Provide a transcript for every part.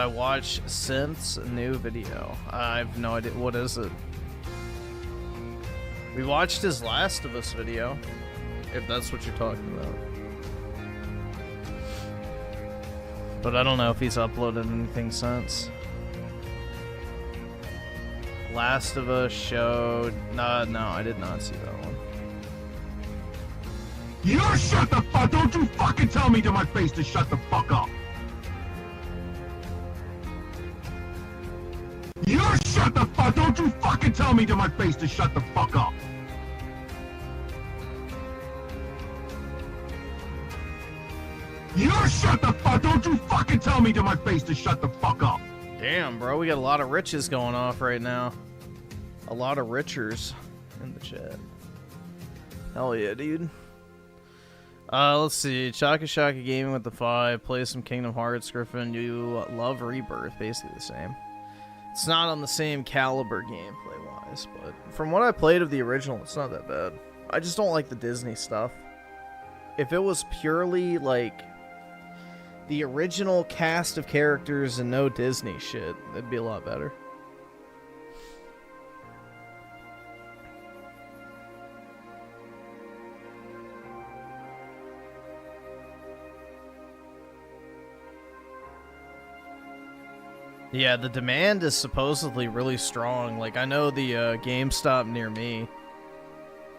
I watched Synth's new video. I have no idea. What is it? We watched his Last of Us video, if that's what you're talking about. But I don't know if he's uploaded anything since. Last of Us showed... no, I did not see that one. You shut the fuck! Don't you fucking tell me to my face to shut the fuck up! You shut the fuck! Don't you fucking tell me to my face to shut the fuck up! You shut the fuck! Don't you fucking tell me to my face to shut the fuck up! Damn, bro, we got a lot of riches going off right now. A lot of richers in the chat. Hell yeah, dude. Let's see. Chaka Shaka Gaming with the 5. Play some Kingdom Hearts, Griffin. You love Rebirth, basically the same. It's not on the same caliber gameplay-wise, but from what I played of the original, it's not that bad. I just don't like the Disney stuff. If it was purely, like, the original cast of characters and no Disney shit, it'd be a lot better. Yeah, the demand is supposedly really strong. Like, I know the GameStop near me.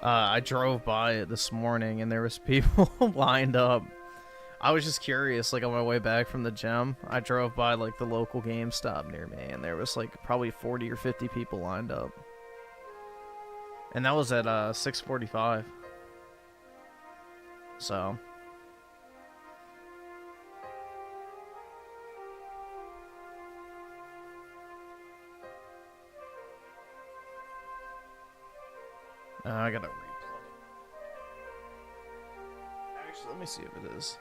I drove by it this morning, and there was people lined up. I was just curious, like, on my way back from the gym, I drove by, like, the local GameStop near me, and there was, like, probably 40 or 50 people lined up. And that was at 6:45. So... I gotta replug it. Actually, let me see if it is.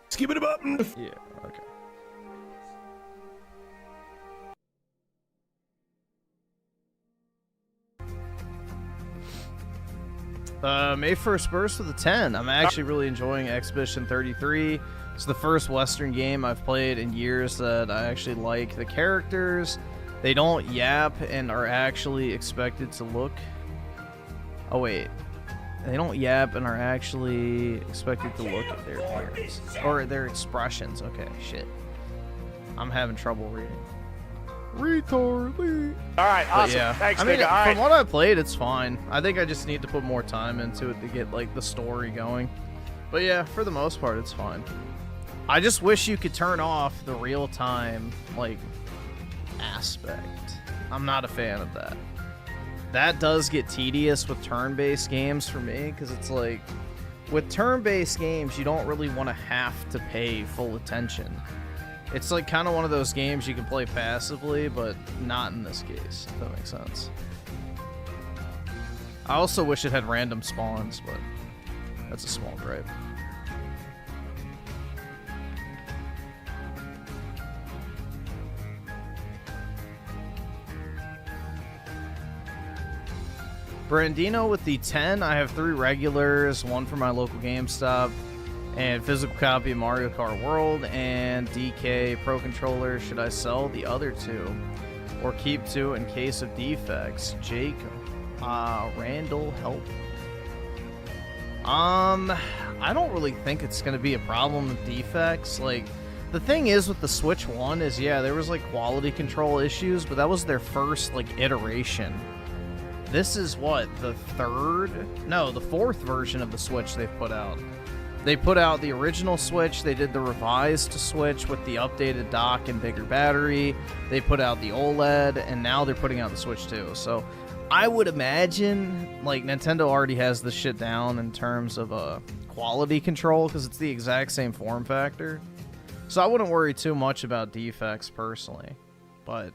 Skip it a button! Yeah, okay. May 1st burst with a 10. I'm actually really enjoying Expedition 33. It's the first Western game I've played in years that I actually like. The characters, they don't yap and are actually expected to look... Oh, wait. They don't yap and are actually expected to look at their appearance. Or their expressions. Okay, shit. I'm having trouble reading. Retard. Alright, awesome. Yeah. Thanks, I mean, nigga. All right. from what I played, it's fine. I think I just need to put more time into it to get, like, the story going. But yeah, for the most part, it's fine. I just wish you could turn off the real-time, like, aspect. I'm not a fan of that. That does get tedious with turn-based games for me, because it's like, with turn-based games, you don't really want to have to pay full attention. It's like kind of one of those games you can play passively, but not in this case, if that makes sense. I also wish it had random spawns, but that's a small gripe. Brandino with the 10. I have 3 regulars, 1 for my local GameStop, and physical copy of Mario Kart World, and DK Pro Controller. Should I sell the other 2? Or keep 2 in case of defects? Jake, Randall, help. I don't really think it's going to be a problem with defects. Like, the thing is with the Switch 1 is, yeah, there was, like, quality control issues, but that was their first, like, iteration. This is what, the 4th version of the Switch they've put out. They put out the original Switch, they did the revised Switch with the updated dock and bigger battery, they put out the OLED, and now they're putting out the Switch 2. So I would imagine, like, Nintendo already has this shit down in terms of quality control, because it's the exact same form factor. So I wouldn't worry too much about defects personally, but...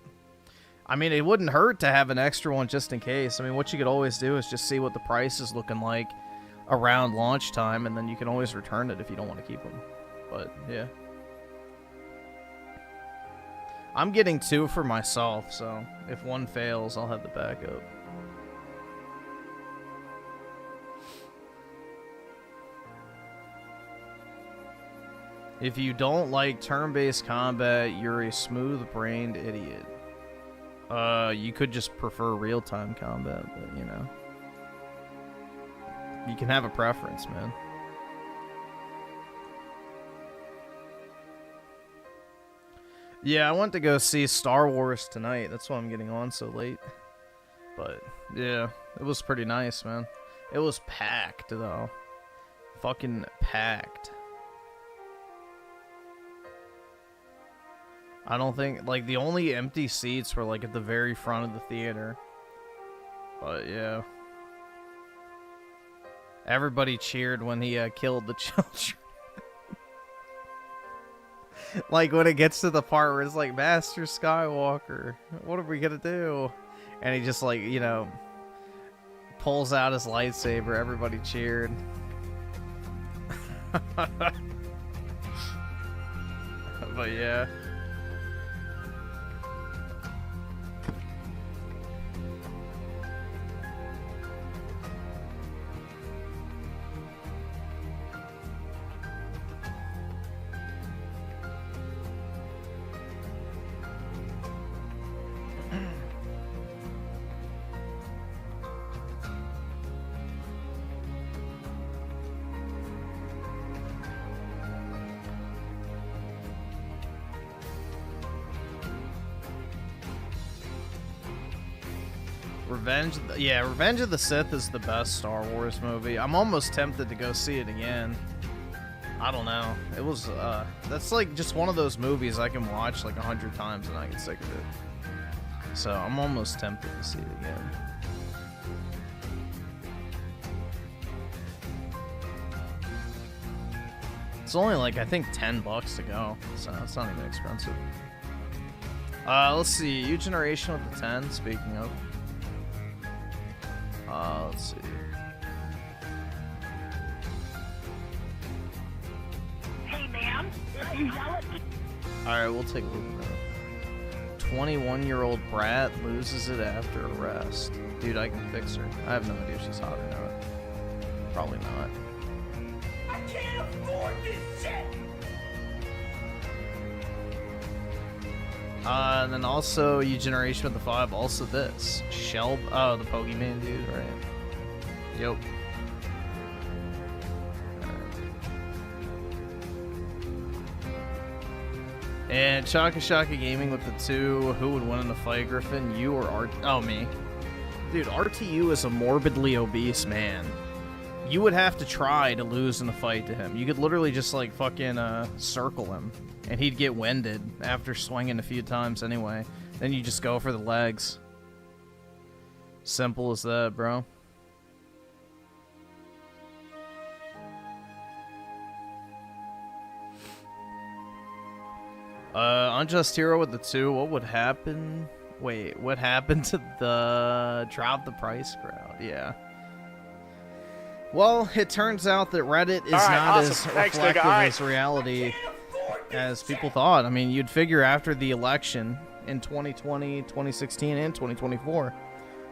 I mean, it wouldn't hurt to have an extra one just in case. I mean, what you could always do is just see what the price is looking like around launch time, and then you can always return it if you don't want to keep them. But, yeah. I'm getting 2 for myself, so if one fails, I'll have the backup. If you don't like turn-based combat, you're a smooth-brained idiot. You could just prefer real-time combat, but, you know. You can have a preference, man. Yeah, I went to go see Star Wars tonight. That's why I'm getting on so late. But, yeah, it was pretty nice, man. It was packed, though. Fucking packed. I don't think, like, the only empty seats were, like, at the very front of the theater. But, yeah. Everybody cheered when he killed the children. Like, when it gets to the part where it's like, Master Skywalker, what are we gonna do? And he just, like, you know, pulls out his lightsaber. Everybody cheered. But, yeah. Revenge of the Sith is the best Star Wars movie. I'm almost tempted to go see it again. I don't know. It was, that's like just one of those movies I can watch like 100 times and I get sick of it. So I'm almost tempted to see it again. It's only like, I think, $10 to go, so it's not even expensive. Let's see, U Generation with the 10, speaking of. Let's see. Hey, ma'am. Alright, we'll take a look at that. 21-year-old brat loses it after arrest. Dude, I can fix her. I have no idea if she's hot or not. Probably not. I can't afford this shit. And then also, U Generation with the 5, also this. Oh, the Pokemon dude, right? Yep. And Shaka Shaka Gaming with the 2. Who would win in a fight, Griffin? You or RTU? Oh, me. Dude, RTU is a morbidly obese man. You would have to try to lose in a fight to him. You could literally just, like, fucking circle him. And he'd get winded after swinging a few times anyway. Then you just go for the legs. Simple as that, bro. Unjust Hero with the 2. What would happen? Wait, what happened to the drop the price crowd? Yeah. Well, it turns out that Reddit is not as reflective as reality as people thought. I mean, you'd figure after the election in 2020, 2016, and 2024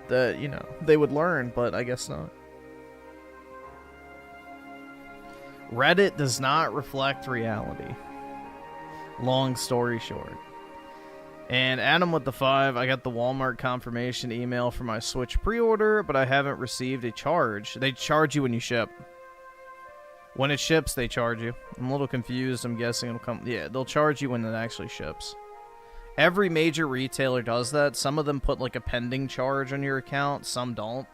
that, you know, they would learn, but I guess not. Reddit does not reflect reality. Long story short. And Adam with the 5, I got the Walmart confirmation email for my Switch pre-order, but I haven't received a charge. They charge you when you ship. When it ships, they charge you. I'm a little confused. I'm guessing it'll come... Yeah, they'll charge you when it actually ships. Every major retailer does that. Some of them put, like, a pending charge on your account. Some don't.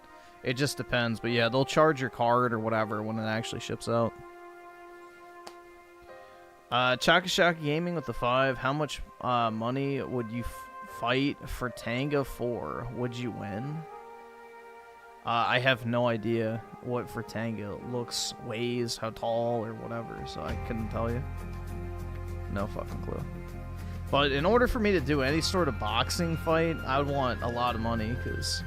It just depends. But, yeah, they'll charge your card or whatever when it actually ships out. Chaka Shaka Gaming with the 5. How much money would you fight for Tanga for? Would you win? I have no idea what Fratanga looks, weighs, how tall, or whatever, so I couldn't tell you. No fucking clue. But in order for me to do any sort of boxing fight, I would want a lot of money, because,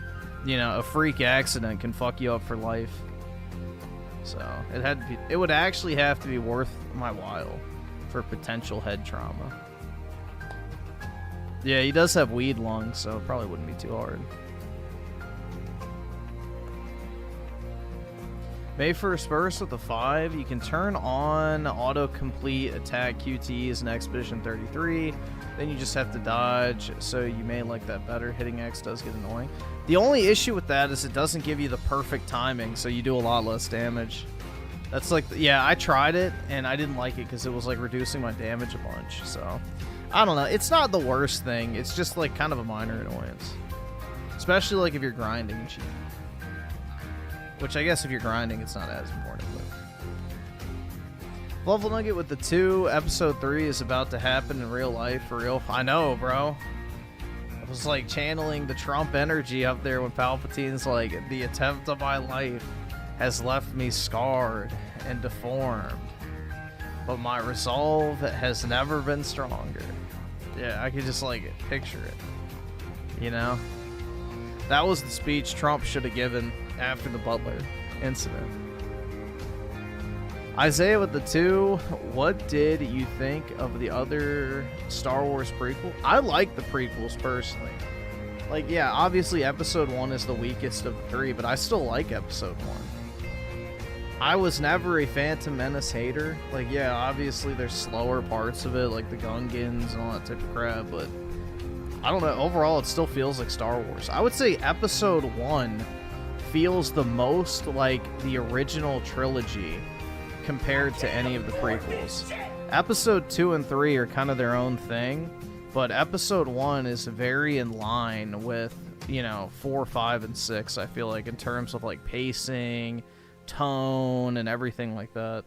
you know, a freak accident can fuck you up for life. So, it would actually have to be worth my while for potential head trauma. Yeah, he does have weed lungs, so it probably wouldn't be too hard. May 1st burst with the 5. You can turn on autocomplete attack QTEs in Expedition 33. Then you just have to dodge, so you may like that better. Hitting X does get annoying. The only issue with that is it doesn't give you the perfect timing, so you do a lot less damage. That's like, yeah, I tried it, and I didn't like it because it was like reducing my damage a bunch, so... I don't know. It's not the worst thing. It's just like kind of a minor annoyance. Especially like if you're grinding and shit. Which I guess if you're grinding, it's not as important. But Level Nugget with the 2, Episode 3 is about to happen in real life, for real. I know, bro. I was like channeling the Trump energy up there when Palpatine's like, the attempt of my life has left me scarred and deformed. But my resolve has never been stronger. Yeah, I could just like picture it. You know? That was the speech Trump should have given after the Butler incident. Isaiah with the 2, what did you think of the other Star Wars prequel? I like the prequels personally. Like, yeah, obviously Episode 1 is the weakest of the 3, but I still like Episode 1. I was never a Phantom Menace hater. Like, yeah, obviously there's slower parts of it, like the Gungans and all that type of crap, but I don't know. Overall, it still feels like Star Wars. I would say Episode 1 feels the most like the original trilogy compared to any of the prequels. Episode 2 and 3 are kind of their own thing, but Episode 1 is very in line with, you know, 4, 5, and 6, I feel like, in terms of like pacing, tone, and everything like that.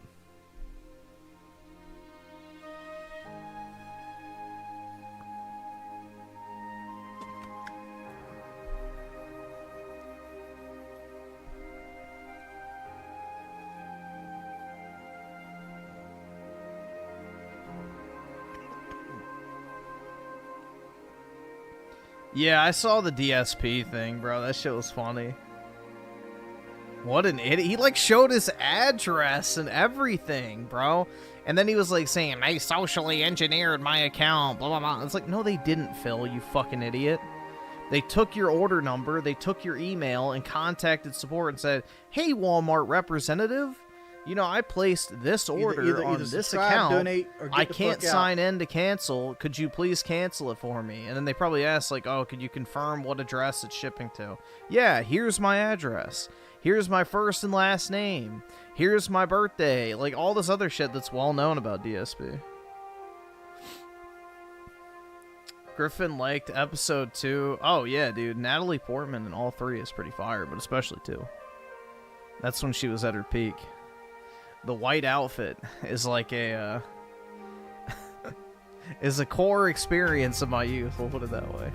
Yeah, I saw the DSP thing, bro. That shit was funny. What an idiot. He, like, showed his address and everything, bro. And then he was, like, saying, I socially engineered my account, blah, blah, blah. It's like, no, they didn't, Phil, you fucking idiot. They took your order number, they took your email, and contacted support and said, hey, Walmart representative, you know, I placed this order on this account. Donate, or I can't sign in to cancel. Could you please cancel it for me? And then they probably asked, like, oh, could you confirm what address it's shipping to? Yeah, here's my address. Here's my first and last name. Here's my birthday. Like, all this other shit that's well known about DSP. Griffin liked Episode 2. Oh, yeah, dude. Natalie Portman in all 3 is pretty fire, but especially 2. That's when she was at her peak. The white outfit is like a is a core experience of my youth. We'll put it that way.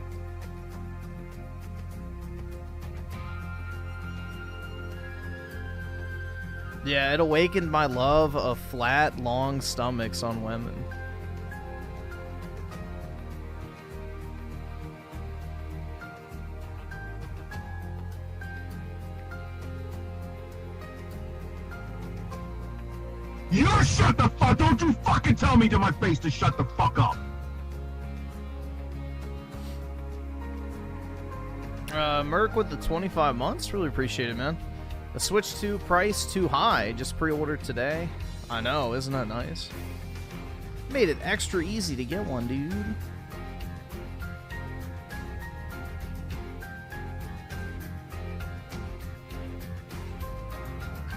Yeah, it awakened my love of flat, long stomachs on women. You shut the fuck! Don't you fucking tell me to my face to shut the fuck up! Merc with the 25 months. Really appreciate it, man. The Switch 2 price too high. Just pre-ordered today. I know, isn't that nice? Made it extra easy to get one, dude.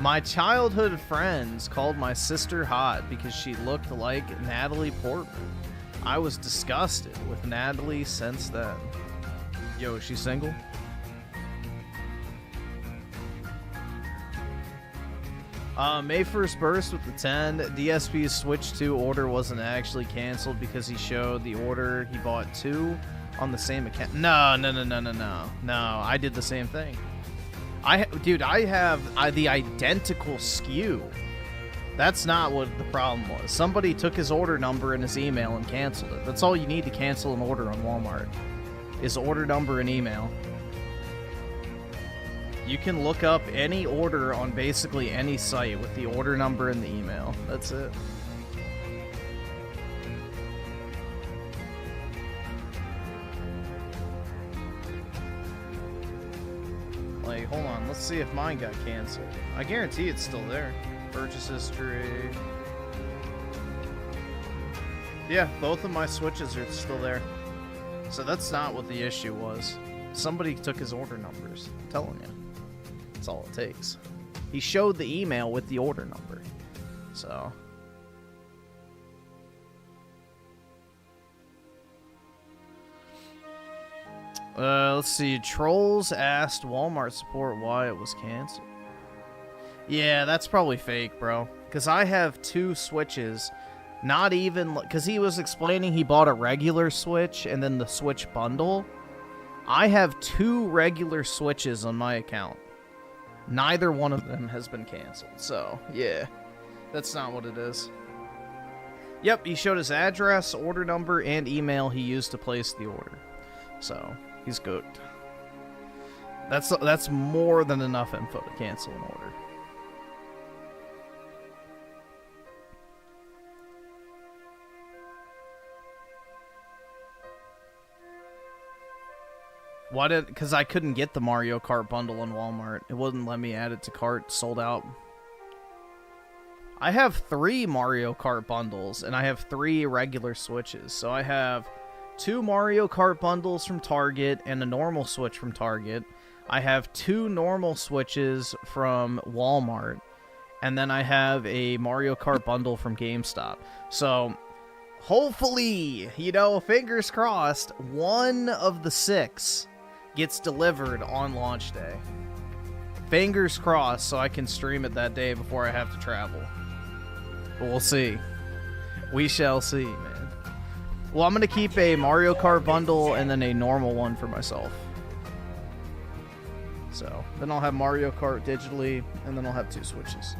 My childhood friends called my sister hot because she looked like Natalie Portman. I was disgusted with Natalie since then. Yo, is she single? May 1st burst with the 10. DSP's Switch 2 order wasn't actually canceled because he showed the order he bought 2 on the same account. No, I did the same thing. Dude, I have the identical SKU. That's not what the problem was. Somebody took his order number and his email and canceled it. That's all you need to cancel an order on Walmart, is order number and email. You can look up any order on basically any site with the order number and the email. That's it. like, hold on, let's see if mine got canceled. I guarantee it's still there. Purchase history. Yeah, both of my switches are still there. So that's not what the issue was. Somebody took his order numbers. I'm telling you. That's all it takes. He showed the email with the order number. So... let's see. Trolls asked Walmart support why it was canceled. Yeah, that's probably fake, bro. Because I have 2 switches. Not even... Because he was explaining he bought a regular Switch and then the Switch bundle. I have 2 regular Switches on my account. Neither one of them has been canceled. So, yeah. That's not what it is. Yep, he showed his address, order number, and email he used to place the order. So... he's good. That's more than enough info to cancel an order. Why did... because I couldn't get the Mario Kart bundle in Walmart. It wouldn't let me add it to cart. Sold out. I have 3 Mario Kart bundles, and I have 3 regular Switches. So I have... 2 Mario Kart bundles from Target and a normal Switch from Target. I have 2 normal Switches from Walmart. And then I have a Mario Kart bundle from GameStop. So, hopefully, you know, fingers crossed, one of the 6 gets delivered on launch day. Fingers crossed so I can stream it that day before I have to travel. But we'll see. We shall see, man. Well, I'm going to keep a Mario Kart bundle and then a normal one for myself. So, then I'll have Mario Kart digitally, and then I'll have 2 Switches.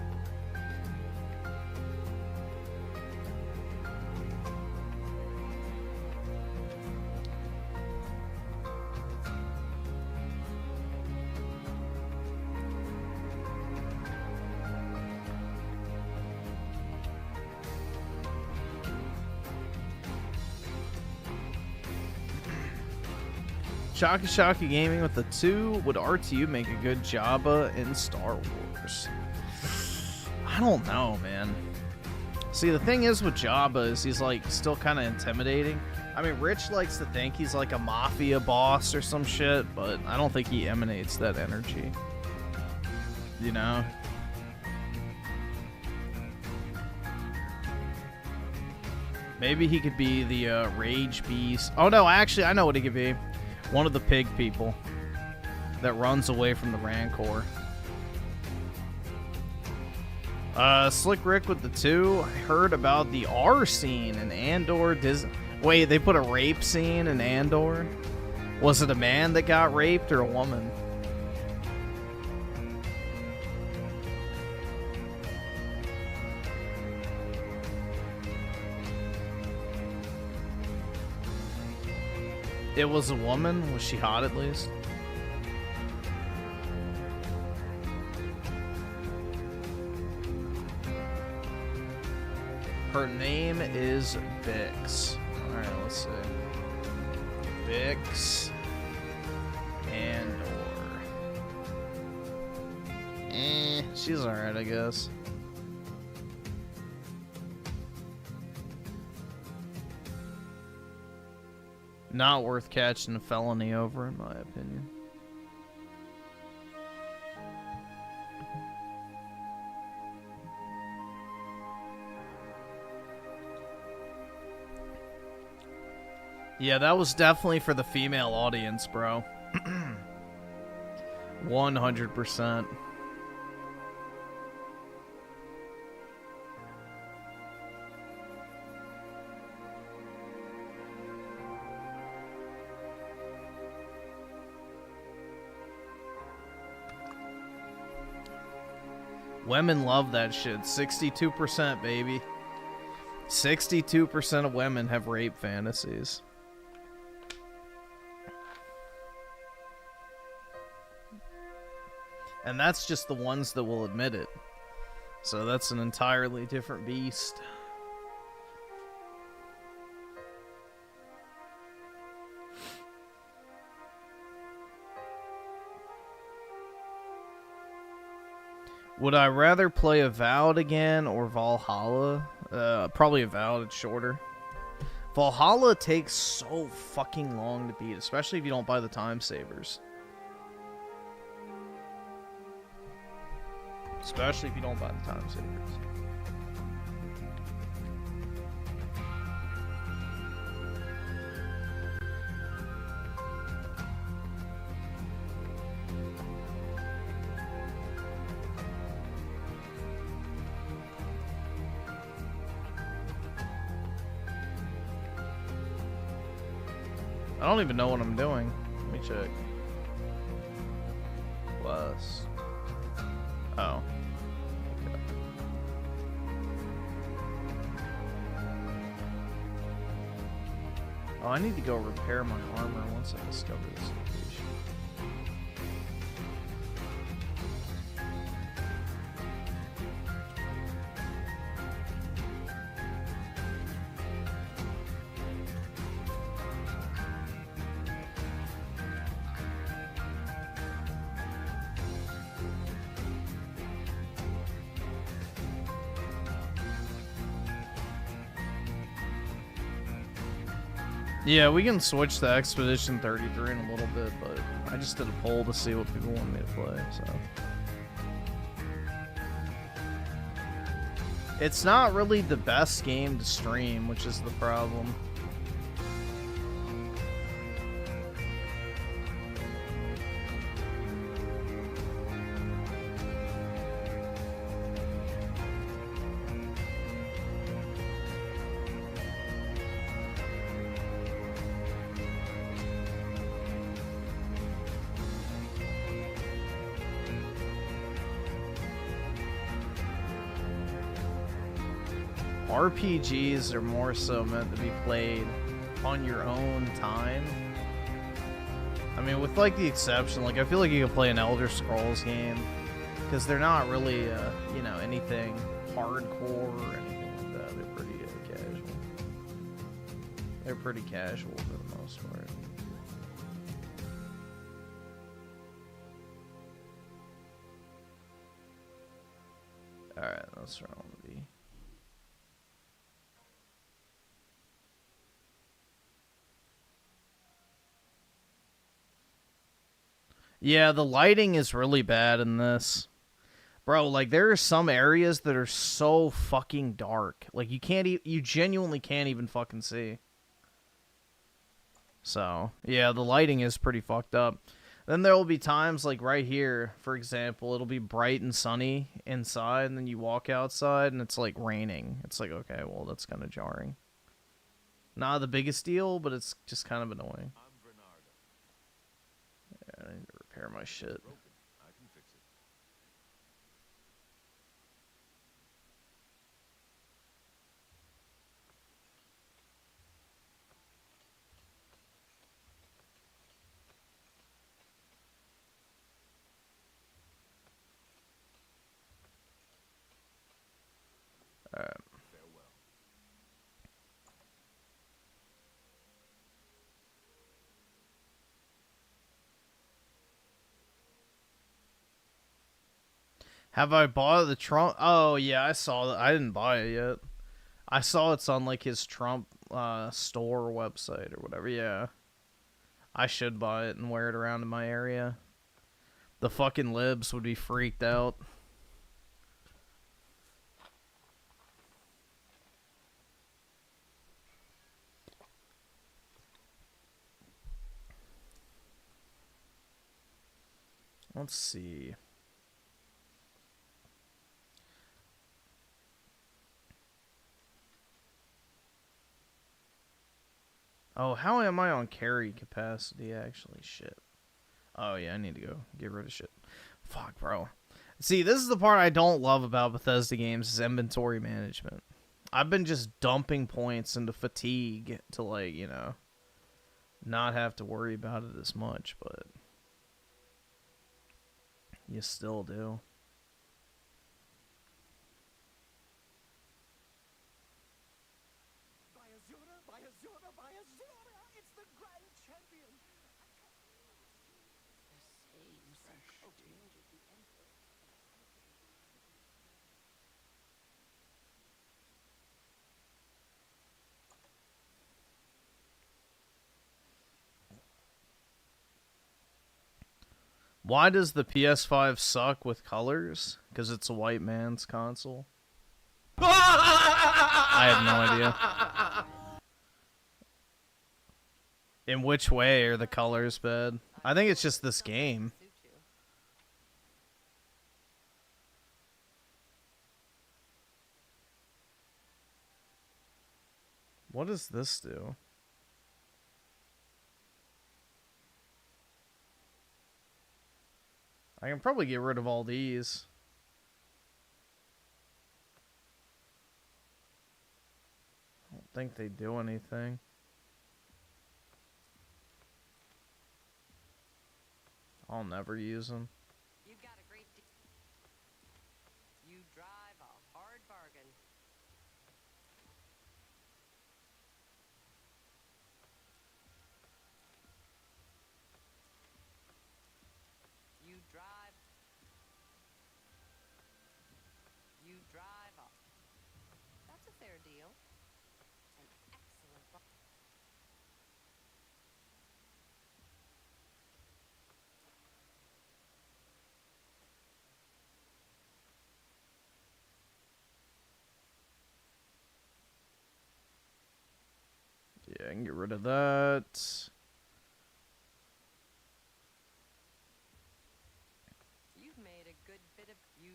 Shaka Shaka Gaming with the 2. Would RTU make a good Jabba in Star Wars? I don't know, man. See, the thing is with Jabba is he's like still kind of intimidating. I mean, Rich likes to think he's like a mafia boss or some shit, but I don't think he emanates that energy. You know? Maybe he could be the Rage Beast. Oh no, actually, I know what he could be. One of the pig people that runs away from the Rancor. Slick Rick with the 2. I heard about the R scene in Andor. Wait, they put a rape scene in Andor? Was it a man that got raped or a woman? It was a woman? Was she hot at least? Her name is Bix. Alright, let's see. Bix Andor. She's alright, I guess. Not worth catching a felony over, in my opinion. Yeah, that was definitely for the female audience, bro. 100%. Women love that shit. 62%, baby. 62% of women have rape fantasies. And that's just the ones that will admit it. So that's an entirely different beast. Would I rather play Avowed again or Valhalla? Probably Avowed, it's shorter. Valhalla takes so fucking long to beat, especially if you don't buy the time savers. Especially if you don't buy the time savers. I don't even know what I'm doing. Let me check. Plus. Oh. Okay. Oh, I need to go repair my armor once I discover this location. Yeah, we can switch to Expedition 33 in a little bit, but I just did a poll to see what people want me to play, so. It's not really the best game to stream, which is the problem. RPGs are more so meant to be played on your own time. I mean, with like the exception, like I feel like you can play an Elder Scrolls game because they're not really, you know, anything hardcore or anything like that. They're pretty casual. They're pretty casual for the most part. All right, that's where I want to be. Yeah, the lighting is really bad in this. Bro, like there are some areas that are so fucking dark. Like you can't you genuinely can't even fucking see. So, yeah, the lighting is pretty fucked up. Then there will be times like right here, for example, it'll be bright and sunny inside and then you walk outside and it's like raining. It's like, okay, well, that's kind of jarring. Not the biggest deal, but it's just kind of annoying. Yeah, I need to repair my shit. Alright. Have I bought the Trump? Oh, yeah, I saw that. I didn't buy it yet. I saw it's on, like, his Trump store website or whatever. Yeah. I should buy it and wear it around in my area. The fucking libs would be freaked out. Let's see. Oh, how am I on carry capacity, actually? Shit. Oh, yeah, I need to go get rid of shit. Fuck, bro. See, this is the part I don't love about Bethesda games is inventory management. I've been just dumping points into fatigue to, like, you know, not have to worry about it as much, but you still do. It's the grand champion. The same fresh the emperor. Why does the PS5 suck with colors? Because it's a white man's console. I have no idea. In which way are the colors bad? I think it's just this game. What does this do? I can probably get rid of all these. I don't think they do anything. I'll never use them. You've got a great you drive a hard bargain. You drive a that's a fair deal. An excellent Yeah, I can get rid of that. You've made a good bit of you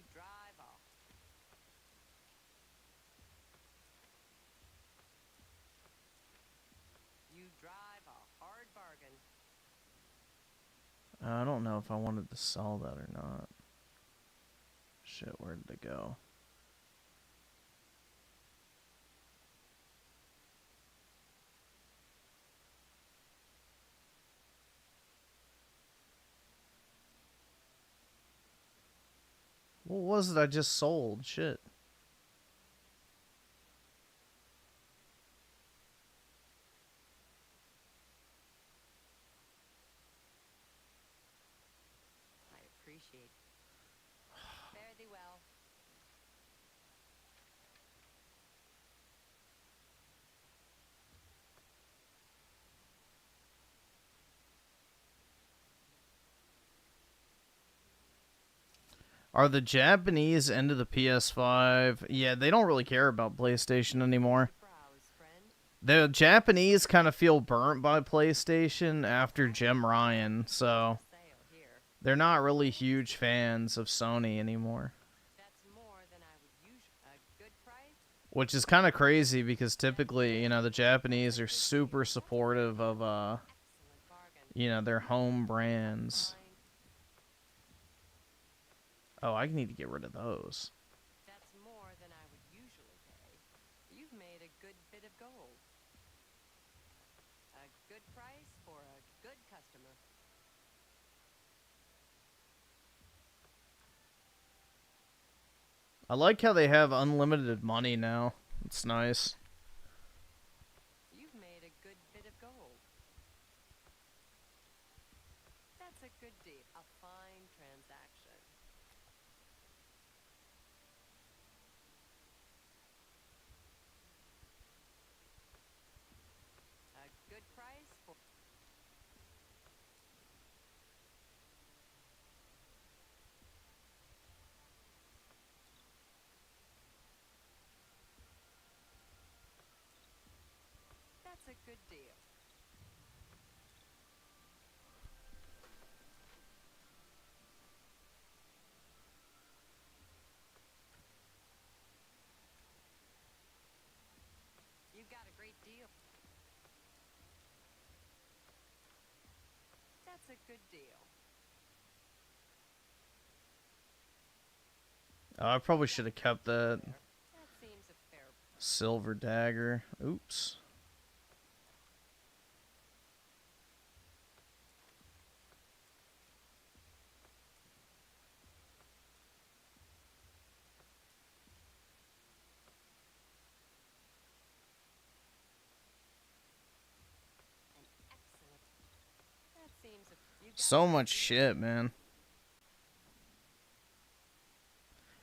drive a hard bargain. I don't know if I wanted to sell that or not. Shit, where did it go? What was it I just sold? Shit. I appreciate. Fare thee well. Are the Japanese into the PS5? Yeah, they don't really care about PlayStation anymore. Browse, friend. The Japanese kind of feel burnt by PlayStation after Jim Ryan, so Sale here. they're not really huge fans of Sony anymore. That's more than I would usually. A good price. Which is kind of crazy because typically, you know, the Japanese are super supportive of, Excellent bargain. you know, their home brands. Fine. Oh, I need to get rid of those. That's more than I would usually pay. You've made a good bit of gold. A good price for a good customer. I like how they have unlimited money now. It's nice. You've made a good bit of gold. That's a good deal. A fine transaction. A good price for that's a good deal. You've got a great deal. That's a good deal. Oh, I probably should have kept that That seems a fair. silver dagger. Oops. An excellent. That seems a. You've got So much shit, man.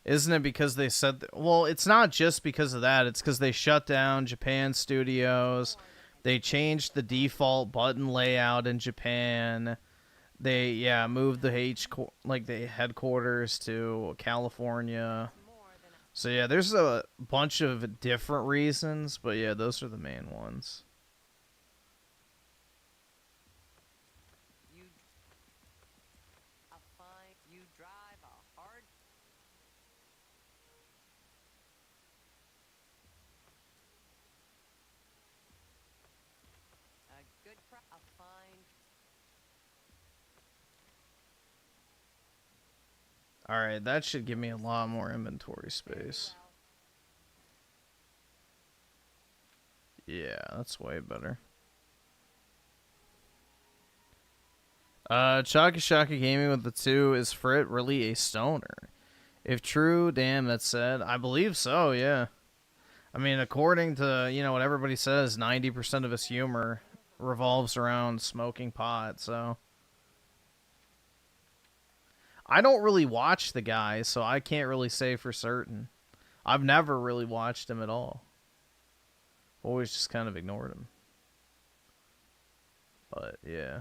Isn't it because they said... Well, it's not just because of that. It's because they shut down Japan studios. They changed the default button layout in Japan. They moved the the headquarters to California. So yeah, there's a bunch of different reasons, but yeah, those are the main ones. You drive a hard. A good a fine. All right, that should give me a lot more inventory space. Yeah, that's way better. Chaka Shaka Gaming with the 2, is Frit really a stoner? If true, damn, that's said. I believe so, yeah. I mean, according to, what everybody says, 90% of his humor revolves around smoking pot, so. I don't really watch the guy, so I can't really say for certain. I've never really watched him at all. Always just kind of ignored him. But, yeah.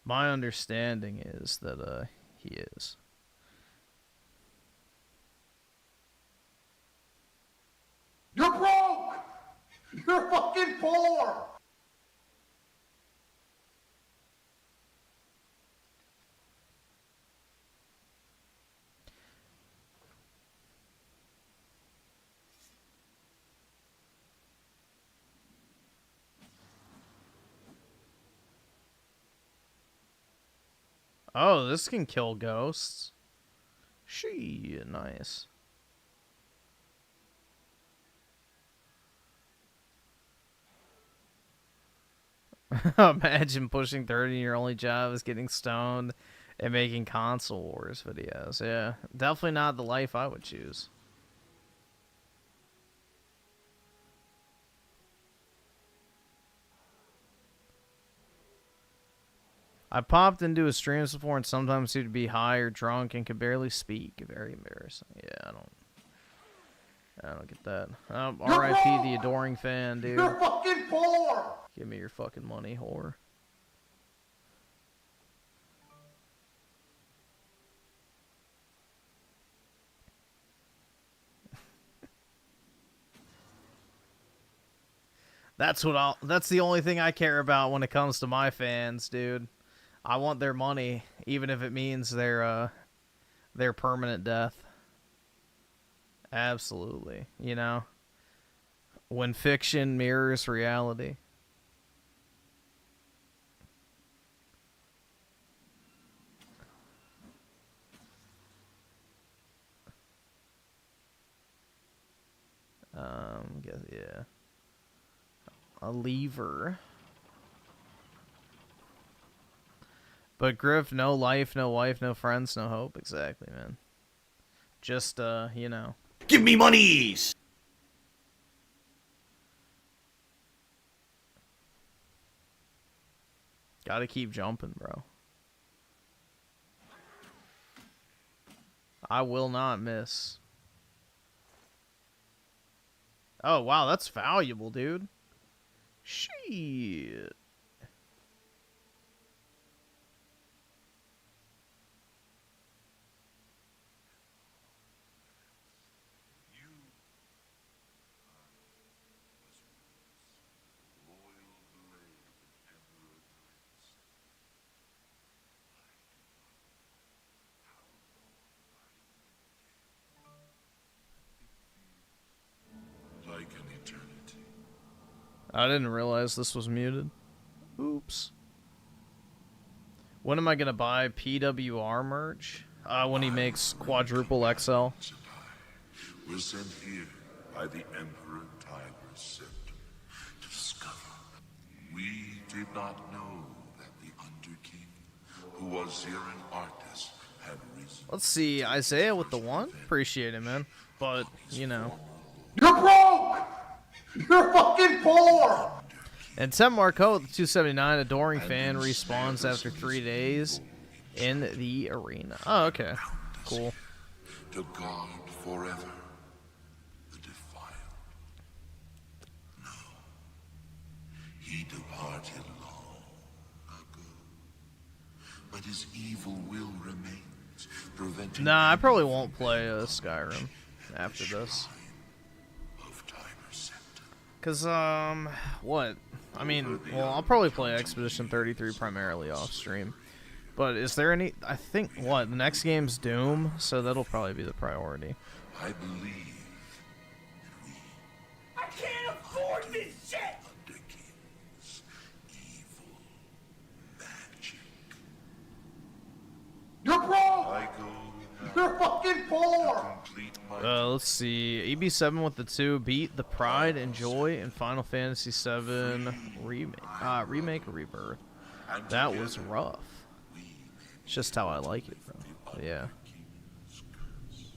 My understanding is that, he is. You're broke! You're fucking poor! Oh, this can kill ghosts. Nice. Imagine pushing 30 and your only job is getting stoned and making console wars videos. Yeah, definitely not the life I would choose. I popped into his streams before and sometimes seemed to be high or drunk and could barely speak. Very embarrassing. Yeah, I don't get that. R.I.P. the adoring fan, dude. You're fucking poor! Give me your fucking money, whore. That's the only thing I care about when it comes to my fans, dude. I want their money, even if it means their permanent death. Absolutely. When fiction mirrors reality. Yeah. A lever. But Griff, no life, no wife, no friends, no hope. Exactly, man. Just, Give me monies! Gotta keep jumping, bro. I will not miss. Oh, wow, that's valuable, dude. Shit. Like an eternity. I didn't realize this was muted. Oops. When am I gonna buy PWR merch? When he makes quadruple XL. We're sent here by the Emperor Tiber's Septum to discover. We did not know that the Underking, who was here an artist, had risen. Let's see, Isaiah with the 1? Appreciate it, man. But, You're broke! You're fucking poor! And Tem Marco with the 279, adoring fan, respawns after 3 days in the arena. Oh, okay. Cool. To guard forever the defiled. No. He departed long ago. but his evil will remains, preventing Nah, I probably won't play Skyrim after this. of Tiber Septim. Cause what? I mean, well, I'll probably play Expedition 33 primarily off stream. But is there any? I think what the next game's Doom, so that'll probably be the priority. I believe I can't afford this shit! Underking's evil magic. You're broke! I go now You're fucking poor! to complete my Let's see. EB7 with the 2 beat the Pride and Joy in Final Fantasy 7 remake, remake or rebirth. and That was together rough. we may It's just how I like it, bro. But yeah. King's curse.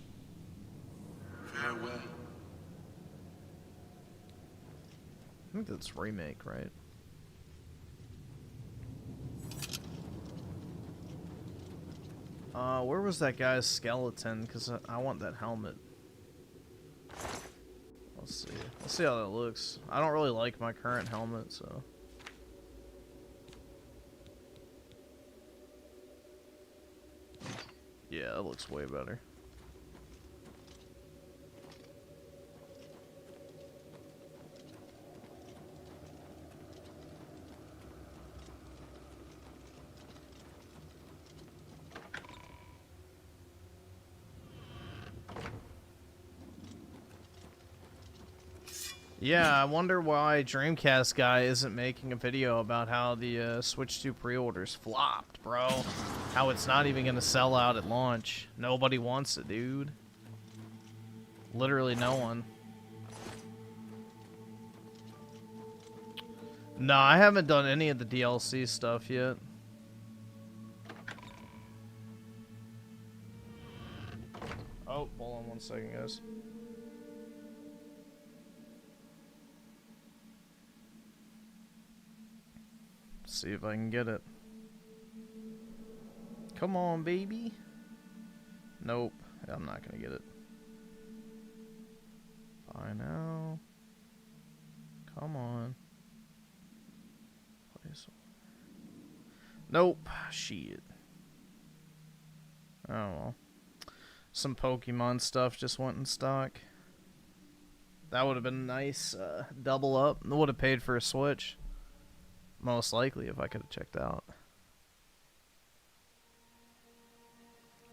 Farewell. I think that's remake, right? Where was that guy's skeleton? Because I want that helmet. Let's see. Let's see how that looks. I don't really like my current helmet, so. Yeah, that looks way better. Yeah, I wonder why Dreamcast guy isn't making a video about how the Switch 2 pre-orders flopped, bro. How it's not even gonna sell out at launch. Nobody wants it, dude. Literally no one. No, I haven't done any of the DLC stuff yet. Oh, hold on one second, guys. See if I can get it. Come on, baby. Nope, I'm not gonna get it. Bye now. Come on. Place. Nope. Shit. Oh well. Some Pokemon stuff just went in stock. That would have been a nice double up. It would have paid for a Switch. Most likely, if I could have checked out.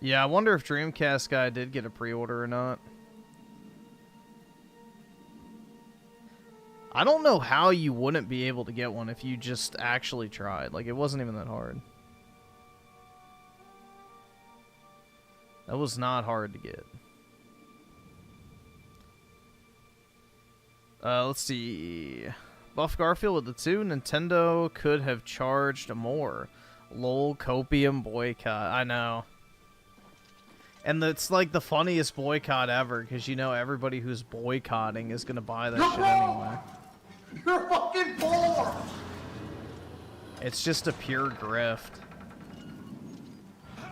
Yeah, I wonder if Dreamcast guy did get a pre-order or not. I don't know how you wouldn't be able to get one if you just actually tried. Like, it wasn't even that hard. That was not hard to get. Let's see. Buff Garfield with the 2. Nintendo could have charged more. Lol, copium boycott. I know. And it's like the funniest boycott ever, because you know everybody who's boycotting is going to buy that shit anyway. You're fucking poor! It's just a pure grift.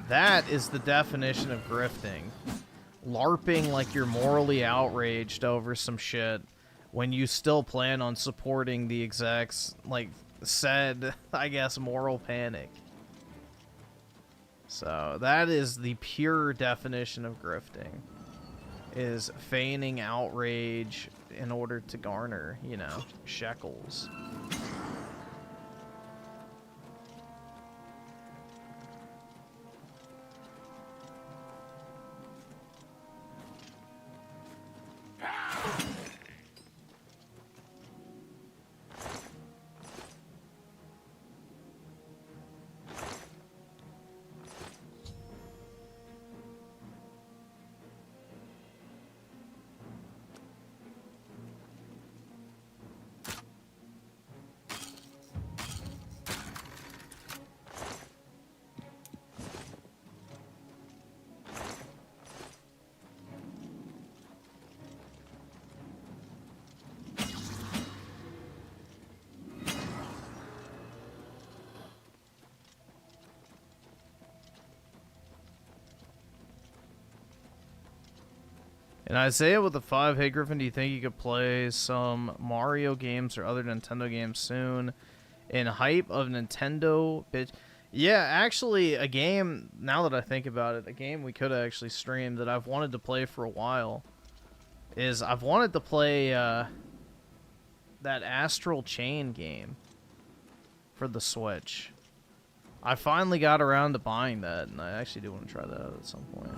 That is the definition of grifting. LARPing like you're morally outraged over some shit when you still plan on supporting the execs, like, said, I guess, moral panic. So, that is the pure definition of grifting. Is feigning outrage in order to garner, you know, shekels. And Isaiah with the 5, hey Griffin, do you think you could play some Mario games or other Nintendo games soon? In hype of Nintendo, bitch. Yeah, actually, a game, now that I think about it, a game we could have actually streamed that I've wanted to play for a while is I've wanted to play that Astral Chain game for the Switch. I finally got around to buying that, and I actually do want to try that out at some point.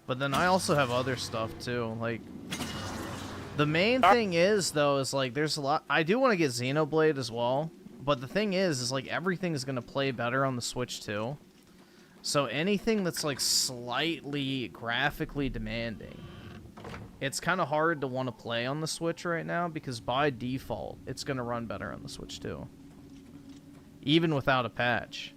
But then I also have other stuff, too. Like, the main thing is, though, is, like, there's a lot... I do want to get Xenoblade as well. But the thing is like everything's gonna play better on the Switch too. So anything that's like slightly graphically demanding, it's kind of hard to want to play on the Switch right now because by default, it's gonna run better on the Switch too. Even without a patch.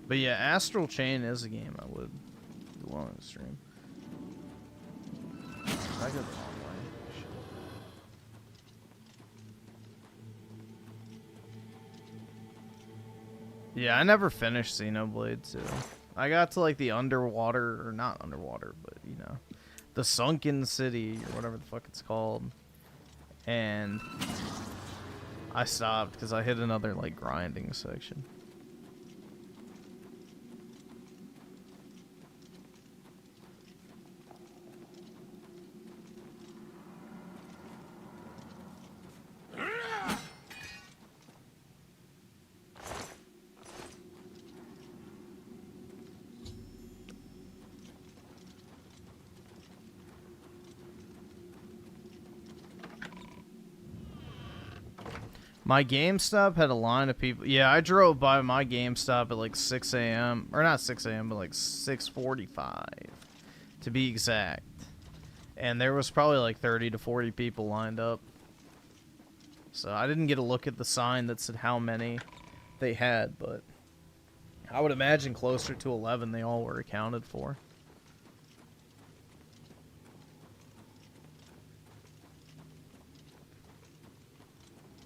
But yeah, Astral Chain is a game I would want to stream. I got the wrong way. Shit. Yeah, I never finished Xenoblade 2. I got to like the underwater, or not underwater, but you know, the sunken city or whatever the fuck it's called, and I stopped because I hit another like grinding section. My GameStop had a line of people. Yeah, I drove by my GameStop at like 6 a.m. Or not 6 a.m., but like 6:45 to be exact. And there was probably like 30 to 40 people lined up. So I didn't get a look at the sign that said how many they had, but I would imagine closer to 11 they all were accounted for.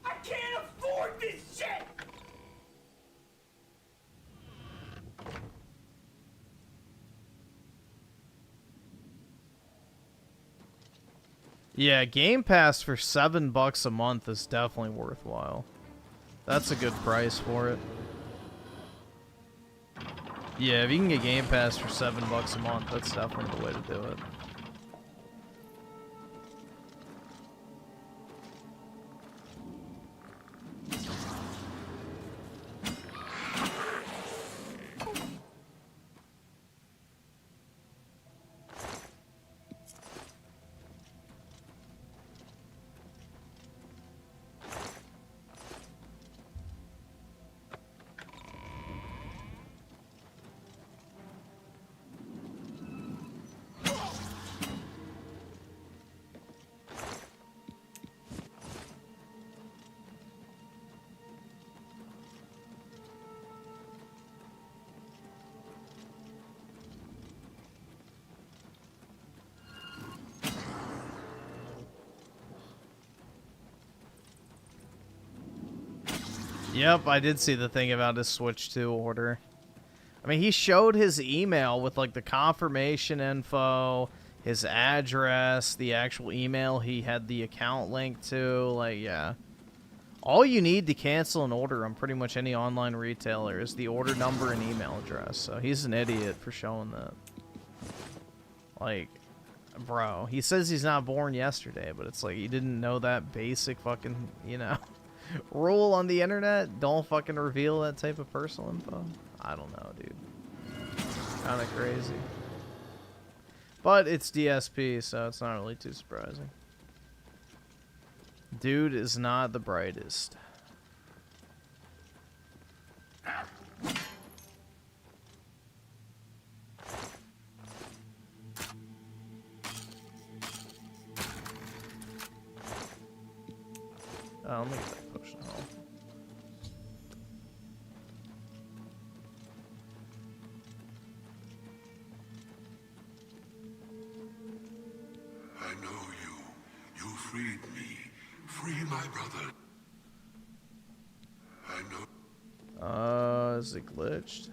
I can't afford this shit! Yeah, Game Pass for $7 a month is definitely worthwhile. That's a good price for it. Yeah, if you can get Game Pass for $7 a month, that's definitely the way to do it. Yep, I did see the thing about his Switch 2 order. I mean, he showed his email with, like, the confirmation info, his address, the actual email he had the account linked to. Like, yeah. All you need to cancel an order on pretty much any online retailer is the order number and email address. So he's an idiot for showing that. Like, bro, he says he's not born yesterday, but it's like you didn't know that basic fucking, you know, rule on the internet. Don't fucking reveal that type of personal info. I don't know, dude. Kind of crazy. But it's DSP, so it's not really too surprising. Dude is not the brightest. Let me get that potion home. I know you. You freed me. Free my brother. I know. Is it glitched?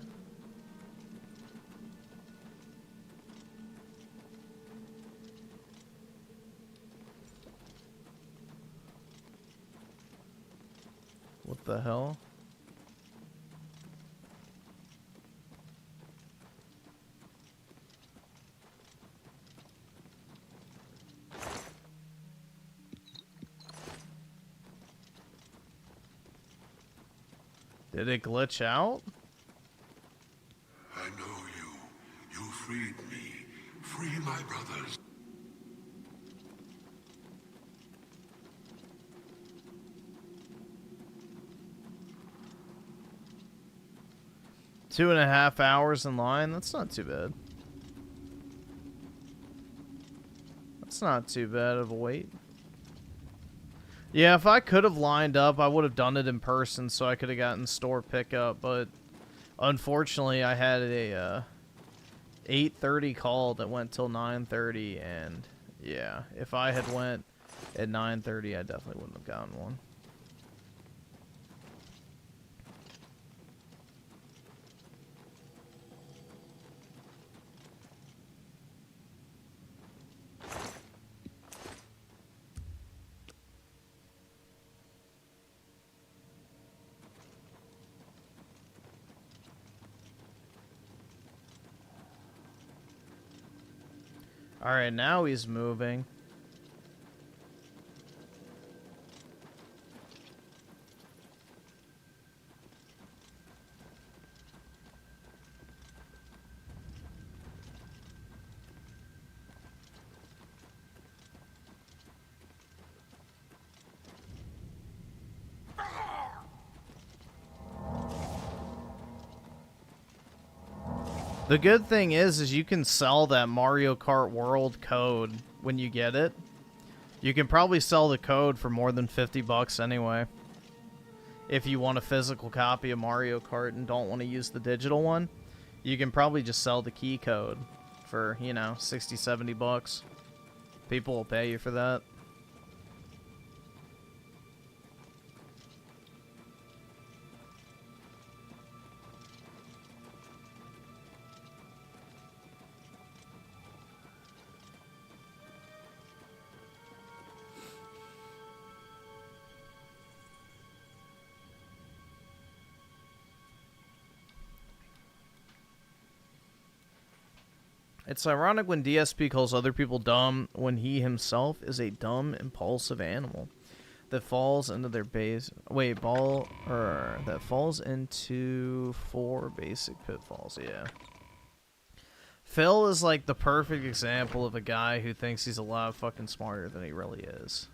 the hell? Did it glitch out? I know you. You freed me. Free my brothers. Two and a half hours in line? That's not too bad. That's not too bad of a wait. Yeah, if I could have lined up, I would have done it in person so I could have gotten store pickup, but unfortunately I had a 8:30 call that went till 9:30, and yeah, if I had went at 9:30, I definitely wouldn't have gotten one. Alright, now he's moving. The good thing is you can sell that Mario Kart World code when you get it. You can probably sell the code for more than 50 bucks anyway. If you want a physical copy of Mario Kart and don't want to use the digital one, you can probably just sell the key code for, you know, 60, 70 bucks. People will pay you for that. It's ironic when DSP calls other people dumb when he himself is a dumb, impulsive animal that falls into their base. Wait, that falls into 4 basic pitfalls. Yeah. Phil is like the perfect example of a guy who thinks he's a lot fucking smarter than he really is.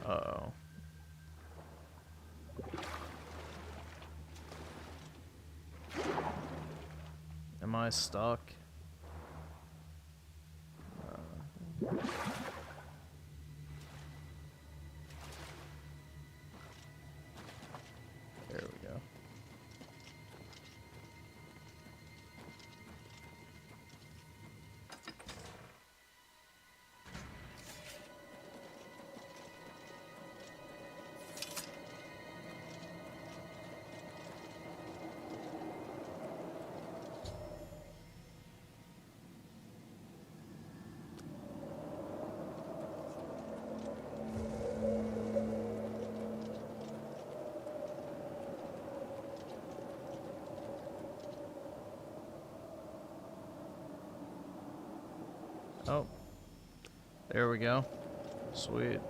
Uh-oh. Am I stuck? There we go. Oh, there we go. Sweet.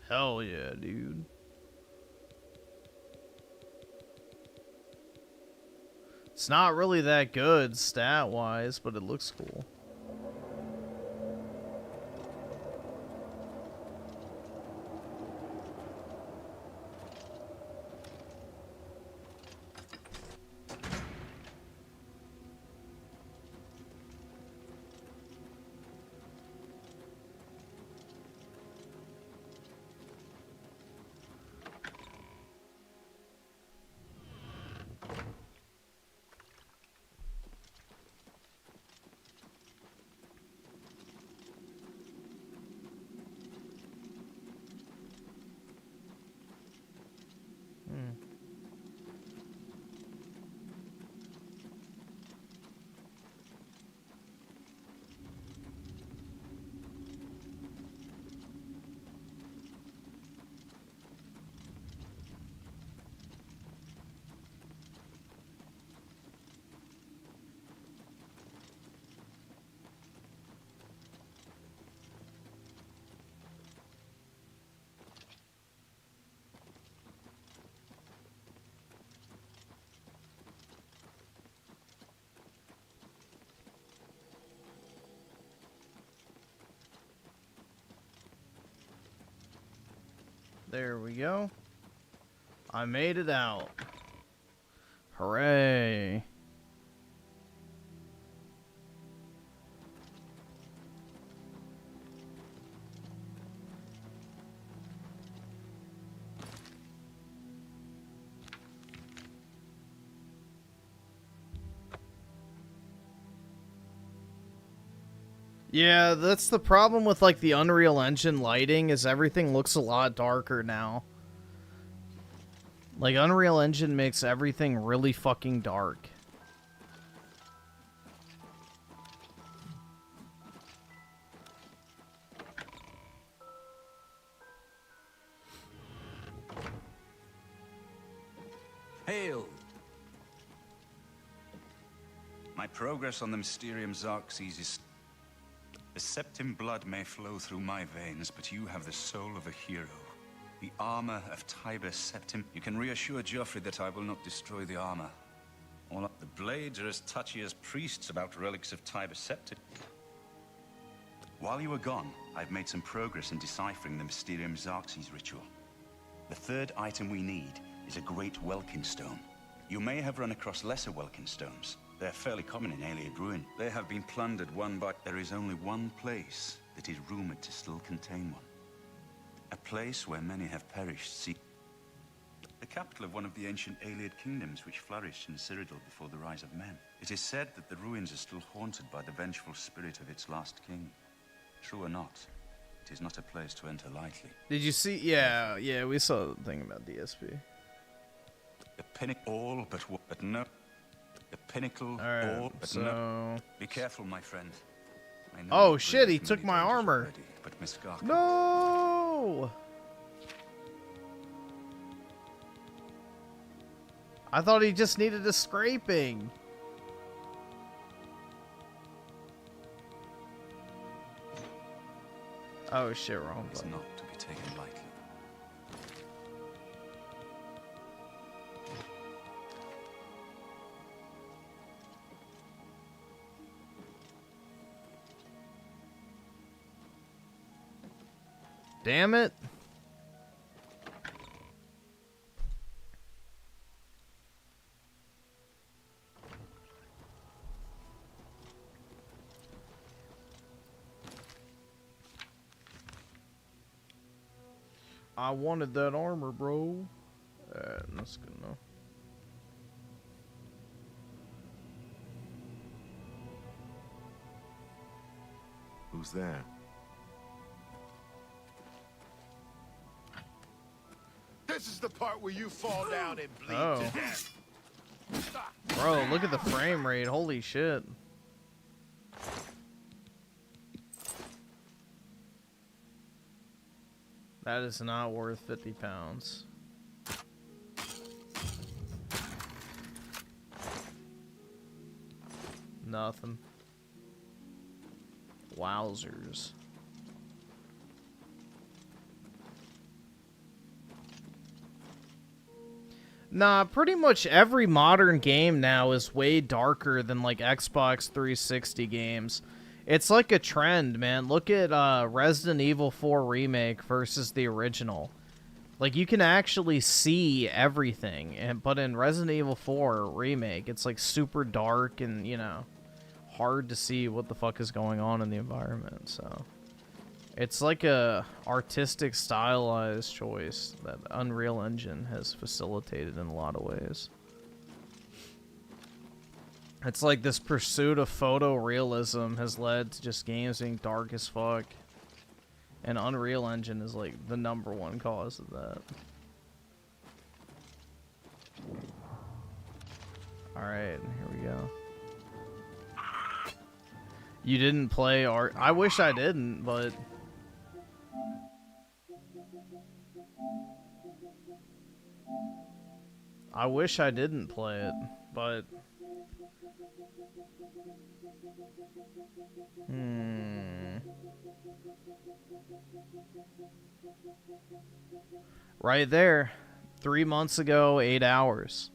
Hell yeah, dude. It's not really that good stat-wise, but it looks cool. There we go. I made it out. Hooray. Yeah, that's the problem with like the Unreal Engine lighting is everything looks a lot darker now. Like Unreal Engine makes everything really fucking dark. Hail! My progress on the Mysterium Xerxes is... The Septim blood may flow through my veins, but you have the soul of a hero. The armor of Tiber Septim. You can reassure Geoffrey that I will not destroy the armor. All up the blades are as touchy as priests about relics of Tiber Septim. While you were gone, I've made some progress in deciphering the Mysterium Xerxes ritual. The third item we need is a great Welkin stone. You may have run across lesser Welkin stones. They're fairly common in Ayleid ruin. They have been plundered one by... There is only one place that is rumored to still contain one. A place where many have perished. See, the capital of one of the ancient Ayleid kingdoms which flourished in Cyrodiil before the rise of men. It is said that the ruins are still haunted by the vengeful spirit of its last king. True or not, it is not a place to enter lightly. Did you see? Yeah, we saw the thing about DSP. The pinnacle, all but no. The pinnacle, Alright, all but so... no. Be careful, my friend. I know Oh you shit, he braved took many my dangers armor. already, but Miss Garkin, No! I thought he just needed a scraping. Oh shit, wrong is button. not to be taken lightly. Damn it. I wanted that armor, bro. That's good enough. Who's there? This is the part where you fall down and bleed Oh. to death. Bro, look at the frame rate. Holy shit. That is not worth 50 pounds. Nothing. Wowzers. Nah, pretty much every modern game now is way darker than like Xbox 360 games. It's like a trend, man. Look at Resident Evil 4 Remake versus the original. Like you can actually see everything, but in Resident Evil 4 Remake, it's like super dark and, you know, hard to see what the fuck is going on in the environment, so it's like a artistic stylized choice that Unreal Engine has facilitated in a lot of ways. It's like this pursuit of photorealism has led to just games being dark as fuck. And Unreal Engine is like the #1 cause of that. Alright, here we go. You didn't play art. I wish I didn't, but I wish I didn't play it, but right there. 3 months ago, 8 hours.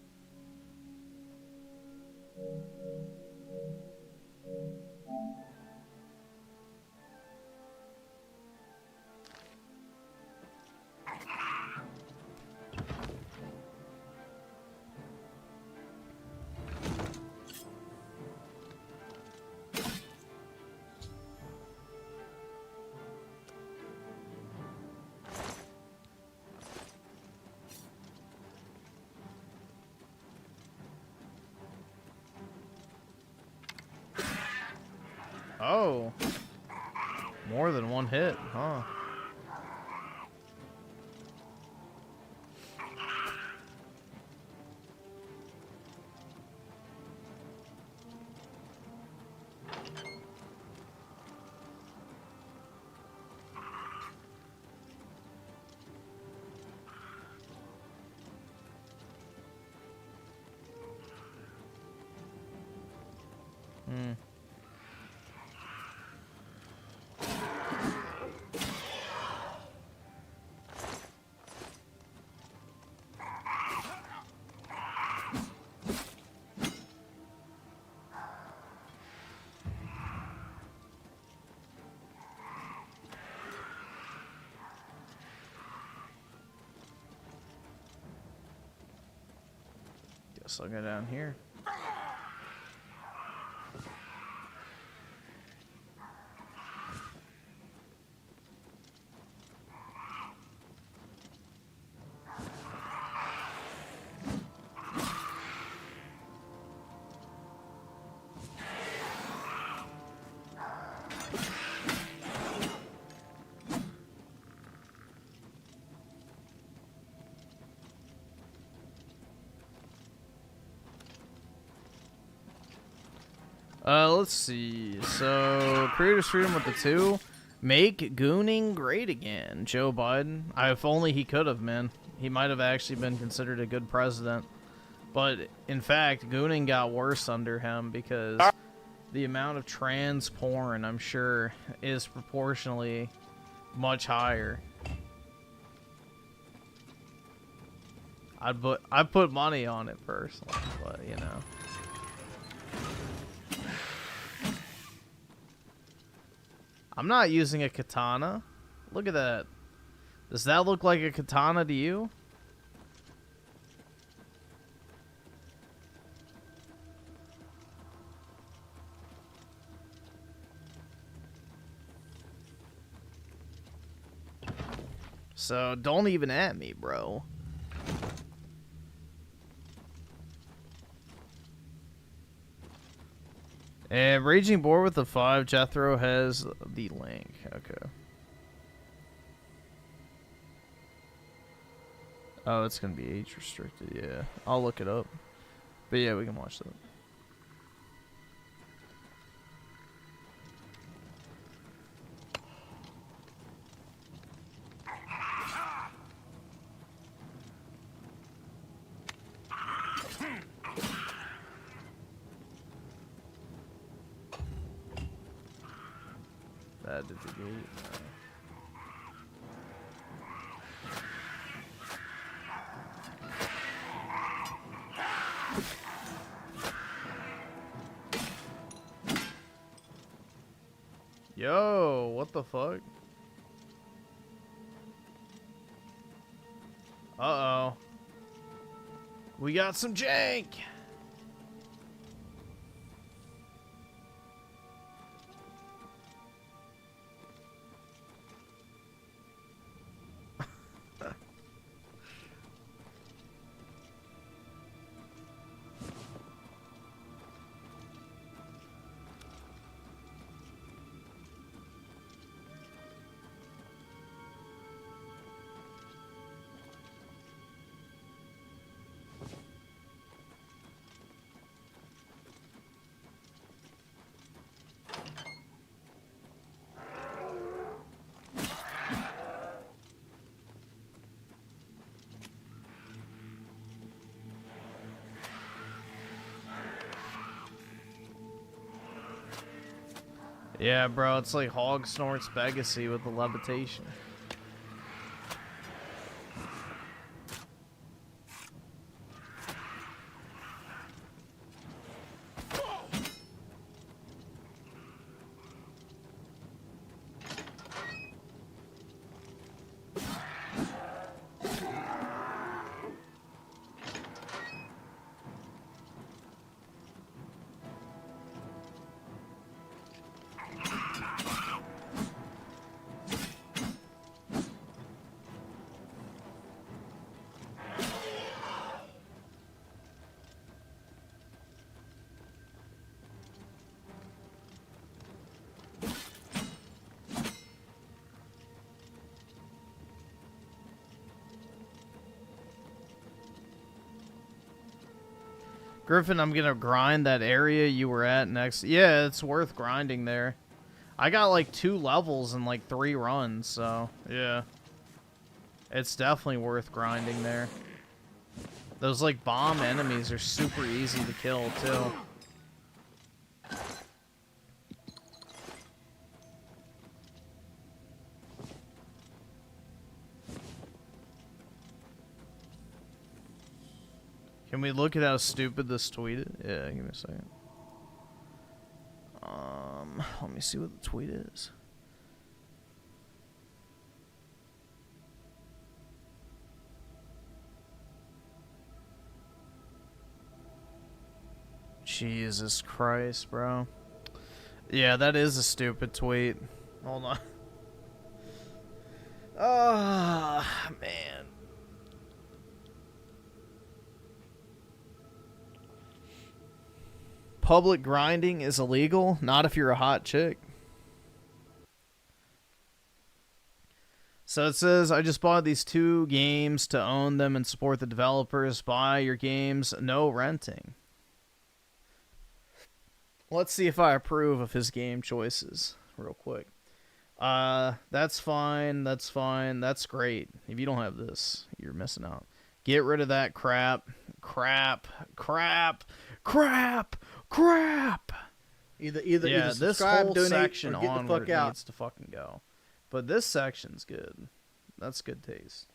Oh. More than one hit, huh? Guess I'll go down here. Let's see. So, creators freedom with the 2. Make gooning great again. Joe Biden. If only he could have, man. He might have actually been considered a good president. But, in fact, gooning got worse under him because the amount of trans porn, I'm sure, is proportionally much higher. I'd put money on it personally, but, you know. I'm not using a katana. Look at that. Does that look like a katana to you? So don't even at me, bro. And Raging Boar with the 5, Jethro has the link. Okay. Oh, it's going to be age restricted. Yeah. I'll look it up. But yeah, we can watch that. That did the gate. Yo, what the fuck? Uh-oh. We got some jank! Yeah, bro, it's like Hog Snort's Legacy with the levitation. Griffin, I'm gonna grind that area you were at next. Yeah, it's worth grinding there. I got like 2 levels in like 3 runs, so yeah. It's definitely worth grinding there. Those like bomb enemies are super easy to kill too. Can we look at how stupid this tweet is? Yeah, give me a second. Let me see what the tweet is. Jesus Christ, bro. Yeah, that is a stupid tweet. Hold on. Ah, man. Public grinding is illegal, not if you're a hot chick. So it says, I just bought these 2 games to own them and support the developers. Buy your games, no renting. Let's see if I approve of his game choices real quick. That's fine, that's fine, that's great. If you don't have this, you're missing out. Get rid of that crap. Crap. Either Yeah, this subscribe, whole donate, section or get the onward fuck out. needs to fucking go. But this section's good. That's good taste.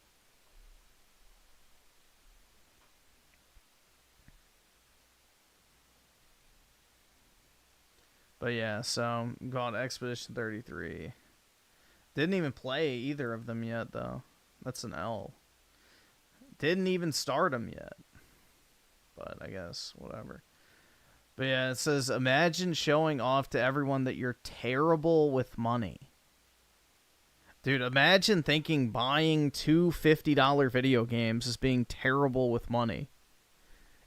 But yeah, so got Expedition 33. Didn't even play either of them yet, though. That's an L. Didn't even start them yet. But I guess, whatever. But yeah, it says, imagine showing off to everyone that you're terrible with money. Dude, imagine thinking buying 2 $50 video games is being terrible with money.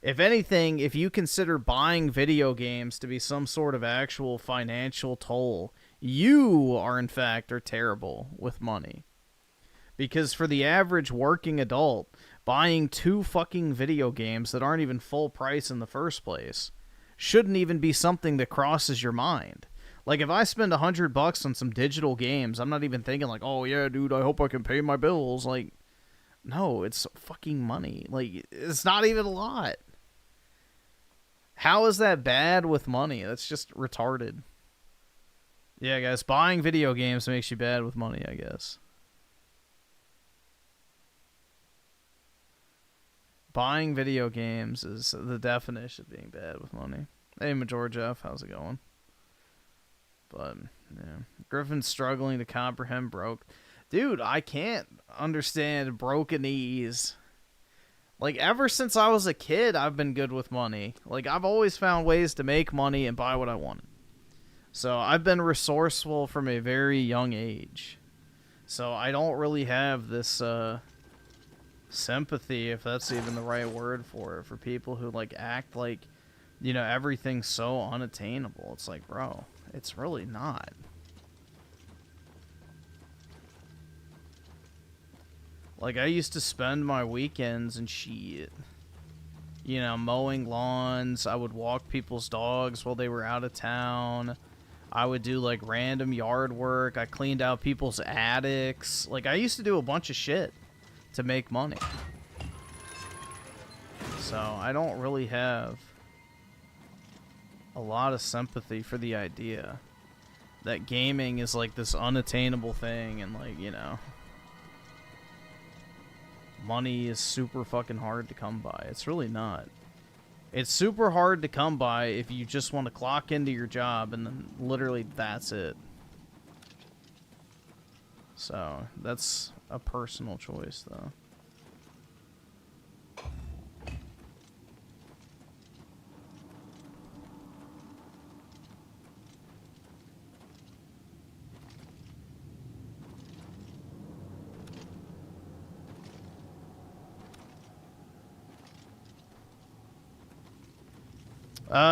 If anything, if you consider buying video games to be some sort of actual financial toll, you are in fact are terrible with money. Because for the average working adult, buying 2 fucking video games that aren't even full price in the first place shouldn't even be something that crosses your mind. Like, if I spend $100 on some digital games, I'm not even thinking like, oh yeah, dude, I hope I can pay my bills. Like, no, it's fucking money. Like, it's not even a lot. How is that bad with money? That's just retarded. Yeah, guys, buying video games makes you bad with money, I guess. Buying video games is the definition of being bad with money. Hey, Major Jeff, how's it going? But, yeah. Griffin's struggling to comprehend broke. Dude, I can't understand brokenese. Like, ever since I was a kid, I've been good with money. Like, I've always found ways to make money and buy what I wanted. So, I've been resourceful from a very young age. So, I don't really have this, sympathy, if that's even the right word for it, for people who, like, act like, you know, everything's so unattainable. It's like, bro, it's really not. Like, I used to spend my weekends and shit, you know, mowing lawns. I would walk people's dogs while they were out of town. I would do, like, random yard work. I cleaned out people's attics. Like, I used to do a bunch of shit to make money. So, I don't really have a lot of sympathy for the idea that gaming is, like, this unattainable thing and, like, you know, money is super fucking hard to come by. It's really not. It's super hard to come by if you just want to clock into your job and then literally that's it. So, that's a personal choice, though.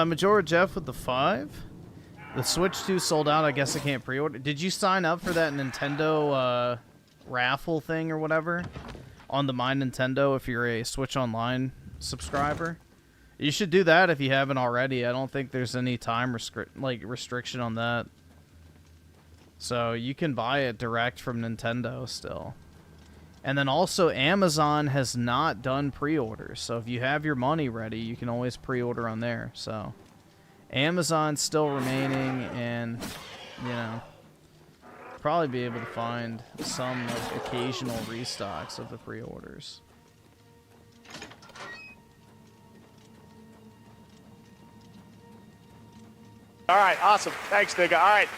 Majora Jeff with the 5. The Switch 2 sold out. I guess I can't pre-order. Did you sign up for that Nintendo raffle thing or whatever on the My Nintendo if you're a Switch Online subscriber? You should do that if you haven't already. I don't think there's any time restriction on that. So you can buy it direct from Nintendo still. And then also Amazon has not done pre-orders. So if you have your money ready, you can always pre-order on there. So Amazon's still remaining, and you know, probably be able to find some occasional restocks of the pre-orders. All right, awesome. Thanks, nigga. All right.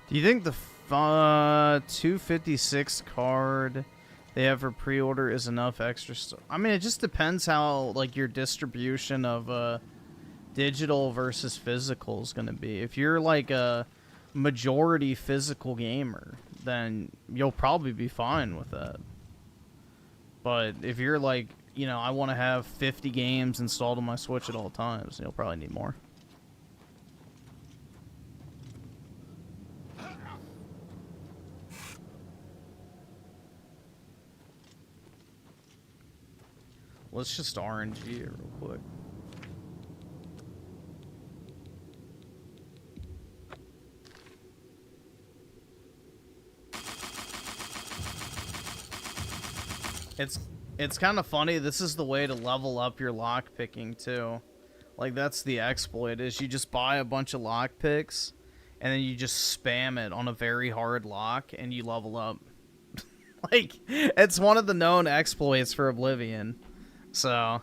Do you think the 256 card they have for pre-order is enough extra stuff? I mean, it just depends how like your distribution of digital versus physical is going to be. If you're like a majority physical gamer, then you'll probably be fine with that. But if you're like, you know, I want to have 50 games installed on my Switch at all times, you'll probably need more. Let's just RNG it real quick. It's kind of funny. This is the way to level up your lock picking too. Like that's the exploit, is you just buy a bunch of lock picks and then you just spam it on a very hard lock and you level up. Like it's one of the known exploits for Oblivion. So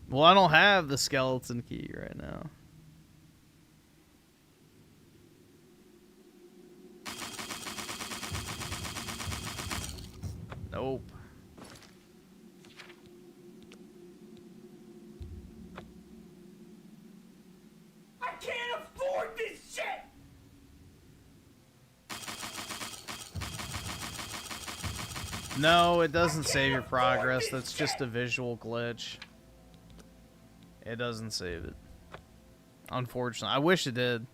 well, I don't have the skeleton key right now. Nope. I can't afford this shit! No, it doesn't save your progress. That's just a visual glitch. It doesn't save it. Unfortunately. I wish it did.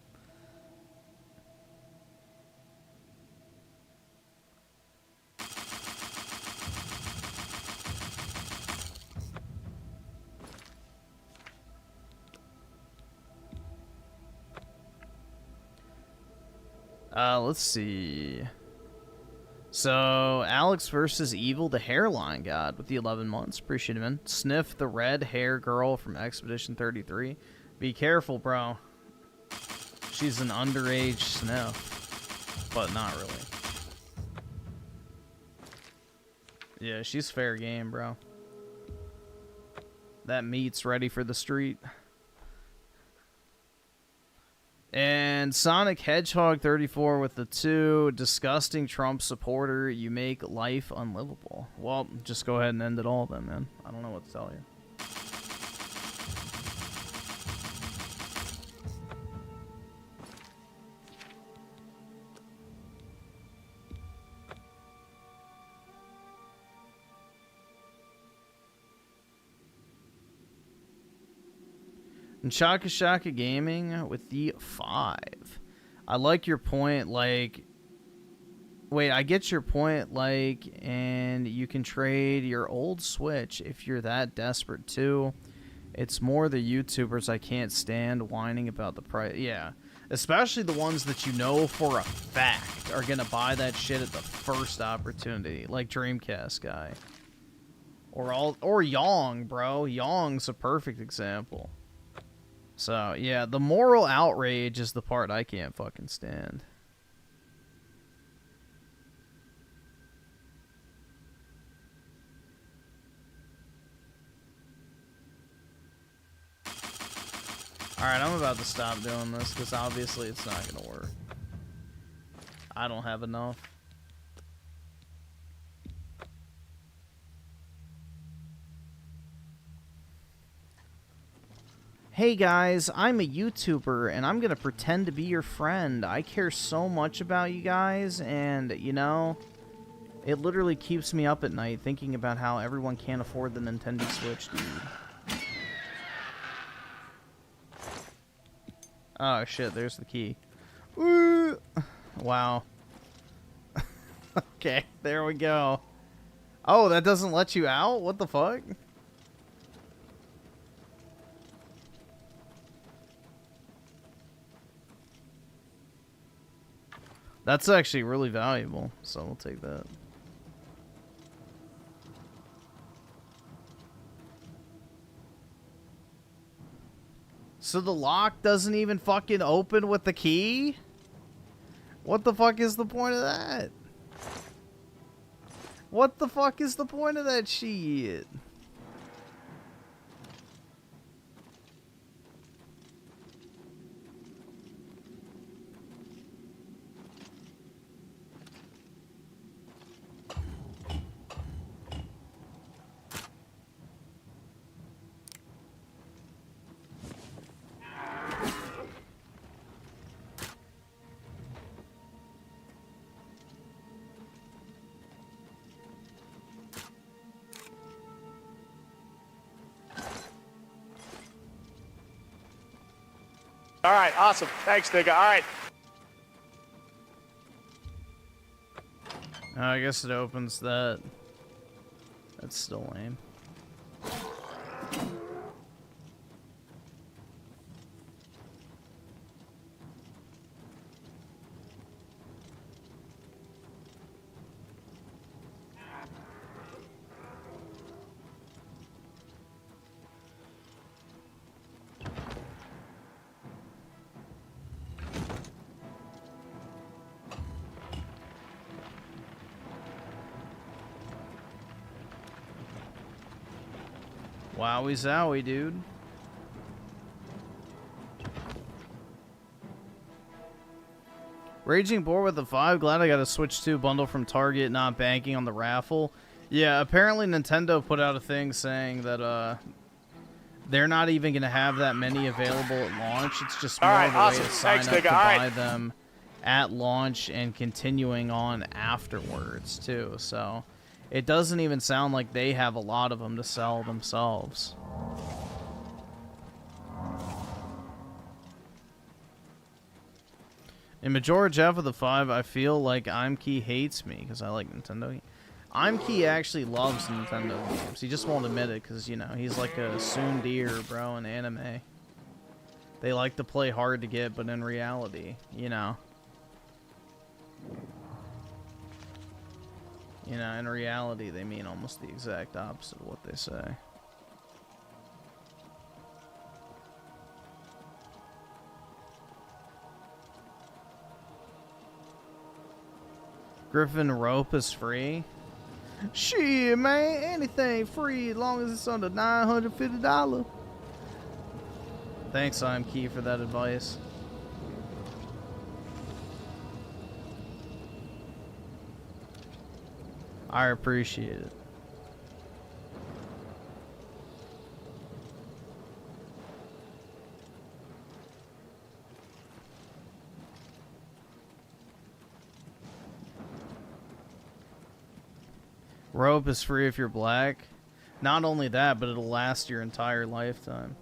Let's see. So, Alex versus Evil, the hairline god with the 11 months. Appreciate it, man. Sniff, the red hair girl from Expedition 33. Be careful, bro. She's an underage sniff. But not really. Yeah, she's fair game, bro. That meat's ready for the street. And Sonic Hedgehog 34 with the 2. Disgusting Trump supporter. You make life unlivable. Well, just go ahead and end it all then, man. I don't know what to tell you. And Shaka Shaka Gaming with the 5. I like your point, like... Wait, I get your point, like, and you can trade your old Switch if you're that desperate, too. It's more the YouTubers I can't stand whining about the price. Yeah, especially the ones that you know for a fact are gonna buy that shit at the first opportunity, like Dreamcast guy. Or Yong, bro. Yong's a perfect example. So, yeah, the moral outrage is the part I can't fucking stand. Alright, I'm about to stop doing this, because obviously it's not going to work. I don't have enough. Hey guys, I'm a YouTuber, and I'm going to pretend to be your friend. I care so much about you guys, and, you know, it literally keeps me up at night thinking about how everyone can't afford the Nintendo Switch, dude. Oh shit, there's the key. Woo! Wow. Okay, there we go. Oh, that doesn't let you out? What the fuck? That's actually really valuable, so we'll take that. So the lock doesn't even fucking open with the key? What the fuck is the point of that? What the fuck is the point of that shit? All right, awesome. Thanks, nigga. All right. I guess it opens that. That's still lame. Wowie zowie, dude. Raging bored with the 5. Glad I got a Switch 2 bundle from Target, not banking on the raffle. Yeah, apparently Nintendo put out a thing saying that they're not even going to have that many available at launch. It's just more of a way to sign up to buy them at launch and continuing on afterwards, too. So it doesn't even sound like they have a lot of them to sell themselves. In Majora Jeff of the 5, I feel like ImKey hates me because I like Nintendo. ImKey actually loves Nintendo games. He just won't admit it because, you know, he's like a tsundere, bro, in anime. They like to play hard to get, but in reality, you know. You know, in reality, they mean almost the exact opposite of what they say. Griffin rope is free? Shit, man, anything free as long as it's under $950. Thanks, ImKey, for that advice. I appreciate it. Rope is free if you're black. Not only that, but it'll last your entire lifetime.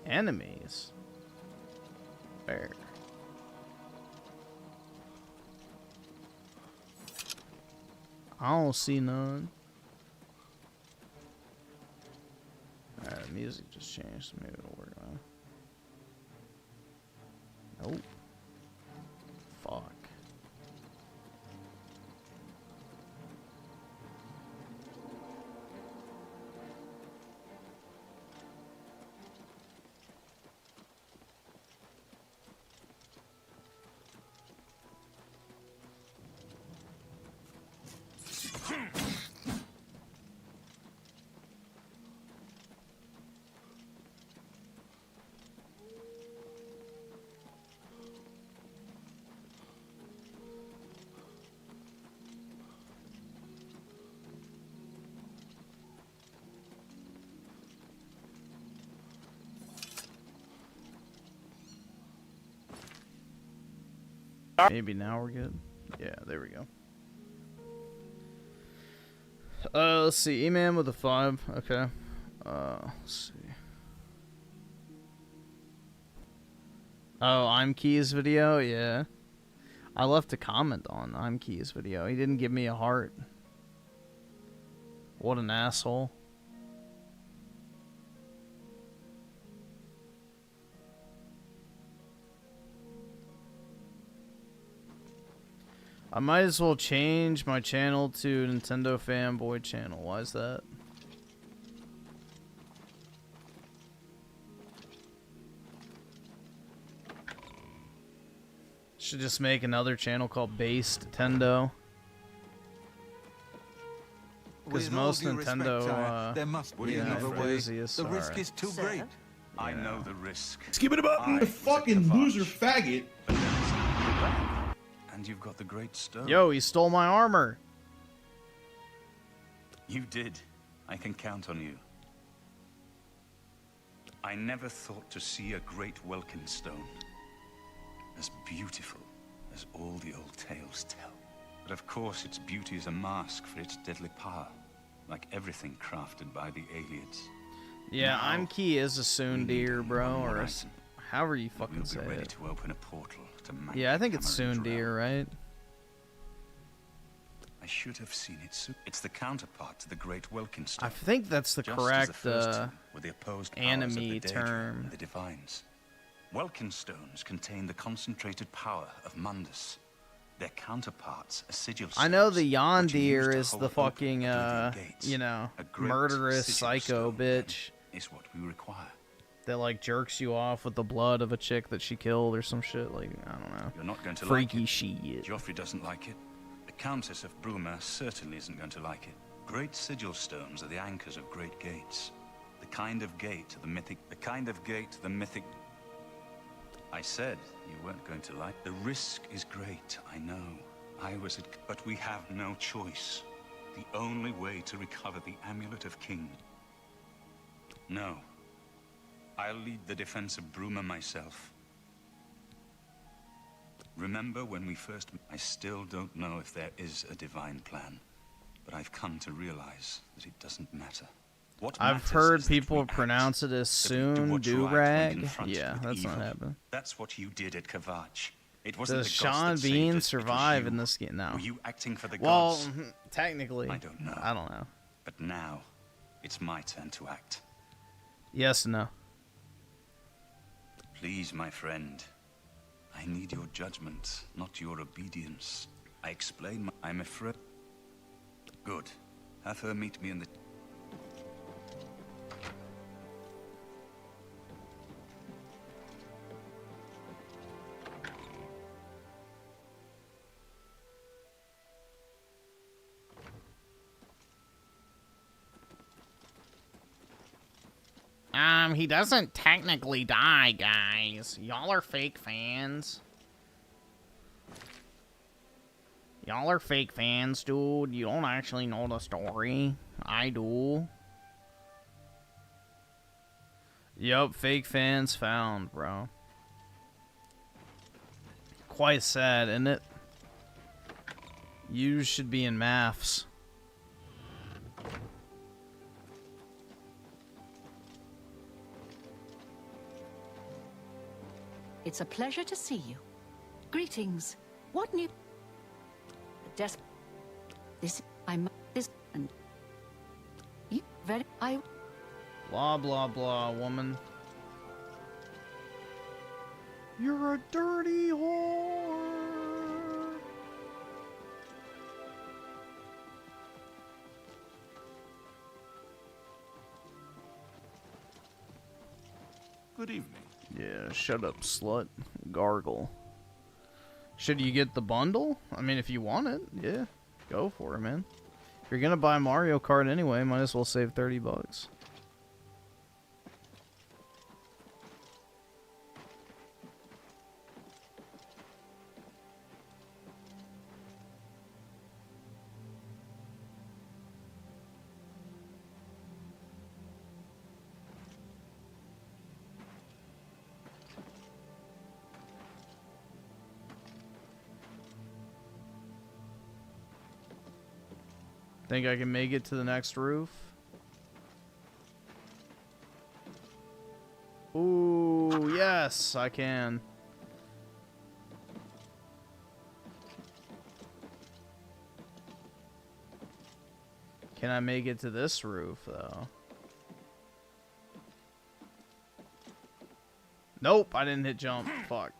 Enemies. Where? I don't see none. Alright, music just changed. Maybe it'll work now. Nope. Fuck. Maybe now we're good. Yeah, there we go. Let's see. E-Man with a 5. Okay. Let's see. Oh, I'm Key's video? Yeah. I left a comment on I'm Key's video. He didn't give me a heart. What an asshole. I might as well change my channel to Nintendo Fanboy channel. Why is that? Should just make another channel called Base Nintendo. Because most Nintendo, there must be yeah, another way. enthusiasts The risk are- is too great. I know the risk. Skip it up. I The was a fucking Kavach, loser faggot. but then it's back. And you've got the great stone. Yo, he stole my armor. You did. I can count on you. I never thought to see a great Welkin stone as beautiful as all the old tales tell. But of course, its beauty is a mask for its deadly power, like everything crafted by the aliens. Yeah, Now, I'm Key is a soon deer, bro, one more or item. however you We'll fucking be say ready it. to open a portal to Yeah, I think it's Cameron's soon deer, realm. right? I should have seen it soon. It's the counterpart to the great Welkin I stone. think that's the Just as correct the first two were the opposed powers of anime the Daedra term. and the divines. Welkin stones contain the concentrated power of Mundus. Their counterparts are sigil stones. I know the which Yon are used deer to is hold the open fucking, Oblivion gates. you know, A great murderous sigil psycho stone, then, bitch is what we require. that, like, jerks you off with the blood of a chick that she killed or some shit. Like, I don't know. You're not going to Freaky like it. shit. Joffrey doesn't like it. The Countess of Bruma certainly isn't going to like it. Great sigil stones are the anchors of great gates. The kind of gate the mythic... The kind of gate the mythic... I said you weren't going to like... The risk is great, I know. I was at... But we have no choice. The only way to recover the Amulet of King. No. I'll lead the defense of Bruma myself. Remember when we first... I still don't know if there is a divine plan, but I've come to realize that it doesn't matter. What I've matters heard is that we people act, pronounce it as that we do soon what's right when do-rag. confronted Yeah, with that's not evil. happening. That's what you did at Kavach. It wasn't Does the gods Sean that saved Bean us, it was survive you. in this game? No. Were you acting for the Well, gods? technically. I don't know. I don't know. But now, it's my turn to act. Yes and no. Please, my friend. I need your judgment, not your obedience. I explain my... I'm afraid... Good. Have her meet me in the... He doesn't technically die, guys. Y'all are fake fans. Y'all are fake fans, dude. You don't actually know the story. I do. Yup, fake fans found, bro. Quite sad, isn't it? You should be in maths. It's a pleasure to see you. Greetings. What new... This... I'm... This... And... You... Very... I... Blah, blah, blah, woman. You're a dirty whore. Good evening. Yeah, shut up, slut. Gargle. Should you get the bundle? I mean, if you want it, yeah. Go for it, man. If you're gonna buy Mario Kart anyway, might as well save 30 bucks. Think I can make it to the next roof? Ooh, yes, I can. Can I make it to this roof, though? Nope, I didn't hit jump. Fuck.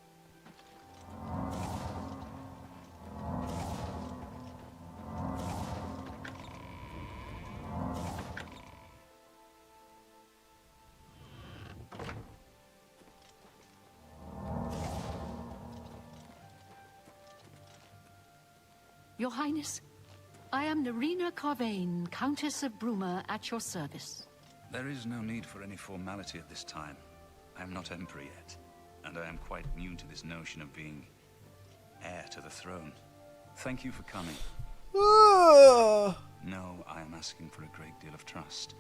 Your Highness, I am Nerina Carvain, Countess of Bruma, at your service. There is no need for any formality at this time. I am not Emperor yet, and I am quite new to this notion of being heir to the throne. Thank you for coming. No, I am asking for a great deal of trust.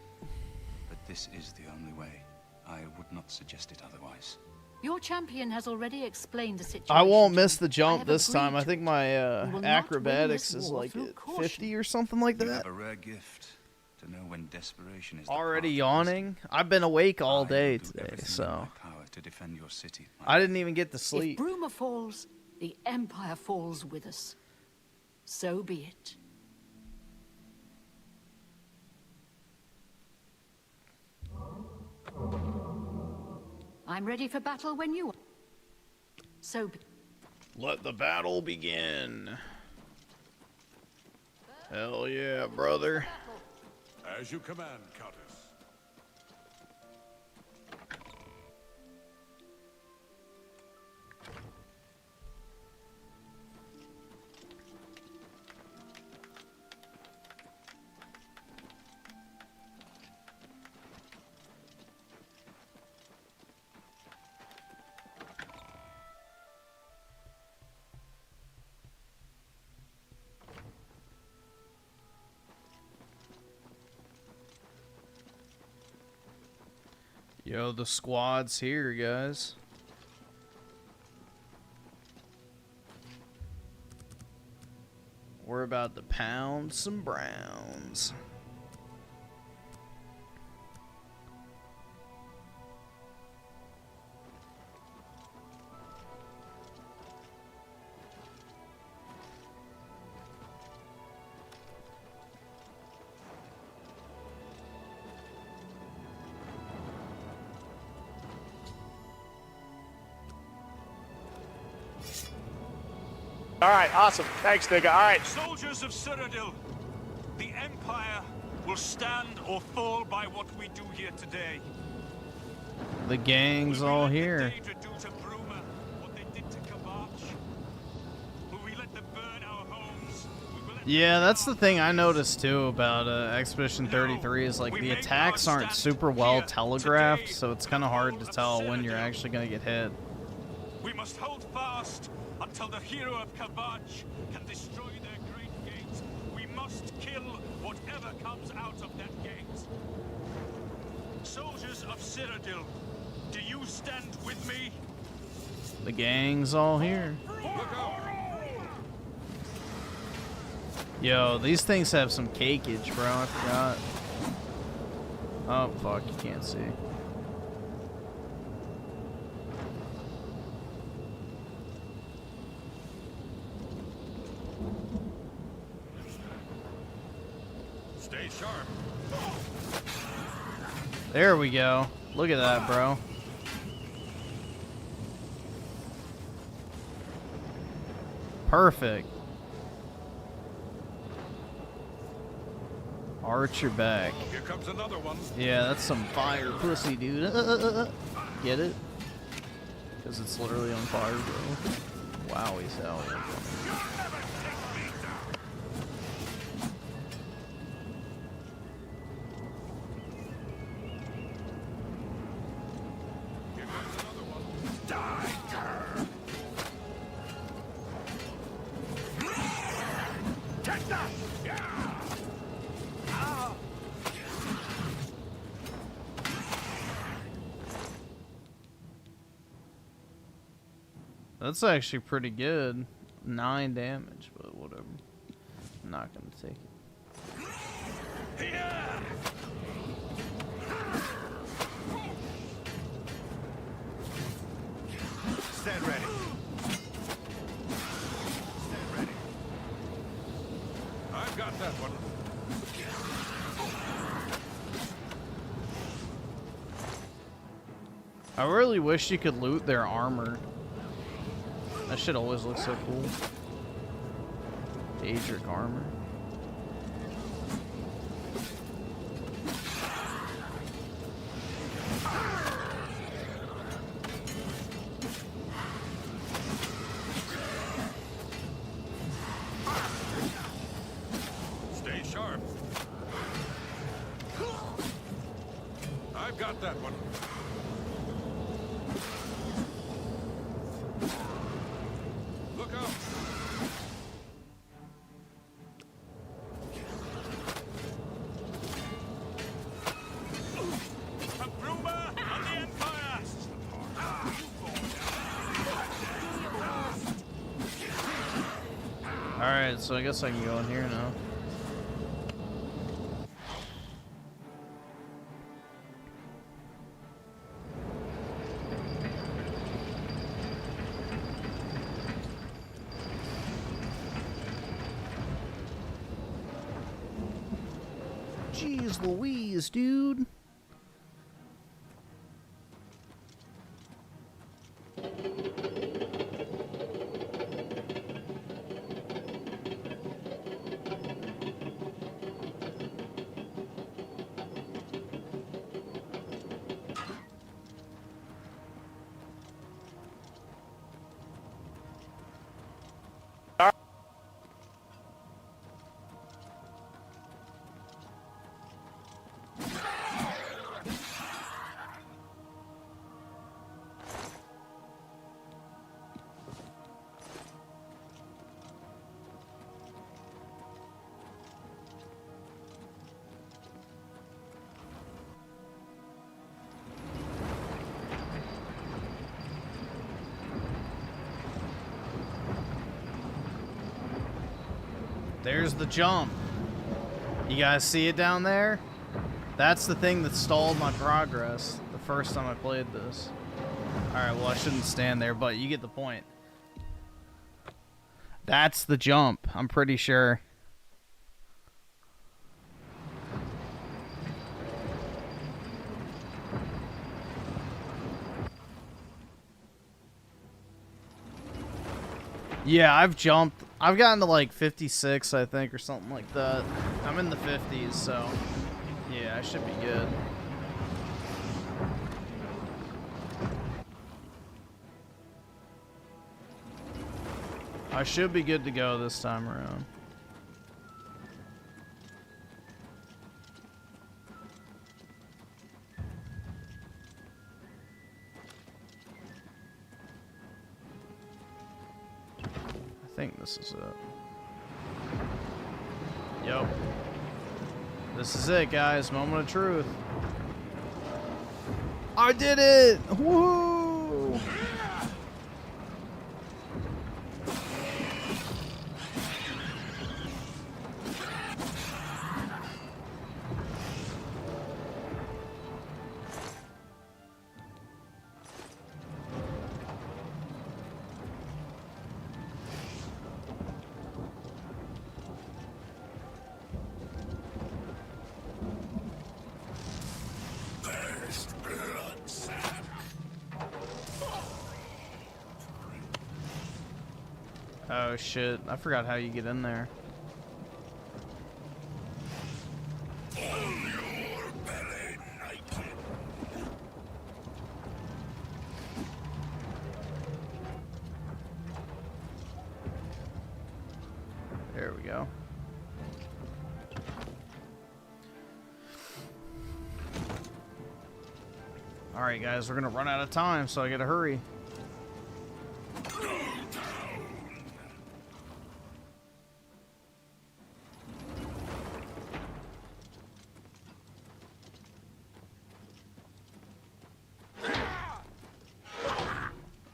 But this is the only way. I would not suggest it otherwise. Your champion has already explained the situation. I won't to miss me. the jump have this agreed time. I to think it. my We will not acrobatics win this is war like through at caution. 50 or something like You that. have a rare gift to know when desperation is the Already path of wisdom. yawning? I've been awake all I will day do today, everything in so my power to defend your city. I didn't even get to sleep. If Bruma falls, the Empire falls with us. So be it. I'm ready for battle when you are. So be... Let the battle begin. Hell yeah, brother. As you command, Countess. Yo, the squad's here, guys. We're about to pound some browns. All right, awesome. Thanks, nigga. All right. Soldiers of Cyrodiil, the Empire will stand or fall by what we do here today. The gang's Will we all let the here. Daedra do to Bruma what they did to Kavach? Will we let them burn our homes? We will let Yeah, them that's burn the thing our I lives? noticed too about Expedition 33 is like we the make attacks our aren't stand super well here telegraphed, today so it's for kind of the hard whole to of tell when you're Cyrodiil. actually gonna get hit. We must hold fast until the hero of Kavach can destroy their great gates. We must kill whatever comes out of that gate. Soldiers of Cyrodiil, do you stand with me? The gang's all here. Yo, these things have some cakeage, bro. I forgot. Oh, fuck. You can't see. There we go. Look at that, bro. Perfect. Archer back. Here comes another one. Yeah, that's some fire pussy, dude. Get it? Because it's literally on fire, bro. Wow, he's out. That's actually pretty good. 9 damage, but whatever. I'm not gonna take it. Stand ready. Stand ready. I've got that one. I really wish you could loot their armor. That shit always looks so cool. Daedric armor. Stay sharp. I've got that one. Look out. Bruma and the Empire! Alright, so I guess I can go in here now. Jeez Louise, dude. There's the jump. You guys see it down there? That's the thing that stalled my progress the first time I played this. Alright, well I shouldn't stand there, but you get the point. That's the jump, I'm pretty sure. Yeah, I've jumped. I've gotten to like 56, I think, or something like that. I'm in the 50s, so yeah, I should be good. I should be good to go this time around. I think this is it. Yep. This is it, guys. Moment of truth. I did it! Woo! Oh shit, I forgot how you get in there. There we go. Alright guys, we're gonna run out of time, so I gotta hurry.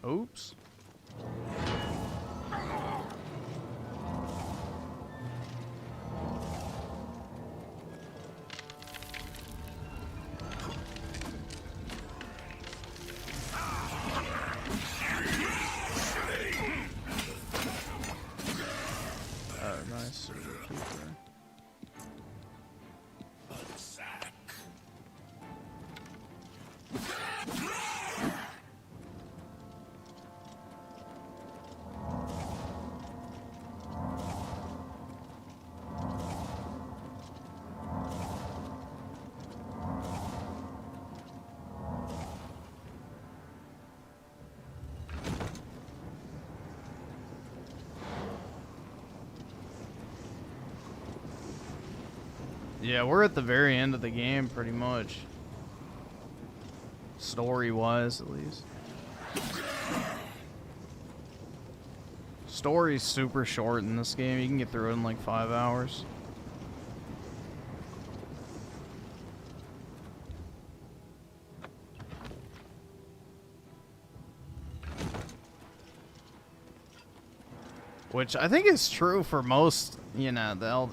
Oops. Oh, nice. Yeah, we're at the very end of the game, pretty much. Story-wise, at least. Story's super short in this game. You can get through it in like 5 hours. Which I think is true for most, you know,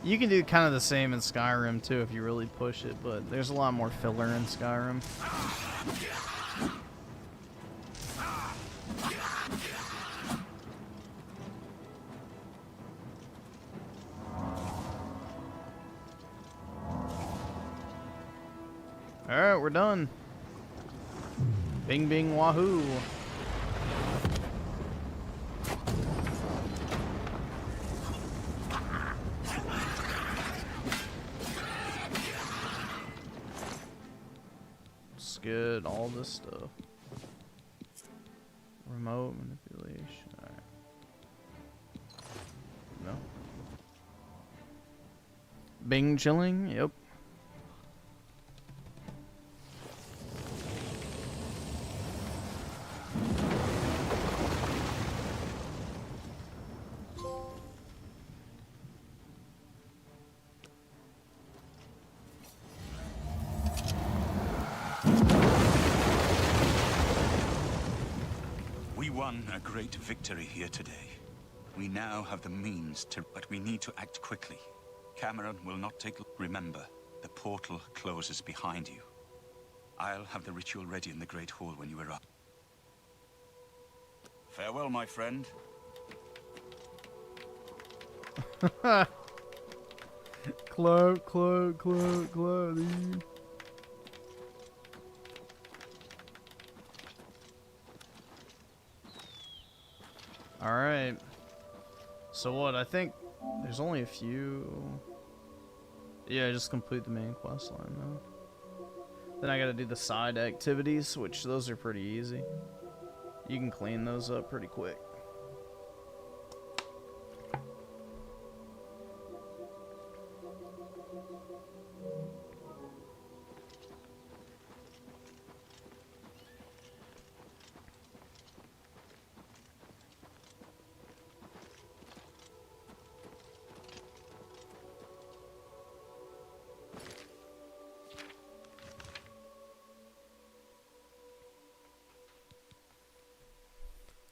you can do kind of the same in Skyrim too if you really push it, but there's a lot more filler in Skyrim. Alright, we're done. Bing bing wahoo. Good, all this stuff. Remote manipulation. Alright. No. Bing chilling, yep. A great victory here today. We now have the means to, but we need to act quickly. Cameron will not take. Remember, the portal closes behind you. I'll have the ritual ready in the Great Hall when you arrive. Farewell, my friend. Cloud. Alright. So what, I think there's only a few. Yeah, just complete the main quest line now. Then I gotta do the side activities, which those are pretty easy. You can clean those up pretty quick.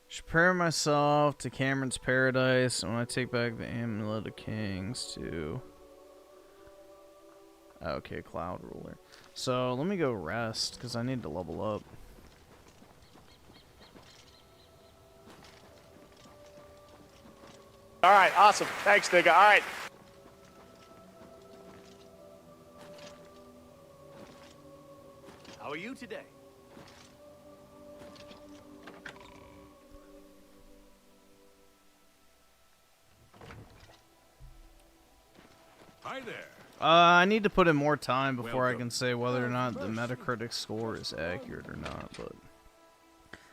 Should prepare myself to Cameron's Paradise when I take back the Amulet of Kings to... Okay, Cloud Ruler. So, let me go rest, because I need to level up. Alright, awesome. Thanks, nigga. Alright. How are you today? I need to put in more time before I can say whether or not the Metacritic score is accurate or not, but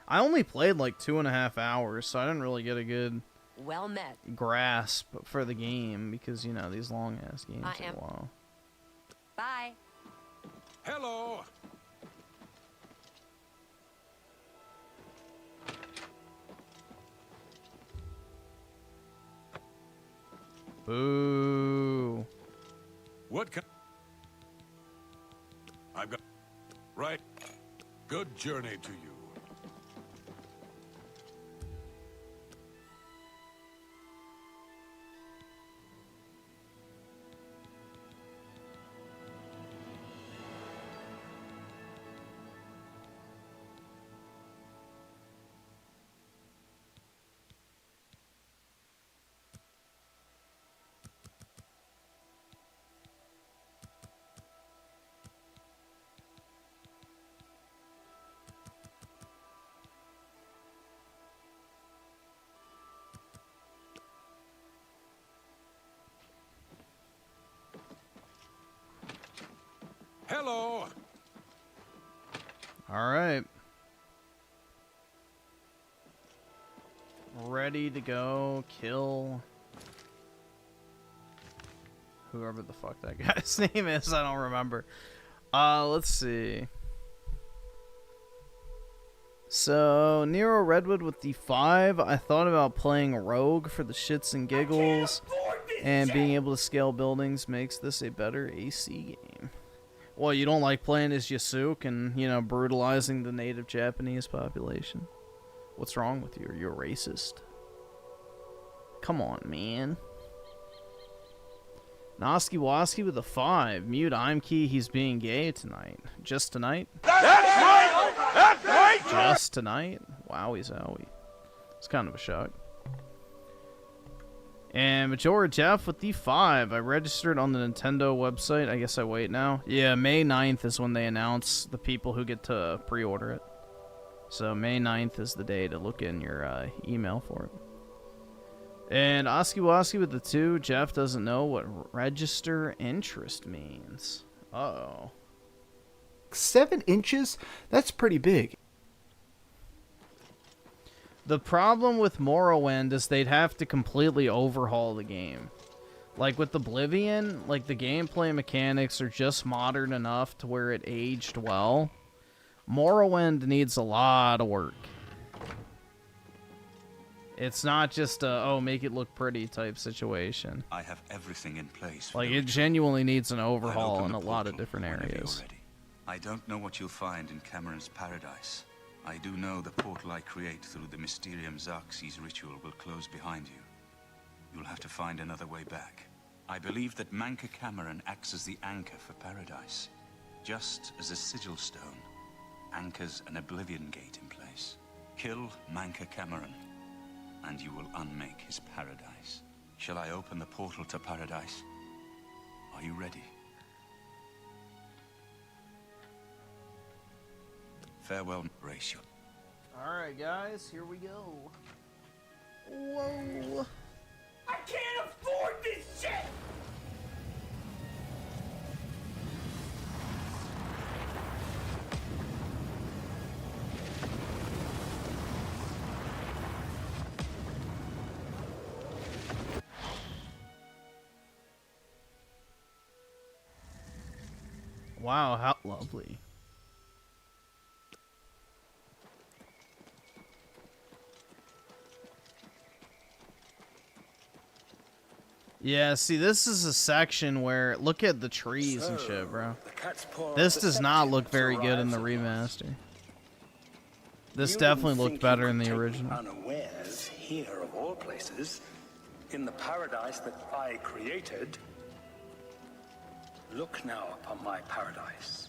I only played like 2.5 hours, so I didn't really get a good Well met. grasp for the game because, you know, these long-ass games take a while. Bye. Hello. Boo. What can I've got? Right. Good journey to you. Hello. All right. Ready to go kill whoever the fuck that guy's name is. I don't remember. Let's see. So, Nero Redwood with D5. I thought about playing Rogue for the shits and giggles, and being able to scale buildings makes this a better AC game. Well, you don't like playing as Yasuke and, you know, brutalizing the native Japanese population? What's wrong with you? You're a racist. Come on, man. Noski Woski with a 5. Mute Imkey, he's being gay tonight. Just tonight? That's right! That's right! Just tonight? Wowie zowie. It's kind of a shock. And Majora Jeff with the 5. I registered on the Nintendo website. I guess I wait now. Yeah, May 9th is when they announce the people who get to pre-order it. So May 9th is the day to look in your email for it. And Oskiwaski with the 2. Jeff doesn't know what register interest means. Uh-oh. 7 inches? That's pretty big. The problem with Morrowind is they'd have to completely overhaul the game. Like with Oblivion, like the gameplay mechanics are just modern enough to where it aged well. Morrowind needs a lot of work. It's not just a, oh, make it look pretty type situation. I have everything in place. Like, it genuinely needs an overhaul in a lot of different areas. I don't know what you'll find in Cameron's paradise. I do know the portal I create through the Mysterium Xerxes ritual will close behind you. You'll have to find another way back. I believe that Manka Cameron acts as the anchor for paradise. Just as a sigil stone anchors an Oblivion gate in place. Kill Manka Cameron, and you will unmake his paradise. Shall I open the portal to paradise? Are you ready? Farewell, Ratio. Alright, guys, here we go. Whoa. I can't afford this shit! Wow, how lovely. Yeah, see, this is a section where, look at the trees and shit, bro. This does not look very good in the remaster. This definitely looked better in the original. Unawares here of all places, in the paradise that I created. Look now upon my paradise.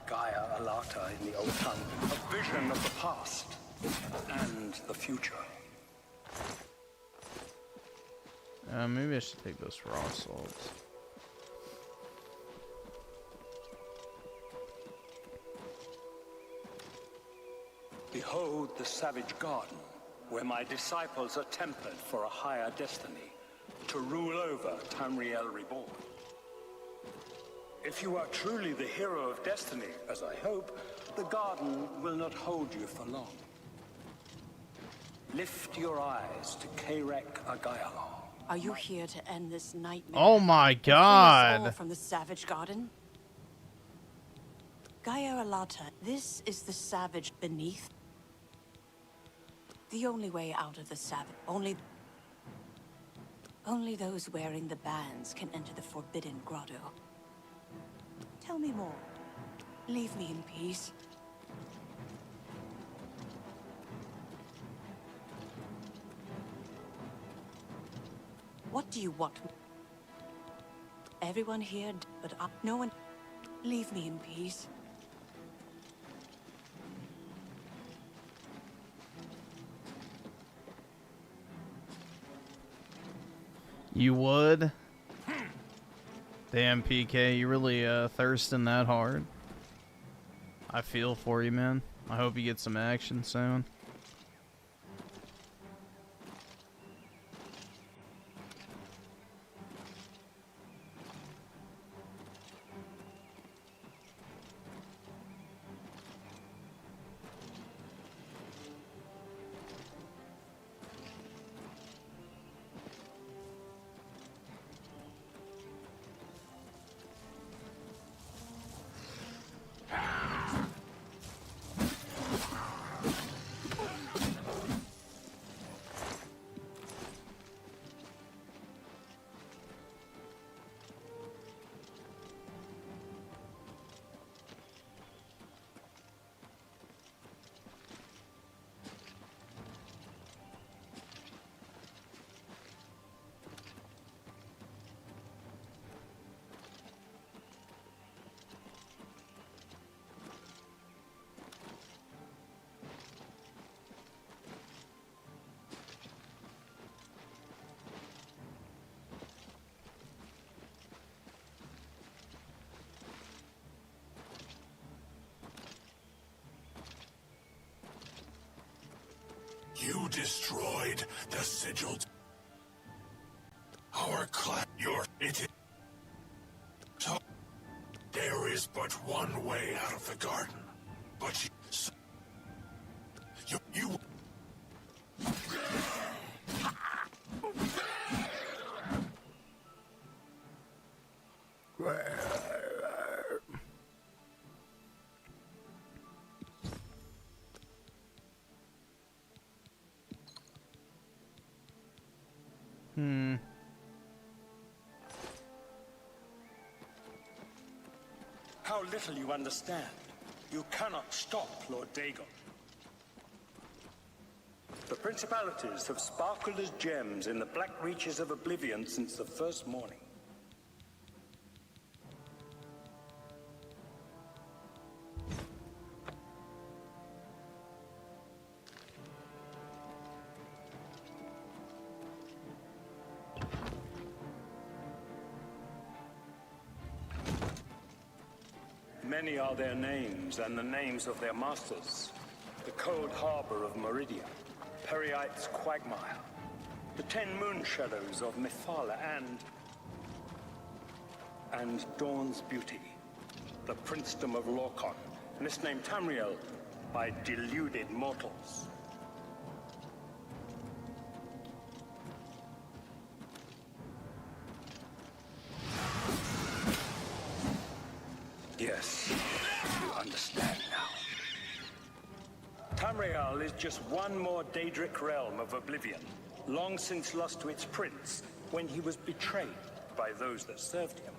Gaia Alata in the old tongue, a vision of the past and the future. Maybe I should take those raw salts. Behold the savage garden, where my disciples are tempered for a higher destiny, to rule over Tamriel Reborn. If you are truly the hero of destiny, as I hope, the garden will not hold you for long. Lift your eyes to Karek Agayalo. Are you here to end this nightmare? Oh my and free us all god. from the Savage Garden? Gaia Alata, this is the Savage beneath. The only way out of the Savage. Only those wearing the bands can enter the Forbidden Grotto. Tell me more. Leave me in peace. What do you want? Everyone here, but no one. Leave me in peace. You would? Damn, PK, you really thirsting that hard? I feel for you, man. I hope you get some action soon. You destroyed the sigils. Our clan, it is. So, there is but one way out of the garden. But you How little you understand. You cannot stop Lord Dagon. The principalities have sparkled as gems in the black reaches of Oblivion since the first morning. Many are their names and the names of their masters. The cold harbor of Meridia, Periite's quagmire, the 10 moon shadows of Mephala and Dawn's beauty, the princedom of Lorcon, misnamed Tamriel by deluded mortals. Yes, you understand now. Tamriel is just one more Daedric realm of Oblivion, long since lost to its prince when he was betrayed by those that served him.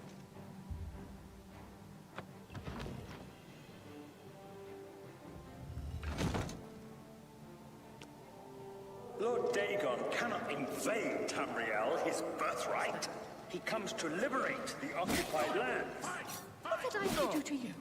Lord Dagon cannot invade Tamriel, his birthright. He comes to liberate the occupied lands. What did I do to you?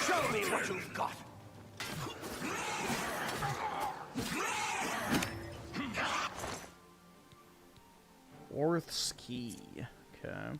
Show me what you've got. Orth's Key. Okay.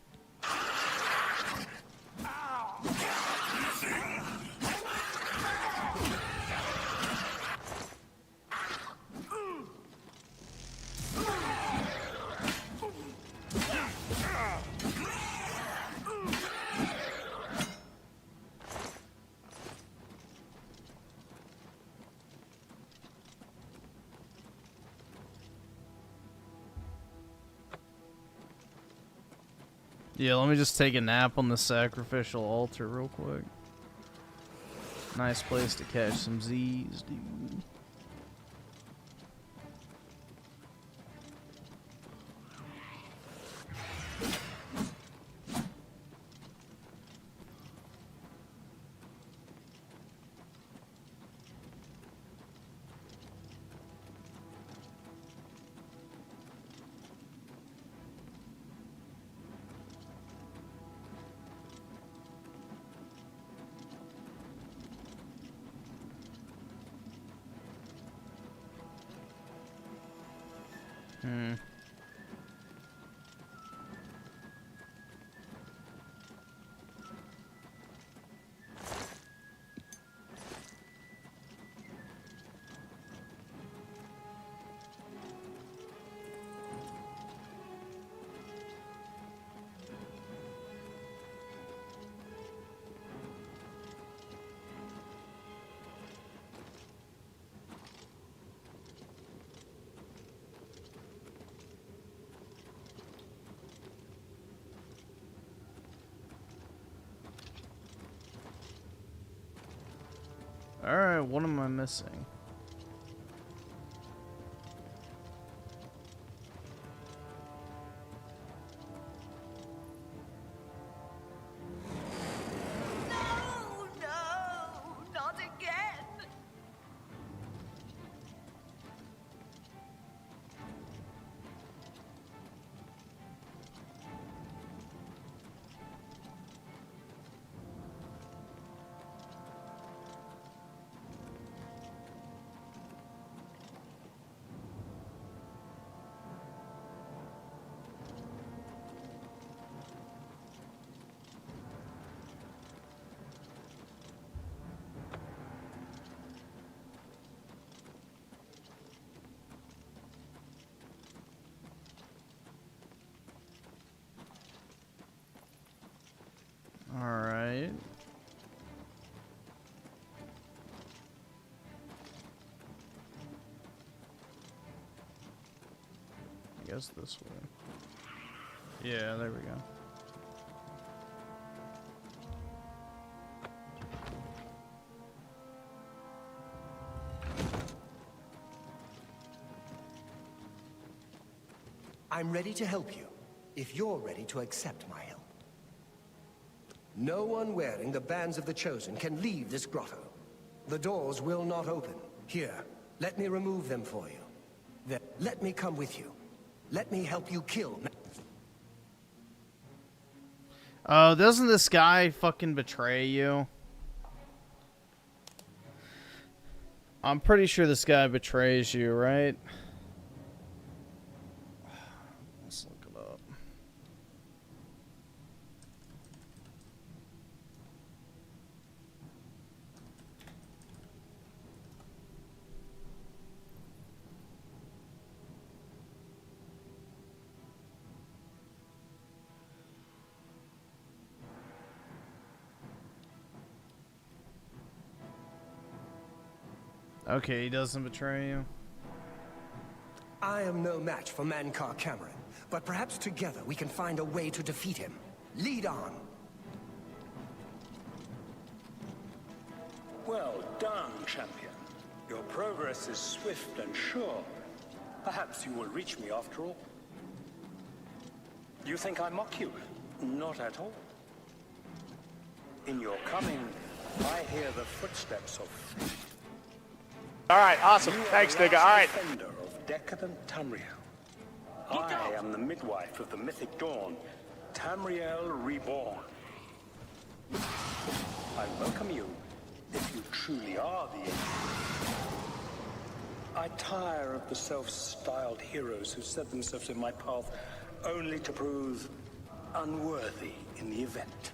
Yeah, let me just take a nap on the sacrificial altar real quick. Nice place to catch some Z's, dude. Alright, what am I missing? No, not again. Alright. I guess this way. Yeah, there we go. I'm ready to help you, if you're ready to accept my help. No one wearing the bands of the Chosen can leave this grotto. The doors will not open. Here, let me remove them for you. Then, let me come with you. Let me help you kill. Oh, doesn't this guy fucking betray you? I'm pretty sure this guy betrays you, right? Let's look it up. Okay, he doesn't betray you. I am no match for Mankar Cameron, but perhaps together we can find a way to defeat him. Lead on. Well done, champion. Your progress is swift and sure. Perhaps you will reach me after all. You think I mock you? Not at all. In your coming, I hear the footsteps of fate. All right, awesome. Thanks, nigga. All right. Defender of decadent Tamriel. I am the midwife of the mythic dawn, Tamriel Reborn. I welcome you, if you truly are the end. I tire of the self-styled heroes who set themselves in my path only to prove unworthy in the event.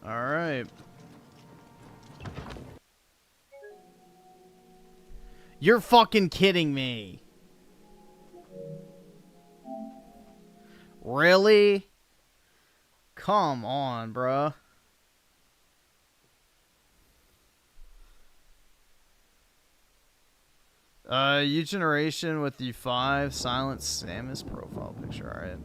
All right. You're fucking kidding me. Really? Come on, bruh. U-Generation with U5, Silent Samus profile picture, alright.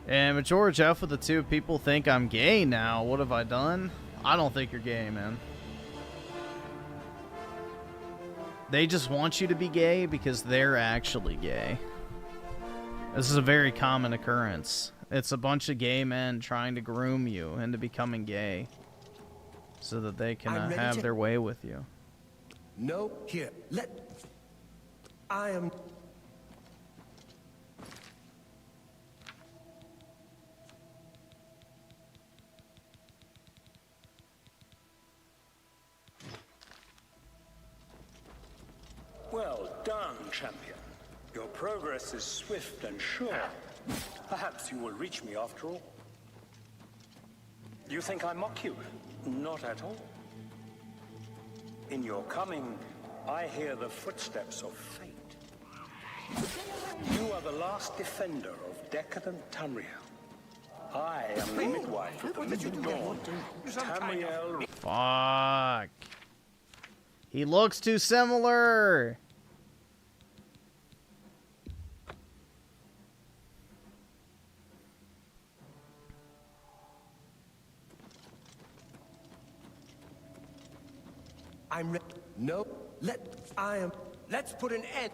And George F with the 2 people think I'm gay now. What have I done? I don't think you're gay, man. They just want you to be gay because they're actually gay. This is a very common occurrence. It's a bunch of gay men trying to groom you into becoming gay so that they can have their way with you. No, here, I am... Well done, champion. Your progress is swift and sure. Perhaps you will reach me after all. You think I mock you? Not at all. In your coming, I hear the footsteps of fate. You are the last defender of decadent Tamriel. I am the midwife of the Mythic Dawn, Tamriel. Fuck. He looks too similar. I'm ready. No, let's put an end.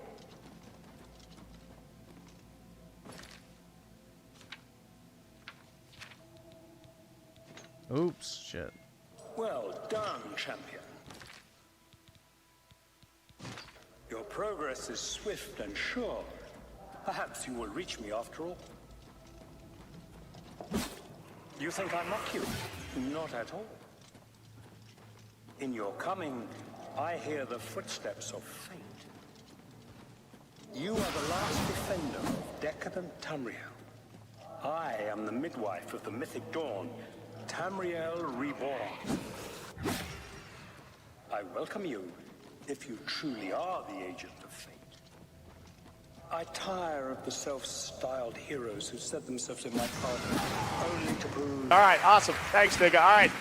Oops, shit. Well done, champion. Your progress is swift and sure. Perhaps you will reach me after all. You think I mock you? Not at all. In your coming, I hear the footsteps of fate. You are the last defender of decadent Tamriel. I am the midwife of the Mythic Dawn, Tamriel Reborn. I welcome you, if you truly are the agent of fate. I tire of the self-styled heroes who set themselves in my path only to prove... All right, awesome. Thanks, nigga. All right.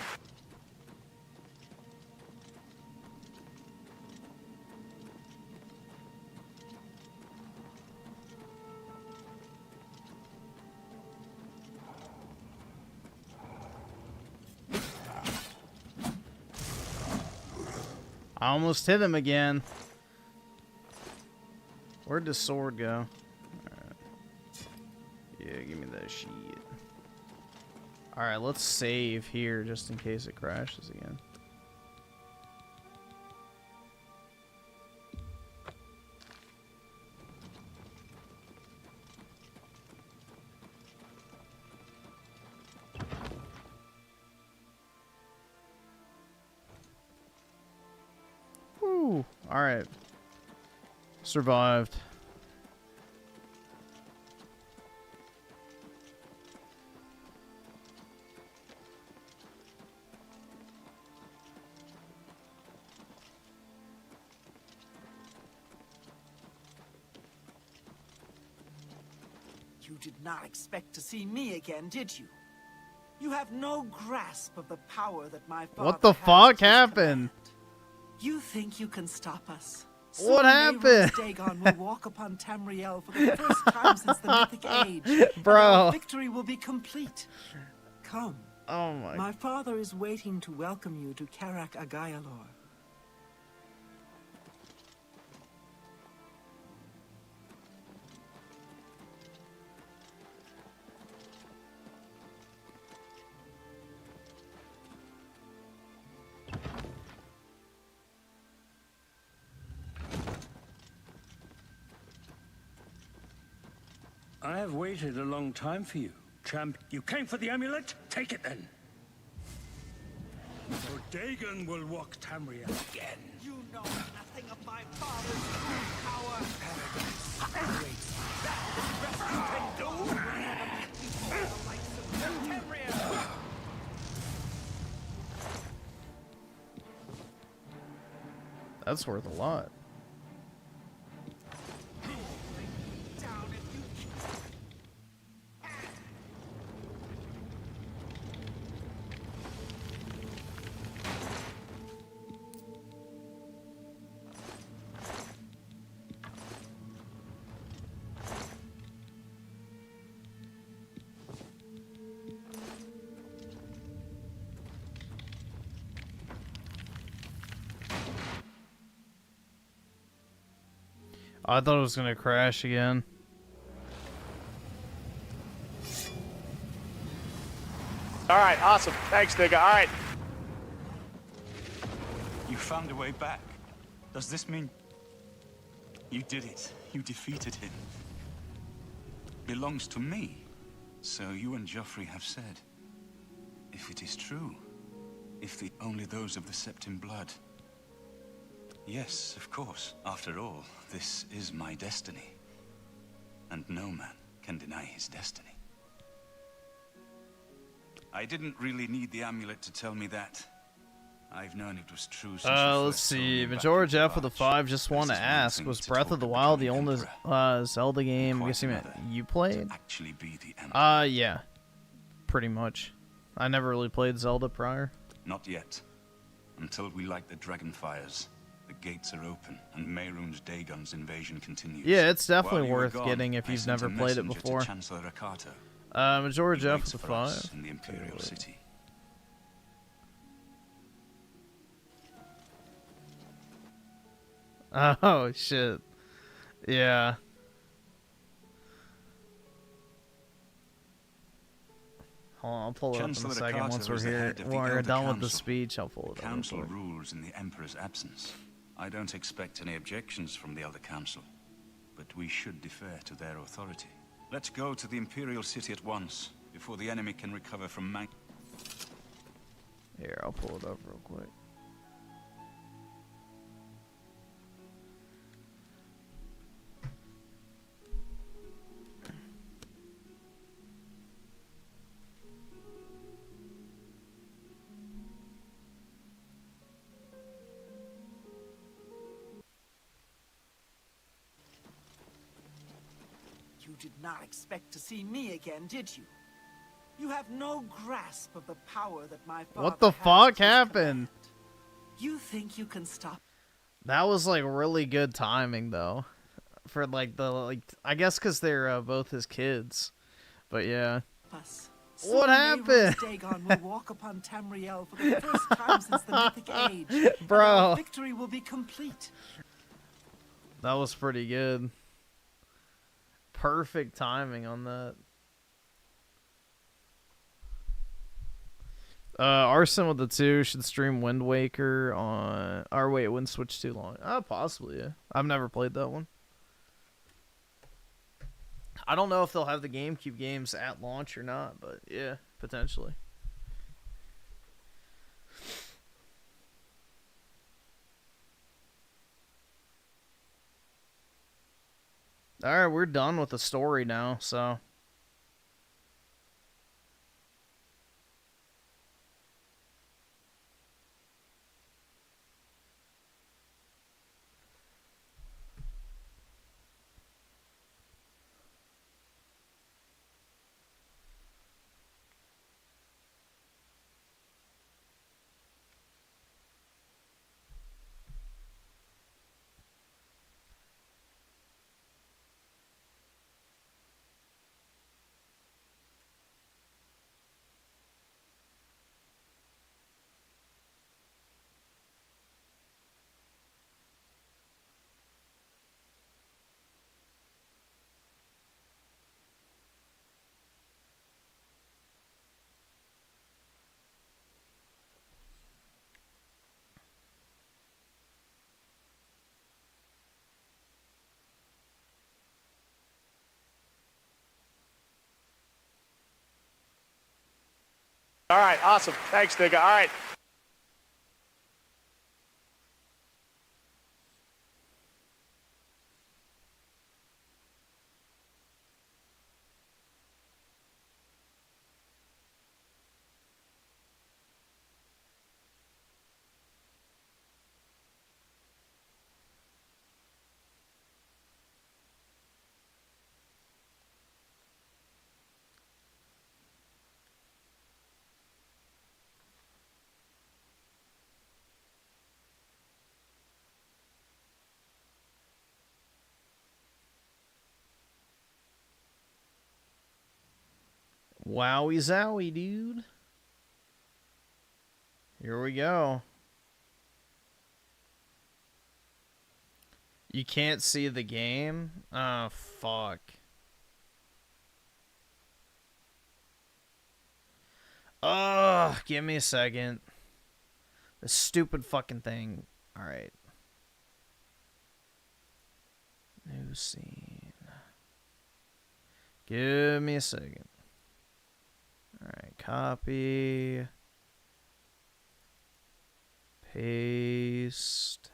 I almost hit him again. Where'd the sword go? Alright. Yeah, give me that shit. Alright, let's save here just in case it crashes again. Woo! Alright. Survived. You did not expect to see me again, did you? You have no grasp of the power that my father What the fuck happened? You think you can stop us? What happened? Dagon will walk upon Tamriel for the first time since the Mythic Age. Bro. And our victory will be complete. Come. Oh my. My father is waiting to welcome you to Karak Agayalor. I have waited a long time for you, champ. You came for the amulet? Take it then. Or Dagon will walk Tamriel again. You know nothing of my father's true power. Paradise. That is the best you can do. Before the likes of Tamriel. That's worth a lot. I thought it was gonna crash again. Alright, awesome. Thanks, nigga. Alright. You found a way back. Does this mean... You did it. You defeated him. Belongs to me. So you and Joffrey have said. If it is true. If only those of the Septim blood. Yes, of course. After all, this is my destiny. And no man can deny his destiny. I didn't really need the amulet to tell me that. I've known it was true since Let's see. Majority Jeff with a 5 just want to ask, was Breath of the Wild the only Zelda game I'm guessing you played? Yeah. Pretty much. I never really played Zelda prior. Not yet. Until we light the Dragonfires. The gates are open, and Mehrunes Dagon's invasion continues. Yeah, it's definitely worth getting if you've never played it before. Majority Jeff with a 5. In the Imperial City. Oh shit. Yeah. Hold on, I'll pull it up in a second once we're here. When we're done with the speech, I'll pull it up. The Council rules in the Emperor's absence. I don't expect any objections from the Elder Council, but we should defer to their authority. Let's go to the Imperial City at once, before the enemy can recover from Here, I'll pull it up real quick. You did not expect to see me again, did you? You have no grasp of the power that my father What the fuck happened? You think you can stop? That was like really good timing though. For like I guess cuz they're both his kids. But yeah. What happened? Dagon will walk upon Tamriel for the first time since the Mythic Age. Bro. And our victory will be complete. That was pretty good. Perfect timing on that. Arson with the 2 should stream Wind Waker on... Or wait, it wouldn't switch too long. Possibly, yeah. I've never played that one. I don't know if they'll have the GameCube games at launch or not, but yeah, potentially. Alright, we're done with the story now, so... All right, awesome. Thanks, nigga. All right. Wowie zowie, dude. Here we go. You can't see the game? Oh, fuck. Ugh, give me a second. This stupid fucking thing. Alright. New scene. Give me a second. Alright, copy. Paste.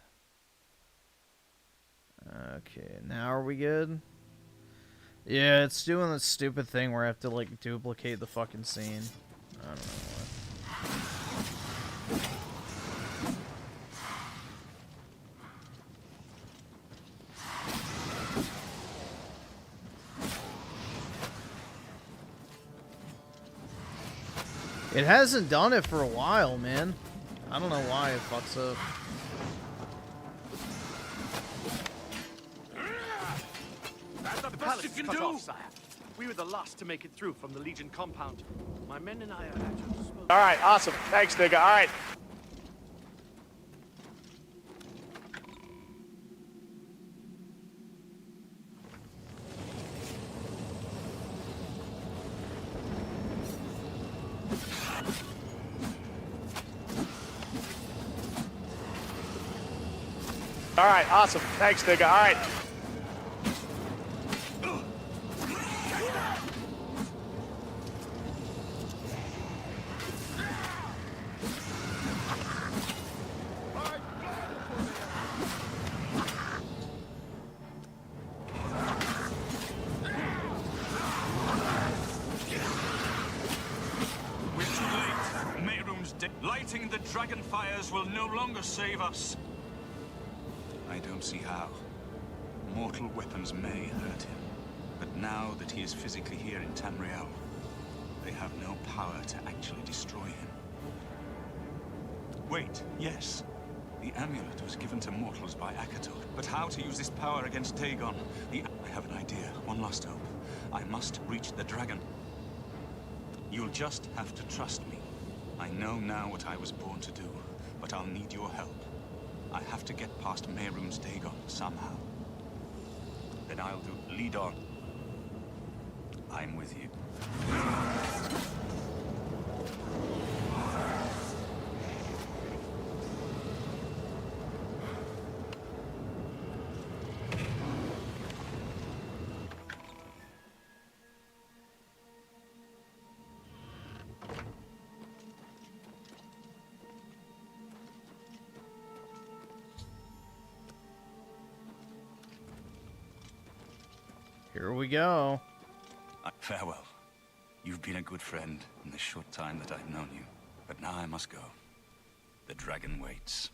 Okay, now are we good? Yeah, it's doing this stupid thing where I have to, like, duplicate the fucking scene. I don't know what. It hasn't done it for a while, man. I don't know why it fucks up. The palace is cut off, sire. We were the last to make it through from the Legion compound. My men and I are at your disposal. All right, awesome. Thanks, nigga. All right. All right, awesome. Thanks, nigga. All right. We're too late. Mayroom's dead. Lighting the dragon fires will no longer save us. I don't see how. Mortal weapons may hurt him, but now that he is physically here in Tamriel, they have no power to actually destroy him. Wait, yes. The amulet was given to mortals by Akator, but how to use this power against Dagon? I have an idea. One last hope. I must reach the dragon. You'll just have to trust me. I know now what I was born to do, but I'll need your help. I have to get past Mehrunes Dagon somehow. Then I'll do lead on. I'm with you. Here we go. Farewell. You've been a good friend in the short time that I've known you. But now I must go. The dragon waits.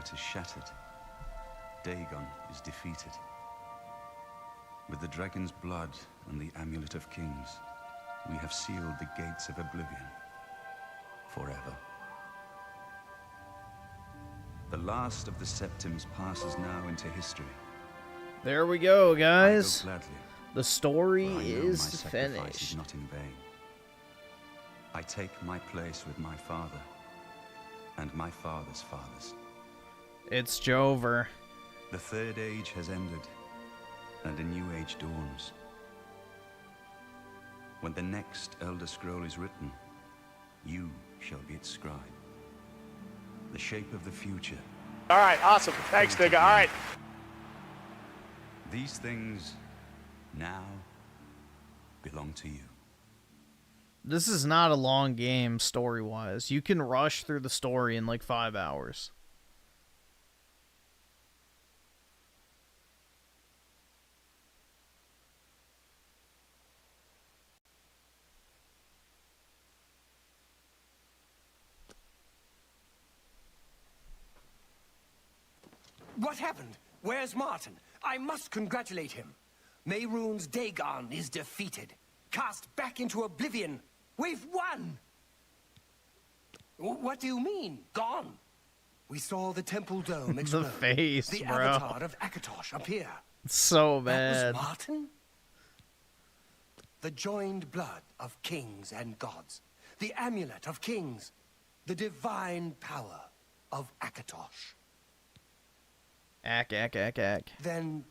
threat is shattered. Dagon is defeated. With the dragon's blood and the Amulet of Kings, we have sealed the gates of Oblivion forever. The last of the Septims passes now into history. There we go, guys. I go gladly, The story for I know my is sacrifice finished. is not in vain. I take my place with my father and my father's fathers. It's Jover. The third age has ended, and a new age dawns. When the next Elder Scroll is written, you shall be its scribe. The shape of the future. All right, awesome. Thanks, nigga. All right. These things now belong to you. This is not a long game story-wise. You can rush through the story in like 5 hours. What happened? Where's Martin? I must congratulate him. Mehrunes Dagon is defeated. Cast back into Oblivion. We've won! What do you mean, gone? We saw the temple dome explode. The face, the bro. avatar of Akatosh appear. So That bad. was Martin? The joined blood of kings and gods. The amulet of kings. The divine power of Akatosh. Ack. Then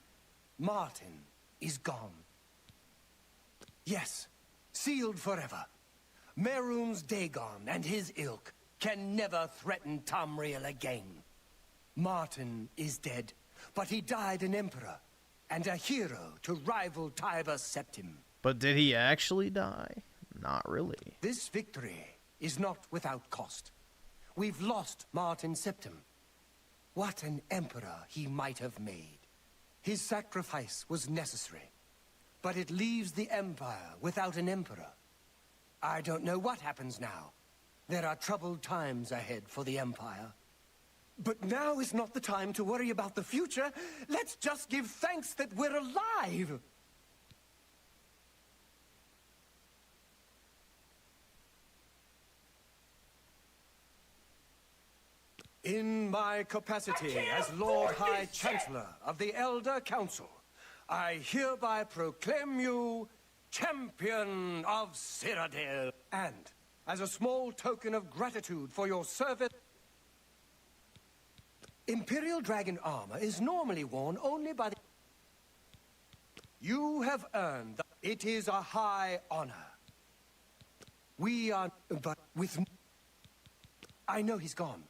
Martin is gone. Yes, sealed forever. Mehrunes Dagon and his ilk can never threaten Tamriel again. Martin is dead, but he died an emperor and a hero to rival Tiber Septim. But did he actually die? Not really. This victory is not without cost. We've lost Martin Septim. What an emperor he might have made. His sacrifice was necessary, but it leaves the Empire without an emperor. I don't know what happens now. There are troubled times ahead for the Empire. But now is not the time to worry about the future. Let's just give thanks that we're alive! In my capacity as Lord High Chancellor of the Elder Council, I hereby proclaim you Champion of Cyrodiil. And, as a small token of gratitude for your service, Imperial Dragon armor is normally worn only by the... You have earned that. It is a high honor. We are... but with... I know he's gone.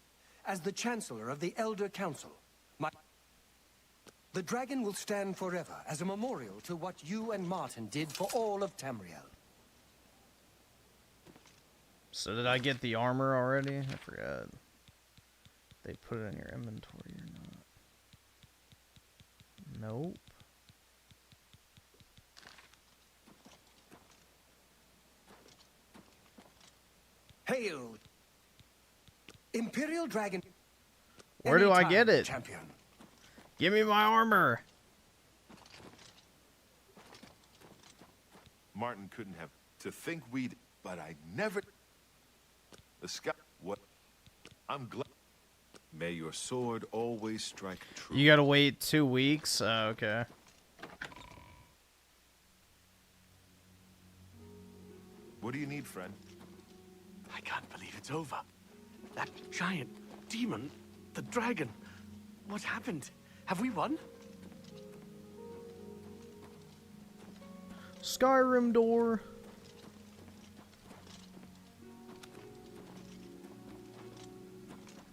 As the Chancellor of the Elder Council, the dragon will stand forever as a memorial to what you and Martin did for all of Tamriel. So did I get the armor already? I forgot. They put it in your inventory or not. Nope. Hail! Imperial Dragon... Where do I Anytime, get it? Champion. Give me my armor. Martin couldn't have. To think we'd. But I never. The sky. What? I'm glad. May your sword always strike true. You gotta wait 2 weeks? Okay. What do you need, friend? I can't believe it's over. That giant demon, the dragon. What happened? Have we won? Skyrim door.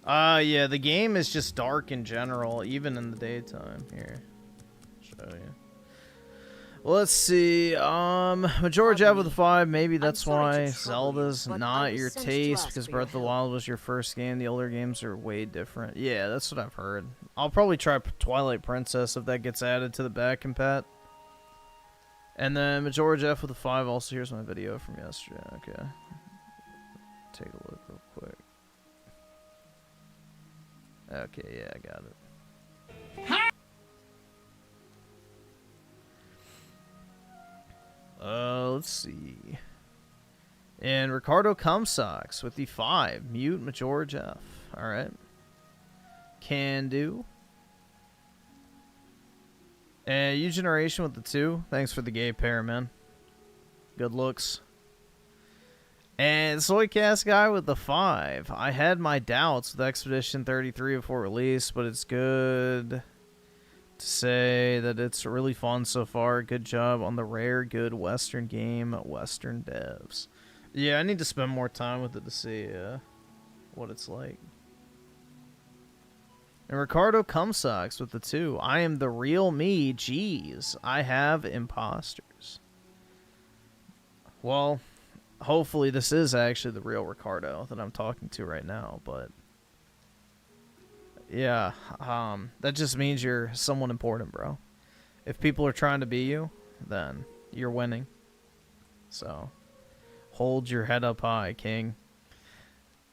Yeah, the game is just dark in general, even in the daytime. Here, show you. Let's see. Majority out with the 5. Maybe that's why Zelda's not your taste, because Breath of the Wild was your first game. The older games are way different. Yeah, that's what I've heard. I'll probably try Twilight Princess if that gets added to the back compat. And then Majority F with the 5. Also, here's my video from yesterday. Okay. Take a look real quick. Okay, yeah, I got it. Let's see. And Ricardo Cumsox with the 5. Mute Major Jeff. Alright. Can do. And U-Generation with the 2. Thanks for the gay pair, man. Good looks. And Soycast Guy with the 5. I had my doubts with Expedition 33 before release, but it's good to say that it's really fun so far. Good job on the rare good Western game, Western devs. Yeah, I need to spend more time with it to see what it's like. And Ricardo Cumsox with the 2. I am the real me. Jeez, I have imposters. Well, hopefully this is actually the real Ricardo that I'm talking to right now, but yeah, that just means you're someone important, bro. If people are trying to be you, then you're winning. So, hold your head up high, king.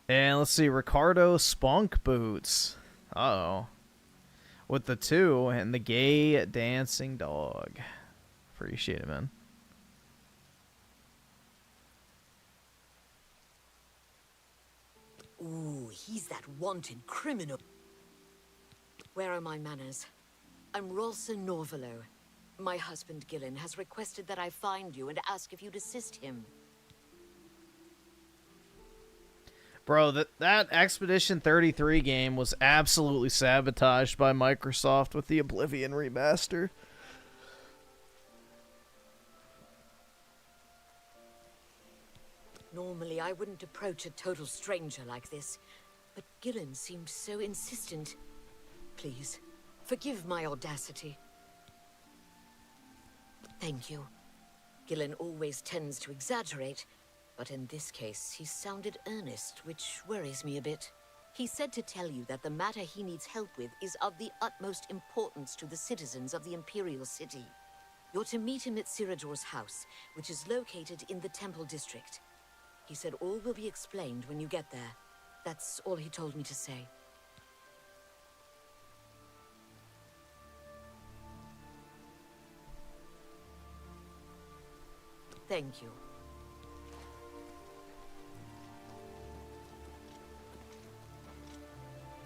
And let's see, Ricardo Spunk Boots. Uh-oh. With the 2 and the gay dancing dog. Appreciate it, man. Ooh, he's that wanted criminal. Where are my manners? I'm Rolsa Norvalo. My husband, Gillen, has requested that I find you and ask if you'd assist him. Bro, that Expedition 33 game was absolutely sabotaged by Microsoft with the Oblivion remaster. Normally, I wouldn't approach a total stranger like this, but Gillen seemed so insistent. Please, forgive my audacity. Thank you. Gillen always tends to exaggerate, but in this case, he sounded earnest, which worries me a bit. He said to tell you that the matter he needs help with is of the utmost importance to the citizens of the Imperial City. You're to meet him at Sirador's house, which is located in the Temple District. He said all will be explained when you get there. That's all he told me to say. Thank you.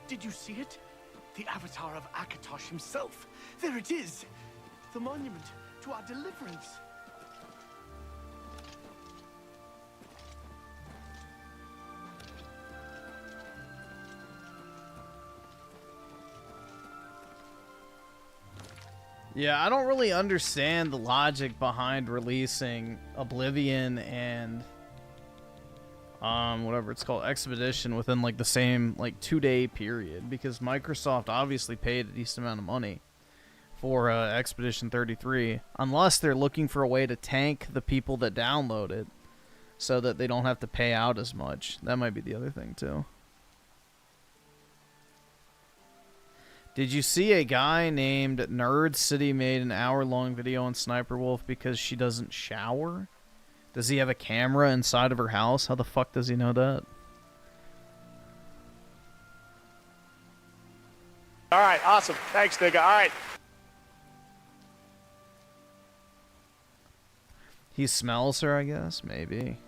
Did you see it? The avatar of Akatosh himself. There it is. The monument to our deliverance. Yeah, I don't really understand the logic behind releasing Oblivion and whatever it's called, Expedition, within like the same like 2-day period, because Microsoft obviously paid a decent amount of money for Expedition 33, unless they're looking for a way to tank the people that download it so that they don't have to pay out as much. That might be the other thing too. Did you see a guy named Nerd City made an hour-long video on Sniper Wolf because she doesn't shower? Does he have a camera inside of her house? How the fuck does he know that? All right, awesome. Thanks, nigga. All right. He smells her, I guess? Maybe.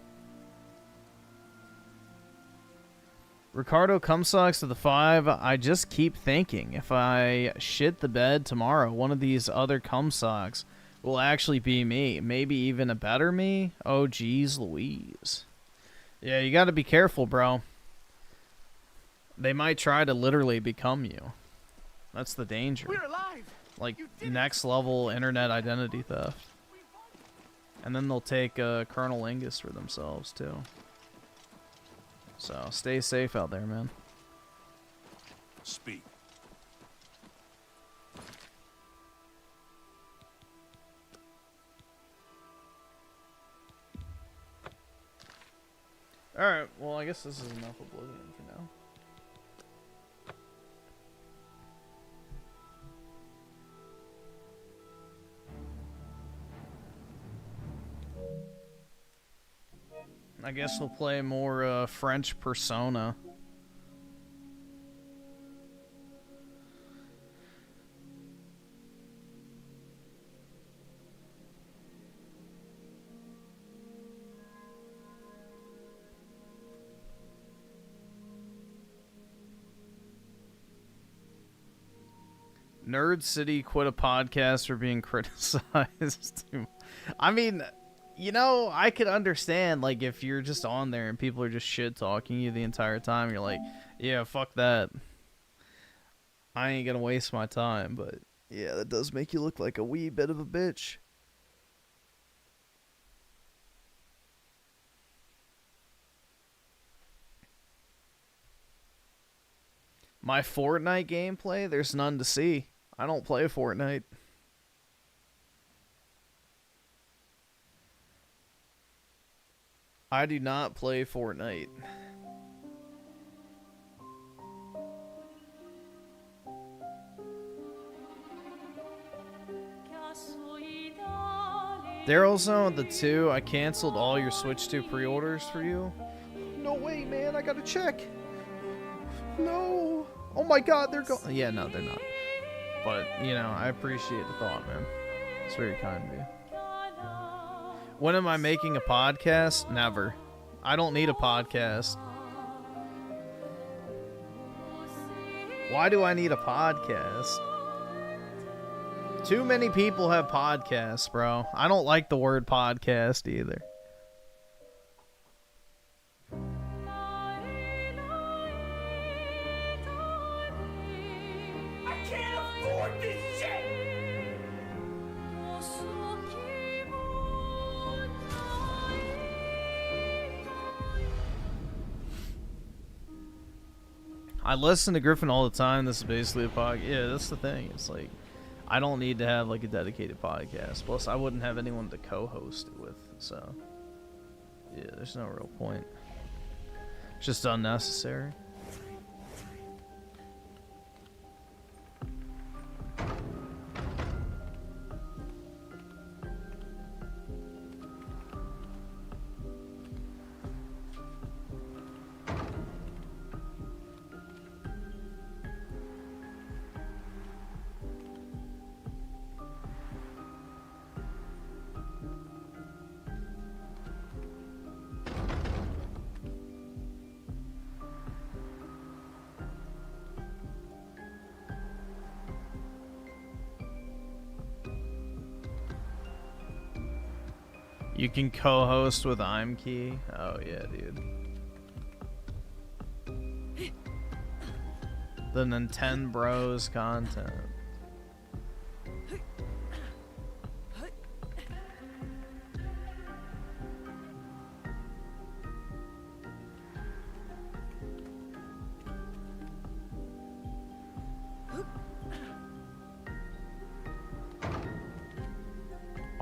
Ricardo Cumsox to the 5. I just keep thinking if I shit the bed tomorrow, one of these other Cumsox will actually be me. Maybe even a better me? Oh, geez Louise. Yeah, you gotta be careful, bro. They might try to literally become you. That's the danger. We're alive. Like, next level internet identity theft. And then they'll take Colonel Lingus for themselves, too. So, stay safe out there, man. Speak. Alright, well, I guess this is enough Oblivion for now. I guess we'll play more French Persona. Nerd City quit a podcast for being criticized. I mean, you know, I could understand, like, if you're just on there and people are just shit-talking you the entire time, you're like, yeah, fuck that. I ain't gonna waste my time, but yeah, that does make you look like a wee bit of a bitch. My Fortnite gameplay, there's none to see. I don't play Fortnite. I do not play Fortnite. Daryl Zone the 2, I canceled all your Switch 2 pre-orders for you. No way, man, I gotta check. No. Oh my god, they're going. Yeah, no, they're not. But, you know, I appreciate the thought, man. It's very kind of you. When am I making a podcast? Never. I don't need a podcast. Why do I need a podcast? Too many people have podcasts, bro. I don't like the word podcast either. I can't afford this shit! I listen to Griffin all the time. This is basically a podcast. Yeah, that's the thing. It's like, I don't need to have like a dedicated podcast. Plus, I wouldn't have anyone to co-host it with. So, yeah, there's no real point. It's just unnecessary. You can co-host with ImKey. Oh yeah, dude. The Nintendo Bros content.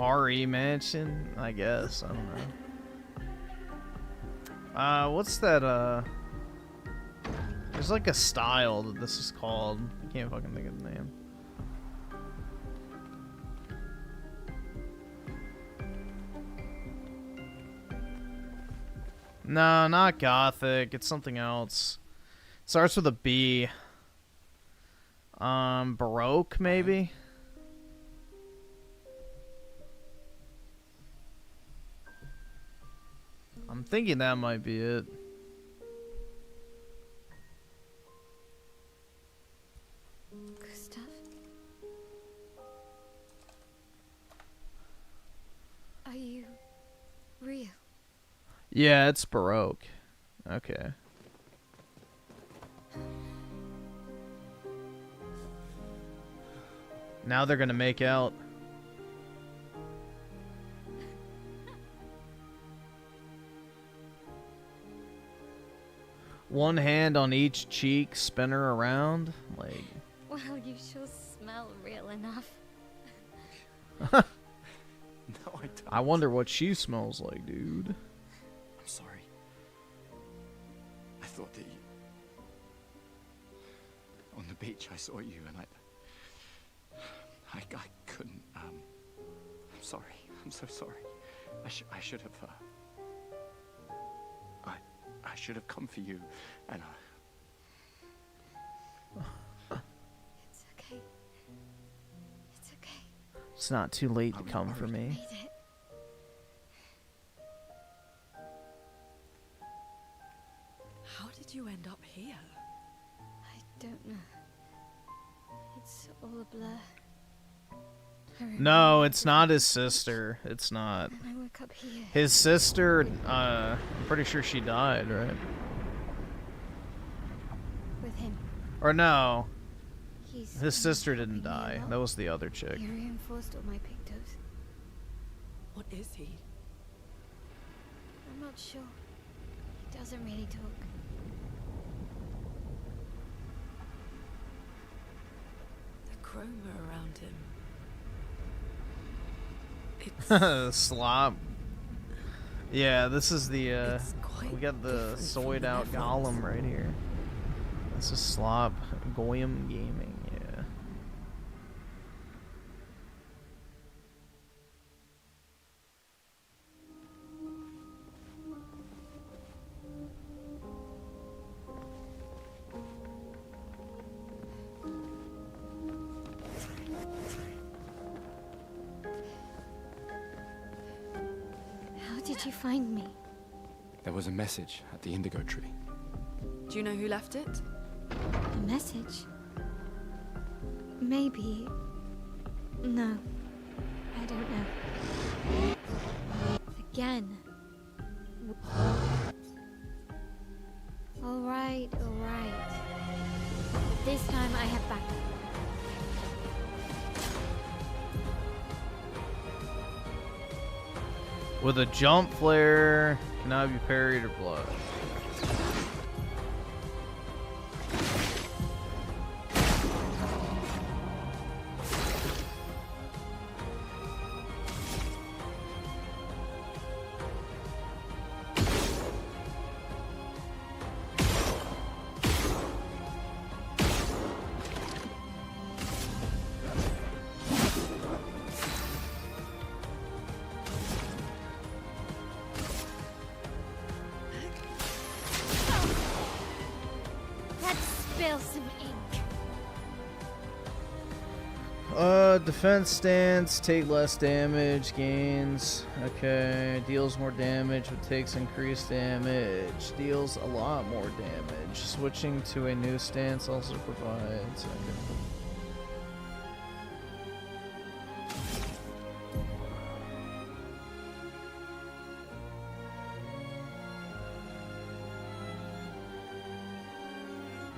RE Mansion, I guess. I don't know. What's that, there's like a style that this is called. I can't fucking think of the name. No, not Gothic. It's something else. It starts with a B. Baroque, maybe? I'm thinking that might be it. Gustav? Are you real? Yeah, it's Baroque. Okay. Now they're gonna make out. One hand on each cheek, spin her around, like. Well, you sure smell real enough. No, I don't. I wonder what she smells like, dude. I'm sorry. I thought that you... On the beach, I saw you, and I couldn't, I'm sorry. I'm so sorry. I should have, I should have come for you, and It's okay. It's okay. It's not too late to come for me. Made it. How did you end up here? I don't know. It's all all a blur. No, it's not his sister. It's not. And I woke up here. His sister, I'm pretty sure she died, right? With him. Or no. He's His sister didn't helping me a die. lot. That was the other chick. He reinforced all my pictos. What is he? I'm not sure. He doesn't really talk. The chroma around him. Slop. Yeah, this is the, we got the soyed out golem right here. This is Slop Goyim Gaming, yeah. How did you find me? There was a message at the indigo tree. Do you know who left it? A message? Maybe. No. I don't know. Again. Alright, alright. But this time I have backup. With a jump flare, cannot be parried or blocked. Defense stance, take less damage, gains. Okay, deals more damage but takes increased damage. Deals a lot more damage. Switching to a new stance also provides. Okay.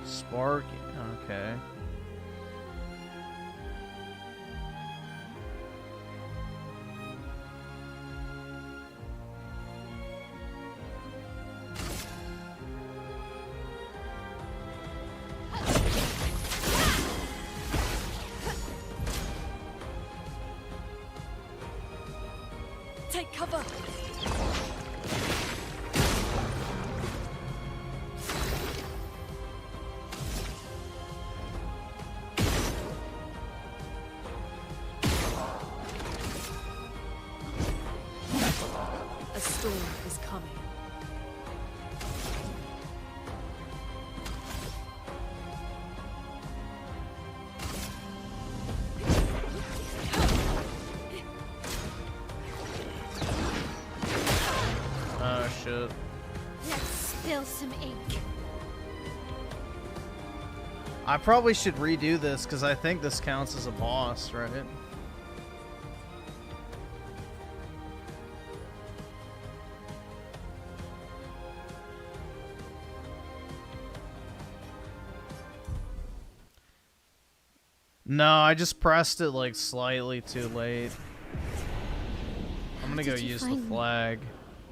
Spark, okay. Take cover! A storm is coming. Oh shit. Let's spill some ink. I probably should redo this because I think this counts as a boss, right? No, I just pressed it like slightly too late. I'm gonna go use the flag.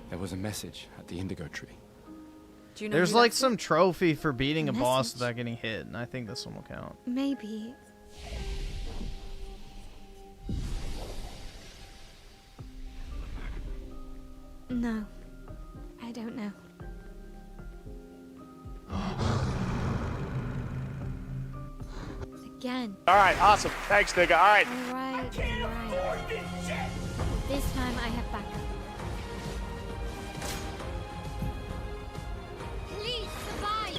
There was a message at the indigo tree. Do you know There's who like left some it? trophy for beating a boss Message? without getting hit, and I think this one will count. Maybe. No. I don't know. Again. All right, awesome. Thanks, nigga. All right. Alright, alright. This time I have backup. Please survive!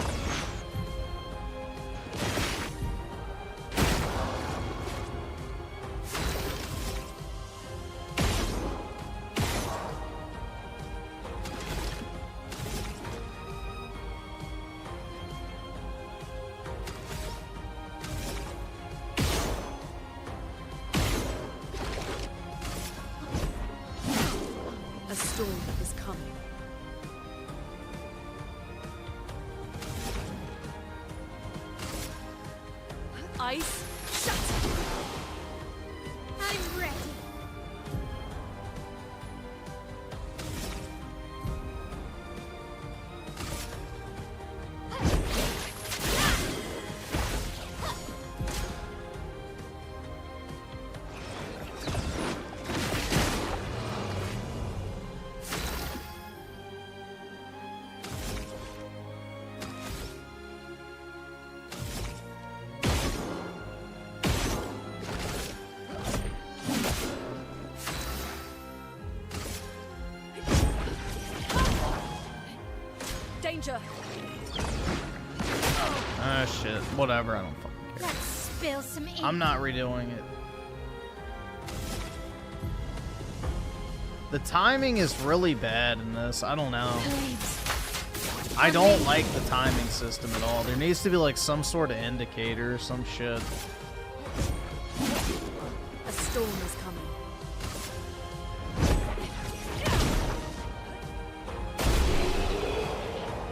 A storm is coming. Ice, shut! I'm ready. Danger! Ah, shit. Whatever, I don't fucking care. Let's spill some ink. I'm not redoing it. The timing is really bad in this. I don't know. I don't like the timing system at all. There needs to be like some sort of indicator or some shit. A storm is coming.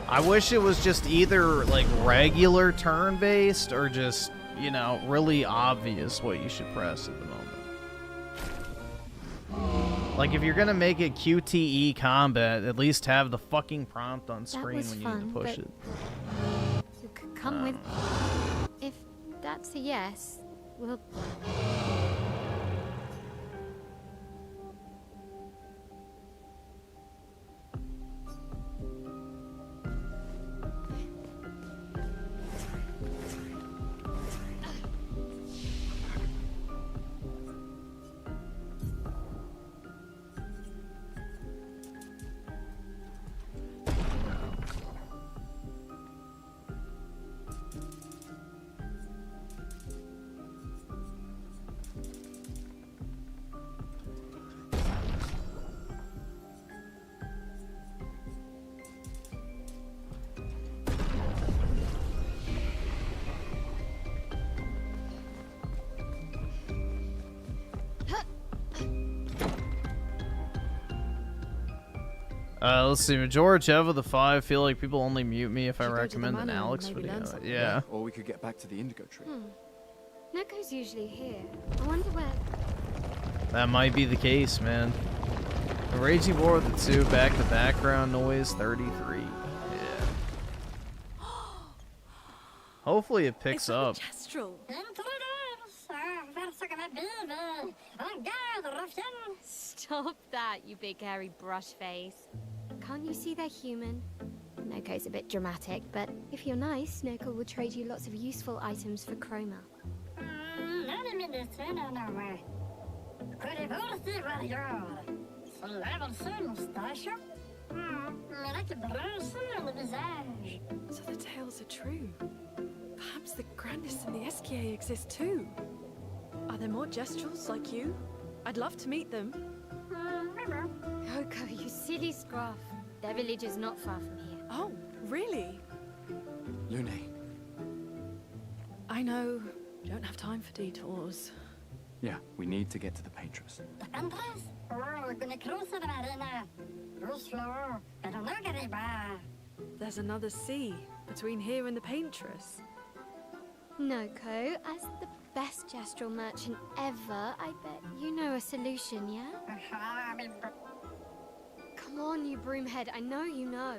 I wish it was just either like regular turn-based or just, you know, really obvious what you should press at the moment. Like if you're gonna make it QTE combat, at least have the fucking prompt on screen when you need to push it. You could come with. If that's a yes, we'll. Let's see. Majority of the 5 feel like people only mute me if I recommend an manor and Alex maybe video. learn something. Yeah. Or we could get back to the indigo tree. Neko's usually here. I wonder where. That might be the case, man. The Raging War with the 2, back to background noise 33. Yeah. Hopefully it picks up. Kestrel. Stop that, you big hairy brush face. Can't you see they're human? Neko's a bit dramatic, but if you're nice, Neko will trade you lots of useful items for chroma. So the tales are true. Perhaps the grandest in the SKA exist too. Are there more Gestrels like you? I'd love to meet them. Coco, you silly scruff. Their village is not far from here. Oh, really? Lune. I know. Don't have time for detours. Yeah, we need to get to the Patras. There's another sea between here and the Paintress. Noko, as the best Gestrel merchant ever, I bet you know a solution, yeah? Come on, you broomhead, I know you know.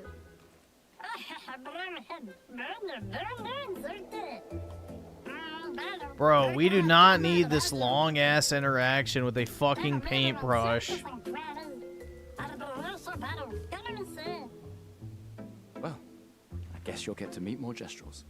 Bro, we do not need this long-ass interaction with a fucking paintbrush. Well, I guess you'll get to meet more Gestrels.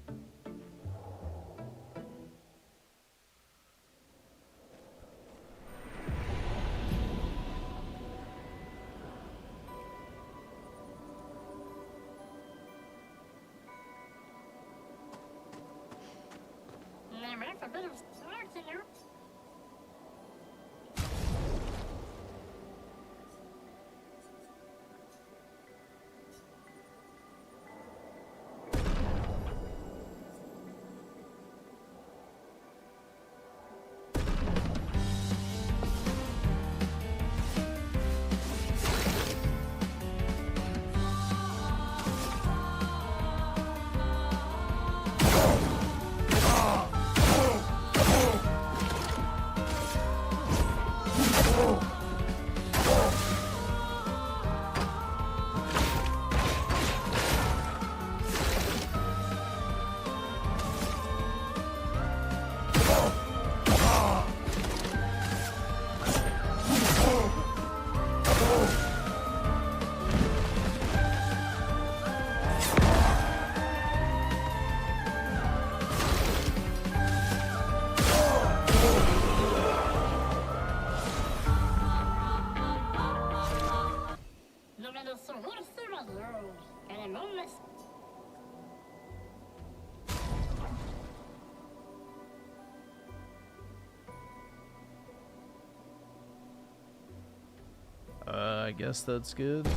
I guess that's good.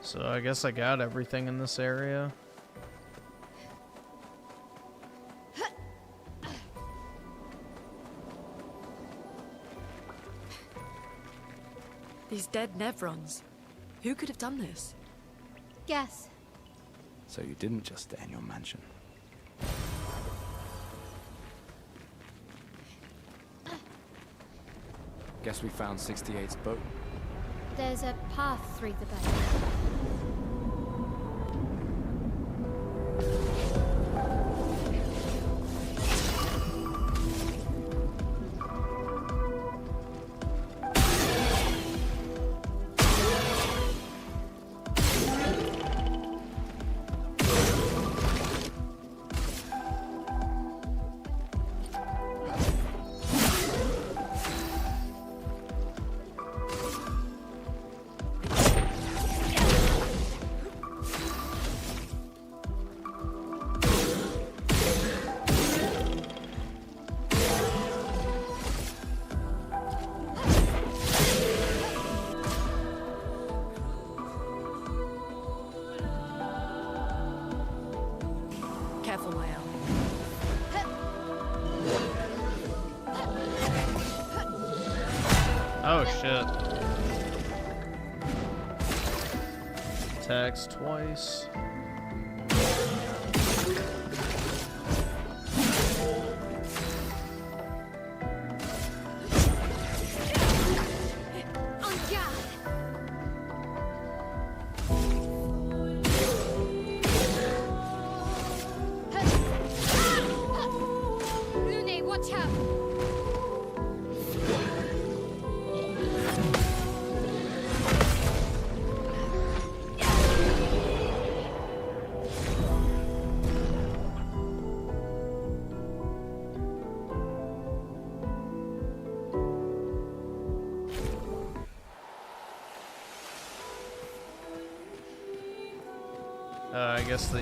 So I guess I got everything in this area. These dead Nevrons. Who could have done this? Guess. So you didn't just stay in your mansion. Guess we found 68's boat. There's a path through the boat. Careful, Mael. Oh shit. Attacks twice. Lune, watch out! I guess the,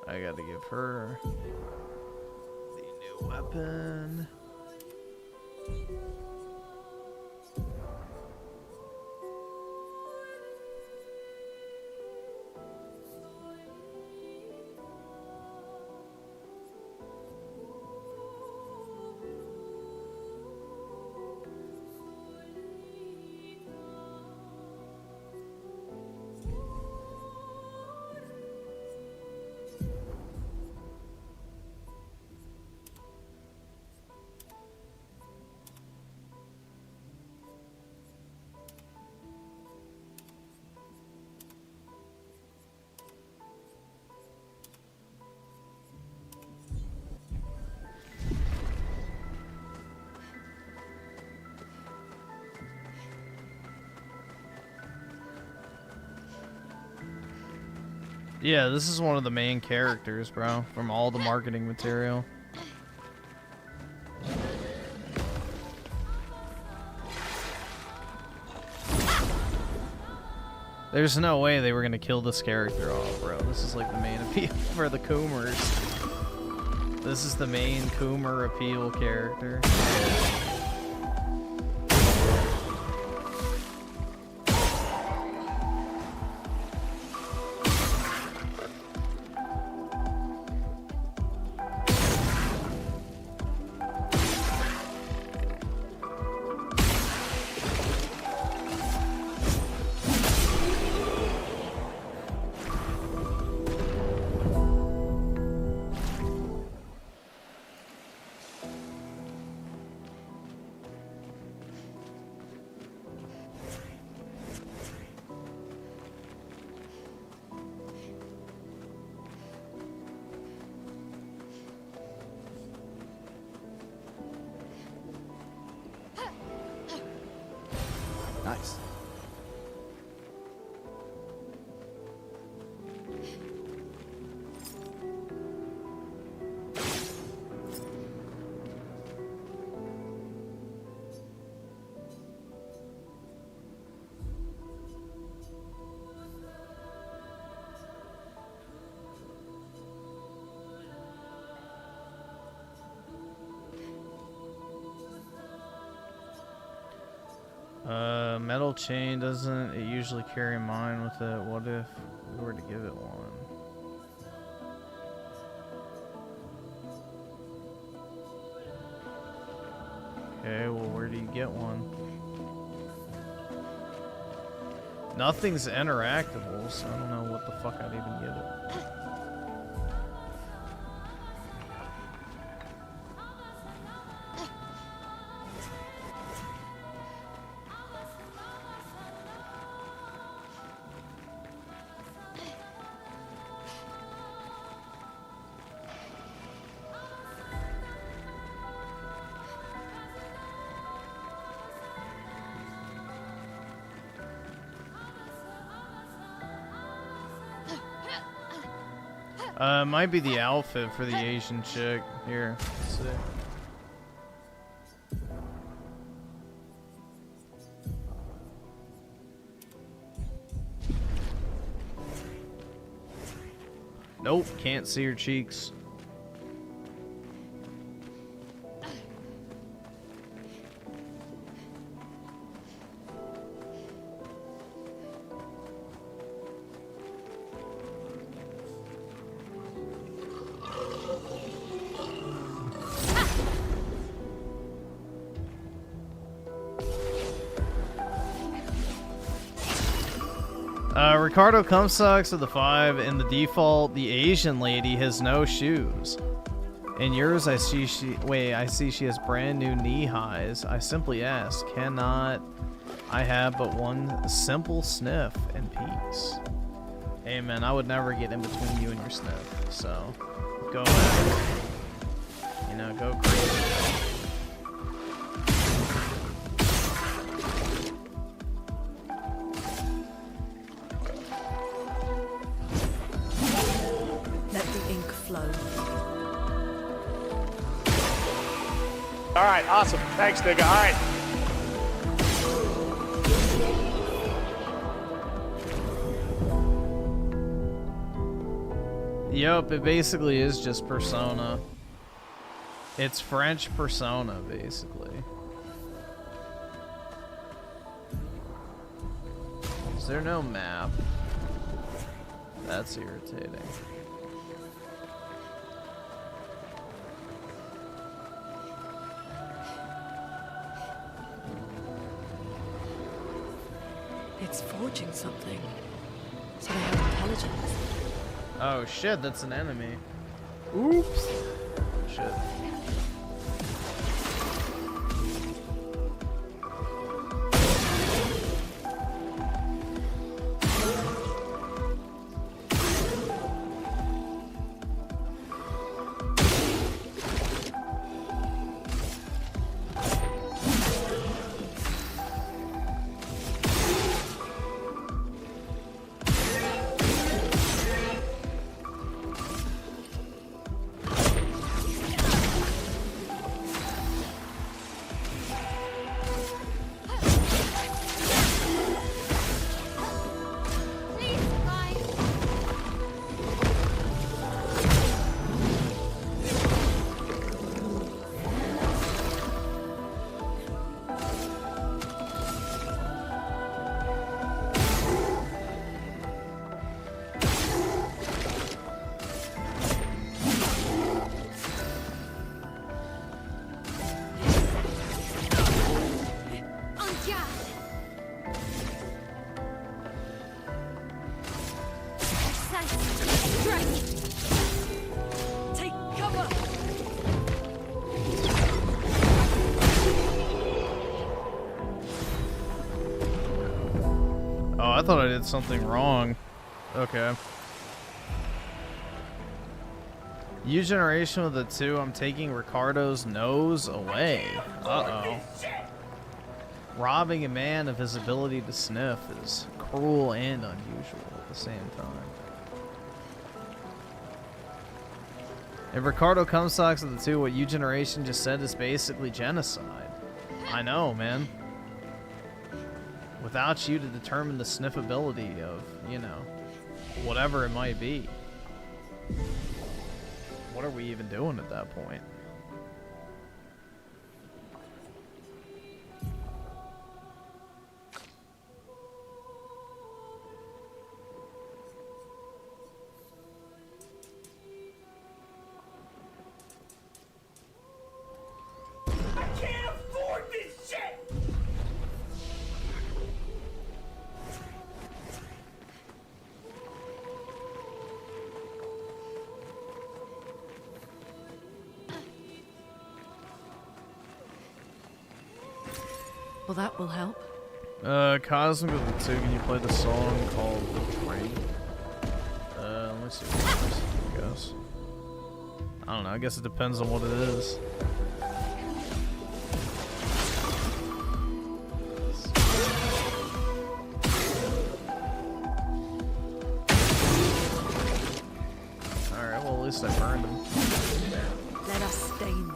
I gotta give her the new weapon. Yeah, this is one of the main characters, bro, from all the marketing material. There's no way they were gonna kill this character off, bro. This is like the main appeal for the Coomers. This is the main Coomer appeal character. metal chain, doesn't it usually carry mine with it? What if we were to give it one? Okay, well, where do you get one? Nothing's interactable, so I don't know what the fuck I'd even give it. Might be the outfit for the Asian chick. Here, let's see. Nope, can't see her cheeks. Ricardo Comstocks of the 5. In the default, the Asian lady has no shoes. In yours, I see she has brand new knee highs. I simply ask, cannot I have but one simple sniff in peace? Hey man, I would never get in between you and your sniff, so go ahead. You know, go crazy. All right, awesome. Thanks, nigga. All right. Yup, it basically is just Persona. It's French Persona, basically. Is there no map? That's irritating. It's forging something. So they have intelligence. Oh shit, that's an enemy. Oops. Shit. I thought I did something wrong. Okay. U generation with the 2, I'm taking Ricardo's nose away. Uh-oh. Robbing a man of his ability to sniff is cruel and unusual at the same time. If Ricardo Comstocks of the 2, what U generation just said is basically genocide. I know, man. Without you to determine the sniffability of, you know, whatever it might be. What are we even doing at that point? Well, that will help. Cosmic with the 2, can you play the song called The Train? Let me see what it is, I guess. I don't know, I guess it depends on what it is. Alright, well at least I burned him. Let us stain them.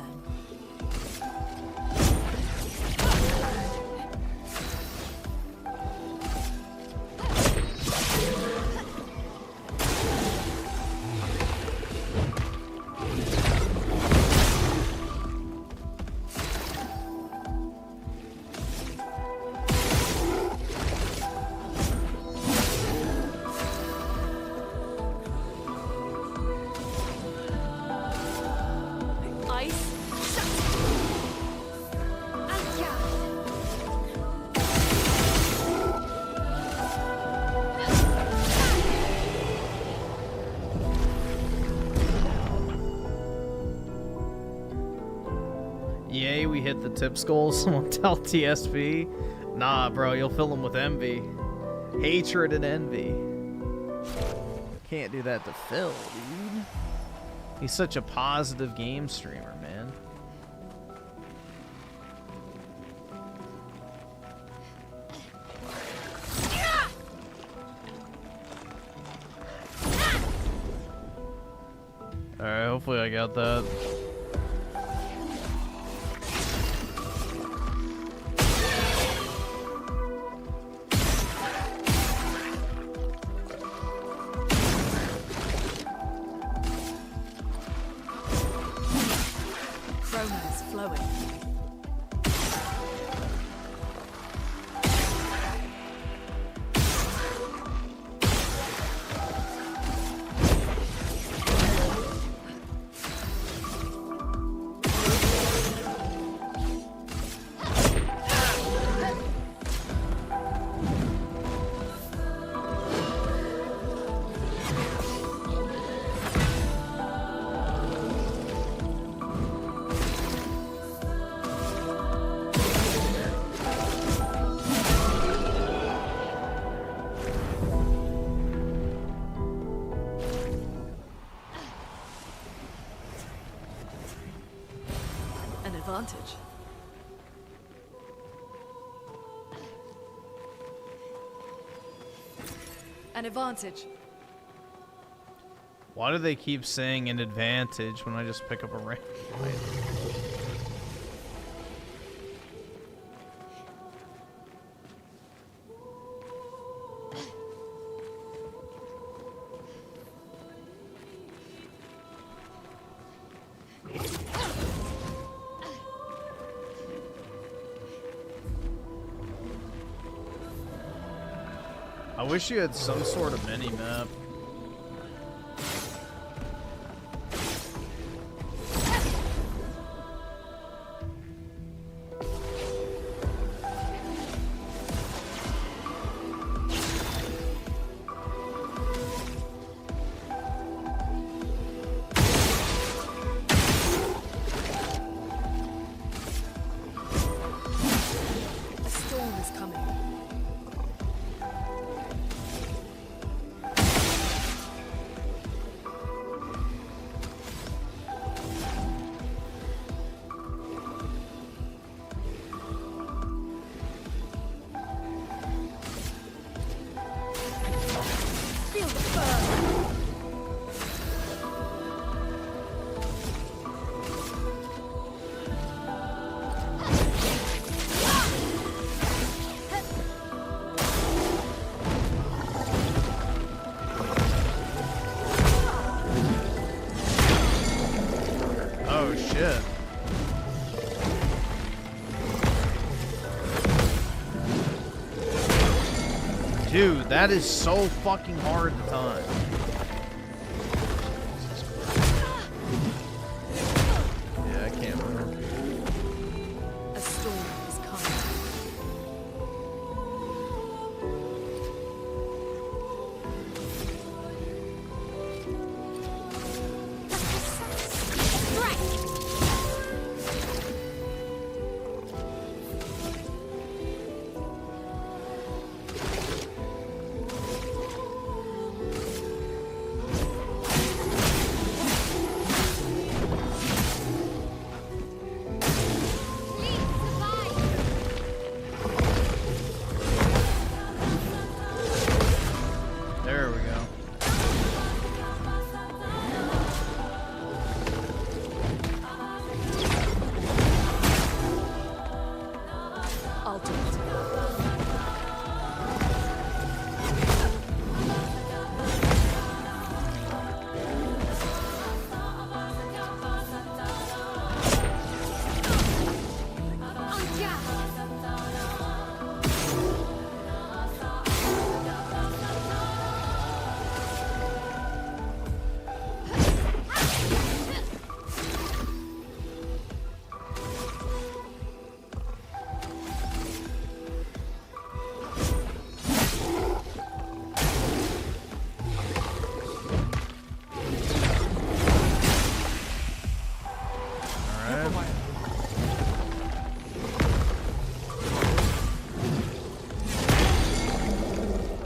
Yay, we hit the tip skull. Someone tell DSP. Nah, bro, you'll fill him with envy. Hatred and envy. Can't do that to Phil, dude. He's such a positive game streamer, man. Alright, hopefully I got that. Advantage. An advantage. Why do they keep saying an advantage when I just pick up a random item? I wish you had some sort of mini-map. A storm is coming. Feel the burn. Oh shit. Dude, that is so fucking hard to time. Yeah, I can't remember. A storm is coming.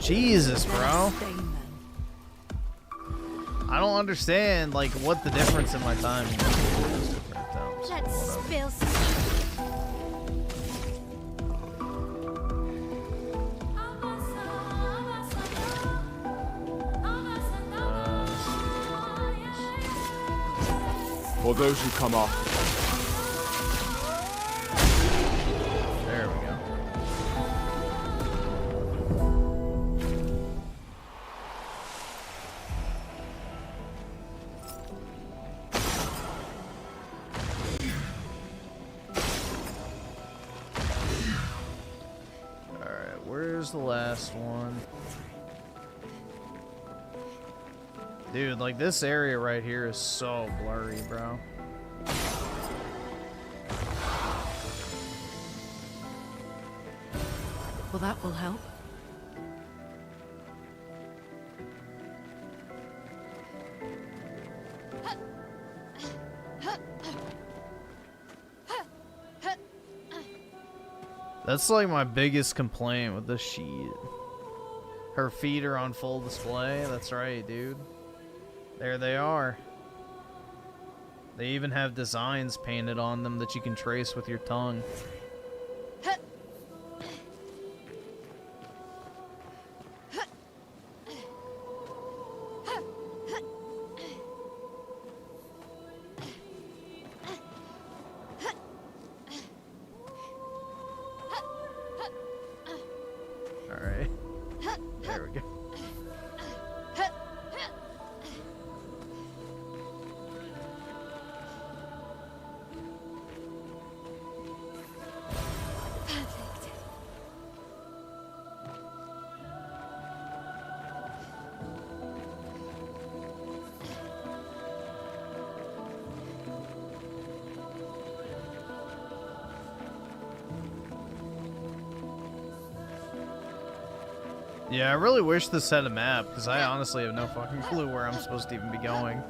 Jesus, bro. I don't understand, like, what the difference in my time is. Let's spill some. For those who come after. There we go. Alright, where's the last one? Dude, like, this area right here is so blurry, bro. Well, that will help. That's like my biggest complaint with this sheet. Her feet are on full display. That's right, dude. There they are. They even have designs painted on them that you can trace with your tongue. Alright. There we go. Yeah, I really wish this had a map, because I honestly have no fucking clue where I'm supposed to even be going.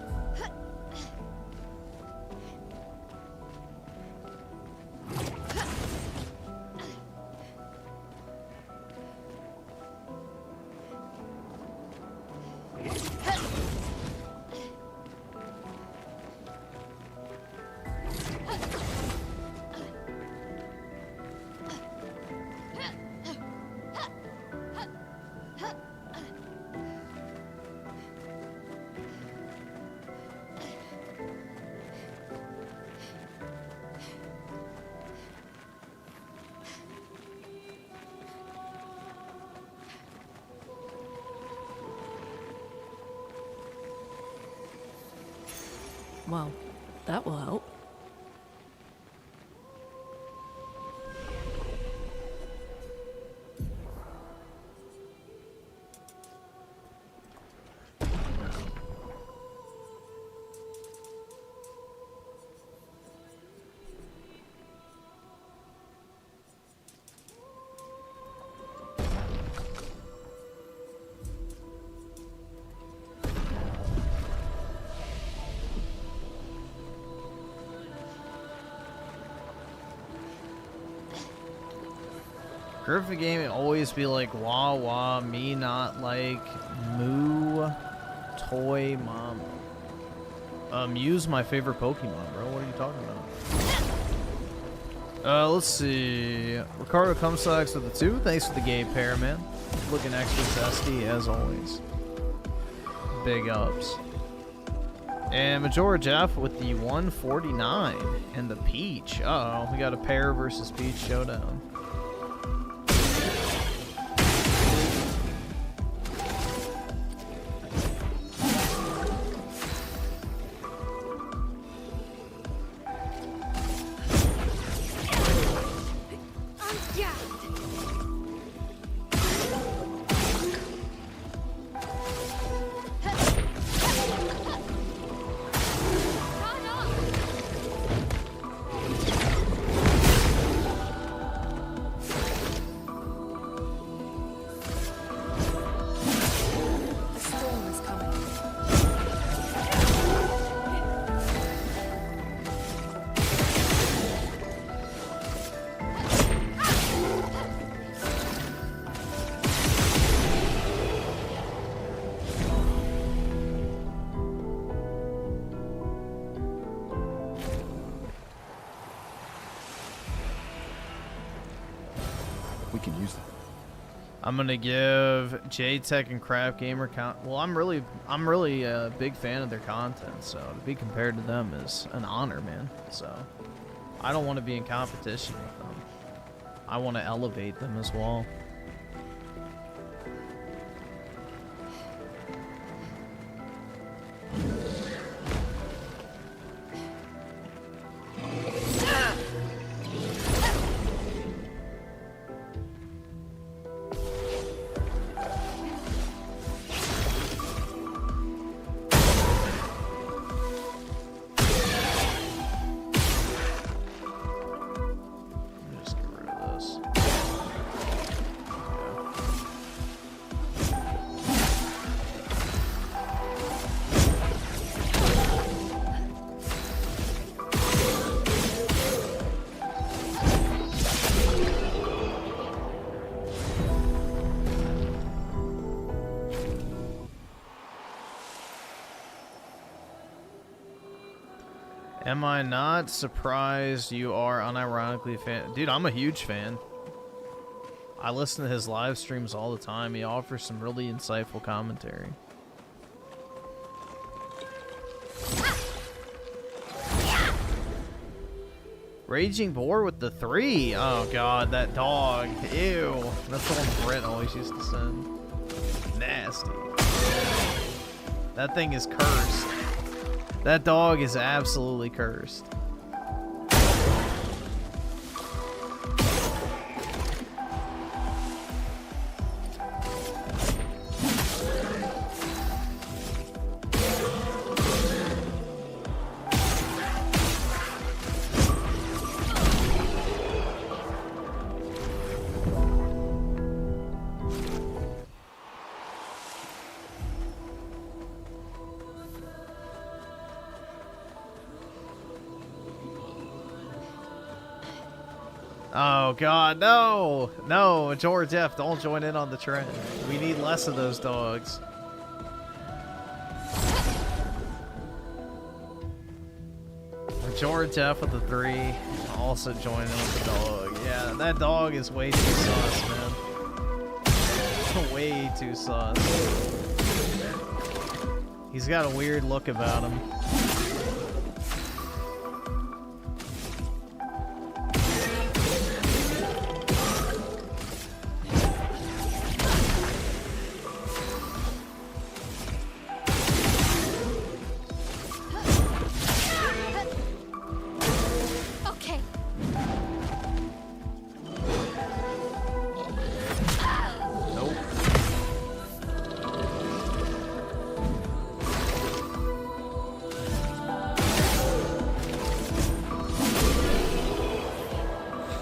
Well, that will help. Griffin Gaming always be like, wah wah, me not like moo toy mama. Mew's my favorite Pokemon, bro. What are you talking about? Let's see. Ricardo Comstox with the 2. Thanks for the gay pair, man. Looking extra zesty as always. Big ups. And Majora Jeff with the 149 and the Peach. Uh oh, we got a pair versus Peach showdown. can use them. I'm gonna give J-Tech and Crap Gamer well, I'm really a big fan of their content, so to be compared to them is an honor, man. So I don't want to be in competition with them. I want to elevate them as well. Am I not surprised you are unironically a fan? Dude, I'm a huge fan. I listen to his live streams all the time. He offers some really insightful commentary. Raging Boar with the 3. Oh god, that dog. Ew. That's the one Brett always used to send. Nasty. That thing is cursed. That dog is absolutely cursed. Oh god, no! No, George F, don't join in on the trend. We need less of those dogs. George F with the 3, also join in with the dog. Yeah, that dog is way too sus, man. Way too sus. He's got a weird look about him.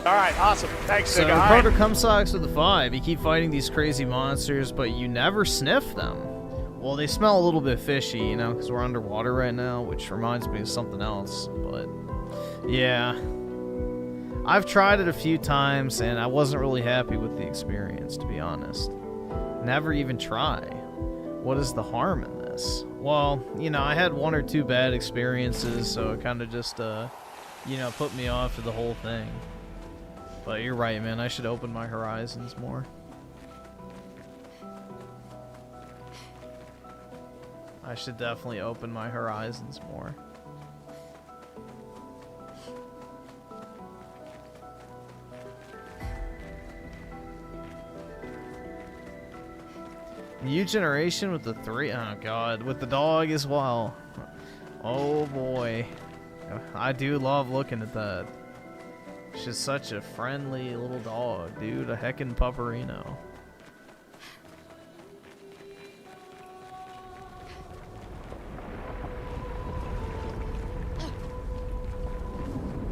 Alright, awesome. Thanks, So Nigga. Carter Cumsocks with the 5. You keep fighting these crazy monsters, but you never sniff them. Well, they smell a little bit fishy, you know, because we're underwater right now, which reminds me of something else. But, yeah. I've tried it a few times, and I wasn't really happy with the experience, to be honest. Never even try. What is the harm in this? Well, you know, I had 1 or 2 bad experiences, so it kind of just, you know, put me off of the whole thing. But you're right, man. I should open my horizons more. I should definitely open my horizons more. New generation with the 3. Oh, God. With the dog as well. Oh, boy. I do love looking at that. It's just such a friendly little dog, dude. A heckin' pupperino.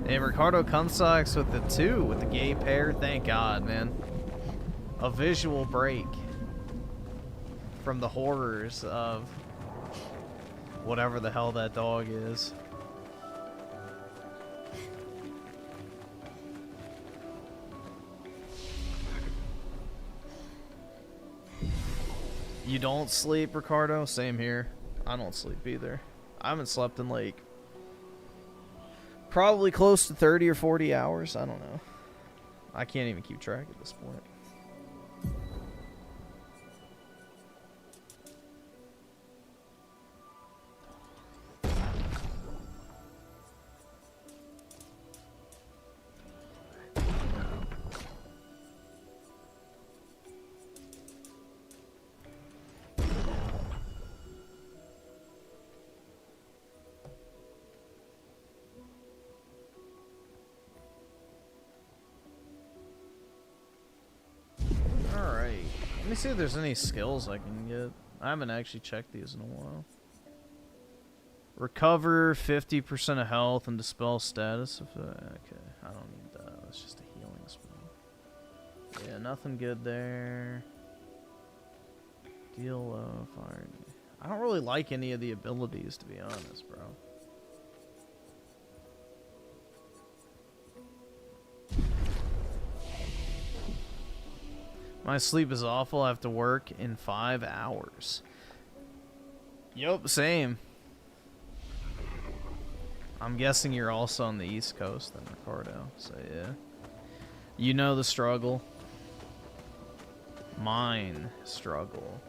Hey, Ricardo Cumsocks with the 2, with the gay pair. Thank God, man. A visual break from the horrors of whatever the hell that dog is. You don't sleep, Ricardo? Same here. I don't sleep either. I haven't slept in like probably close to 30 or 40 hours. I don't know. I can't even keep track at this point. me see if there's any skills I can get. I haven't actually checked these in a while. Recover 50% of health and dispel status. Okay, I don't need that. That's just a healing spell. Yeah, nothing good there. Deal low fire. I don't really like any of the abilities, to be honest, bro. My sleep is awful. I have to work in 5 hours. Yup, same. I'm guessing you're also on the East Coast then, Ricardo. So yeah. You know the struggle. Mine struggle.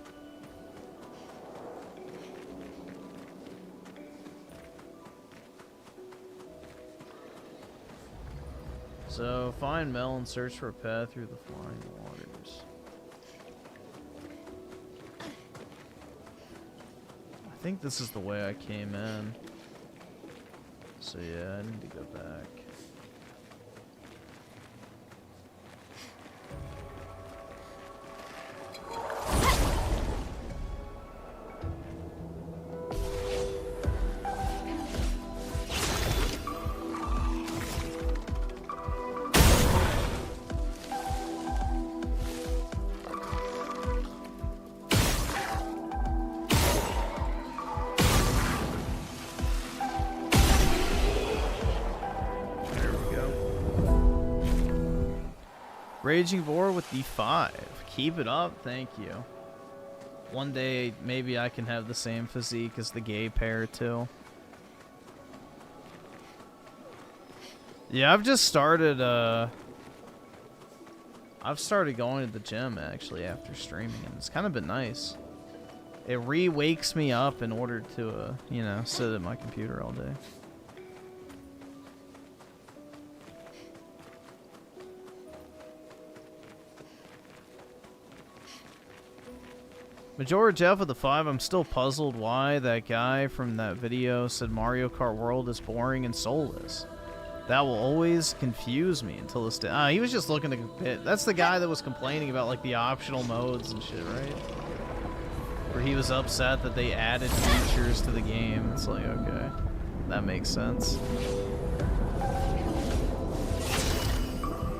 So, find Mel and search for a path through the flying waters. I think this is the way I came in. So yeah, I need to go back. Raging Vor with D5. Keep it up, thank you. One day, maybe I can have the same physique as the gay pair, too. Yeah, I've just started, I've started going to the gym, actually, after streaming, and it's kind of been nice. It re-wakes me up in order to, you know, sit at my computer all day. Majora Jeff with the 5. I'm still puzzled why that guy from that video said Mario Kart World is boring and soulless. That will always confuse me until this day. He was just looking to compete. That's the guy that was complaining about like the optional modes and shit, right? Where he was upset that they added features to the game. It's like, okay, that makes sense.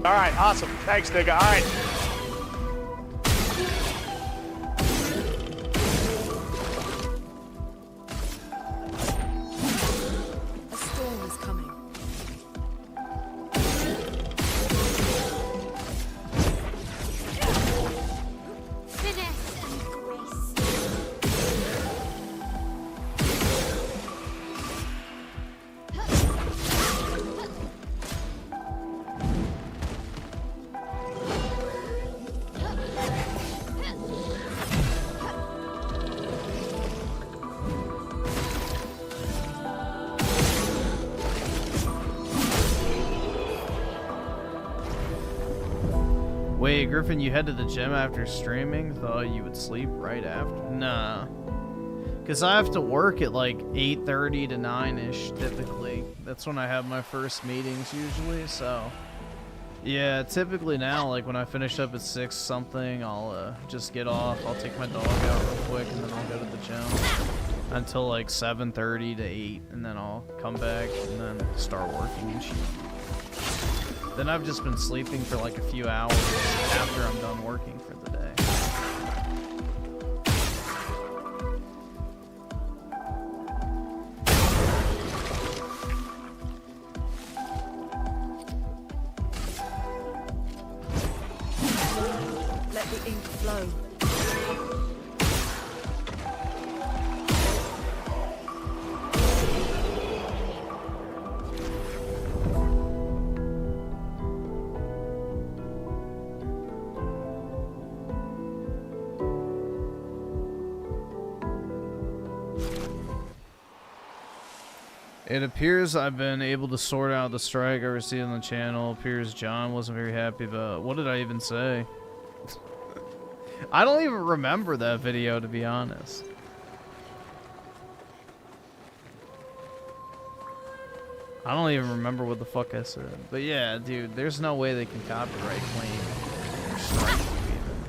All right, awesome. Thanks, nigga. All right. Wait, Griffin, you head to the gym after streaming? Thought you would sleep right after? Nah. Because I have to work at like 8:30 to 9-ish typically. That's when I have my first meetings usually, so... Yeah, typically now, like when I finish up at 6 something, I'll just get off. I'll take my dog out real quick and then I'll go to the gym until like 7:30 to 8, and then I'll come back and then start working and shit. Then I've just been sleeping for like a few hours after I'm done working for the day. Let the ink flow. It appears I've been able to sort out the strike I received on the channel. Appears John wasn't very happy about. What did I even say? I don't even remember that video, to be honest. I don't even remember what the fuck I said. But yeah, dude, there's no way they can copyright claim or strike you even.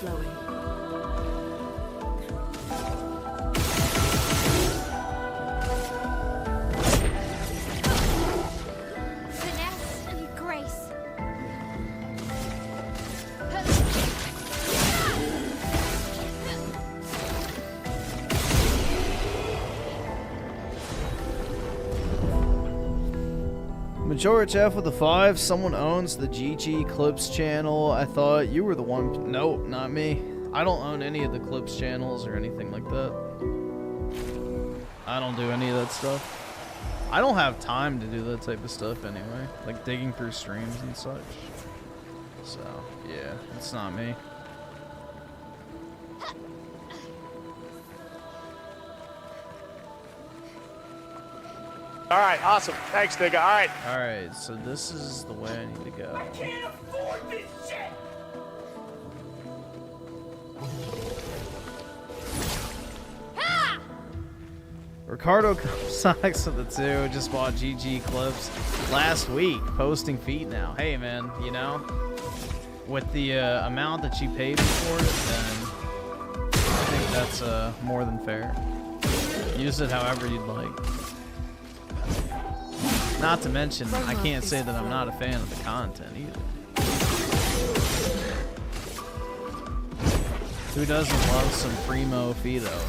flowing. Finesse and grace. Majorich F with a 5. Someone owns the GG Clips channel. I thought you were the one. Nope, not me. I don't own any of the Clips channels or anything like that. I don't do any of that stuff. I don't have time to do that type of stuff anyway. Like digging through streams and such. So, yeah, it's not me. All right, awesome. Thanks, nigga. All right. All right, so this is the way I need to go. I can't afford this shit! Ricardo Sucks with the 2 just bought GG Clips last week, posting feet now. Hey man, you know, with the amount that she paid for it, then I think that's more than fair. Use it however you'd like. Not to mention, I can't say that I'm not a fan of the content either. Who doesn't love some primo Fido, right?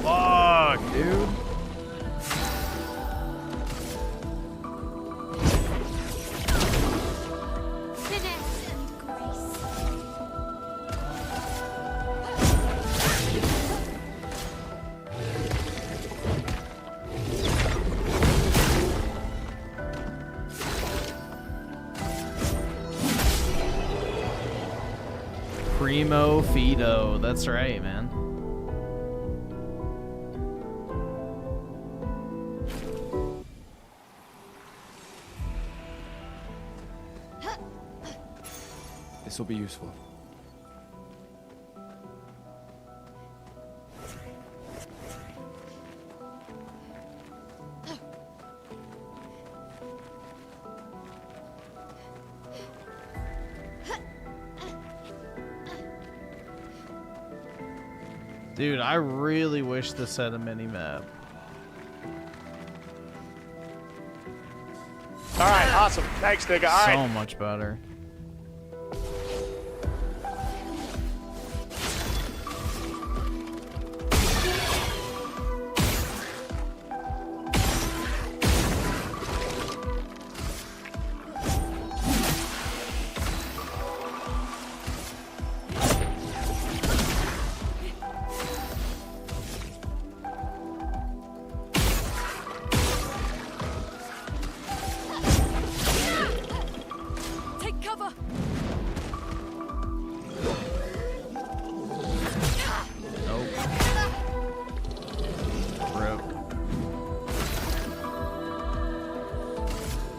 Fuck, dude. Finesse and grace. Primo Fido, that's right, man. This will be useful. Dude, I really wish this had a mini-map. All right, awesome. Thanks, nigga. All right. So much better. Take cover! Nope. Rip.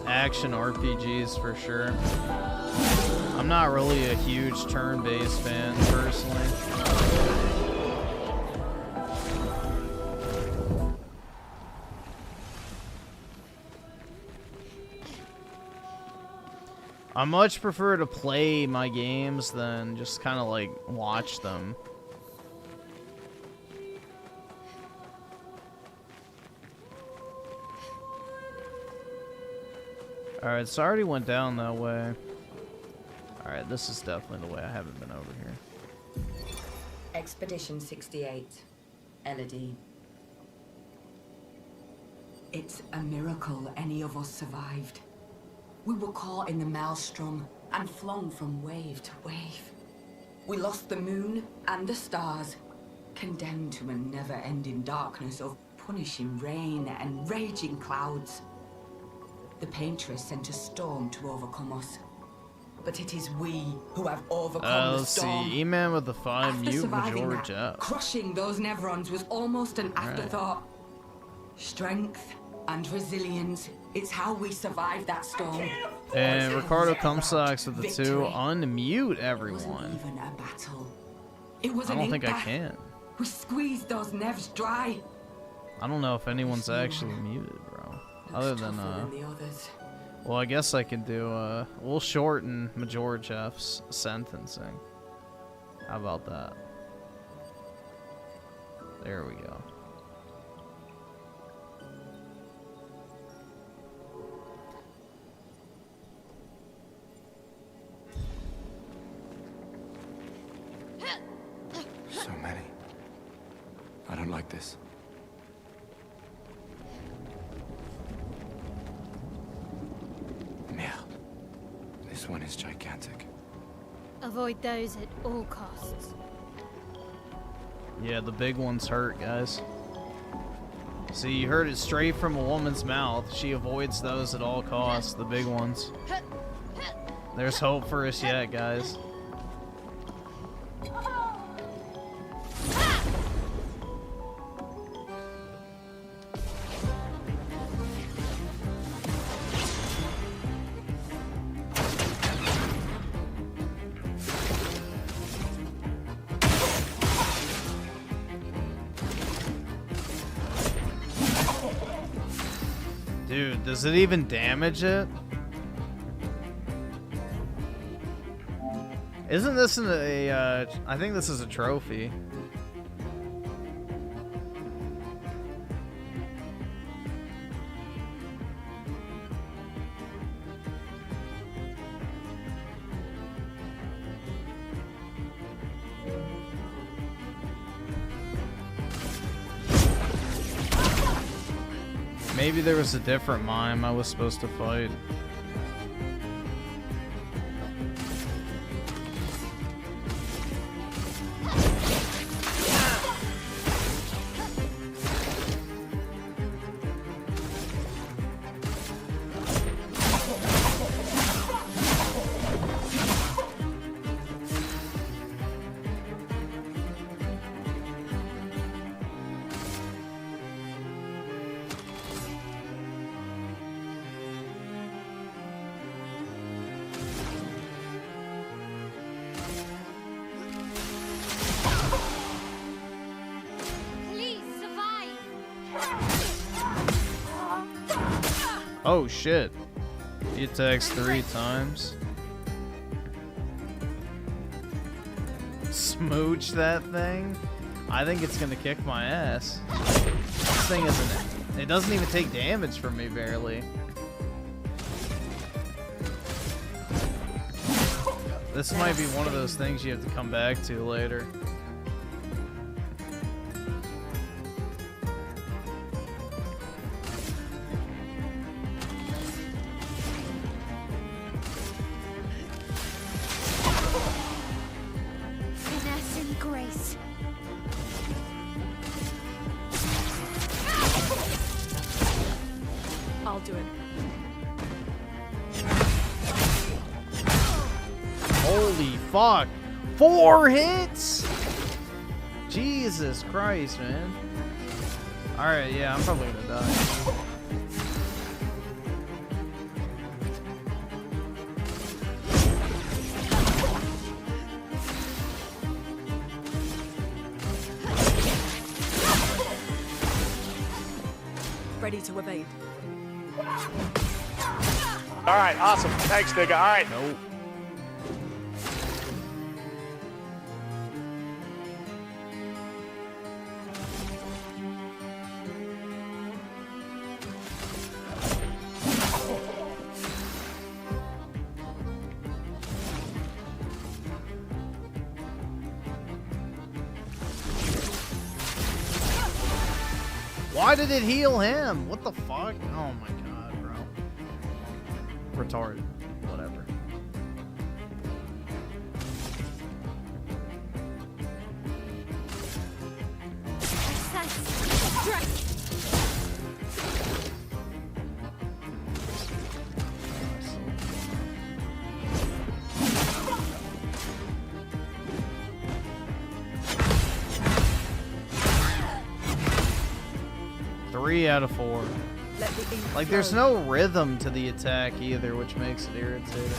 Action RPGs for sure. I'm not really a huge turn-based fan personally. I much prefer to play my games than just kind of like watch them. Alright, so I already went down that way. Alright, this is definitely the way. I haven't been over here. Expedition 68, Elodie. It's a miracle any of us survived. We were caught in the maelstrom and flung from wave to wave. We lost the moon and the stars, condemned to a never-ending darkness of punishing rain and raging clouds. The Paintress sent a storm to overcome us. But it is we who have overcome the Let's storm. see. E-Man with the 5 After mute surviving Majorich that, F. crushing those Neverons was almost an Right. afterthought. Strength and resilience, it's how we survived that storm. And Ricardo Comstocks with the 2. Unmute everyone. Even a battle. It was I an don't think I impact. can. We squeezed those nevs dry. I don't know if anyone's actually muted, bro. Other than, the others. well, I guess I can do, we'll shorten Majorjeff's sentencing. How about that? There we go. So many. I don't like this. Merde. This one is gigantic. Avoid those at all costs. Yeah, the big ones hurt, guys. See, you heard it straight from a woman's mouth. She avoids those at all costs, the big ones. There's hope for us yet, guys. Dude, does it even damage it? Isn't this I think this is a trophy. Maybe there was a different mime I was supposed to fight. Oh shit. He attacks 3 times. Smooch that thing? I think it's gonna kick my ass. This thing isn't. It doesn't even take damage from me, barely. This might be one of those things you have to come back to later. Finesse and grace. I'll do it. Holy fuck. 4 hits? Jesus Christ, man. Alright, yeah, I'm probably gonna die. Ready to evade. All right, awesome. Thanks, nigga. All right. Nope. Why did it heal him? What the fuck? Oh my god, bro. Retarded. Whatever. Three out of 4. Like, there's no rhythm to the attack either, which makes it irritating.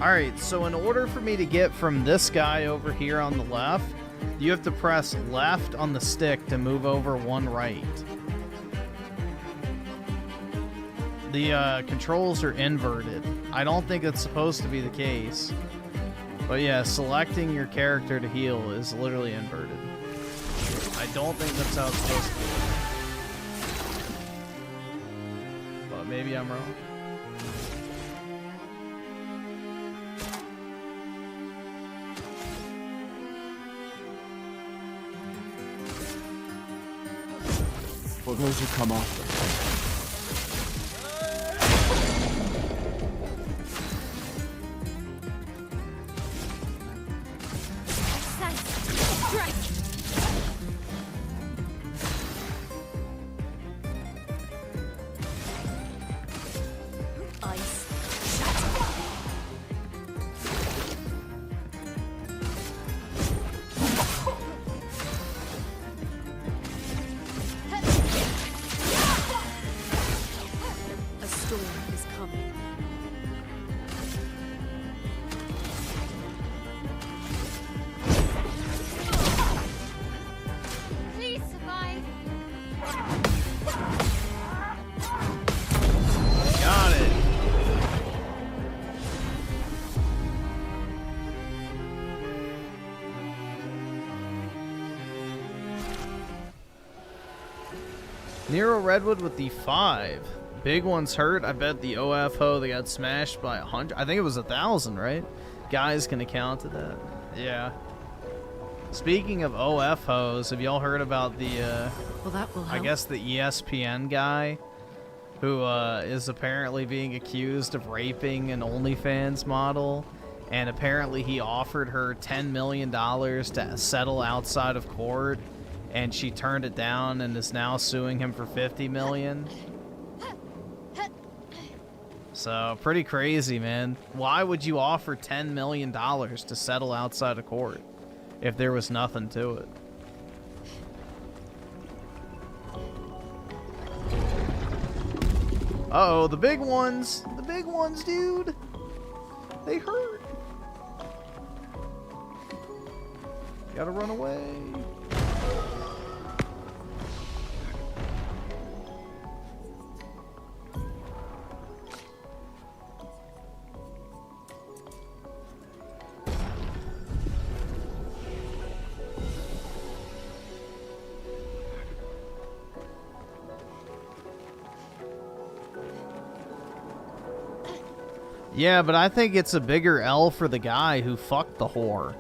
Alright, so in order for me to get from this guy over here on the left, you have to press left on the stick to move over one right. The controls are inverted. I don't think it's supposed to be the case. But yeah, selecting your character to heal is literally inverted. I don't think that's how it's supposed to be. But maybe I'm wrong. For those who come after. Nero Redwood with the 5. Big one's hurt. I bet the OF ho they got smashed by 100. I think it was 1,000, right? Guys can account to that. Yeah. Speaking of OF hoes, have y'all heard about the well, that will help. I guess the ESPN guy who is apparently being accused of raping an OnlyFans model, and apparently he offered her $10 million to settle outside of court, and she turned it down and is now suing him for $50 million. So, pretty crazy, man. Why would you offer $10 million to settle outside of court if there was nothing to it? Uh-oh, the big ones. The big ones, dude. They hurt. Gotta run away. Yeah, but I think it's a bigger L for the guy who fucked the whore.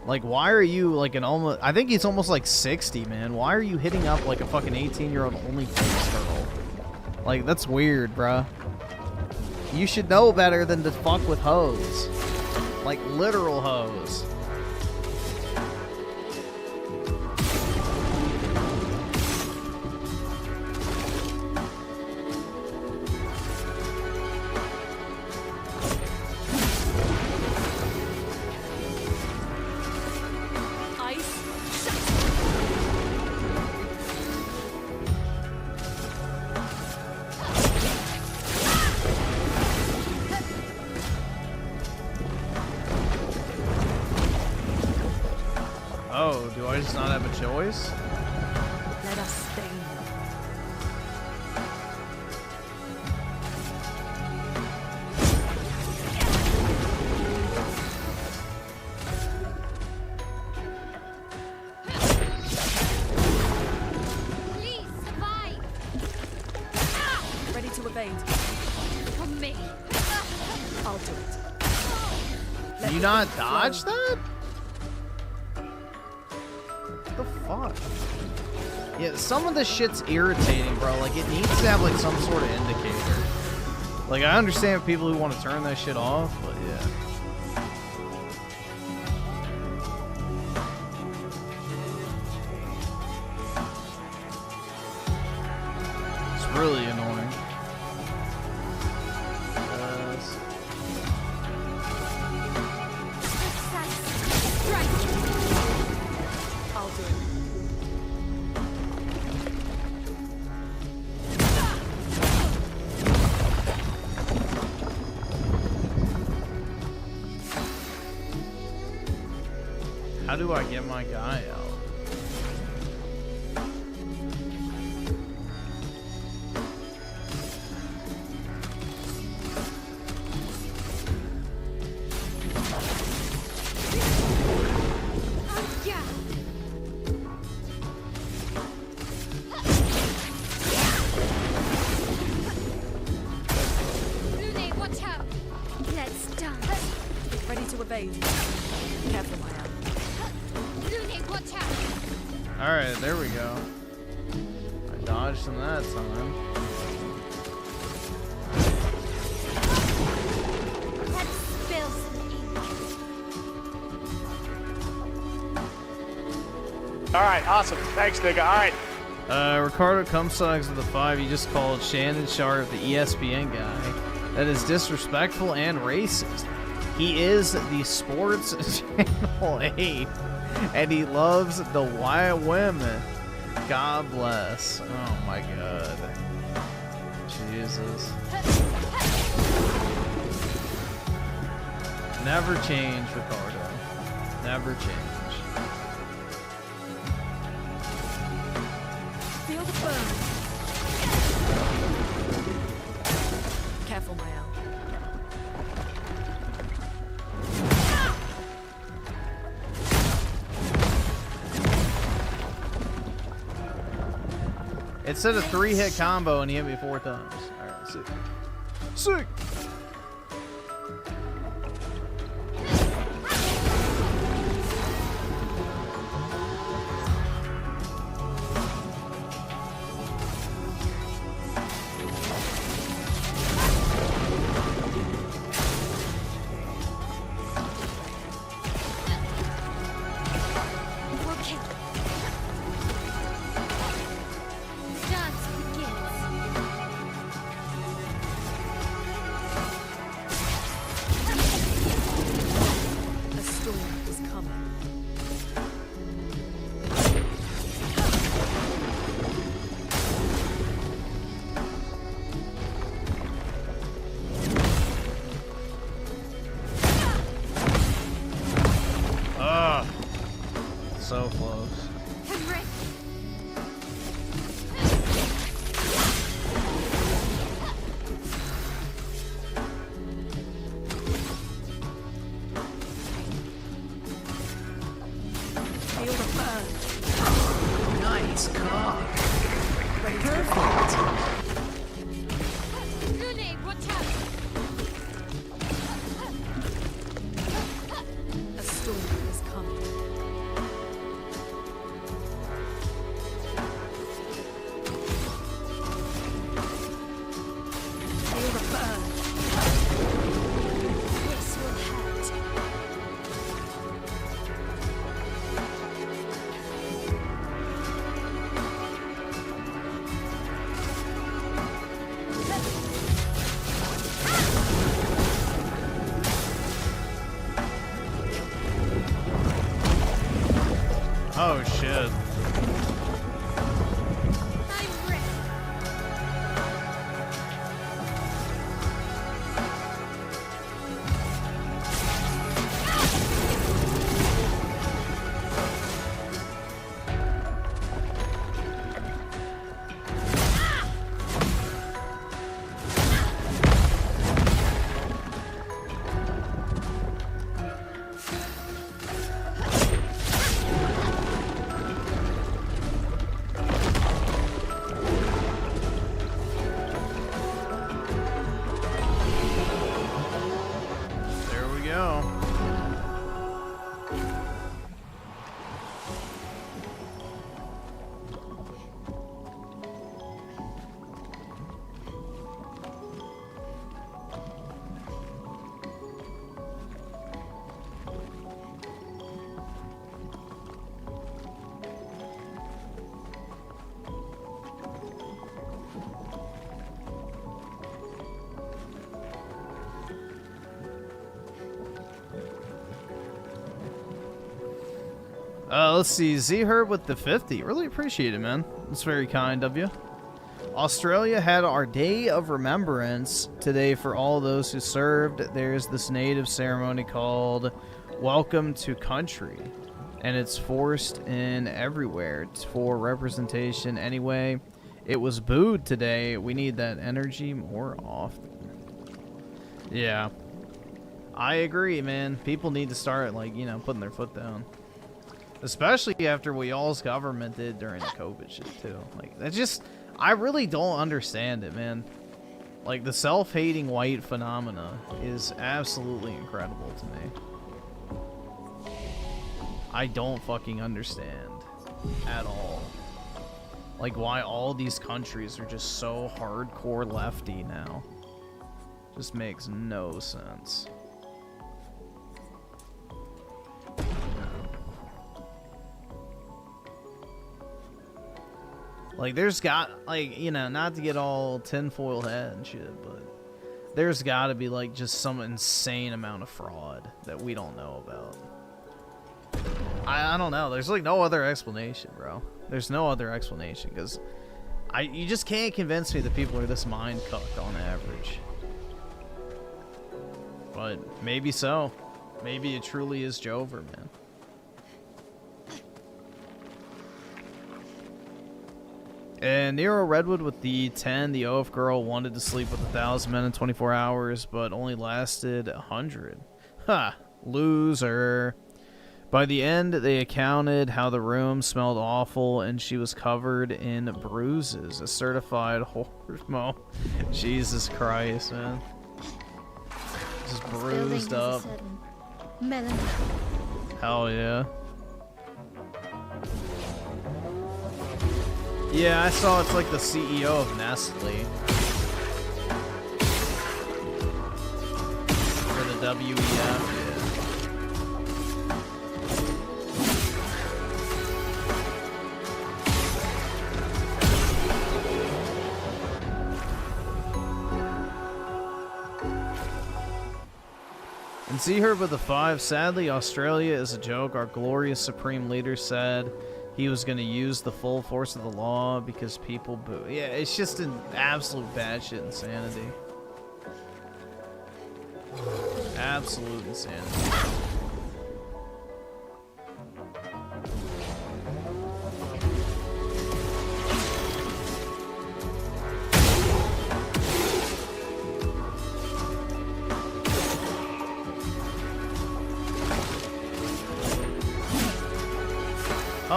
Like, why are you like an almost... I think he's almost like 60, man. Why are you hitting up like a fucking 18-year-old OnlyFans girl? Like, that's weird, bruh. You should know better than to fuck with hoes. Like, literal hoes. Oh, do I just not have a choice? Let us stay. Please, survive! Ready to evade. From me. I'll do it. Can you not dodge that? What the fuck? Yeah, some of this shit's irritating, bro. Like, it needs to have, like, some sort of indicator. Like, I understand people who want to turn that shit off, but yeah. It's really annoying. I'll do it. How do I get my guy out? Ready to evade. Careful, Maya. Alright, there we go. I dodged him that time. Let's spill some ink. Alright, awesome. Thanks, nigga. Alright. Ricardo Comstock's of the 5, you just called Shannon Sharp the ESPN guy. That is disrespectful and racist. He is the sports channel 8, and he loves the white women. God bless. Oh my God. Jesus. Never change, Ricardo. Never change. Feel the burn. Careful, Maya. It said a 3-hit combo and he hit me 4 times. Alright, sick. Sick! So close. Feel the burn. Nice car. Perfect. A storm is coming. Feel the burn. This will hurt. Oh shit. There we go. Let's see, Z-Herb with the 50. Really appreciate it, man. It's very kind of you. Australia had our Day of Remembrance today for all those who served. There's this native ceremony called Welcome to Country. and it's forced in everywhere. It's for representation anyway. It was booed today. We need that energy more often. Yeah. I agree, man. People need to start, like, you know, putting their foot down. Especially after what y'all's government did during the COVID shit, too. Like, that just... I really don't understand it, man. Like, the self-hating white phenomena is absolutely incredible to me. I don't fucking understand at all. Like, why all these countries are just so hardcore lefty now. Just makes no sense. Like, there's got, like, you know, not to get all tinfoil hat and shit, but there's got to be, like, just some insane amount of fraud that we don't know about. I don't know. There's, like, no other explanation, bro. There's no other explanation, because you just can't convince me that people are this mind-cucked on average. But maybe so. Maybe it truly is Jover, man. And Nero Redwood with the 10, the OF girl wanted to sleep with 1,000 men in 24 hours, but only lasted 100. Ha! Loser. By the end, they accounted how the room smelled awful, and she was covered in bruises. A certified hormo. Jesus Christ, man. Just bruised up. Hell yeah. Yeah, I saw it's like the CEO of Nestle. For the WEF, yeah. And see her with the 5. Sadly, Australia is a joke. Our glorious supreme leader said he was going to use the full force of the law because people boo. Yeah, it's just an absolute batshit insanity. Absolute insanity.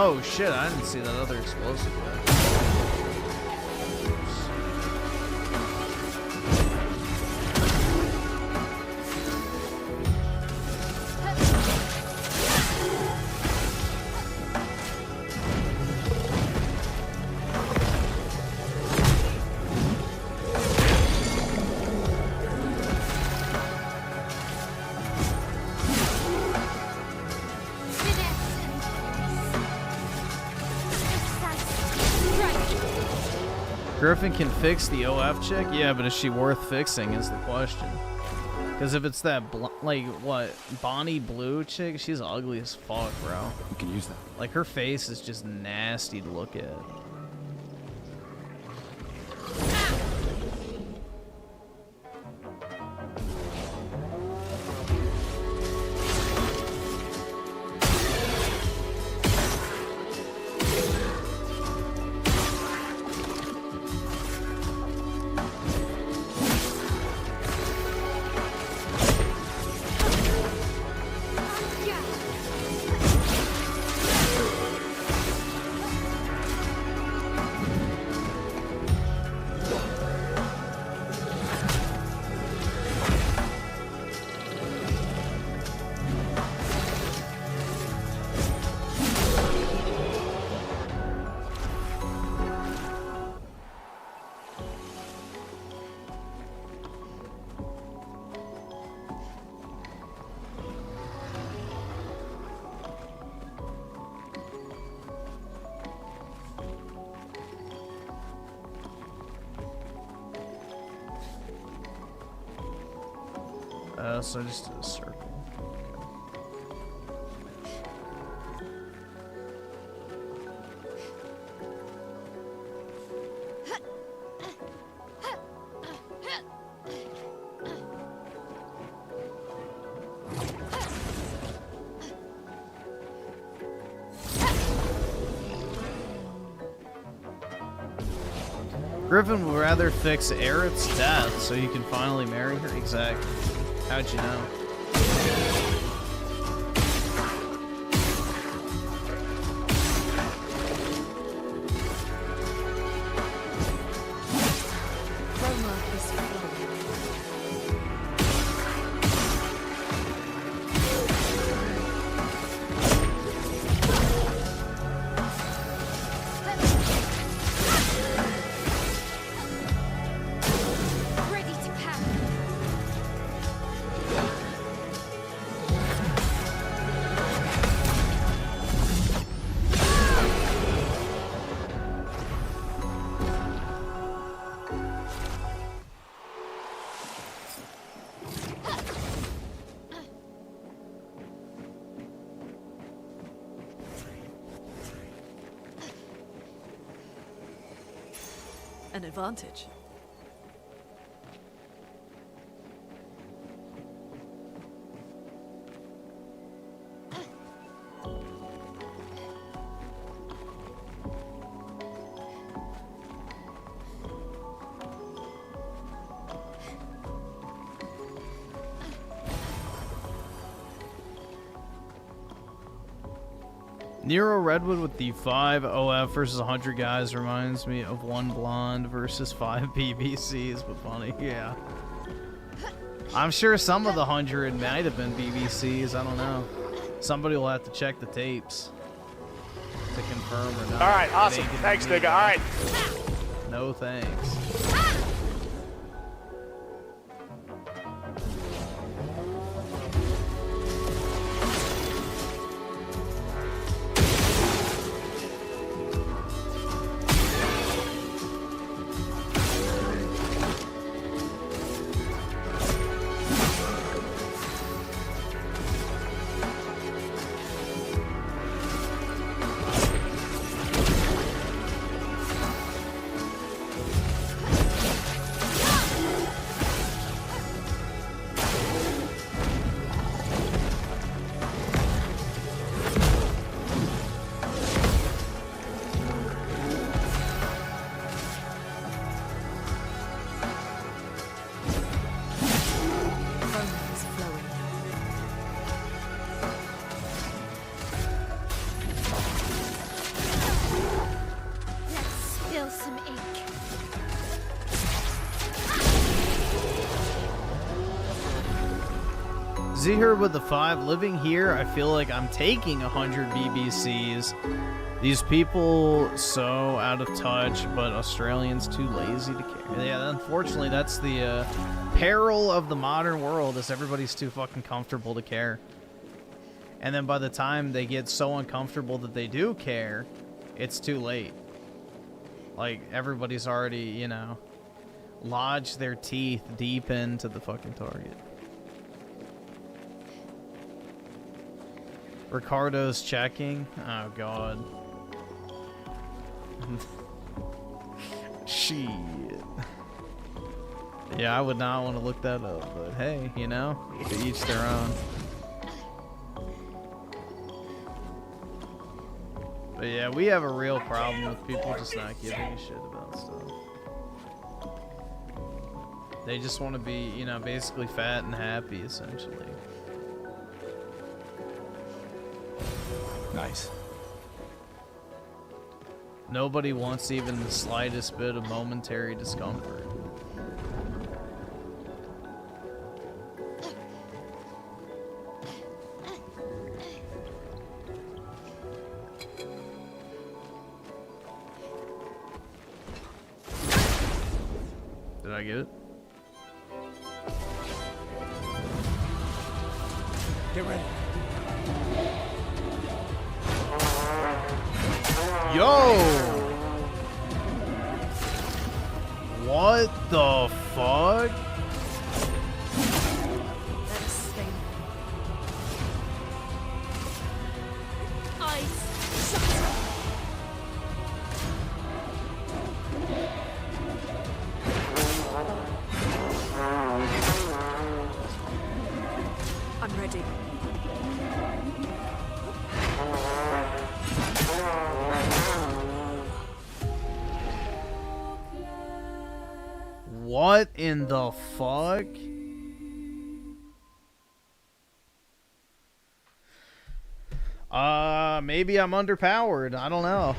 Oh shit, I didn't see that other explosive yet. Griffin can fix the OF chick? Yeah, but is she worth fixing is the question. Because if it's that, like, what, Bonnie Blue chick, she's ugly as fuck, bro. You can use that. Like, her face is just nasty to look at. So I just did a circle. Griffin would rather fix Aerith's death so he can finally marry her. Exactly. How'd you know? Ready to power. An advantage. Nero Redwood with the 5 OF versus 100 guys reminds me of 1 blonde versus 5 BBCs, but funny, yeah. I'm sure some of the 100 might have been BBCs, I don't know. Somebody will have to check the tapes to confirm or not. Alright, awesome. Thanks, nigga. Alright. No thanks. Zehir with the 5. Living here, I feel like I'm taking 100 BBCs. These people so out of touch, but Australians too lazy to care. Yeah, unfortunately, that's the peril of the modern world, is everybody's too fucking comfortable to care. And then by the time they get so uncomfortable that they do care, it's too late. Like, everybody's already, you know, lodged their teeth deep into the fucking target. Ricardo's checking. Oh, God. Shit. Yeah, I would not want to look that up, but hey, you know, to each their own. But yeah, we have a real problem with people just not giving a shit about stuff. They just want to be, you know, basically fat and happy, essentially. Nice. Nobody wants even the slightest bit of momentary discomfort. Did I get it? Get ready. Yo! What the fuck? I'm ready. What in the fuck? Maybe I'm underpowered. I don't know.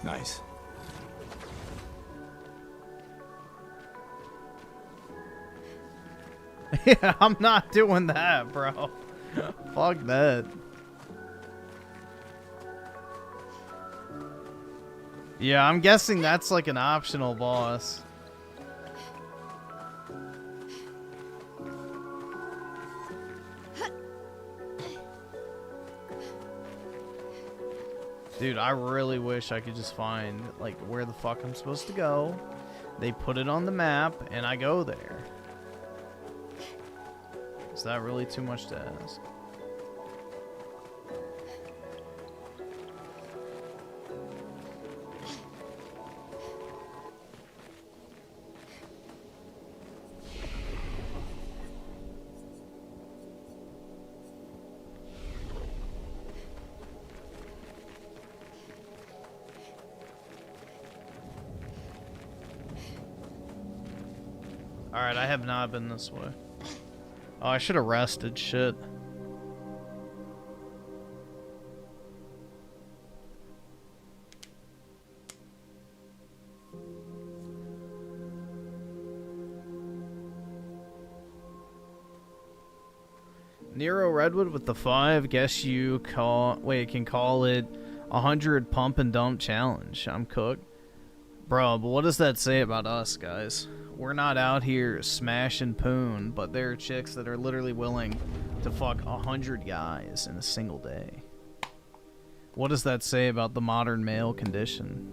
Nice. Yeah, I'm not doing that, bro. Fuck that. Yeah, I'm guessing that's like an optional boss. Dude, I really wish I could just find, like, where the fuck I'm supposed to go. They put it on the map, and I go there. Is that really too much to ask? Alright, I have not been this way. Oh, I should have rested. Shit. Nero Redwood with the 5. Guess you call... Wait, can call it 100 pump and dump challenge. I'm cooked. Bro, but what does that say about us, guys? We're not out here smashing poon, but there are chicks that are literally willing to fuck 100 guys in a single day. What does that say about the modern male condition?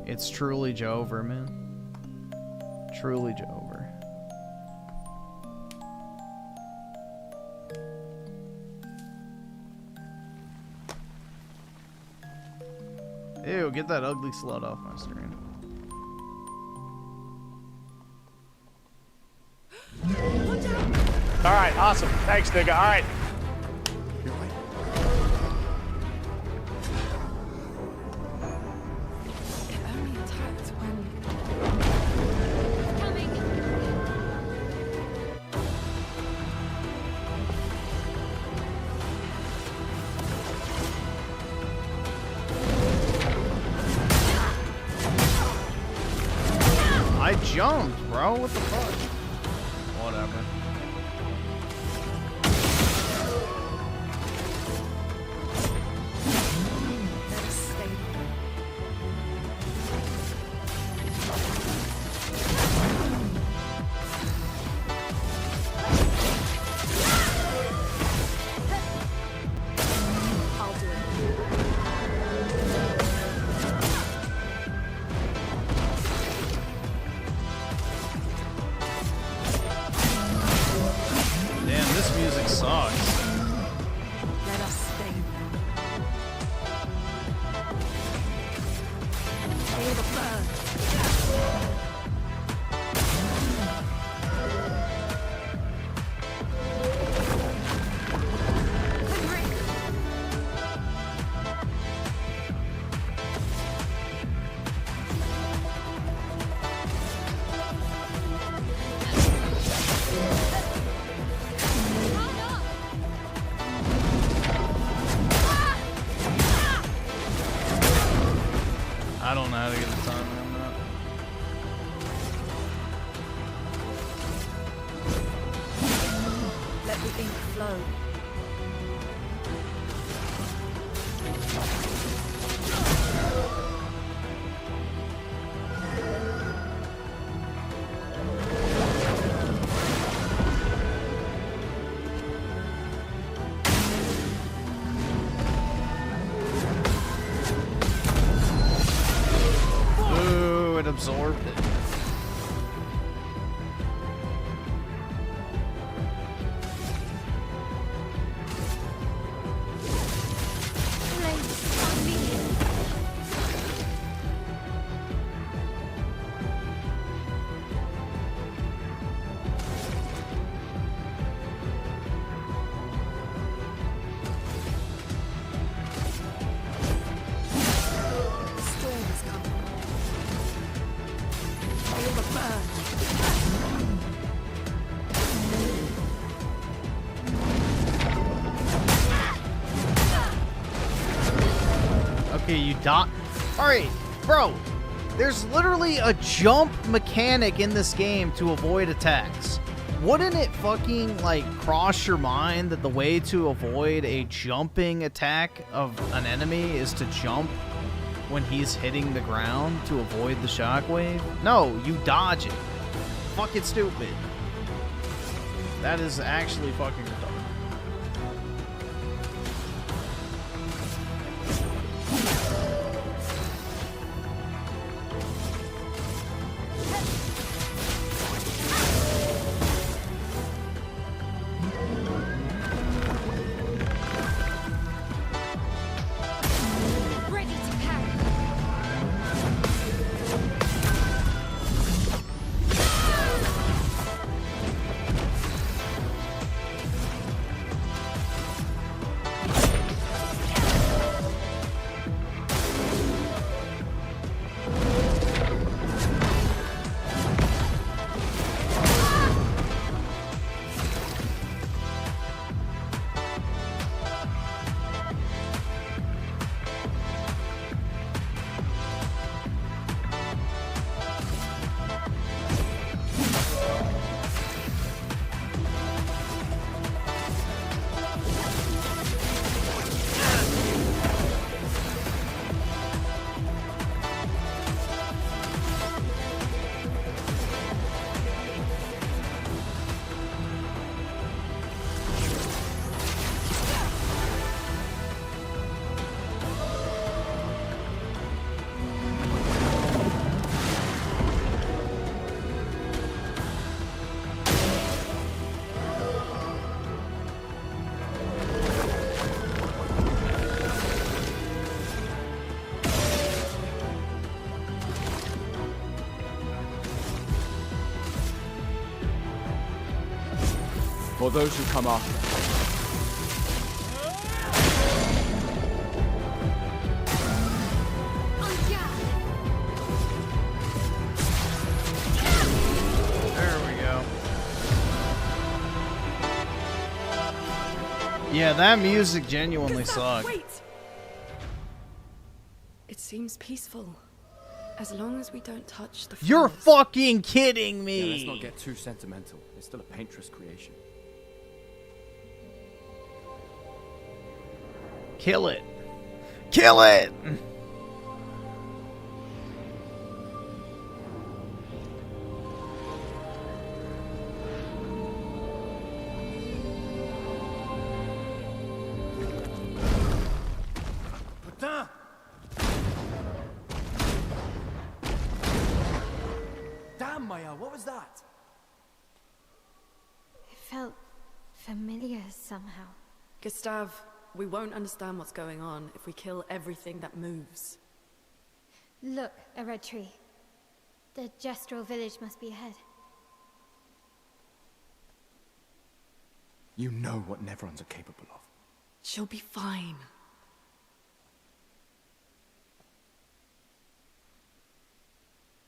It's truly Jover, man. Truly Jover. Ew, get that ugly slut off my screen. Alright, awesome. Thanks, nigga. Alright. It only attacked when... I jumped, bro. What the fuck? Whatever. I don't know how to get the timing on that. Let the ink flow. Ooh, it absorbed it. Okay, you dot. Alright, bro. There's literally a jump mechanic in this game to avoid attacks. Wouldn't it fucking, like, cross your mind that the way to avoid a jumping attack of an enemy is to jump when he's hitting the ground to avoid the shockwave? No, you dodge it. Fucking stupid. That is actually fucking retarded. Ready to parry. For those who come after. There we go. Yeah, that music genuinely sucked. Wait! It seems peaceful. As long as we don't touch the You're flowers. fucking kidding Yeah, me! let's not get too sentimental. It's still a painter's creation. Kill it. Kill it! Putain! Damn, Maya, what was that? It felt familiar somehow. Gustave, we won't understand what's going on if we kill everything that moves. Look, a red tree. The gestural village must be ahead. You know what Nevrons are capable of. She'll be fine.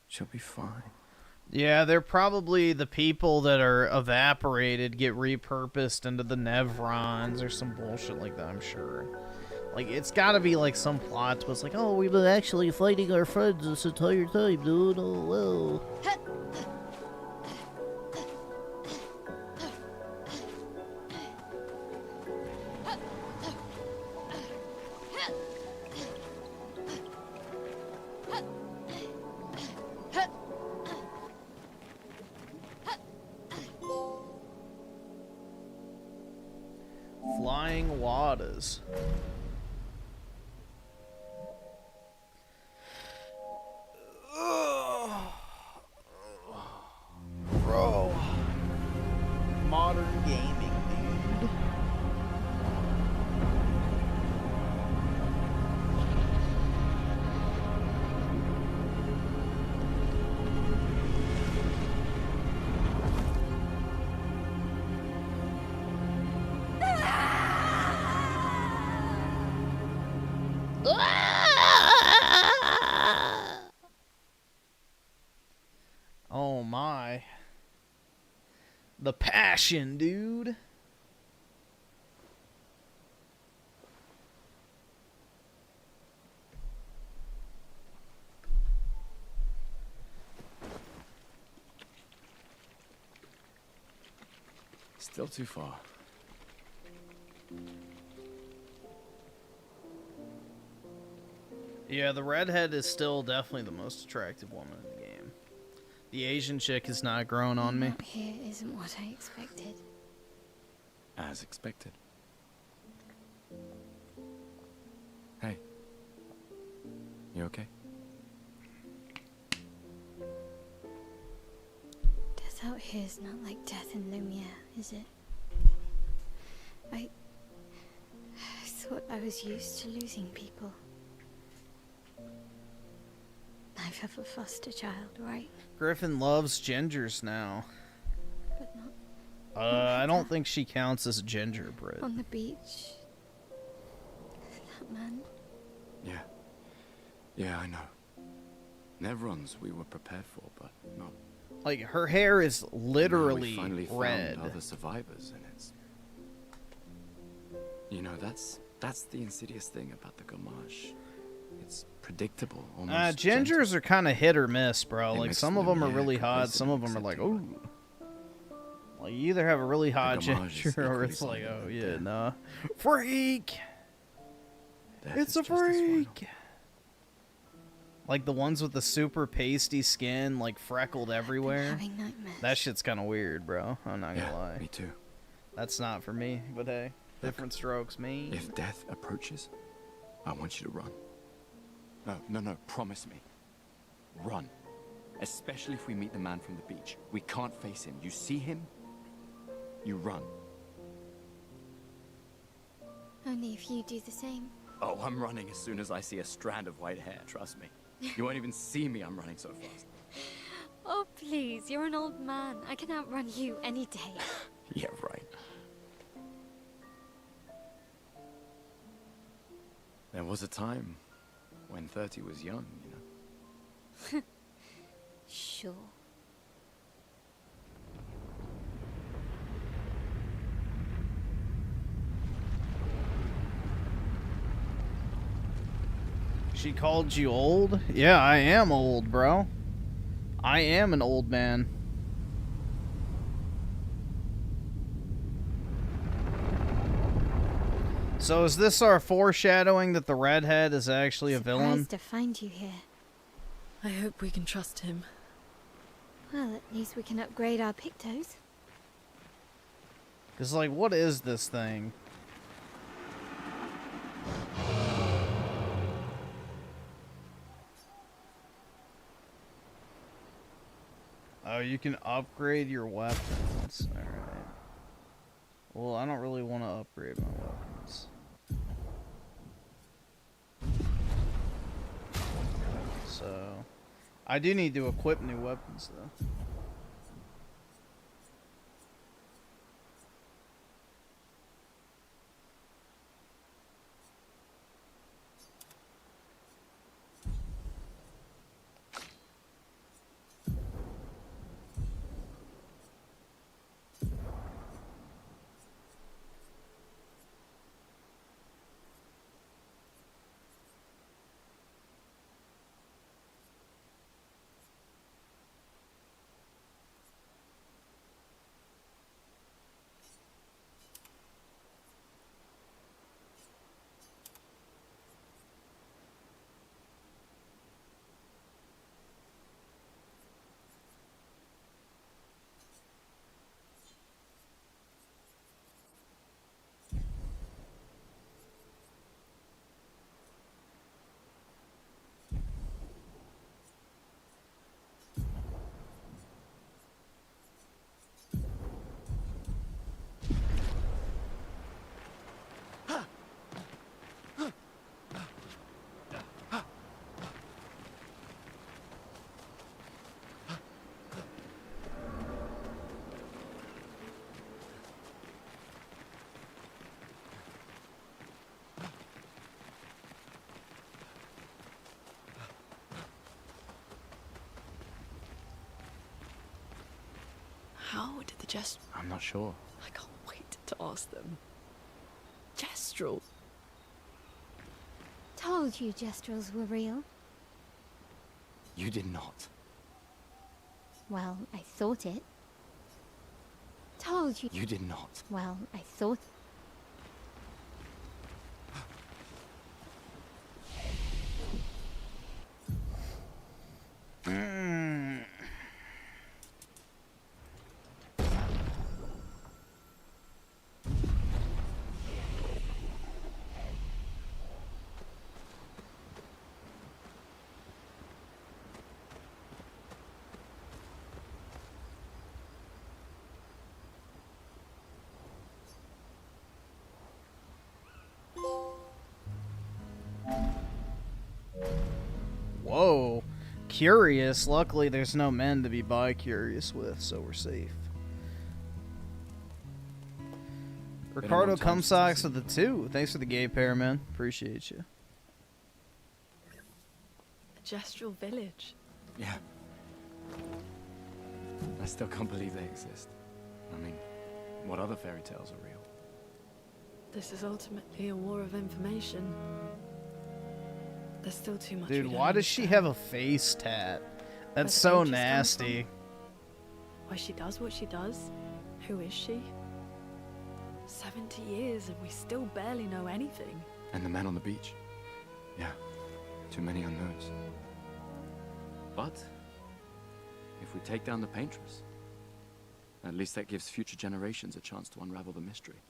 She'll be fine. Yeah, they're probably the people that are evaporated get repurposed into the Nevrons or some bullshit like that, I'm sure. Like, it's gotta be like some plot twist, like, oh, we've been actually fighting our friends this entire time, dude. Oh, well. Flying waters. Bro. Modern gaming, dude. Oh my. The passion, dude. Still too far. Yeah, the redhead is still definitely the most attractive woman in the game. The Asian chick is not growing on me. Not here isn't what I expected. As expected. Hey. You okay? Death out here is not like death in Lumiere, is it? I thought I was used to losing people. I've have a foster child, right? Griffin loves gingers now. But not I don't think she counts as a gingerbread. on the beach. That man. Yeah. Yeah, I know. Never ones we were prepared for, but not. Like, her hair is literally we finally red. found other survivors, and it's. You know, that's the insidious thing about the Gamage. It's predictable, almost. Gingers are kind of hit or miss, bro. It Like, makes some of them are Lumiere really hot, complacent some of them are like, ooh. Like, you either have a really hot Gamage is ginger or equally it's like, solid, oh, yeah, yeah. nah. Freak! Death It's is a just as final. freak! Like the ones with the super pasty skin, like freckled everywhere. Having nightmares. That shit's kind of weird, bro. I'm not gonna Yeah, lie. me too. That's not for me, but hey, different strokes, me. If death approaches, I want you to run. No, promise me. Run. Especially if we meet the man from the beach. We can't face him. You see him, you run. Only if you do the same. Oh, I'm running as soon as I see a strand of white hair, trust me. You won't even see me, I'm running so fast. Oh, please, you're an old man. I can outrun you any day. Yeah, right. There was a time when 30 was young, you know. Sure. She called you old? Yeah, I am old, bro. I am an old man. So is this our foreshadowing that the redhead is actually a villain? Surprised to find you here. I hope we can trust him. Well, at least we can upgrade our Pictos. Cause like, what is this thing? Oh, you can upgrade your weapons. Alright. Well, I don't really want to upgrade my weapons. So, I do need to equip new weapons, though. How did the Jest... I'm not sure. I can't wait to ask them. Gestrel. Told you Gestrels were real. You did not. Well, I thought it. told you. You did not. Well, I thought. Whoa. Curious. Luckily, there's no men to be bi-curious with, so we're safe. Ricardo Cumsox with the 2. Thanks for the gay pair, man. Appreciate you. A gestural village. Yeah. I still can't believe they exist. I mean, what other fairy tales are real? This is ultimately a war of information. There's still too much. Dude, we don't why does she have a face tat? That's so nasty. Why she does what she does? Who is she? 70 years and we still barely know anything. And the man on the beach. Yeah, too many unknowns. But if we take down the paintress, at least that gives future generations a chance to unravel the mystery.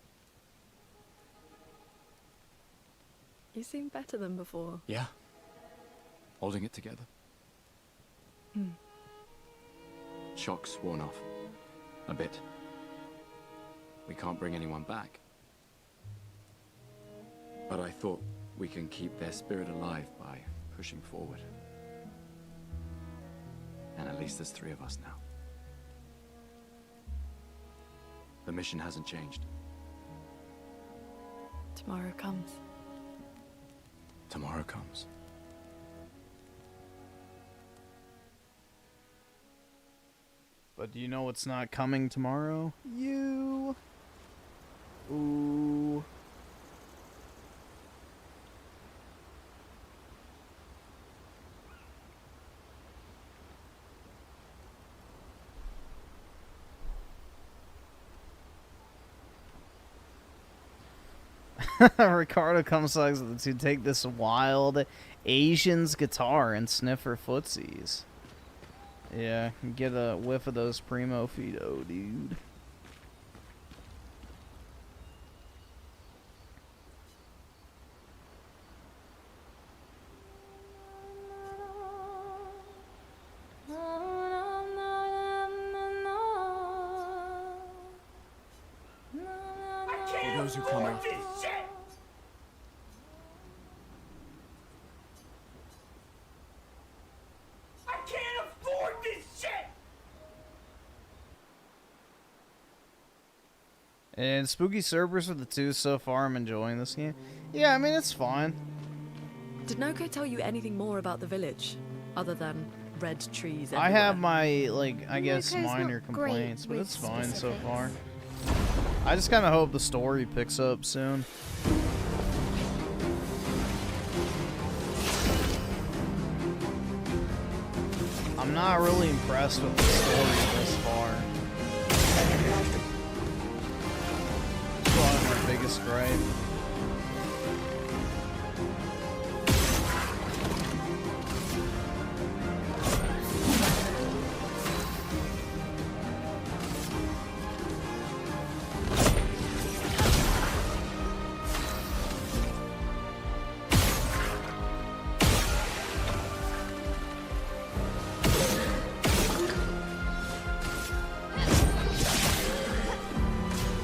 You seem better than before. Yeah. Holding it together. Shock's worn off. A bit. We can't bring anyone back. But I thought we can keep their spirit alive by pushing forward. And at least there's 3 of us now. The mission hasn't changed. Tomorrow comes. Tomorrow comes. But do you know what's not coming tomorrow? You. Ooh. Ricardo comes to take this wild Asian's guitar and sniff her footsies. Yeah, get a whiff of those Primo Fido, dude. For those who come after. And Spooky Cerberus with the 2 so far. I'm enjoying this game. Yeah, I mean, it's fine. Did Noko tell you anything more about the village? Other than red trees everywhere? I have my, like, I guess Noko's minor not great complaints, but with it's fine so specifics. far. I just kind of hope the story picks up soon. I'm not really impressed with the story this far. That's probably my biggest gripe.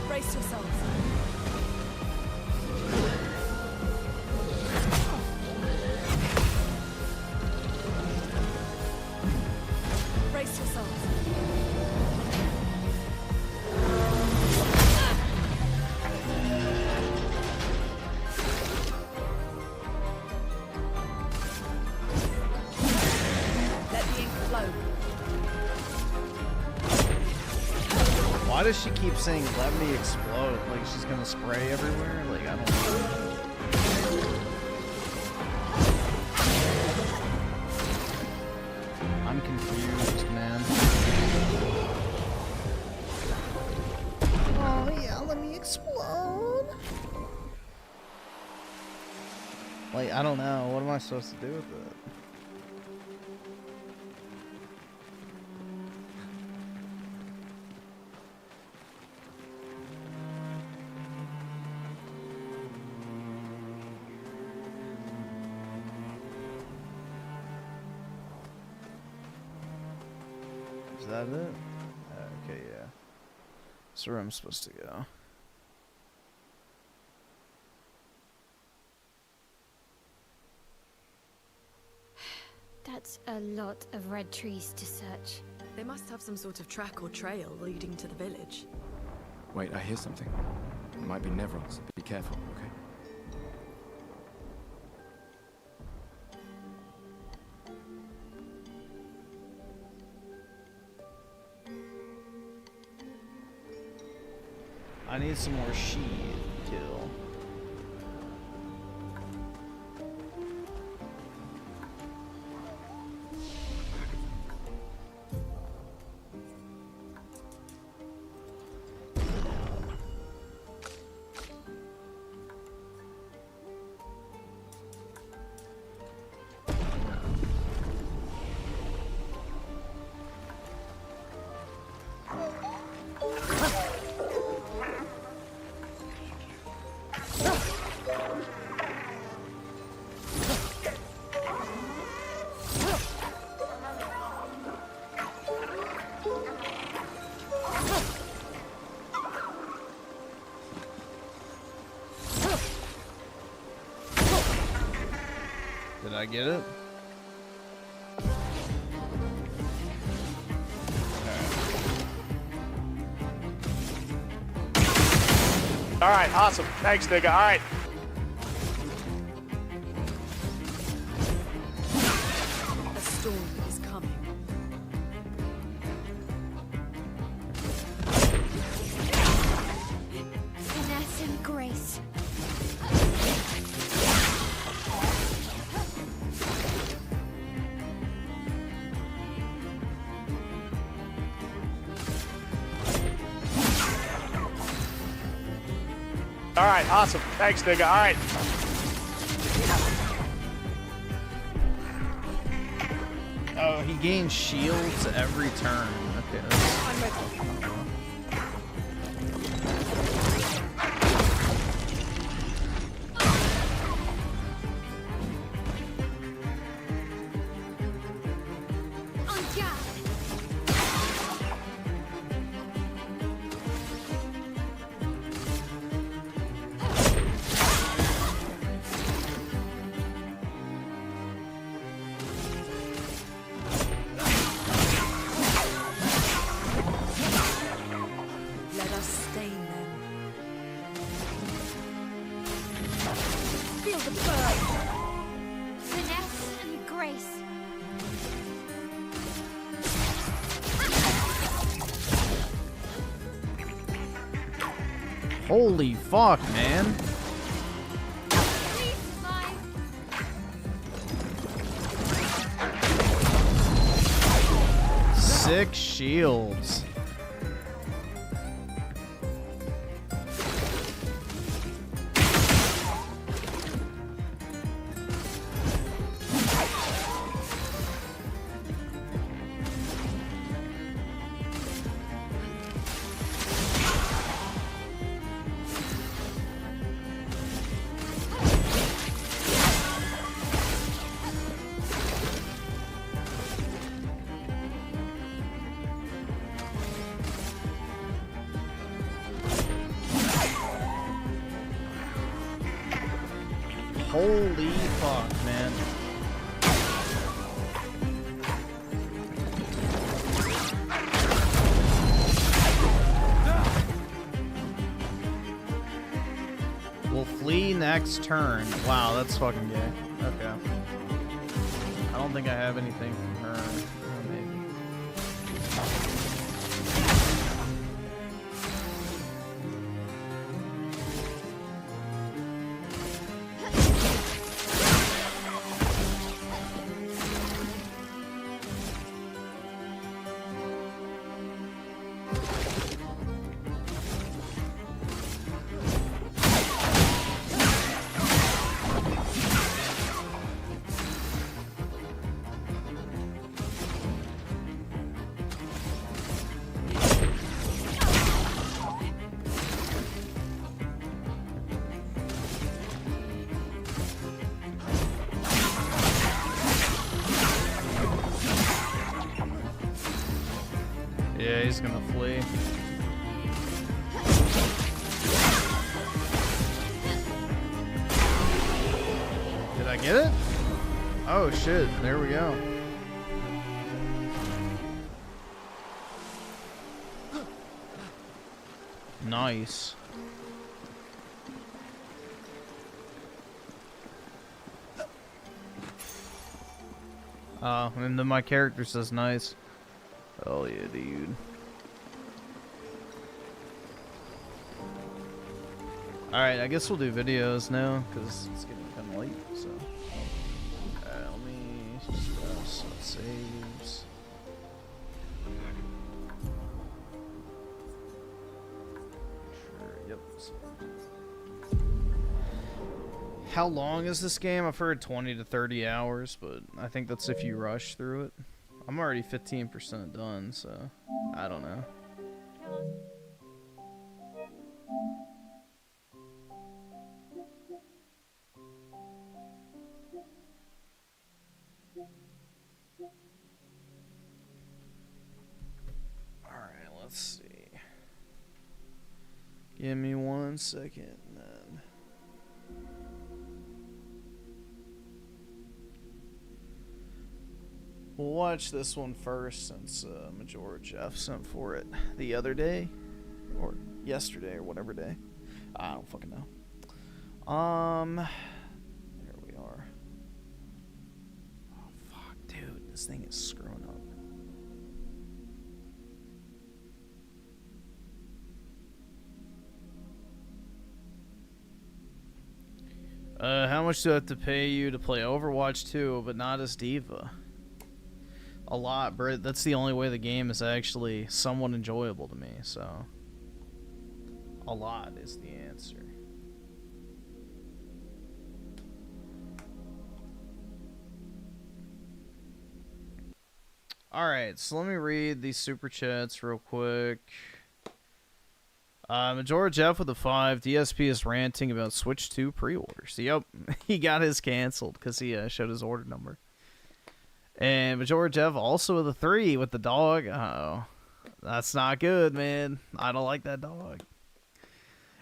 Brace yourselves. Brace yourselves. Let the ink flow. Why does she keep saying, let me explode? Like she's gonna spray everywhere? Like, I don't know. I'm confused, man. Like, I don't know. What am I supposed to do with it? Is that it? Okay, yeah. That's where I'm supposed to go. That's a lot of red trees to search. They must have some sort of track or trail leading to the village. Wait, I hear something. It might be Nevrons. Be careful, okay? I need some more sheep to kill. Did I get it? All right, awesome. Thanks, nigga. All right. A storm is coming. Finesse and grace. All right, awesome. Thanks, nigga. All right. Oh, he gains shields every turn. Okay. Let us stain them. Feel the burn. Finesse and grace. Holy fuck, man. Six shields. Holy fuck, man. We'll flee next turn. Wow, that's fucking gay. Okay. I don't think I have anything from her. Oh, maybe. Yeah, he's gonna flee. Did I get it? Oh shit, there we go. Nice. And then my character says nice. Oh yeah, dude. Alright, I guess we'll do videos now, because it's getting kind of late, so. Alright, let me just saves. Sure, yep. How long is this game? I've heard 20 to 30 hours, but I think that's if you rush through it. I'm already 15% done, so I don't know. Alright, let's see. Give me 1 second, then. We'll watch this one first, since Major Jeff sent for it the other day, or yesterday, or whatever day. I don't fucking know. There we are. Oh fuck, dude, this thing is screwing up. How much do I have to pay you to play Overwatch 2, but not as Diva? A lot, bro. That's the only way the game is actually somewhat enjoyable to me, so. A lot is the answer. Alright, so let me read these super chats real quick. Major Jeff with a 5. DSP is ranting about Switch 2 pre-orders. Yep, he got his canceled because he showed his order number. And Major Jeff also with a 3 with the dog. Uh-oh. That's not good, man. I don't like that dog.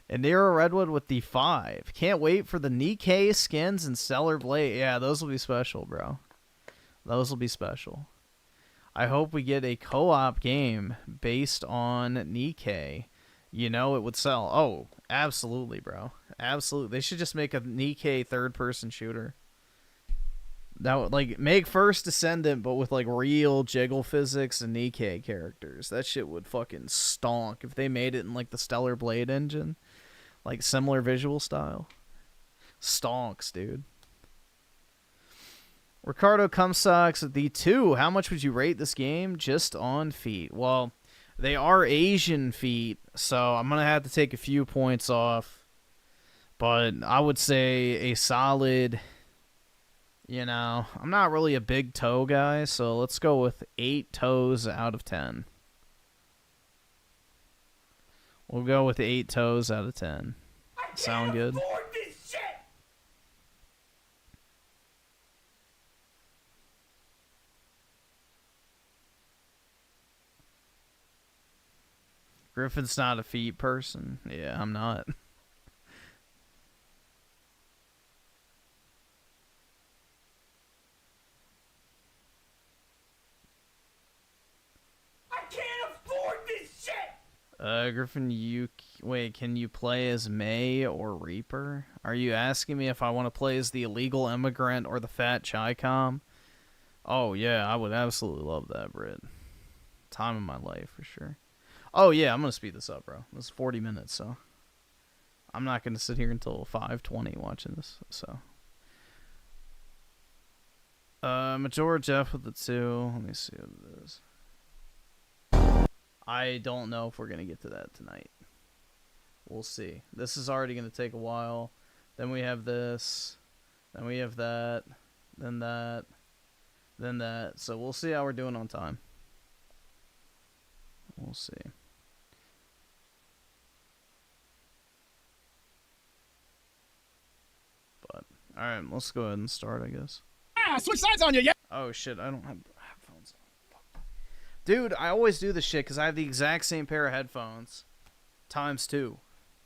And Nero Redwood with the 5. Can't wait for the Nikkei skins and Stellar Blade. Yeah, those will be special, bro. Those will be special. I hope we get a co-op game based on Nikkei. You know it would sell. Oh, absolutely, bro. Absolutely. They should just make a Nikkei third-person shooter. That would, like, make First Descendant, but with, like, real jiggle physics and Nikkei characters. That shit would fucking stonk if they made it in, like, the Stellar Blade engine. Like, similar visual style. Stonks, dude. Ricardo Cumsox at the 2. How much would you rate this game just on feet? Well, they are Asian feet, so I'm going to have to take a few points off. But I would say a solid, you know, I'm not really a big toe guy, so let's go with 8 toes out of 10. We'll go with 8 toes out of 10. Sound good? Griffin's not a feet person. Yeah, I'm not. I can't afford this shit! Griffin, wait, can you play as May or Reaper? Are you asking me if I want to play as the illegal immigrant or the fat Chi-Com? Oh, yeah, I would absolutely love that, Britt. Time of my life, for sure. Oh, yeah, I'm going to speed this up, bro. This is 40 minutes, so. I'm not going to sit here until 5:20 watching this, so. Major Jeff with the 2. Let me see what it is. I don't know if we're going to get to that tonight. We'll see. This is already going to take a while. Then we have this. Then we have that. Then that. Then that. So we'll see how we're doing on time. We'll see. But, alright, let's go ahead and start, I guess. Ah, switch sides on you, yeah! Oh shit, I don't have headphones on. Fuck. Dude, I always do this shit because I have the exact same pair of headphones times 2.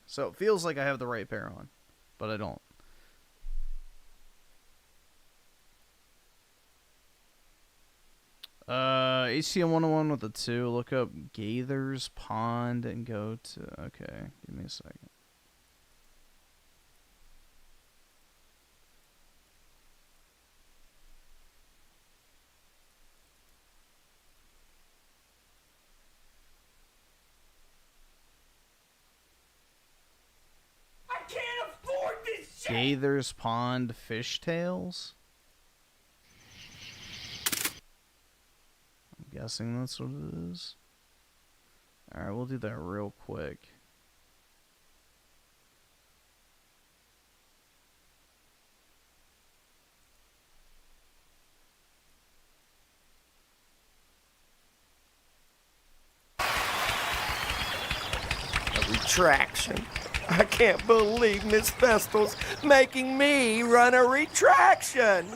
So it feels like I have the right pair on, but I don't. HTM 101 with a 2. Look up Gaither's Pond and go to... Okay, give me a second. I can't afford this shit! Gaither's Pond Fishtails? I'm guessing that's what it is. Alright, we'll do that real quick. A retraction. I can't believe Miss Vestal's making me run a retraction.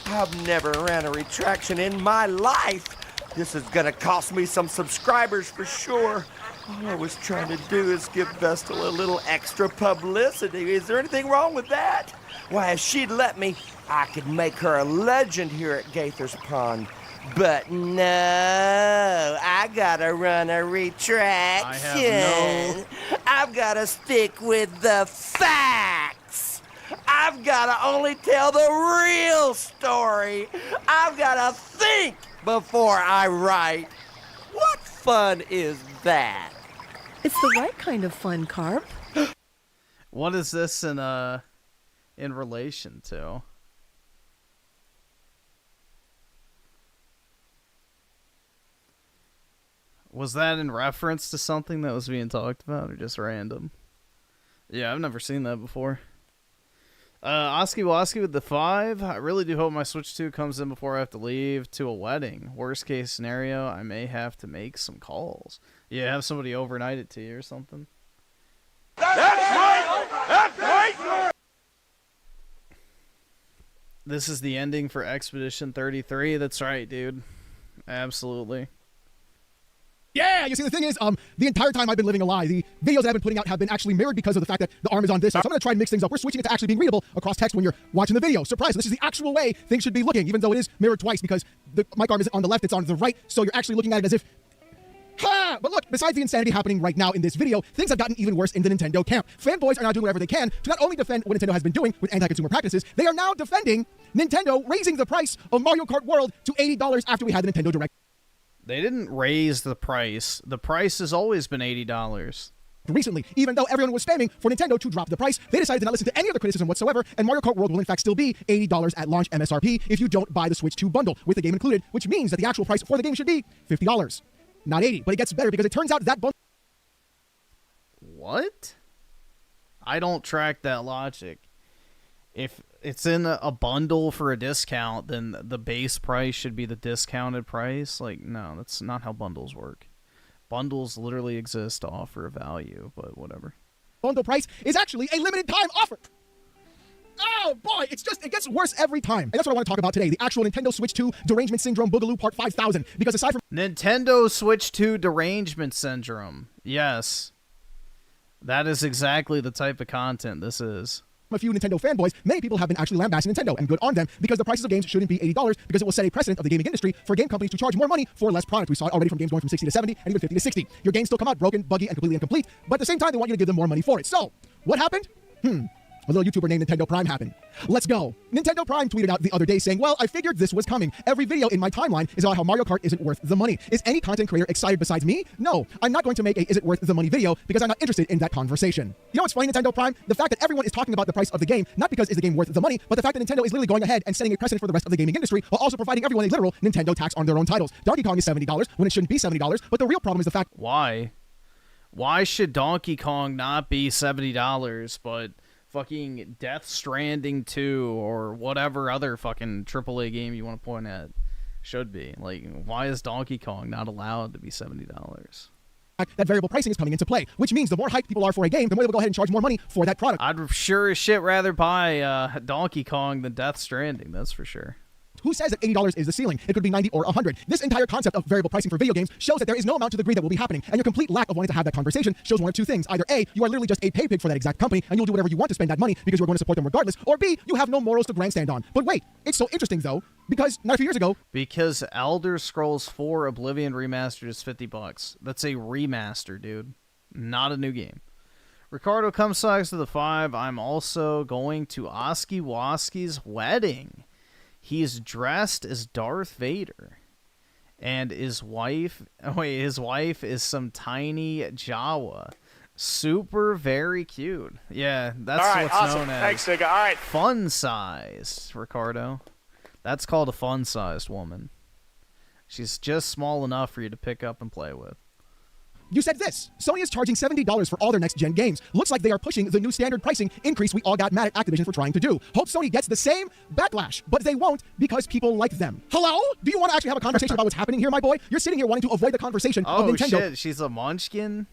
I've never ran a retraction in my life. This is gonna cost me some subscribers for sure. All I was trying to do is give Vestal a little extra publicity. Is there anything wrong with that? Why, if she'd let me, I could make her a legend here at Gaither's Pond. But no, I gotta run a retraction. I've gotta stick with the facts. I've gotta only tell the real story. I've gotta think before I write. What fun is that? It's the right kind of fun, Carp. What is this in relation to? Was that in reference to something that was being talked about, or just random? Yeah, I've never seen that before. Oski Woski with the 5. I really do hope my Switch 2 comes in before I have to leave to a wedding. Worst case scenario, I may have to make some calls. Yeah, have somebody overnight it to you or something. That's right! That's right! This is the ending for Expedition 33. That's right, dude. Absolutely. Yeah, you see, the thing is, the entire time I've been living a lie, the videos that I've been putting out have been actually mirrored because of the fact that the arm is on this side. So I'm going to try and mix things up. We're switching it to actually being readable across text when you're watching the video. Surprise, so this is the actual way things should be looking, even though it is mirrored twice because the mic arm isn't on the left, it's on the right, so you're actually looking at it as if... Ha! But look, besides the insanity happening right now in this video, things have gotten even worse in the Nintendo camp. Fanboys are now doing whatever they can to not only defend what Nintendo has been doing with anti-consumer practices, they are now defending Nintendo raising the price of Mario Kart World to $80 after we had the Nintendo Direct. They didn't raise the price. The price has always been $80. Recently, even though everyone was spamming for Nintendo to drop the price, they decided to not listen to any of the criticism whatsoever, and Mario Kart World will in fact still be $80 at launch MSRP if you don't buy the Switch 2 bundle with the game included, which means that the actual price for the game should be $50. Not $80, but it gets better because it turns out that bundle... What? I don't track that logic. If it's in a bundle for a discount, then the base price should be the discounted price. Like, no, that's not how bundles work. Bundles literally exist to offer a value, but whatever. Bundle price is actually a limited time offer. Oh boy, it gets worse every time. And that's what I want to talk about today, the actual Nintendo Switch 2 Derangement Syndrome Boogaloo Part 5000. Because aside from... Nintendo Switch 2 Derangement Syndrome. Yes. That is exactly the type of content this is. A few Nintendo fanboys, many people have been actually lambasting Nintendo, and good on them, because the prices of games shouldn't be $80 because it will set a precedent of the gaming industry for game companies to charge more money for less product. We saw it already from games going from 60 to 70 and even 50 to 60. Your games still come out broken, buggy, and completely incomplete, but at the same time, they want you to give them more money for it. So, what happened? A little YouTuber named Nintendo Prime happened. Let's go. Nintendo Prime tweeted out the other day saying, well, I figured this was coming. Every video in my timeline is about how Mario Kart isn't worth the money. Is any content creator excited besides me? No, I'm not going to make a is it worth the money video because I'm not interested in that conversation. You know what's funny, Nintendo Prime? The fact that everyone is talking about the price of the game, not because is the game worth the money, but the fact that Nintendo is literally going ahead and setting a precedent for the rest of the gaming industry while also providing everyone a literal Nintendo tax on their own titles. Donkey Kong is $70 when it shouldn't be $70, but the real problem is the fact... Why? Why should Donkey Kong not be $70, but... fucking Death Stranding 2 or whatever other fucking AAA game you want to point at should be? Like, why is Donkey Kong not allowed to be $70? That variable pricing is coming into play, which means the more hyped people are for a game, the more they will go ahead and charge more money for that product. I'd sure as shit rather buy Donkey Kong than Death Stranding, that's for sure. Who says that $80 is the ceiling? It could be 90 or 100. This entire concept of variable pricing for video games shows that there is no amount to the degree that will be happening, and your complete lack of wanting to have that conversation shows one of two things. Either A, you are literally just a pay pig for that exact company, and you'll do whatever you want to spend that money because you're going to support them regardless, or B, you have no morals to grandstand on. But wait, it's so interesting though, because not a few years ago... Because Elder Scrolls 4 Oblivion Remastered is $50. That's a remaster, dude. Not a new game. Ricardo Cumsucks to the 5. I'm also going to Oski Woski's wedding. He's dressed as Darth Vader. And his wife is some tiny Jawa. Super very cute. Yeah, that's all right, what's awesome. known as Thanks, Nigga. All right. fun size, Ricardo. That's called a fun-sized woman. She's just small enough for you to pick up and play with. You said this. Sony is charging $70 for all their next-gen games. Looks like they are pushing the new standard pricing increase we all got mad at Activision for trying to do. Hope Sony gets the same backlash, but they won't because people like them. Hello? Do you want to actually have a conversation about what's happening here, my boy? You're sitting here wanting to avoid the conversation of Nintendo. Oh, shit. She's a munchkin?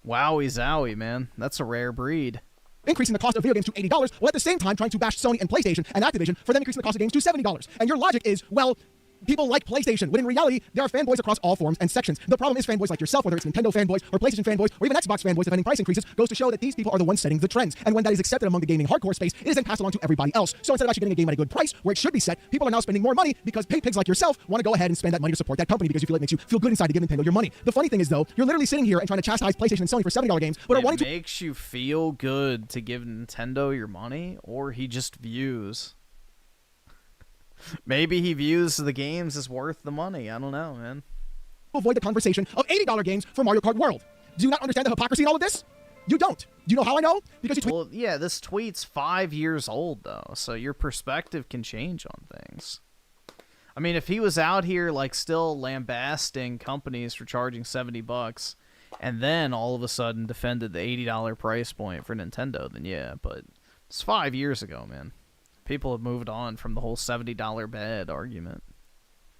Wowie zowie, man. That's a rare breed. Increasing the cost of video games to $80, while at the same time trying to bash Sony and PlayStation and Activision for them increasing the cost of games to $70. And your logic is, well, people like PlayStation, when in reality, there are fanboys across all forms and sections. The problem is fanboys like yourself, whether it's Nintendo fanboys or PlayStation fanboys or even Xbox fanboys defending price increases, goes to show that these people are the ones setting the trends. And when that is accepted among the gaming hardcore space, it is then passed along to everybody else. So instead of actually getting a game at a good price, where it should be set, people are now spending more money because pay pigs like yourself want to go ahead and spend that money to support that company because you feel it makes you feel good inside to give Nintendo your money. The funny thing is, though, you're literally sitting here and trying to chastise PlayStation and Sony for $70 games, but are wanting to... It makes you feel good to give Nintendo your money, or he just views... Maybe he views the games as worth the money. I don't know, man. Avoid the conversation of $80 games for Mario Kart World. Do you not understand the hypocrisy in all of this? You don't. Do you know how I know? Because you tweet. Well, yeah, this tweet's 5 years old, though, so your perspective can change on things. I mean, if he was out here, like, still lambasting companies for charging $70, and then all of a sudden defended the $80 price point for Nintendo, then yeah, but it's 5 years ago, man. People have moved on from the whole $70 bed argument.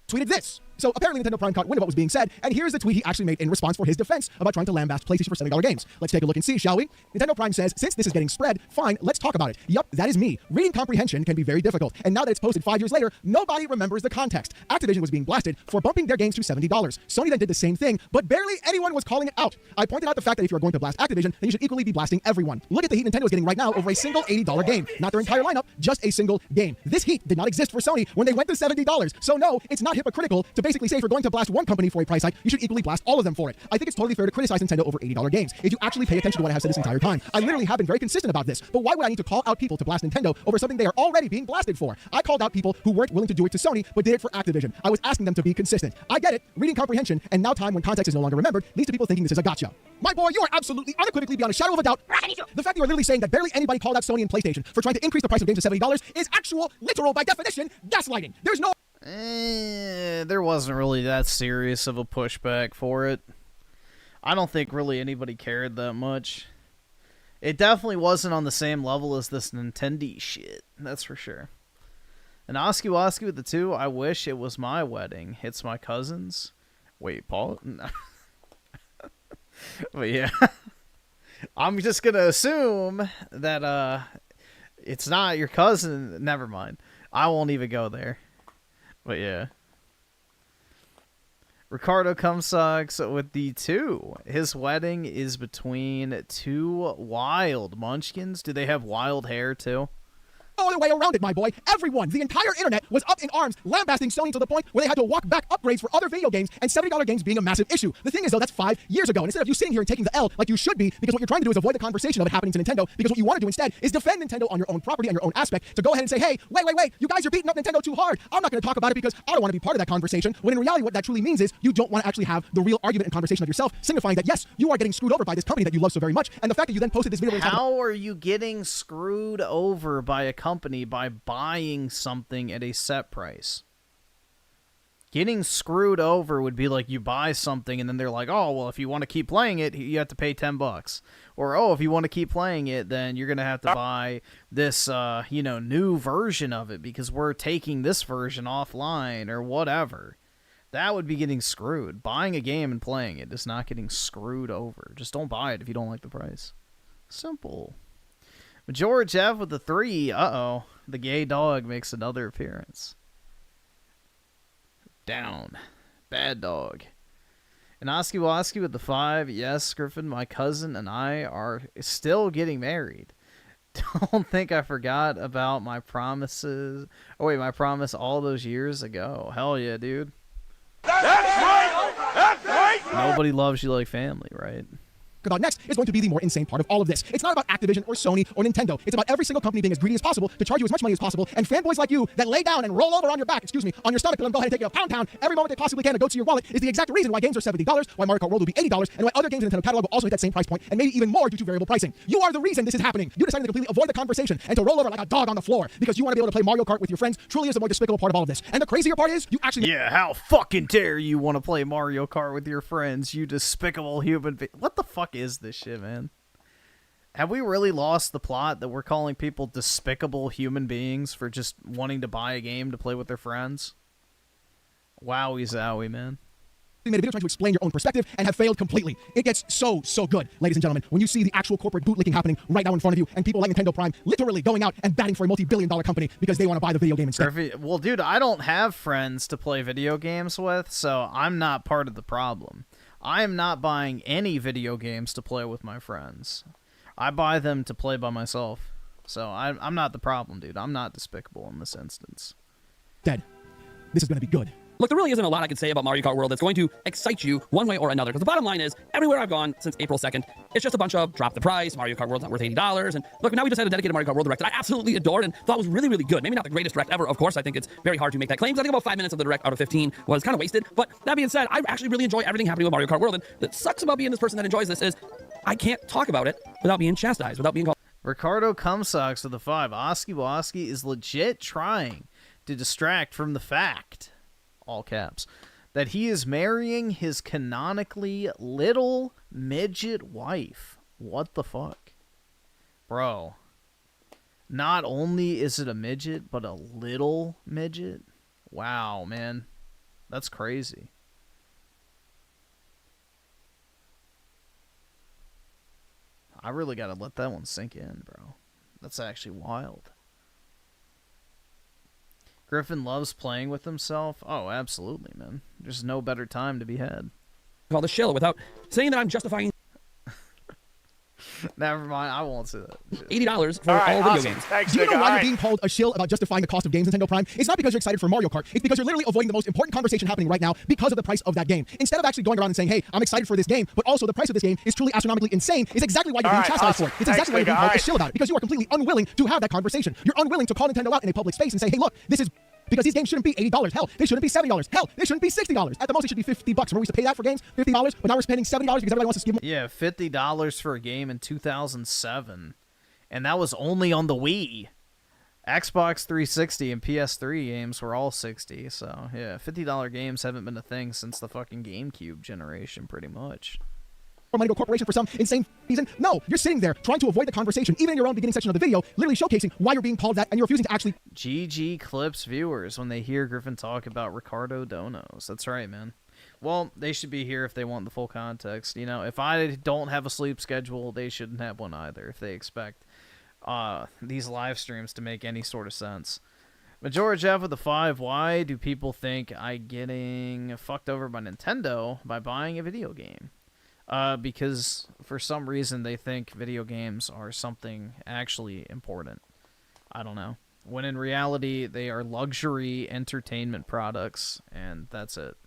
Tweeted this. So apparently Nintendo Prime caught wind of what was being said, and here's the tweet he actually made in response for his defense about trying to lambast PlayStation for $70 games. Let's take a look and see, shall we? Nintendo Prime says, since this is getting spread, fine, let's talk about it. Yup, that is me. Reading comprehension can be very difficult, and now that it's posted 5 years later, nobody remembers the context. Activision was being blasted for bumping their games to $70. Sony then did the same thing, but barely anyone was calling it out. I pointed out the fact that if you're going to blast Activision, then you should equally be blasting everyone. Look at the heat Nintendo is getting right now over a single $80 game. Not their entire lineup, just a single game. This heat did not exist for Sony when they went to $70. So no, it's not hypocritical to basically say if you're going to blast one company for a price hike, you should equally blast all of them for it. I think it's totally fair to criticize Nintendo over $80 games if you actually pay attention to what I have said this entire time. I literally have been very consistent about this, but why would I need to call out people to blast Nintendo over something they are already being blasted for? I called out people who weren't willing to do it to Sony, but did it for Activision. I was asking them to be consistent. I get it, reading comprehension, and now time when context is no longer remembered leads to people thinking this is a gotcha. My boy, you are absolutely, unequivocally, beyond a shadow of a doubt. The fact that you are literally saying that barely anybody called out Sony and PlayStation for trying to increase the price of games to $70 is actual, literal, by definition, gaslighting. There's no... There wasn't really that serious of a pushback for it. I don't think really anybody cared that much. It definitely wasn't on the same level as this Nintendo shit, that's for sure. And Oski Woski with the 2, I wish it was my wedding. It's my cousin's. Wait, Paul? No. But yeah. I'm just gonna assume that it's not your cousin. Never mind. I won't even go there. But yeah. Ricardo Cumsucks with the 2. His wedding is between 2 wild munchkins. Do they have wild hair too? No other way around it, my boy. Everyone, the entire internet was up in arms, lambasting Sony to the point where they had to walk back upgrades for other video games and $70 games being a massive issue. The thing is, though, that's 5 years ago. And instead of you sitting here and taking the L like you should be, because what you're trying to do is avoid the conversation of it happening to Nintendo, because what you want to do instead is defend Nintendo on your own property and your own aspect, to go ahead and say, hey, wait, you guys are beating up Nintendo too hard. I'm not going to talk about it because I don't want to be part of that conversation, when in reality what that truly means is you don't want to actually have the real argument and conversation of yourself, signifying that, yes, you are getting screwed over by this company that you love so very much, and the fact that you then posted this video... How are you getting screwed over by a company by buying something at a set price? Getting screwed over would be like you buy something and then they're like, oh, well, if you want to keep playing it, you have to pay $10. Or, oh, if you want to keep playing it, then you're going to have to buy this, new version of it because we're taking this version offline or whatever. That would be getting screwed. Buying a game and playing it is not getting screwed over. Just don't buy it if you don't like the price. Simple. George F with the 3. Uh-oh. The gay dog makes another appearance. Down. Bad dog. And Oski Woski with the 5. Yes, Griffin, my cousin and I are still getting married. Don't think I forgot about my promises. Oh, wait, my promise all those years ago. Hell yeah, dude. That's right! That's right! Nobody loves you like family, right? About next is going to be the more insane part of all of this. It's not about Activision or Sony or Nintendo. It's about every single company being as greedy as possible to charge you as much money as possible, and fanboys like you that lay down and roll over on your back, on your stomach, and go ahead and take you to pound every moment they possibly can to go to your wallet is the exact reason why games are $70, why Mario Kart World will be $80, and why other games in the Nintendo catalog will also hit that same price point, and maybe even more due to variable pricing. You are the reason this is happening. You decided to completely avoid the conversation and to roll over like a dog on the floor because you want to be able to play Mario Kart with your friends truly is the more despicable part of all of this. And the crazier part is, you actually... Yeah, how fucking dare you want to play Mario Kart with your friends, you despicable human being. What the fuck is this shit, man? Have we really lost the plot that we're calling people despicable human beings for just wanting to buy a game to play with their friends? Wowie zowie, man. You made a video trying to explain your own perspective and have failed completely. It gets so good, ladies and gentlemen, when you see the actual corporate bootlicking happening right now in front of you and people like Nintendo Prime literally going out and batting for a multi-billion-dollar company because they want to buy the video game instead. Well, dude, I don't have friends to play video games with, so I'm not part of the problem. I am not buying any video games to play with my friends. I buy them to play by myself. So I'm not the problem, dude. I'm not despicable in this instance. Dead. This is going to be good. Look, there really isn't a lot I can say about Mario Kart World that's going to excite you one way or another. Because the bottom line is, everywhere I've gone since April 2nd, it's just a bunch of drop the price, Mario Kart World's not worth $80. And look, now we just had a dedicated Mario Kart World Direct that I absolutely adored and thought was really, really good. Maybe not the greatest Direct ever, of course. I think it's very hard to make that claim. I think about 5 minutes of the Direct out of 15 was kind of wasted. But that being said, I actually really enjoy everything happening with Mario Kart World. And what sucks about being this person that enjoys this is I can't talk about it without being chastised, without being called. Ricardo Cumsocks with the 5. Oski Woski is legit trying to distract from the fact, all caps, that he is marrying his canonically little midget wife. What the fuck? Bro. Not only is it a midget, but a little midget? Wow, man. That's crazy. I really gotta let that one sink in, bro. That's actually wild. Griffin loves playing with himself. Oh, absolutely, man. There's no better time to be had. Call the shill without saying that I'm justifying. Never mind, I won't say that. $80 for all video games. Thanks, do you know why you're being called a shill about justifying the cost of games, Nintendo Prime? It's not because you're excited for Mario Kart. It's because you're literally avoiding the most important conversation happening right now because of the price of that game. Instead of actually going around and saying, hey, I'm excited for this game, but also the price of this game is truly astronomically insane, is exactly why you're being chastised for it. It's exactly why you're being called a shill about it, because you are completely unwilling to have that conversation. You're unwilling to call Nintendo out in a public space and say, hey, look, this is... Because these games shouldn't be $80. Hell, they shouldn't be $70. Hell, they shouldn't be $60. At the most, it should be $50. Remember, we used to pay that for games? $50, but now we're spending $70 because everybody wants to skip more. Yeah, $50 for a game in 2007. And that was only on the Wii. Xbox 360 and PS3 games were all $60. So, yeah, $50 games haven't been a thing since the fucking GameCube generation, pretty much. Money to a corporation for some insane reason. No, you're sitting there trying to avoid the conversation, even in your own beginning section of the video, literally showcasing why you're being called that, and you're refusing to actually... GG Clips viewers when they hear Griffin talk about Ricardo Donos. That's right, man. Well, they should be here if they want the full context. You know, if I don't have a sleep schedule, they shouldn't have one either, if they expect these live streams to make any sort of sense. Majora Jeff with the 5. Why do people think I'm getting fucked over by Nintendo by buying a video game? Because for some reason they think video games are something actually important. I don't know. When in reality, they are luxury entertainment products, and that's it.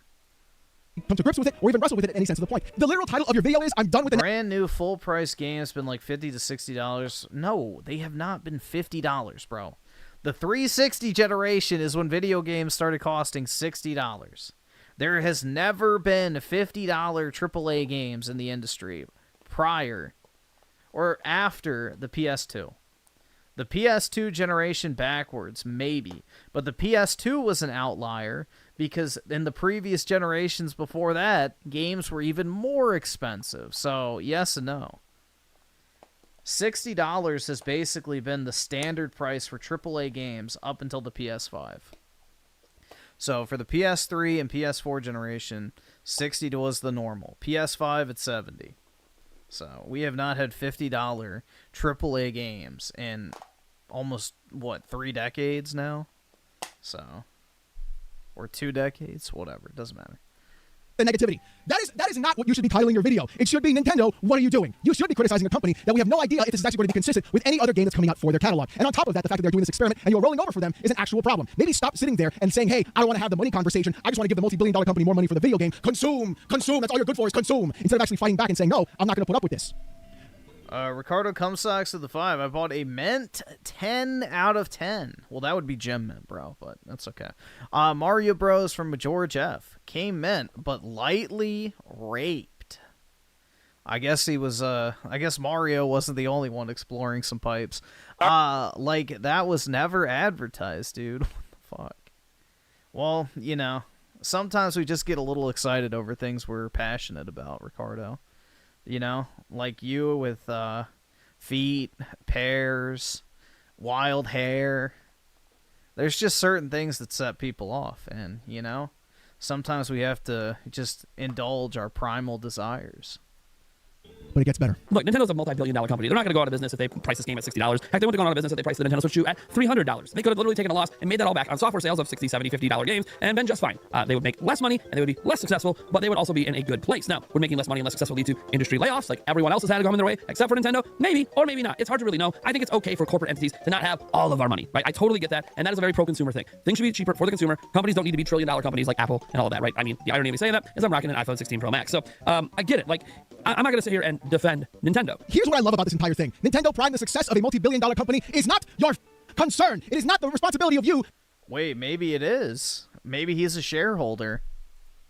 Come to grips with it, or even wrestle with it at any sense of the point. The literal title of your video is, I'm done with it. Brand new full-price games been like $50 to $60. No, they have not been $50, bro. The 360 generation is when video games started costing $60. There has never been $50 AAA games in the industry prior or after the PS2. The PS2 generation backwards, maybe. But the PS2 was an outlier because in the previous generations before that, games were even more expensive. So, yes and no. $60 has basically been the standard price for AAA games up until the PS5. So, for the PS3 and PS4 generation, 60 was the normal. PS5 at 70. So, we have not had $50 AAA games in almost, 3 decades now? So, or 2 decades, whatever. It doesn't matter. The negativity. That is not what you should be titling your video. It should be, Nintendo, what are you doing? You should be criticizing a company that we have no idea if this is actually going to be consistent with any other game that's coming out for their catalog. And on top of that, the fact that they're doing this experiment and you're rolling over for them is an actual problem. Maybe stop sitting there and saying, hey, I don't want to have the money conversation. I just want to give the multi-billion-dollar company more money for the video game. Consume. Consume. That's all you're good for is consume. Instead of actually fighting back and saying, no, I'm not going to put up with this. Ricardo Comstocks of the 5. I bought a mint 10 out of 10. Well, that would be gem mint, bro, but that's okay. Mario Bros from George F. Came mint, but lightly raped. I guess he was, I guess Mario wasn't the only one exploring some pipes. Like, that was never advertised, dude. What the fuck? Well, you know, sometimes we just get a little excited over things we're passionate about, Ricardo. You know, like you with feet, pears, wild hair. There's just certain things that set people off. And, you know, sometimes we have to just indulge our primal desires. But it gets better. Look, Nintendo's a multi-billion-dollar company. They're not going to go out of business if they price this game at $60. Heck, they wouldn't have gone out of business if they priced the Nintendo Switch 2 at $300. They could have literally taken a loss and made that all back on software sales of $60, $70, $50 games and been just fine. They would make less money and they would be less successful, but they would also be in a good place. Now, would making less money and less successful lead to industry layoffs like everyone else has had to come in their way except for Nintendo? Maybe, or maybe not. It's hard to really know. I think it's okay for corporate entities to not have all of our money, right? I totally get that, and that is a very pro-consumer thing. Things should be cheaper for the consumer. Companies don't need to be trillion-dollar companies like Apple and all of that, right? I mean, the irony of me saying that is I'm rocking an iPhone 16 Pro Max. So, I get it. Like, I'm not going to sit here and defend Nintendo. Here's what I love about this entire thing. Nintendo Prime, the success of a multi-billion-dollar company, is not your concern. It is not the responsibility of you. Wait, maybe it is. Maybe he's a shareholder.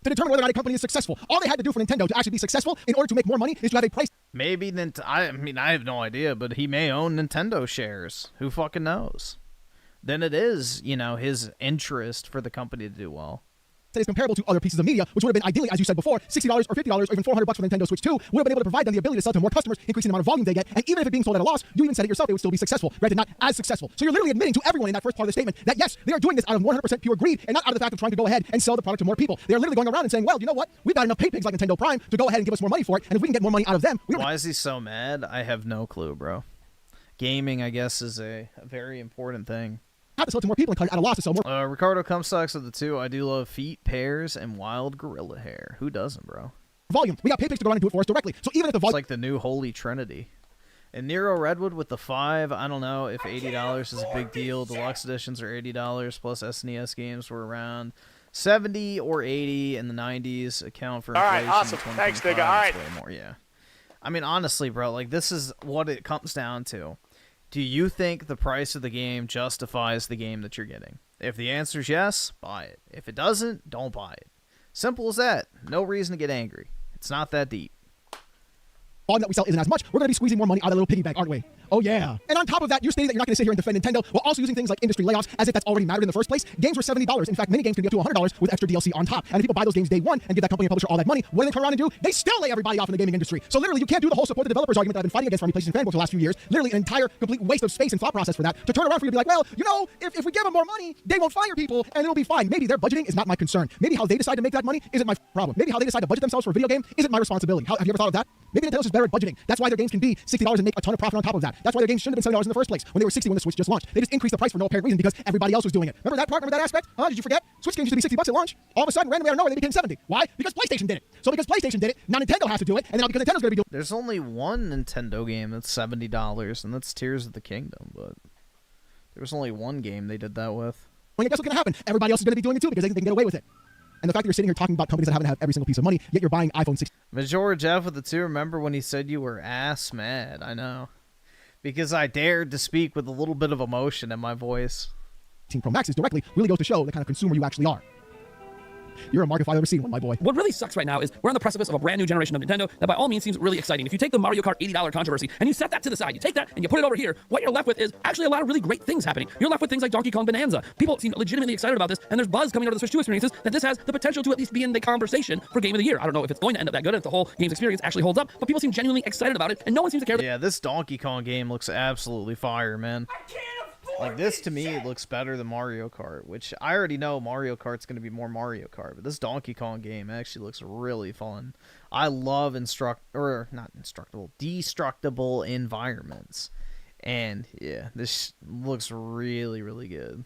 To determine whether or not a company is successful. All they had to do for Nintendo to actually be successful in order to make more money is to have a price. Maybe I mean, I have no idea, but he may own Nintendo shares. Who fucking knows? Then it is, you know, his interest for the company to do well. That is comparable to other pieces of media, which would have been ideally, as you said before, $60 or $50 or even $400 for the Nintendo Switch 2 would have been able to provide them the ability to sell to more customers, increasing the amount of volume they get, and even if it being sold at a loss, you even said it yourself, they would still be successful. Granted, not as successful. So you're literally admitting to everyone in that first part of the statement that yes, they are doing this out of 100% pure greed and not out of the fact of trying to go ahead and sell the product to more people. They are literally going around and saying, well, you know what? We've got enough pay pigs like Nintendo Prime to go ahead and give us more money for it, and if we can get more money out of them, we don't. Why is he so mad? I have no clue, bro. Gaming, I guess, is a very important thing. Have to sell to more people and cut at a loss to sell more. Ricardo Comstocks of the 2. I do love feet, pears, and wild gorilla hair. Who doesn't, bro? Volume. We got pay pigs to go around and do it for us directly. So even if the volume, it's like the new Holy Trinity. And Nero Redwood with the 5. I don't know if $80 is a big deal. Deluxe editions are $80 plus SNES games were around 70 or 80 in the 90s. Account for inflation. All right, awesome. Thanks, nigga. All right. Way more, yeah. I mean, honestly, bro, like this is what it comes down to. Do you think the price of the game justifies the game that you're getting? If the answer is yes, buy it. If it doesn't, don't buy it. Simple as that. No reason to get angry. It's not that deep. That we sell isn't as much, we're going to be squeezing more money out of that little piggy bank, aren't we? Oh, yeah. And on top of that, you're stating that you're not going to sit here and defend Nintendo while also using things like industry layoffs as if that's already mattered in the first place. Games were $70. In fact, many games can be up to $100 with extra DLC on top. And if people buy those games day one and give that company and publisher all that money, what do they turn around and do? They still lay everybody off in the gaming industry. So literally, you can't do the whole support the developers argument that I've been fighting against from PlayStation fanboys for the last few years. Literally, an entire complete waste of space and thought process for that. To turn around for you to be like, well, you know, if we give them more money, they won't fire people and it'll be fine. Maybe their budgeting is not my concern. Maybe how they decide to make that money isn't my problem. Maybe how they decide to budget themselves for a video game isn't my responsibility. Have you ever thought of that? Maybe Nintendo's just better at budgeting. That's why their games can be $60 and make a ton of profit on top of that. That's why their games shouldn't have been $70 in the first place when they were $60 when the Switch just launched. They just increased the price for no apparent reason because everybody else was doing it. Remember that part? Remember that aspect? Did you forget? Switch games used to be $60 at launch. All of a sudden, randomly out of nowhere, they became $70. Why? Because PlayStation did it. So because PlayStation did it, now Nintendo has to do it, and now because Nintendo's going to be doing it. There's only one Nintendo game that's $70, and that's Tears of the Kingdom, but there was only one game they did that with. Well, guess what's going to happen? Everybody else is going to be doing it too because they think they can get away with it. And the fact that you're sitting here talking about companies that haven't had every single piece of money, yet you're buying iPhone 6. Majora Jeff with the 2. Remember when he said you were ass mad? I know. Because I dared to speak with a little bit of emotion in my voice. Pro Maxes directly really goes to show the kind of consumer you actually are. You're a mark if I've ever seen one, my boy. What really sucks right now is we're on the precipice of a brand new generation of Nintendo that by all means seems really exciting. If you take the Mario Kart $80 controversy and you set that to the side, you take that and you put it over here, what you're left with is actually a lot of really great things happening. You're left with things like Donkey Kong Bonanza. People seem legitimately excited about this, and there's buzz coming out of the Switch 2 experiences that this has the potential to at least be in the conversation for Game of the Year. I don't know if it's going to end up that good, if the whole game's experience actually holds up, but people seem genuinely excited about it, and no one seems to care. Yeah, this Donkey Kong game looks absolutely fire, man. Like, this to me looks better than Mario Kart, which I already know Mario Kart's going to be more Mario Kart, but this Donkey Kong game actually looks really fun. I love destructible environments. And, yeah, this looks really, really good.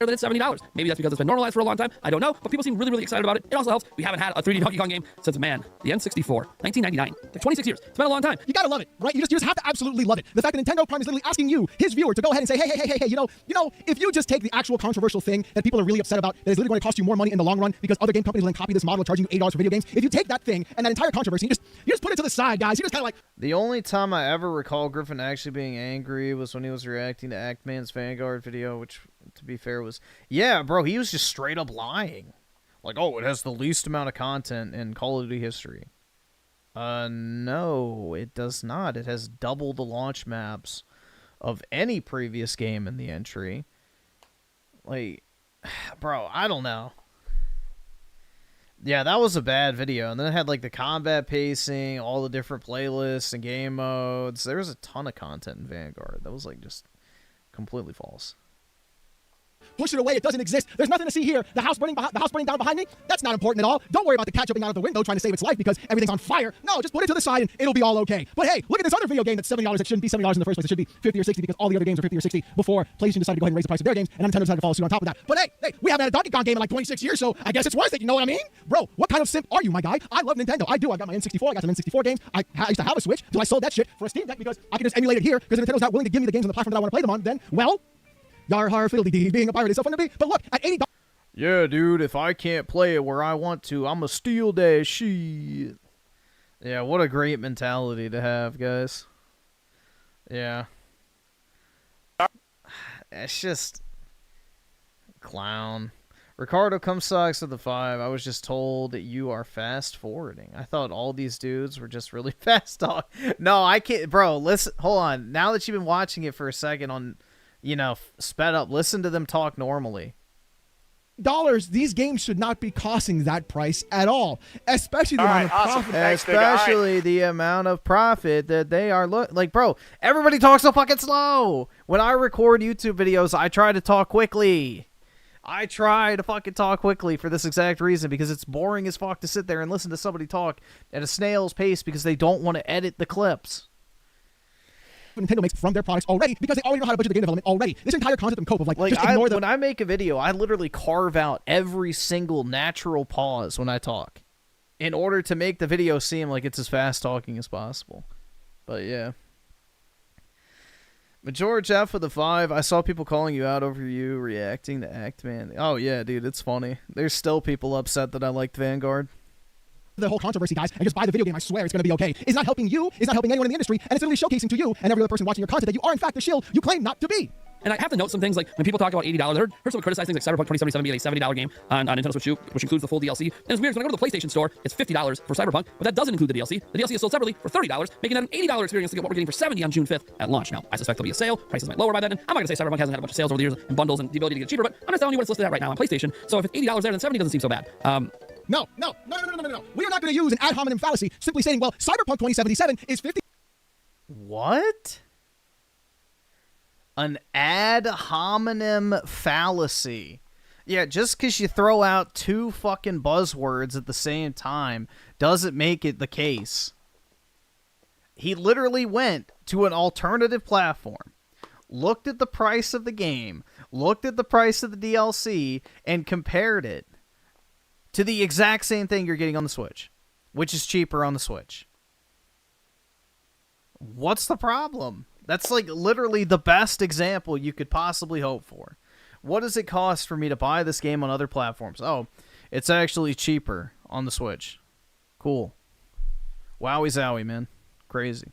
than it's $70. Maybe that's because it's been normalized for a long time. I don't know, but people seem really, really excited about it. It also helps. We haven't had a 3D Donkey Kong game since, man, the N64, 1999. Like 26 years. It's been a long time. You gotta love it, right? You just have to absolutely love it. The fact that Nintendo Prime is literally asking you, his viewer, to go ahead and say, hey, you know, if you just take the actual controversial thing that people are really upset about, that is literally going to cost you more money in the long run because other game companies will then copy this model of charging you $8 for video games. If you take that thing and that entire controversy, you just put it to the side, guys. You just kind of like. The only time I ever recall Griffin actually being angry was when he was reacting to Actman's Vanguard video, which, to be fair, was, yeah, bro, he was just straight up lying. Like, oh, it has the least amount of content in Call of Duty history. No, it does not. It has double the launch maps of any previous game in the entry. Like, bro, I don't know. Yeah, that was a bad video. And then it had, like, the combat pacing, all the different playlists and game modes. There was a ton of content in Vanguard. That was, like, just completely false. Push it away. It doesn't exist. There's nothing to see here. The house burning down behind me, that's not important at all. Don't worry about the cat jumping out of the window trying to save its life because everything's on fire. No, just put it to the side and it'll be all okay. But hey, look at this other video game that's $70. It shouldn't be $70 in the first place. It should be 50 or 60 because all the other games are 50 or 60 before PlayStation decided to go ahead and raise the price of their games and Nintendo decided to follow suit on top of that. But hey, we haven't had a Donkey Kong game in like 26 years, so I guess it's worth it. You know what I mean? Bro, what kind of simp are you, my guy? I love Nintendo. I do. I got my N64. I got some N64 games. I used to have a Switch until I sold that shit for a Steam Deck because I can just emulate it here because if Nintendo's not willing to give me the games on the platform that I want to play them on, then, well, yar har fiddly-dee, being a pirate is so fun to be. But look, at $80... Yeah, dude, if I can't play it where I want to, I'm a steal that shit. Yeah, what a great mentality to have, guys. Yeah. It's just... clown. Ricardo come sucks with the 5. I was just told that you are fast forwarding. I thought all these dudes were just really fast talk. No, I can't... Bro, listen, hold on. Now that you've been watching it for a second on... you know, sped up. Listen to them talk normally. These games should not be costing that price at all, especially the amount of profit. Especially the amount of profit that they are like, bro. Everybody talks so fucking slow. When I record YouTube videos, I try to talk quickly. I try to fucking talk quickly for this exact reason because it's boring as fuck to sit there and listen to somebody talk at a snail's pace because they don't want to edit the clips. Nintendo makes from their products already because they already know how to budget the game development already. This entire concept and cope of like just ignore when I make a video, I literally carve out every single natural pause when I talk in order to make the video seem like it's as fast talking as possible. But yeah. But George F with the 5, I saw people calling you out over you reacting to Actman. Oh yeah, dude, it's funny. There's still people upset that I liked Vanguard. The whole controversy, guys, and just buy the video game. I swear it's going to be okay. It's not helping you. It's not helping anyone in the industry. And it's literally showcasing to you and every other person watching your content that you are, in fact, the shill you claim not to be. And I have to note some things, like when people talk about $80, I heard someone criticize things like Cyberpunk 2077 being a $70 game on Nintendo Switch 2, which includes the full DLC. And it's weird, when I go to the PlayStation Store, it's $50 for Cyberpunk, but that doesn't include the DLC. The DLC is sold separately for $30, making that an $80 experience to get what we're getting for $70 on June 5th at launch. Now, I suspect there'll be a sale, prices might lower by then, and I'm not going to say Cyberpunk hasn't had a bunch of sales over the years and bundles and the ability to get it cheaper, but I'm just telling you what it's listed at right now on PlayStation. So if it's $80 there, then $70 doesn't seem so bad. No. We are not going to use an ad hominem fallacy simply saying, well, Cyberpunk 2077 is 50. What? An ad hominem fallacy. Yeah, just because you throw out two fucking buzzwords at the same time doesn't make it the case. He literally went to an alternative platform, looked at the price of the game, looked at the price of the DLC, and compared it to the exact same thing you're getting on the Switch, which is cheaper on the Switch. What's the problem? That's like literally the best example you could possibly hope for. What does it cost for me to buy this game on other platforms? Oh, it's actually cheaper on the Switch. Cool. Wowie zowie, man. Crazy.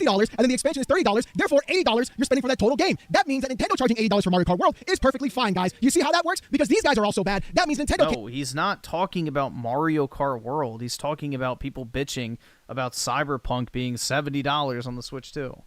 $50, and then the expansion is $30, therefore $80 you're spending for that total game. That means that Nintendo charging $80 for Mario Kart World is perfectly fine, guys. You see how that works? Because these guys are all so bad, that means Nintendo No, he's not talking about Mario Kart World. He's talking about people bitching about Cyberpunk being $70 on the Switch too.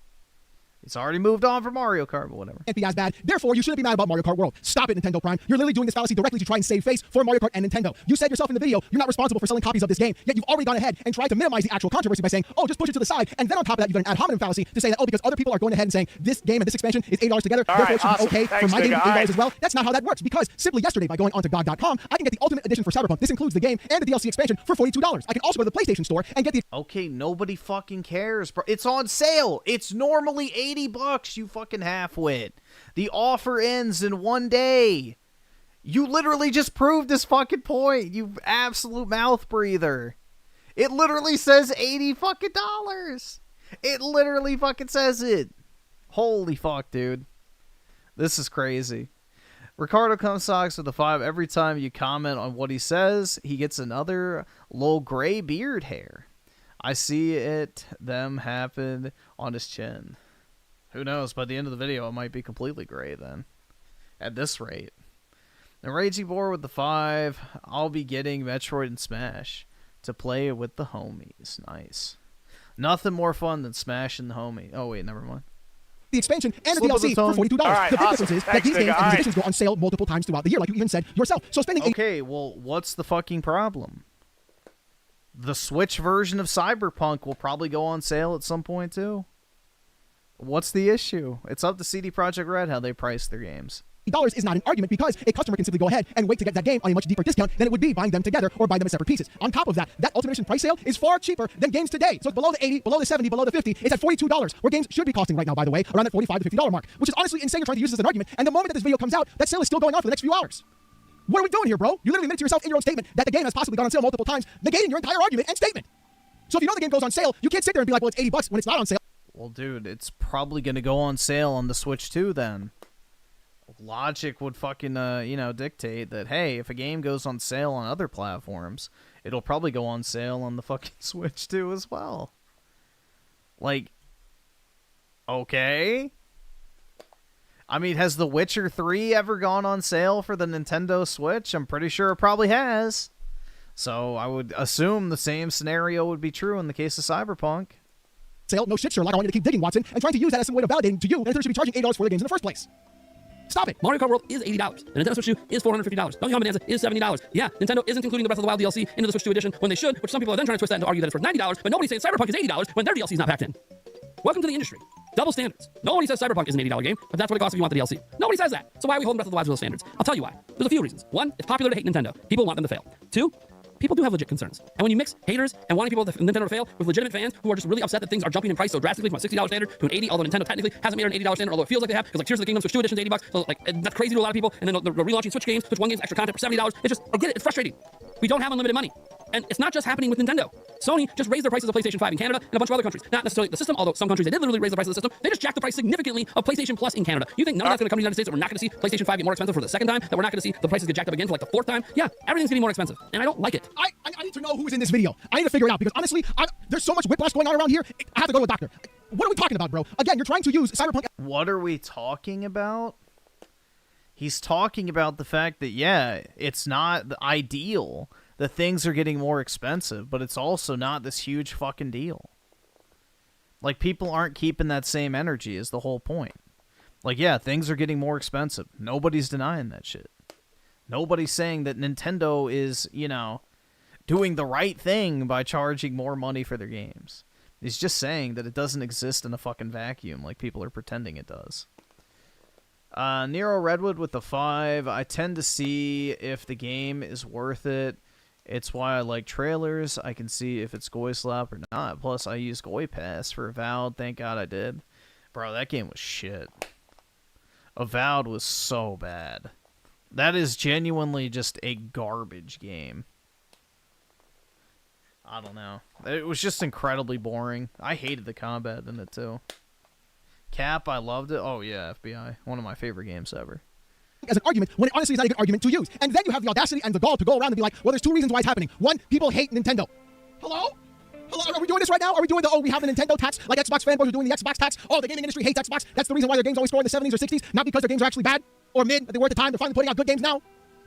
He's already moved on from Mario Kart, but whatever. Can't be as bad. Therefore, you shouldn't be mad about Mario Kart World. Stop it, Nintendo Prime. You're literally doing this fallacy directly to try and save face for Mario Kart and Nintendo. You said yourself in the video, you're not responsible for selling copies of this game, yet you've already gone ahead and tried to minimize the actual controversy by saying, oh, just push it to the side. And then on top of that, you've done an ad hominem fallacy to say that, oh, because other people are going ahead and saying this game and this expansion is $8 together, therefore it should be okay for my game to be $8 as well. That's not how that works, because simply yesterday, by going onto GOG.com, I can get the Ultimate Edition for Cyberpunk. This includes the game and the DLC expansion for $42. I can also go to the PlayStation Store and get the... Okay, nobody fucking cares, bro. It's on sale. It's normally $80, you fucking halfwit. The offer ends in one day. You literally just proved this fucking point, you absolute mouth breather. It literally says $80 fucking dollars. It literally fucking says it. Holy fuck, dude. This is crazy. Ricardo Comstocks with a 5. Every time you comment on what he says, he gets another low gray beard hair. I see them happen on his chin. Who knows? By the end of the video, it might be completely gray then. At this rate. And Raging Boar with the 5. I'll be getting Metroid and Smash to play with the homies. Nice. Nothing more fun than smashing the homie. Oh, wait, never mind. The expansion and the DLC for $42. Right, the big awesome. difference is that Thanks, these games nigga. and All these right. editions go on sale multiple times throughout the year, like you even said yourself. So spending Okay, well, what's the fucking problem? The Switch version of Cyberpunk will probably go on sale at some point, too. What's the issue? It's up to CD Projekt Red how they price their games. $80 is not an argument because a customer can simply go ahead and wait to get that game on a much deeper discount than it would be buying them together or buying them as separate pieces. On top of that, that Ultimate Edition price sale is far cheaper than games today. So it's below the 80, below the 70, below the 50. It's at $42, where games should be costing right now, by the way, around that $45 to $50 mark, which is honestly insane. You're trying to use this as an argument. And the moment that this video comes out, that sale is still going on for the next few hours. What are we doing here, bro? You literally admitted to yourself in your own statement that the game has possibly gone on sale multiple times, negating your entire argument and statement. So if you know the game goes on sale, you can't sit there and be like, well, it's $80 when it's not on sale. Well, dude, it's probably going to go on sale on the Switch, too, then. Logic would fucking, dictate that, hey, if a game goes on sale on other platforms, it'll probably go on sale on the fucking Switch, too, as well. Like, okay. I mean, has The Witcher 3 ever gone on sale for the Nintendo Switch? I'm pretty sure it probably has. So I would assume the same scenario would be true in the case of Cyberpunk. Sale, no shit, Sherlock. I want you to keep digging, Watson, and trying to use that as some way of validating to you that Nintendo should be charging $8 for the games in the first place. Stop it. Mario Kart World is $80. The Nintendo Switch 2 is $450. Donkey Kong Bonanza is $70. Yeah, Nintendo isn't including the Breath of the Wild DLC into the Switch 2 edition when they should, which some people are then trying to twist that and argue that it's worth $90, but nobody's saying Cyberpunk is $80 when their DLC is not packed in. Welcome to the industry. Double standards. Nobody says Cyberpunk is an $80 game, but that's what it costs if you want the DLC. Nobody says that. So why are we holding Breath of the Wild to those standards? I'll tell you why. There's a few reasons. One, it's popular to hate Nintendo. People want them to fail. Two, people do have legit concerns. And when you mix haters and wanting people to Nintendo to fail with legitimate fans who are just really upset that things are jumping in price so drastically from a $60 standard to an $80, although Nintendo technically hasn't made it an $80 standard, although it feels like they have, because like Tears of the Kingdom Switch 2 edition is $80, so like that's crazy to a lot of people. And then the relaunching Switch games, Switch 1 games, extra content for $70. It's just, I get it, it's frustrating. We don't have unlimited money. And it's not just happening with Nintendo. Sony just raised their prices of PlayStation 5 in Canada and a bunch of other countries. Not necessarily the system, although some countries they did literally raise the price of the system. They just jacked the price significantly of PlayStation Plus in Canada. You think none of that's going to come to the United States, that we're not going to see PlayStation 5 get more expensive for the second time, that we're not going to see the prices get jacked up again for like the fourth time? Yeah, everything's getting more expensive, and I don't like it. I need to know who is in this video. I need to figure it out because honestly, there's so much whiplash going on around here. I have to go to a doctor. What are we talking about, bro? Again, you're trying to use Cyberpunk. What are we talking about? He's talking about the fact that, yeah, it's not the ideal that things are getting more expensive, but it's also not this huge fucking deal. Like, people aren't keeping that same energy is the whole point. Like, yeah, things are getting more expensive. Nobody's denying that shit. Nobody's saying that Nintendo is, doing the right thing by charging more money for their games. He's just saying that it doesn't exist in a fucking vacuum like people are pretending it does. Nero Redwood with the 5. I tend to see if the game is worth it. It's why I like trailers. I can see if it's Goy Slap or not. Plus, I use Goy Pass for Avowed. Thank God I did. Bro, that game was shit. Avowed was so bad. That is genuinely just a garbage game. I don't know. It was just incredibly boring. I hated the combat in it, too. Cap, I loved it. Oh, yeah, FBI. One of my favorite games ever. As an argument when it honestly is not a good argument to use. And then you have the audacity and the gall to go around and be like, well, there's two reasons why it's happening. One, people hate Nintendo. Hello? Hello? Are we doing this right now? Are we doing we have the Nintendo tax, like Xbox fanboys are doing the Xbox tax? Oh, the gaming industry hates Xbox. That's the reason why their games always score in the 70s or 60s, not because their games are actually bad or mid, that they were at the time. They're finally putting out good games now.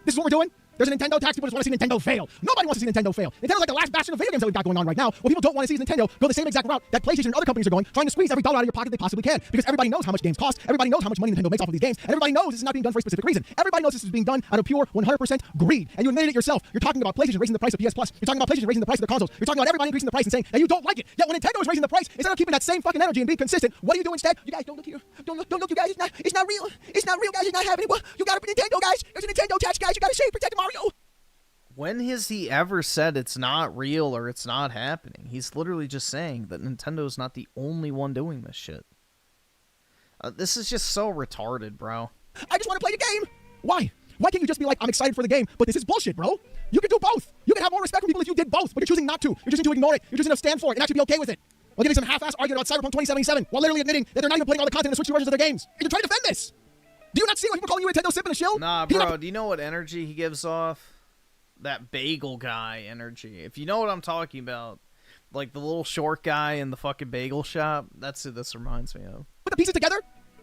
This is what we're doing. There's a Nintendo tax. People just want to see Nintendo fail. Nobody wants to see Nintendo fail. Nintendo's like the last bastion of video games that we've got going on right now. What people don't want to see is Nintendo go the same exact route that PlayStation and other companies are going, trying to squeeze every dollar out of your pocket they possibly can. Because everybody knows how much games cost. Everybody knows how much money Nintendo makes off of these games. And everybody knows this is not being done for a specific reason. Everybody knows this is being done out of pure 100% greed. And you admitted it yourself. You're talking about PlayStation raising the price of PS Plus. You're talking about PlayStation raising the price of their consoles. You're talking about everybody increasing the price and saying that you don't like it. Yet when Nintendo is raising the price, instead of keeping that same fucking energy and being consistent, what do you do instead? You guys don't look here. Don't look, you guys. It's not real. It's not real, guys. It's not happening. Well, you gotta Nintendo, guys. There's a Nintendo tax, guys. You gotta save, protect Mario. When has he ever said it's not real or it's not happening? He's literally just saying that Nintendo's not the only one doing this shit. This is just so retarded, bro. I just want to play the game. Why? Why can't you just be like, I'm excited for the game, but this is bullshit, bro? You can do both. You can have more respect for people if you did both, but you're choosing not to. You're choosing to ignore it. You're choosing to stand for it and actually be okay with it. While getting some half-ass argument about Cyberpunk 2077, while literally admitting that they're not even putting all the content in the Switch 2 versions of their games. And you're trying to defend this. Do you not see why people calling you a Nintendo simp and a shill? Nah, bro, do you know what energy he gives off? That bagel guy energy. If you know what I'm talking about. Like the little short guy in the fucking bagel shop. That's who this reminds me of. Put the pieces together?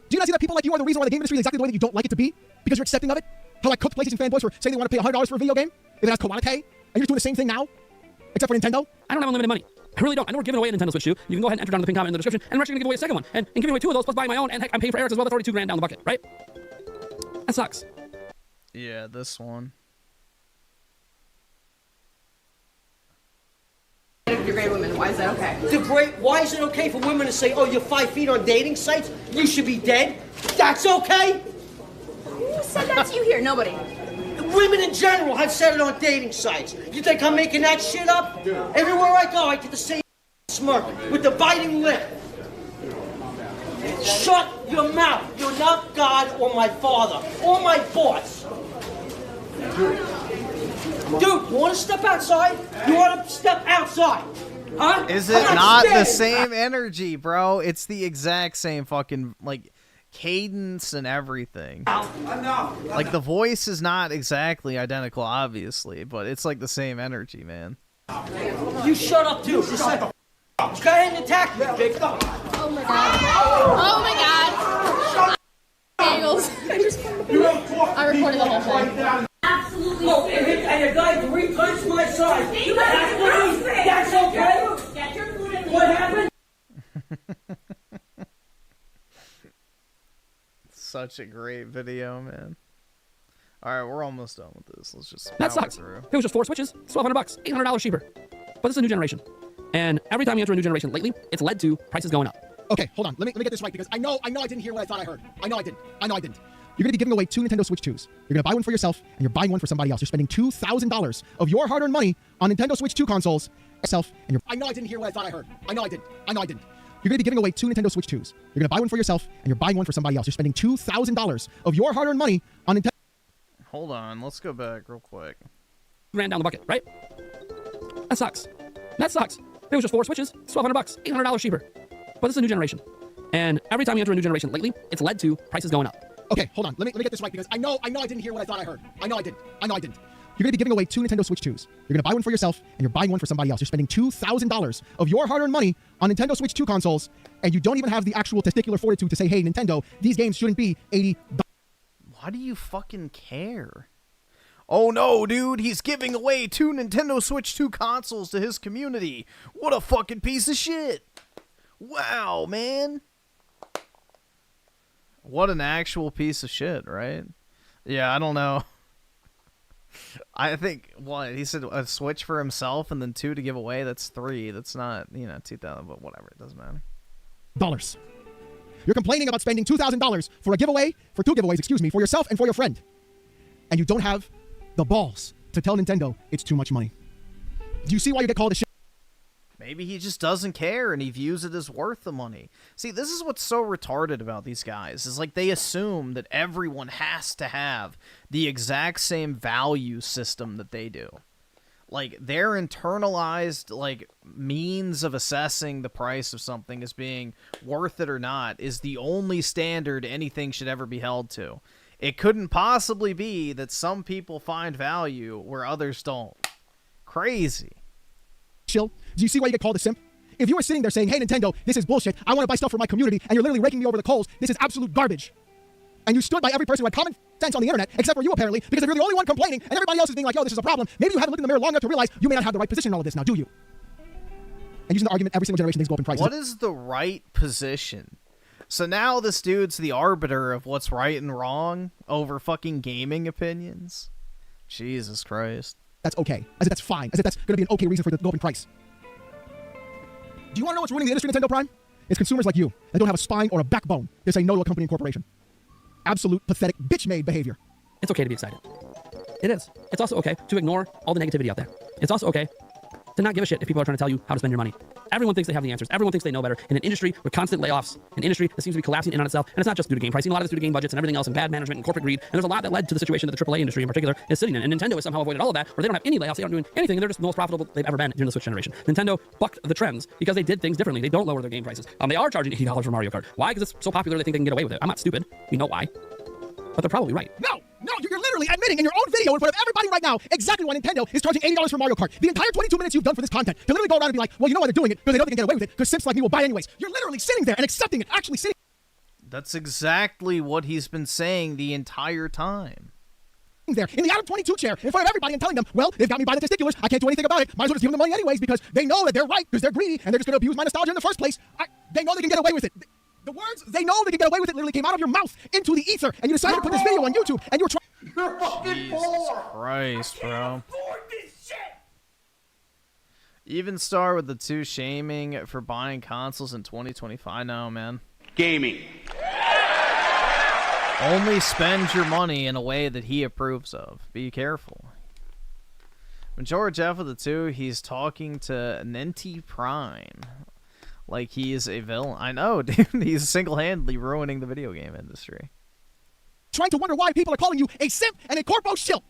Do you not see that people like you are the reason why the game industry is exactly the way that you don't like it to be? Because you're accepting of it? How like cooked PlayStation fanboys for saying they want to pay $100 for a video game? If it has quality, and you're just doing the same thing now? Except for Nintendo? I don't have unlimited money. I really don't. I know we're giving away a Nintendo Switch 2. You can go ahead and enter down the pin comment in the description, and we're actually going to give away a second one. And giving away 2 of those plus buying my own, and heck, I'm paying for Eric's as well. That's already $2 grand down the bucket, right? That sucks. Yeah, this one. You're great women. Why is that okay? Why is it okay for women to say, oh, you're 5 feet on dating sites? You should be dead? That's okay? Who said that to you here? Nobody. Women in general have said it on dating sites. You think I'm making that shit up? Everywhere I go, I get the same smirk with the biting lip. Shut your mouth. You're not God or my father or my boss. Dude, you want to step outside? You want to step outside? Huh? Is it not the same energy, bro? It's the exact same fucking, like, cadence and everything. Like, the voice is not exactly identical, obviously, but it's like the same energy, man. You shut up, too. Just like go ahead and attack me, big. Oh my god. Oh my god. Bagels. I recorded the whole thing. Absolutely. Oh, and a guy 3 times my size. That's okay? Get your food in. What happened? Such a great video, man. Alright, we're almost done with this. Let's just that sucks. through. If it was just 4 Switches, it's $1,200, $800 cheaper. But this is a new generation. And every time you enter a new generation lately, it's led to prices going up. Okay, hold on. Let me get this right because I know I didn't hear what I thought I heard. I know I didn't. You're going to be giving away 2 Nintendo Switch 2s. You're going to buy one for yourself, and you're buying one for somebody else. You're spending $2,000 of your hard-earned money on Nintendo Switch 2 consoles. I know I didn't hear what I thought I heard. I know I didn't. You're going to be giving away 2 Nintendo Switch 2s. You're going to buy one for yourself, and you're buying one for somebody else. You're spending $2,000 of your hard-earned money on Nintendo. Hold on, let's go back real quick. Ran down the bucket, right? That sucks. If it was just 4 Switches, it's $1,200, $800 cheaper. But this is a new generation. And every time you enter a new generation lately, it's led to prices going up. Okay, hold on. Let me get this right because I know I didn't hear what I thought I heard. I know I didn't. You're going to be giving away 2 Nintendo Switch 2s. You're going to buy one for yourself, and you're buying one for somebody else. You're spending $2,000 of your hard-earned money on Nintendo Switch 2 consoles, and you don't even have the actual testicular fortitude to say, hey, Nintendo, these games shouldn't be $80. Why do you fucking care? Oh no, dude, he's giving away 2 Nintendo Switch 2 consoles to his community. What a fucking piece of shit. Wow, man. What an actual piece of shit, right? Yeah, I don't know. I think, what, he said a Switch for himself and then 2 to give away? That's 3. That's not, 2,000, but whatever. It doesn't matter. Dollars. You're complaining about spending $2,000 for a giveaway, for 2 giveaways, for yourself and for your friend. And you don't have the balls to tell Nintendo it's too much money. Do you see why you get called a shit? Maybe he just doesn't care and he views it as worth the money. See, this is what's so retarded about these guys, is like they assume that everyone has to have the exact same value system that they do. Like, their internalized, like, means of assessing the price of something as being worth it or not is the only standard anything should ever be held to. It couldn't possibly be that some people find value where others don't. Crazy. Chill. Do you see why you get called a simp? If you were sitting there saying, hey, Nintendo, this is bullshit, I want to buy stuff for my community, and you're literally raking me over the coals, this is absolute garbage. And you stood by every person who had common sense on the internet, except for you apparently, because if you're the only one complaining, and everybody else is being like, yo, this is a problem, maybe you haven't looked in the mirror long enough to realize you may not have the right position in all of this now, do you? And using the argument, every single generation things go up in price. What is the right position? So now this dude's the arbiter of what's right and wrong over fucking gaming opinions? Jesus Christ. That's okay. As if that's fine. As if that's going to be an okay reason for it to go up in price. Do you want to know what's ruining the industry, Nintendo Prime? It's consumers like you that don't have a spine or a backbone to say no to a company and corporation. Absolute pathetic bitch-made behavior. It's okay to be excited. It is. It's also okay to ignore all the negativity out there. It's also okay to not give a shit if people are trying to tell you how to spend your money. Everyone thinks they have the answers. Everyone thinks they know better. In an industry with constant layoffs, an industry that seems to be collapsing in on itself, and it's not just due to game pricing. A lot of it's due to game budgets and everything else, and bad management and corporate greed. And there's a lot that led to the situation that the AAA industry in particular is sitting in. And Nintendo has somehow avoided all of that, where they don't have any layoffs, they aren't doing anything, and they're just the most profitable they've ever been during the Switch generation. Nintendo bucked the trends because they did things differently. They don't lower their game prices. They are charging $80 for Mario Kart. Why? Because it's so popular they think they can get away with it. I'm not stupid. We know why. But they're probably right. No, you're literally admitting in your own video in front of everybody right now exactly why Nintendo is charging $80 for Mario Kart. The entire 22 minutes you've done for this content to literally go around and be like, well, you know why they're doing it, because they know they can get away with it, because simps like me will buy anyways. You're literally sitting there and accepting it, actually sitting. That's exactly what he's been saying the entire time. There in the out of 22 chair in front of everybody and telling them, well, they've got me by the testiculars, I can't do anything about it, might as well just give them the money anyways, because they know that they're right, because they're greedy, and they're just going to abuse my nostalgia in the first place. They know they can get away with it. The words, they know they can get away with it, literally came out of your mouth into the ether, and you decided to put this video on YouTube, and you're trying. You're fucking poor. Christ, bro. Even Star with the 2 shaming for buying consoles in 2025 now, man. Gaming. Only spend your money in a way that he approves of. Be careful. When George F with the 2, he's talking to Nenti Prime. Like he is a villain. I know, dude. He's single-handedly ruining the video game industry. Trying to wonder why people are calling you a simp and a corpo shill.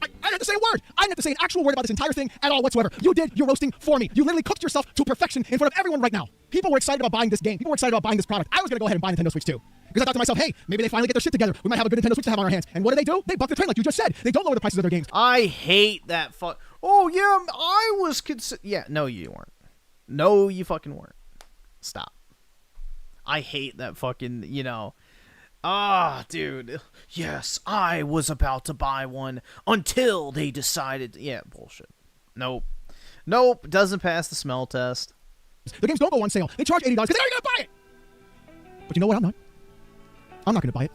I didn't have to say a word. I didn't have to say an actual word about this entire thing at all whatsoever. You did your roasting for me. You literally cooked yourself to perfection in front of everyone right now. People were excited about buying this game. People were excited about buying this product. I was going to go ahead and buy Nintendo Switch too. Because I thought to myself, hey, maybe they finally get their shit together. We might have a good Nintendo Switch to have on our hands. And what do? They buck the trend like you just said. They don't lower the prices of their games. I hate that Oh, yeah, I was Yeah, no, you weren't. No, you fucking weren't. Stop. I hate that fucking, dude. Yes, I was about to buy one until they decided. Yeah, bullshit. Nope. Doesn't pass the smell test. The games don't go on sale. They charge $80 because they're going to buy it. But you know what? I'm not going to buy it.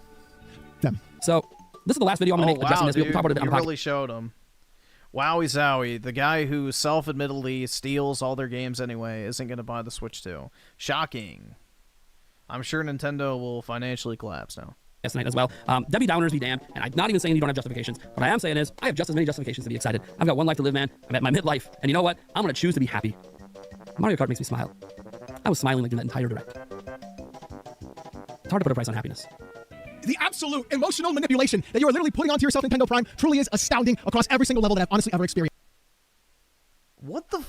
Them. So, this is the last video I'm going to make addressing this. Dude, we talked about it on you the really showed him. Wowie Zowie, the guy who self-admittedly steals all their games anyway, isn't going to buy the Switch 2. Shocking. I'm sure Nintendo will financially collapse now. Tonight as well. Debbie Downers be damned, and I'm not even saying you don't have justifications. What I am saying is, I have just as many justifications to be excited. I've got one life to live, man. I'm at my midlife, and you know what? I'm going to choose to be happy. Mario Kart makes me smile. I was smiling like in that entire direct. It's hard to put a price on happiness. The absolute emotional manipulation that you are literally putting onto yourself, Nintendo Prime, truly is astounding across every single level that I've honestly ever experienced. What the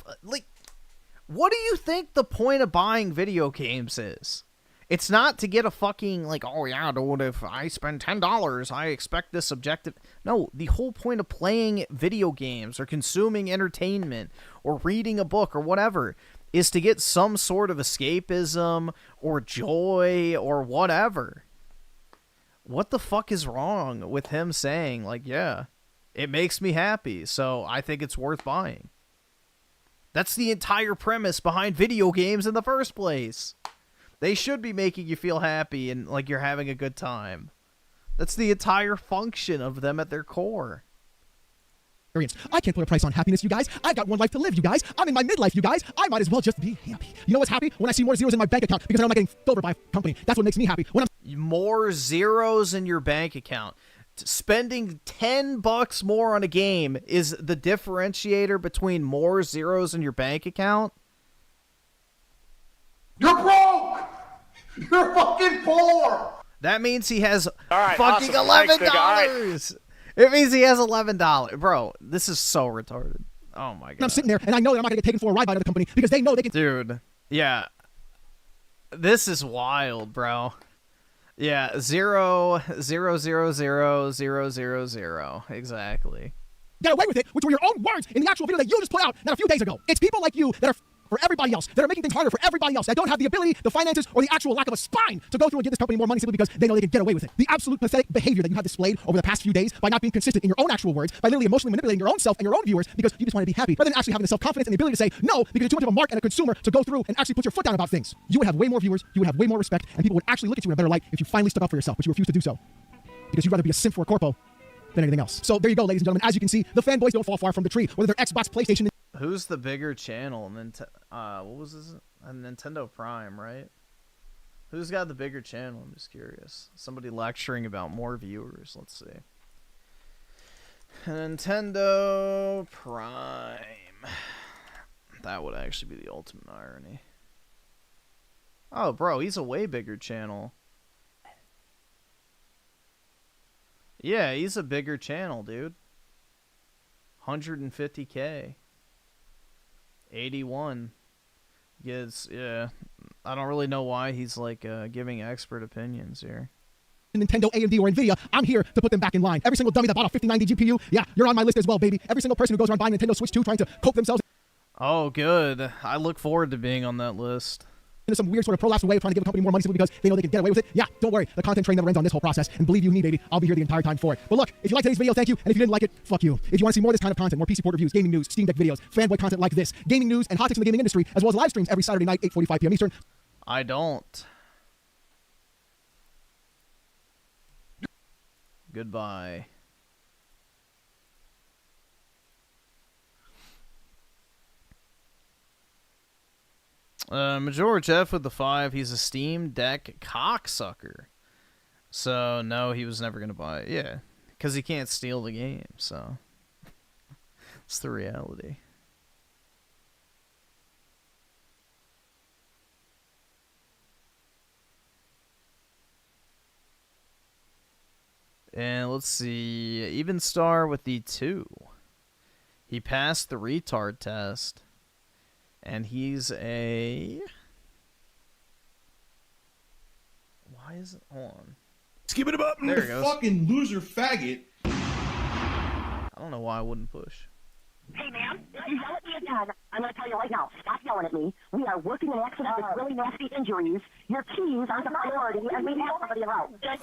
what do you think the point of buying video games is? It's not to get a fucking, oh yeah, dude, if I spend $10, I expect this objective. No, the whole point of playing video games or consuming entertainment or reading a book or whatever is to get some sort of escapism or joy or whatever. What the fuck is wrong with him saying, yeah, it makes me happy, so I think it's worth buying? That's the entire premise behind video games in the first place. They should be making you feel happy and like you're having a good time. That's the entire function of them at their core. I can't put a price on happiness, you guys. I've got one life to live, you guys. I'm in my midlife, you guys. I might as well just be happy. You know what's happy? When I see more zeros in my bank account because I'm not getting filled over by a company. That's what makes me happy. When I'm more zeros in your bank account. Spending $10 more on a game is the differentiator between more zeros in your bank account. You're broke! You're fucking poor! That means he has awesome. fucking $11. It means he has $11. Bro, this is so retarded. Oh my god. I'm sitting there and I know that I'm not going to get taken for a ride by another company because they know they can. Dude, yeah. This is wild, bro. Yeah, 0.0000000. Exactly. Get away with it, which were your own words in the actual video that you just put out not a few days ago. It's people like you that are for everybody else, that are making things harder for everybody else, that don't have the ability, the finances, or the actual lack of a spine to go through and give this company more money simply because they know they can get away with it. The absolute pathetic behavior that you have displayed over the past few days by not being consistent in your own actual words, by literally emotionally manipulating your own self and your own viewers because you just want to be happy, rather than actually having the self-confidence and the ability to say no because you're too much of a mark and a consumer to go through and actually put your foot down about things. You would have way more viewers, you would have way more respect, and people would actually look at you in a better light if you finally stood up for yourself, but you refuse to do so. Because you'd rather be a simp for a corpo than anything else. So there you go, ladies and gentlemen. As you can see, the fanboys don't fall far from the tree, whether they're Xbox, PlayStation. Who's the bigger channel? What was this? Nintendo Prime, right? Who's got the bigger channel? I'm just curious. Somebody lecturing about more viewers. Let's see. Nintendo Prime. That would actually be the ultimate irony. Oh, bro, he's a way bigger channel. Yeah, he's a bigger channel, dude. 150K. 81. Yes, yeah. I don't really know why he's like giving expert opinions here. Nintendo, AMD, or Nvidia, I'm here to put them back in line. Every single dummy that bought a 5090 GPU, yeah, you're on my list as well, baby. Every single person who goes around buying Nintendo Switch 2 trying to cope themselves. Oh, good. I look forward to being on that list. Into some weird sort of prolapse way of trying to give a company more money simply because they know they can get away with it. Yeah, don't worry. The content train never ends on this whole process. And believe you me, baby, I'll be here the entire time for it. But look, if you liked today's video, thank you. And if you didn't like it, fuck you. If you want to see more of this kind of content, more PC port reviews, gaming news, Steam Deck videos, fanboy content like this, gaming news, and hot takes in the gaming industry, as well as live streams every Saturday night, 8:45 p.m. Eastern. I don't. Goodbye. Major Jeff with the 5. He's a Steam Deck cocksucker. So, no, he was never going to buy it. Yeah, because he can't steal the game, so. It's the reality. And let's see. Even Star with the 2. He passed the retard test. And he's a... Why is it on? Skip it up, there it goes. Fucking loser faggot. I don't know why I wouldn't push. Hey, man, you yell at me again. I'm going to tell you right now, stop yelling at me. We are working an accident with really nasty injuries. Your keys aren't a priority, and we have somebody around. Yeah,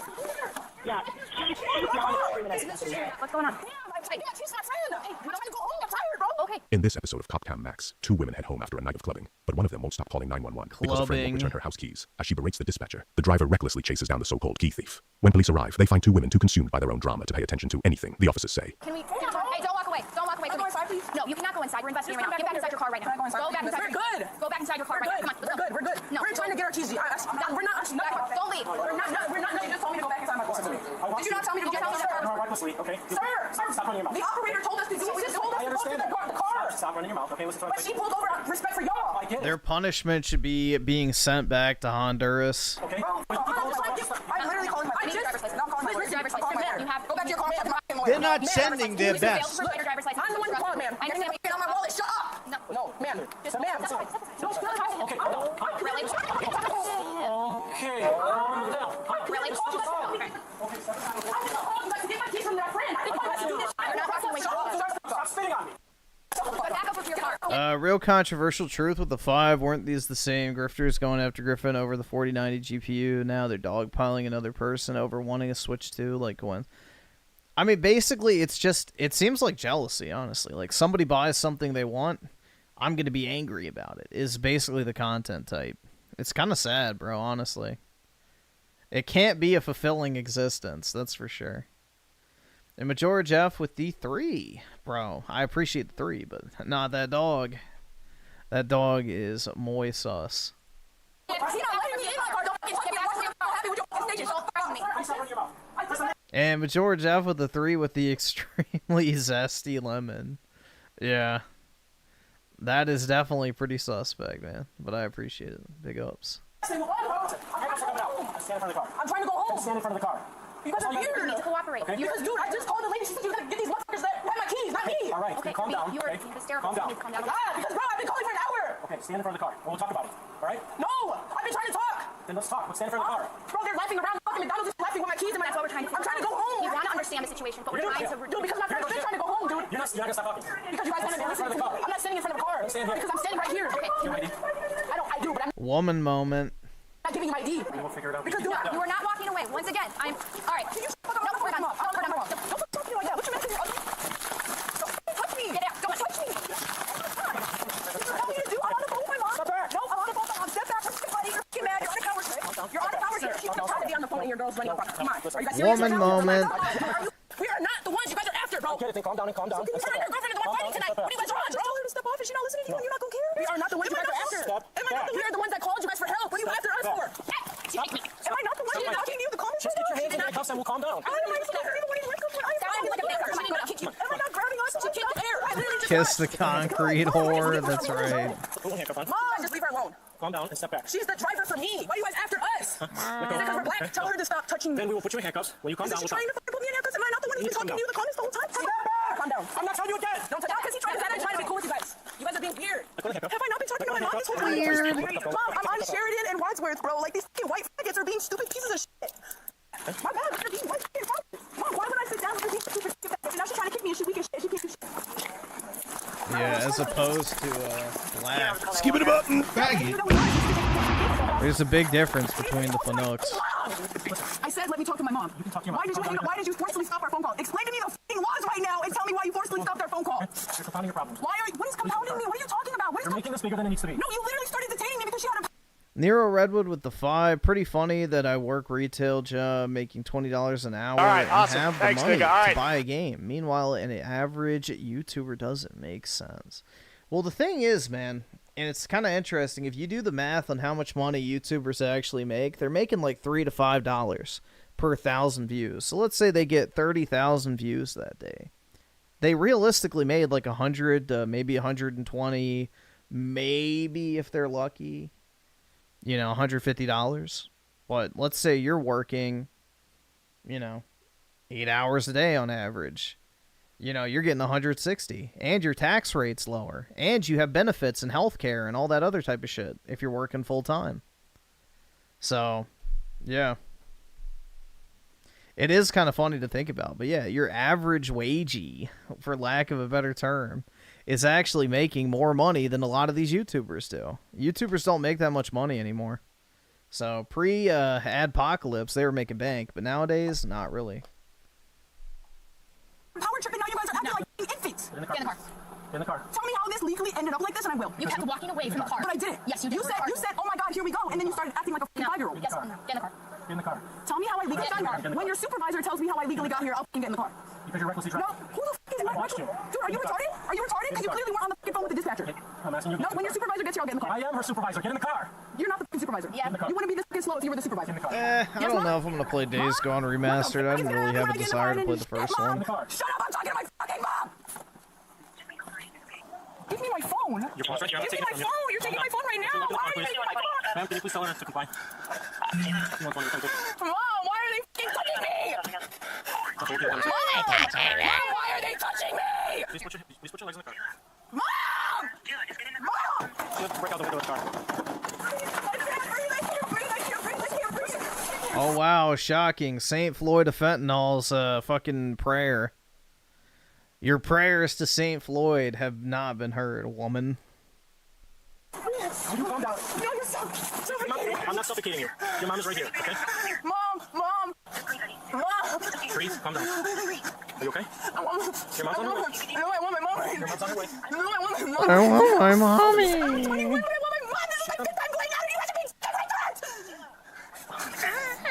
she's yelling at 3 minutes. What's going on? She's my friend. Hey, I'm trying to go home. I'm tired, bro. Okay. In this episode of Copcam Max, 2 women head home after a night of clubbing, but one of them won't stop calling 911 because a friend won't return her house keys. As she berates the dispatcher, the driver recklessly chases down the so-called key thief. When police arrive, they find 2 women too consumed by their own drama to pay attention to anything the officers say. Can we? Hey, don't walk away. Don't walk away. Can we go inside, please? No, you cannot go inside. We're investigating right now. Get back inside your car right now. Go back inside. We're good. Go back inside your car right now. Come on. We're good. We're good. No, we're trying to get our keys. We're not actually. Don't leave. We're not. You just told me to go back inside my car. Did you not tell me to go back inside your car? Recklessly. Okay. Sir, stop running your mouth. The operator told us to do. He just told us to go to the car. Stop running your mouth. Okay, listen to me. But she pulled over out of respect for y'all. I get it. Their punishment should be being sent back to Honduras. Okay. I'm literally calling my driver's license. I'm calling my driver's license. You have go back to your car. They're not sending their best. I'm the one who called, ma'am. I understand. Get on my wallet. Shut up. No, ma'am. Just ma'am. Okay. Really? Okay. Really? Okay. Get my keys from that friend. I didn't want to do this. I'm not walking away. Stop spitting on me. Back up with your car. Real controversial truth with the 5. Weren't these the same grifters going after Griffin over the 4090 GPU? Now they're dogpiling another person over wanting a Switch 2. Like when, I mean, basically it's just, it seems like jealousy, honestly. Like somebody buys something they want, I'm going to be angry about it, is basically the content type. It's kind of sad, bro, honestly. It can't be a fulfilling existence, that's for sure. And Major Jeff with the 3. Bro, I appreciate the 3, but not that dog. That dog is muy sus. And Major Jeff with the 3 with the extremely zesty lemon. Yeah. That is definitely pretty suspect, man. But I appreciate it. Big ups. I'm trying to go home. Stand in front of the car. You guys are weird. You need to cooperate. Okay. You just, dude, I just called the lady. She said you gotta get these motherfuckers that have my keys, not me. All right, okay, calm down. You are hysterical. Calm down. Calm down. Because, bro, I've been calling for an hour. Okay, stand in front of the car. We'll talk about it. All right? No, I've been trying to talk. Then let's talk. Let's stand in front of the car. Bro, they're laughing around. Fucking McDonald's is laughing with my keys in my. That's why we're trying to. I'm trying to go home. You want to understand the situation, but we're trying to. Dude, because my friend's trying to go home, dude. You're not gonna stop talking. Because you guys want to listen to me. I'm not standing in front of the car. Because I'm standing right here. Okay. I do, but I'm Woman moment. not giving you my ID. We'll figure it out. Because no, you are not walking away. Once again, I'm. All right. Can you fuck up? No, we're done. Don't talk to me like that. What you meant to do? Don't touch me. Get out. Don't touch me. What are you do? I want to phone my mom. Step back. No, I want to phone my mom. Step back. Buddy, you're getting mad. You're undercover. You're undercover here. She's trying to be on the phone and your girl's running. Come on. Are you guys serious? Woman moment. We are not the ones you guys are after, bro. Okay, then calm down and calm down. Her and your girlfriend are the one fighting tonight. What are you guys on, bro? Her to step off. Is she not listening to you? You're not gonna care. We are not the ones you guys are after. We are the ones that called you guys for help. What are you after us for? Am I not the one you're talking to? The comments. Just get your hands in the cuffs and we'll calm down. Am I not grabbing us to kick the air? I literally Kiss the concrete whore. That's right. Mom, just leave her alone. Calm down and step back. She's the driver for me. Why are you guys after us? Is it because we're black? Tell her to stop touching me. Then we will put you in handcuffs. When you calm down, Is we'll she trying to fucking put me in handcuffs? Am I not the one who's been talking to you the calmest the whole time? Calm down. I'm not telling you again. Don't touch me. Because he's trying to be cool with you guys. You guys are being weird. Have I not been talking to my mom this whole time? Mom, I'm on Sheridan and Wadsworth, bro. Like, these fucking white faggots are being stupid pieces of shit. My bad, they're being white fucking faggots. Mom, why would I sit down with these stupid faggots? And now she's trying to kick me and she weak as shit. She kicks me shit. Yeah, as opposed to black. Skip it a button, faggot. There's a big difference between the Fanooks. I said, let me talk to my mom. Why did you forcefully stop our phone call? Explain to me the fucking laws right now and tell me why you forcefully stopped our phone call. You're compounding your problems. What is compounding me? What are you talking about? You're making this bigger than it needs to be. No, you literally started detaining me because she had a... Nero Redwood with the 5. Pretty funny that I work retail job making $20 an hour All right, and awesome. have Thanks, the money nigga. All right. to buy a game. Meanwhile, an average YouTuber doesn't make sense. Well, the thing is, man, and it's kind of interesting, if you do the math on how much money YouTubers actually make, they're making like $3 to $5 per 1,000 views. So let's say they get 30,000 views that day. They realistically made like 100 to maybe 120, maybe if they're lucky, you know, $150. But let's say you're working, you know, 8 hours a day on average. You know, you're getting 160, and your tax rate's lower, and you have benefits and healthcare and all that other type of shit if you're working full time. So, yeah. It is kind of funny to think about, but yeah, your average wagey, for lack of a better term, is actually making more money than a lot of these YouTubers do. YouTubers don't make that much money anymore. So, pre-adpocalypse, they were making bank, but nowadays, not really. Power trip, and now you guys are acting like infants. Get in the car. Get in the car. Tell me how this legally ended up like this, and I will. You kept walking away from the car. But I didn't. Yes, you did. You said, oh my god, here we go, and then you started acting like a 5-year-old. Yes, get in the car. Get in the car. Tell me how I legally got here. When your supervisor tells me how I legally got here, I'll get in the car. Because you're recklessly No, driving. who the f*** is my Dude, are you retarded? Are you retarded? Because you clearly weren't on the phone with the dispatcher. I'm asking you. No, when your supervisor gets here, I'll get in the car. I am her supervisor. Get in the car. You're not the f***ing supervisor. Yeah. You wouldn't be this slow if you were the supervisor. I don't know if I'm going to play Days Gone Remastered. I didn't really have a desire to play the first one. Shut up, I'm talking to my fucking mom! Give me my phone. Your phone's right here. Give me my phone. You're taking my phone right now. Why are you taking my phone? Ma'am, can you please tell her to comply? Mom, why are they f***ing touching me? Mom, why are they touching me? Please put your legs in the car. Mom! Mom! You have to break out the window of the car. Oh, wow, shocking. St. Floyd of Fentanyl's fucking prayer. Your prayers to St. Floyd have not been heard, woman. You calm down. No, you're suffocating. I'm not suffocating you. Your mom is right here, okay? Mom! Freeze, calm down. Are you okay? Your mom's on her way. No, I want my mom. Your mom's on her way. No, I want my mom. I want my mommy. I'm 21 and I want my mom. This is my 5th time going out and you guys are being stupid like that.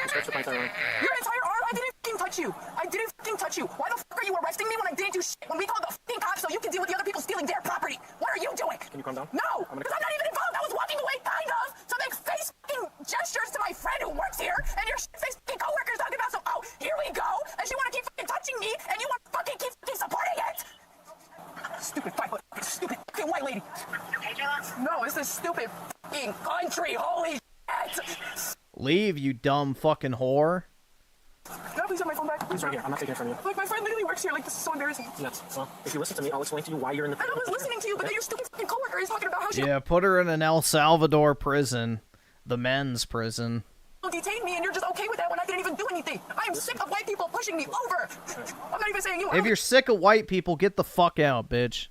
Stretch the pint around. Your entire arm, I didn't f***ing touch you. I didn't f***ing touch you. Why the f*** are you arresting me when I didn't do shit? When we called the f***ing cops so you can deal with the other people stealing their property. What are you doing? Can you calm down? No, because I'm not even involved. I was walking away, kind of, to make face f***ing gestures to my friend who works here, and your shit-faced f***ing coworkers talking about, so, oh, here we go, and she want to keep f***ing touching me, and you want to fucking keep f***ing supporting it. Stupid 5-foot, stupid f***ing white lady. No, it's this stupid f***ing country. Holy shit. Leave, you dumb fucking whore. Can I please have my phone back? It's right here. I'm not taking it from you. Like, my friend literally works here. Like, this is so embarrassing. Yes. Well, if you listen to me, I'll explain to you why you're in the... And I was listening to you, but then your stupid fucking coworker is talking about how she... Yeah, put her in an El Salvador prison. The men's prison. ...detained me, and you're just okay with that when I didn't even do anything. I am sick of white people pushing me over. I'm not even saying you. If you're sick of white people, get the fuck out, bitch.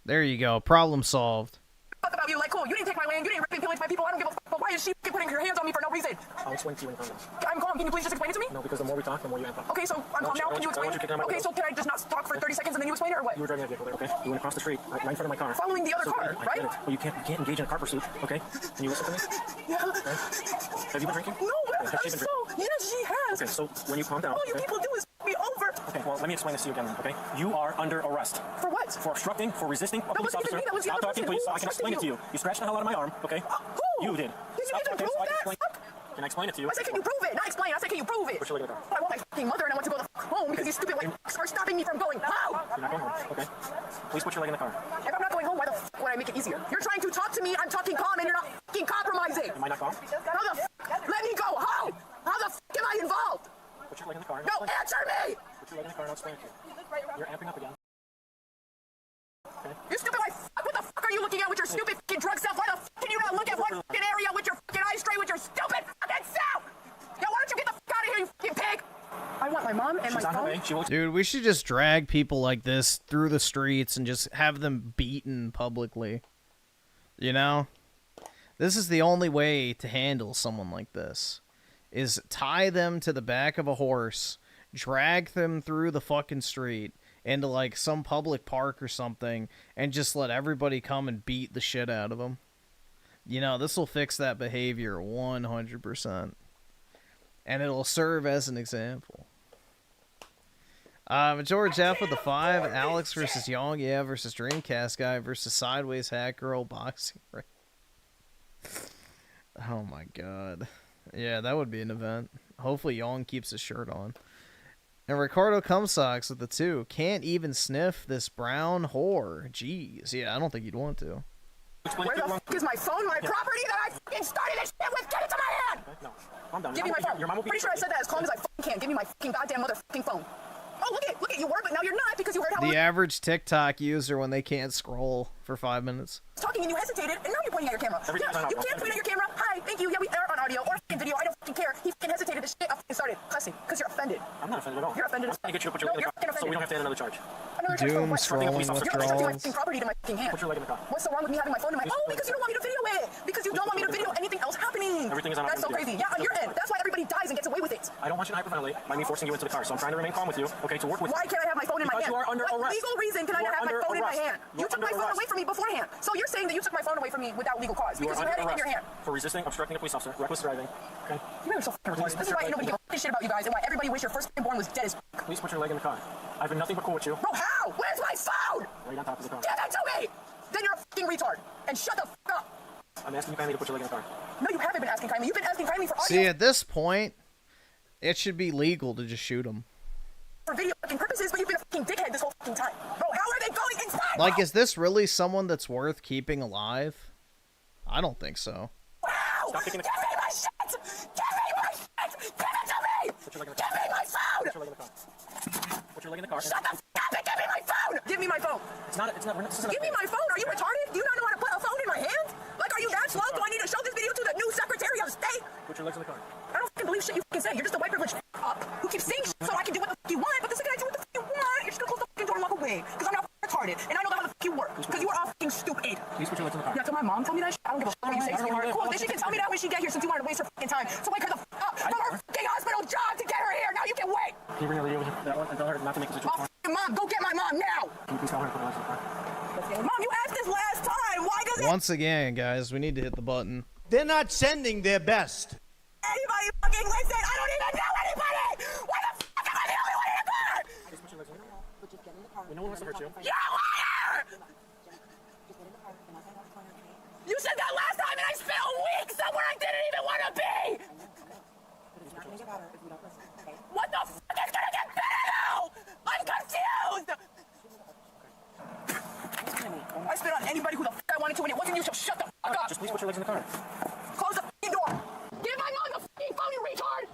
There you go. Problem solved. Fuck about you, like, cool, you didn't take my land, you didn't rape and pillage my people, I don't give a fuck, but why is she putting her hands on me for no reason? I'll explain to you when you calm down. I'm calm, can you please just explain it to me? No, because the more we talk, the more you amp up. Okay, so I'm calm now, can you explain it? Okay, so can I just not talk for 30 seconds and then you explain it, or what? You were driving a vehicle there, okay? You went across the street, right in front of my car. Following the other car, I right? get it. Well, you can't engage in a car pursuit, okay? Can you listen to me? Yeah. Okay. Have you been drinking? No, but okay. yes, she has. Okay, so when you calm down, all you people do is f*** me over. Okay, well, let me explain this to you again, okay? You are under arrest. For what? For obstructing, for resisting a police officer. That was Stop talking, please, so I can explain it to you. You scratched the hell out of my arm, okay? Who? You did. Did you even prove that? Can I explain it to you? I said, can you prove it? Not explain. I said, can you prove it? Put your leg in the car. I want my fucking mother and I want to go to the home because you stupid white are stopping me from going home. You're not going home, okay? Please put your leg in the car. If I'm not going home, why the f would I make it easier? You're trying to talk to me, I'm talking calm, and you're not f***ing compromising. Am I not calm? How the f let me go home? How the f am I involved? Put your leg in the car. No, answer me! Put your leg in the car and I'll explain it to you. You're amping up again. Okay. You stupid white f what the f are you looking at with your stupid f***ing drug self? Why the f can you not look at one f***ing area with your f***ing eye straight with your stupid f***ing self? Yeah, why don't you get the f out of here, you f***ing pig? I want my mom and my phone. Dude, we should just drag people like this through the streets and just have them beaten publicly. You know? This is the only way to handle someone like this. Is tie them to the back of a horse, drag them through the fucking street into like some public park or something, and just let everybody come and beat the shit out of them. You know, this will fix that behavior 100%. And it'll serve as an example. George F with the 5. Alex versus Young, yeah, versus Dreamcast Guy versus Sideways Hat Girl boxing. Oh my god. Yeah, that would be an event. Hopefully Young keeps his shirt on. And Ricardo Cumsocks with the 2. Can't even sniff this brown whore. Jeez. Yeah, I don't think you'd want to. Where the f is my phone, my property that I f***ing started this shit with? Get it to my hand! No, calm down. Give me my phone. Your mom will be Pretty sure I said that as calm as I f***ing can. Give me my f***ing goddamn mother f***ing phone. Oh, look at you were, but now you're not because you heard how The average TikTok user when they can't scroll for 5 minutes. talking and you hesitated, and now you're pointing at your camera. Yeah, you can't point at your camera. Hi, thank you. Yeah, we are on audio or f***ing video. I don't f***ing care. He f***ing hesitated. This shit I f***ing started cussing because you're offended. I'm not offended at all. You're offended. I'm trying to get you to put your leg in the car so we don't have to add another charge. Doom scrolling You're accepting my withdrawals. f***ing property to my f***ing hand. Put your leg in the car. What's so wrong with me having my phone in my... Oh, because you don't want me to video it. Because you don't want me to video anything else happening. Everything is on That's so crazy. Yeah, on your end. That's why everybody dies and gets away with it. I don't want you to hyperventilate by me forcing you into the car, so I'm trying to remain calm with you, okay, to work with Why can't I have my phone in my hand? Because you are under What arrest. legal reason can I not have my phone in my hand? You took my phone away from me beforehand. So you're saying that you took my phone away from me without legal cause You are because you had under it in your arrest hand. for resisting, obstructing a police officer, reckless driving, okay? You know you're so f***ing retarded. This is why nobody gives a shit about you guys and why everybody wish your first born was dead as f***. Please put your leg in the car. I've been nothing but cool with you. Bro, how? Where's my phone? Right on top of the car. Give it to me! Then you're a f***ing retard. And shut the f*** up. I'm asking you kindly to put your leg in the car. No, you haven't been asking kindly. You've been asking kindly for audio. See, at this point, it should be legal to just shoot him. For video fucking purposes, but you've been a fucking dickhead this whole fucking time. Bro, how are they going inside? Like, is this really someone that's worth keeping alive? I don't think so. Wow! Stop kicking the... Give me my shit! Give me my shit! Give it to me! Put your leg in the Give car. me my phone! Put your leg in the car. Put your leg in the car. Shut the f up and give me my phone! Give me my phone! Give me my phone! Are you retarded? Do you not know how to put a phone in my hand? Like, are you that slow? Do I need to show this video to the new Secretary of State? Put your legs in the car. I don't fucking believe shit you fucking say. You're just a white privileged up who keeps saying shit so I can do what the f you want, but the second I do what the f you want, you're just gonna close the fucking door and walk away. Because I'm not retarded, and I know how the f you work. Because you are all fucking stupid. Please put your legs in the car. Yeah, till my mom tell me that shit, I don't give a shit what you say. Cool, then she can tell me that when she get here since you wanted to waste her fucking time. So wake her the f up from her fucking hospital job to get her here. Now you can wait. Can you bring your lady over here? That one and tell her not to make a situation. Mom, go get my mom now. Can you please tell her to put her legs in the car? Mom, you asked this last time. Why does it... Once again, guys, we need to hit the button. They're not sending their best. Anybody fucking listen? I don't even know anybody! Why the fuck am I the only one in the car? No one wants to hurt you. You're a liar! You said that last time and I spent a week somewhere I didn't even want to be! What the fuck is gonna get better now? I'm confused! I spit on anybody who the fuck I wanted to and it wasn't you, so shut the fuck up! Just please put your legs in the car. Close the fucking door! Give my mom the fucking phone, you retard!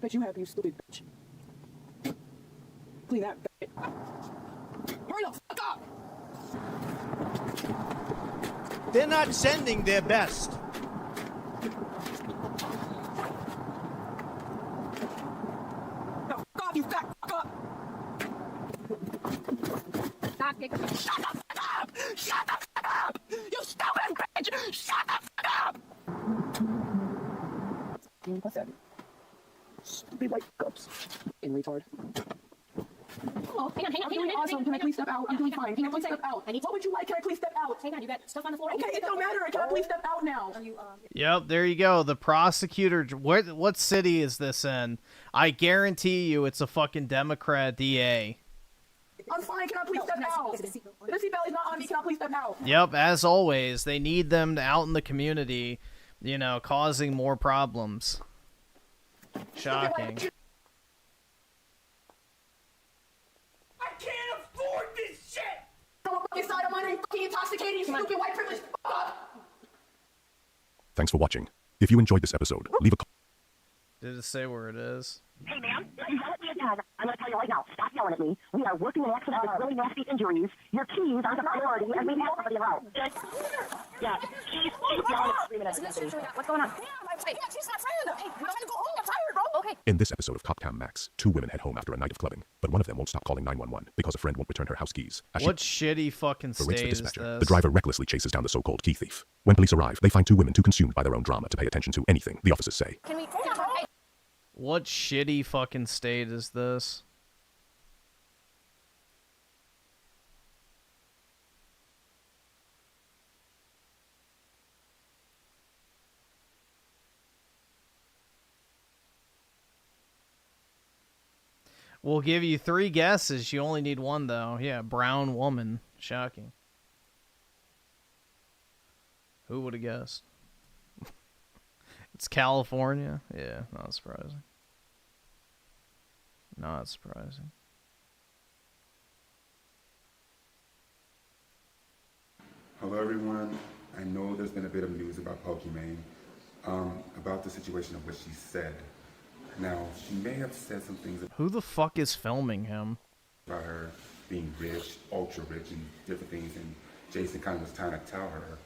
Bet you have, you stupid bitch. Clean that bitch. Hurry the fuck up! They're not sending their best. Now fuck off, you fat fuck up! Shut the fuck up! Shut the fuck up! You stupid bitch! Shut the fuck up! Pathetic. Stupid white cups. In retard. Oh, hang on. Awesome. Can I please step out? I'm doing fine. Can I please step out? What would you like? Can I please step out? Hang on, you got stuff on the floor. Okay, it don't matter. Can I please step out now? Yep, there you go. The prosecutor. What city is this in? I guarantee you it's a fucking Democrat DA. I'm fine. Can I please step out? The seatbelt is not on me. Can I please step out? Yep, as always, they need them out in the community, you know, causing more problems. Shocking. fucking side of mine are you fucking intoxicated, you stupid white privilege. Fuck up. Thanks for watching. If you enjoyed this episode, leave a Did it say where it is? Hey, man, you yell at me again. I'm going to tell you right now, stop yelling at me. We are working an accident with really nasty injuries. Your keys aren't a priority, and we need somebody around. Yeah, keys, yelling and screaming at me. What's going on? Hey, she's not friend. Hey, we're trying to go home. I'm tired, bro. Okay. In this episode of Cop Cam Max, 2 women head home after a night of clubbing, but one of them won't stop calling 911 because a friend won't return her house keys. As What shitty fucking she berates state the is dispatcher, this? the driver recklessly chases down the so-called key thief. When police arrive, they find 2 women too consumed by their own drama to pay attention to anything the officers say. Can we What shitty fucking state is this? We'll give you 3 guesses. You only need 1, though. Yeah, brown woman. Shocking. Who would have guessed? It's California? Yeah, not surprising. Not surprising. Hello, everyone. I know there's been a bit of news about Pokimane, about the situation of what she said. Now, she may have said some things Who the fuck is filming him? about her being rich, ultra rich, and different things, and Jason kind of was trying to tell her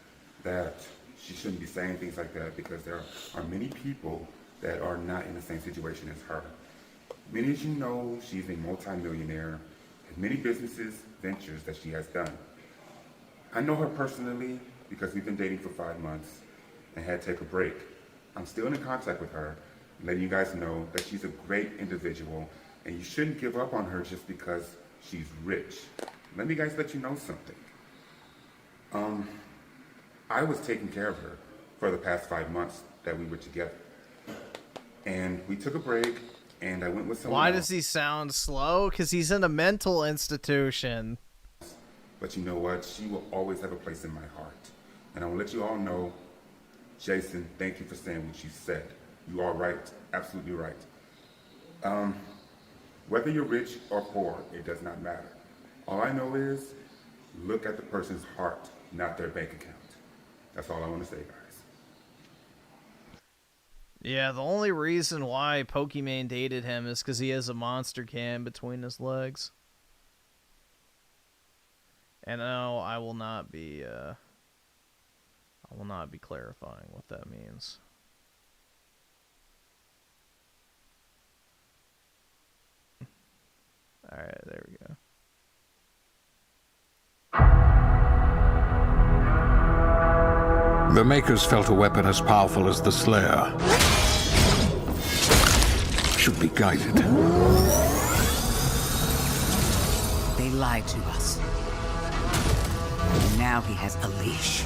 that she shouldn't be saying things like that because there are many people that are not in the same situation as her. Many as you know, she's a multi-millionaire, has many businesses, ventures that she has done. I know her personally because we've been dating for 5 months and had to take a break. I'm still in contact with her, letting you guys know that she's a great individual and you shouldn't give up on her just because she's rich. Let me guys let you know something. I was taking care of her for the past 5 months that we were together. And we took a break and I went with someone Why else. does he sound slow? Because he's in a mental institution. But you know what? She will always have a place in my heart. And I will let you all know, Jason, thank you for saying what you said. You are right, absolutely right. Whether you're rich or poor, it does not matter. All I know is, look at the person's heart, not their bank account. That's all I want to say, guys. Yeah, the only reason why Pokimane dated him is because he has a monster can between his legs. And no, I will not be clarifying what that means. Alright, there we go. The Makers felt a weapon as powerful as the Slayer should be guided. They lied to us. And now he has a leash.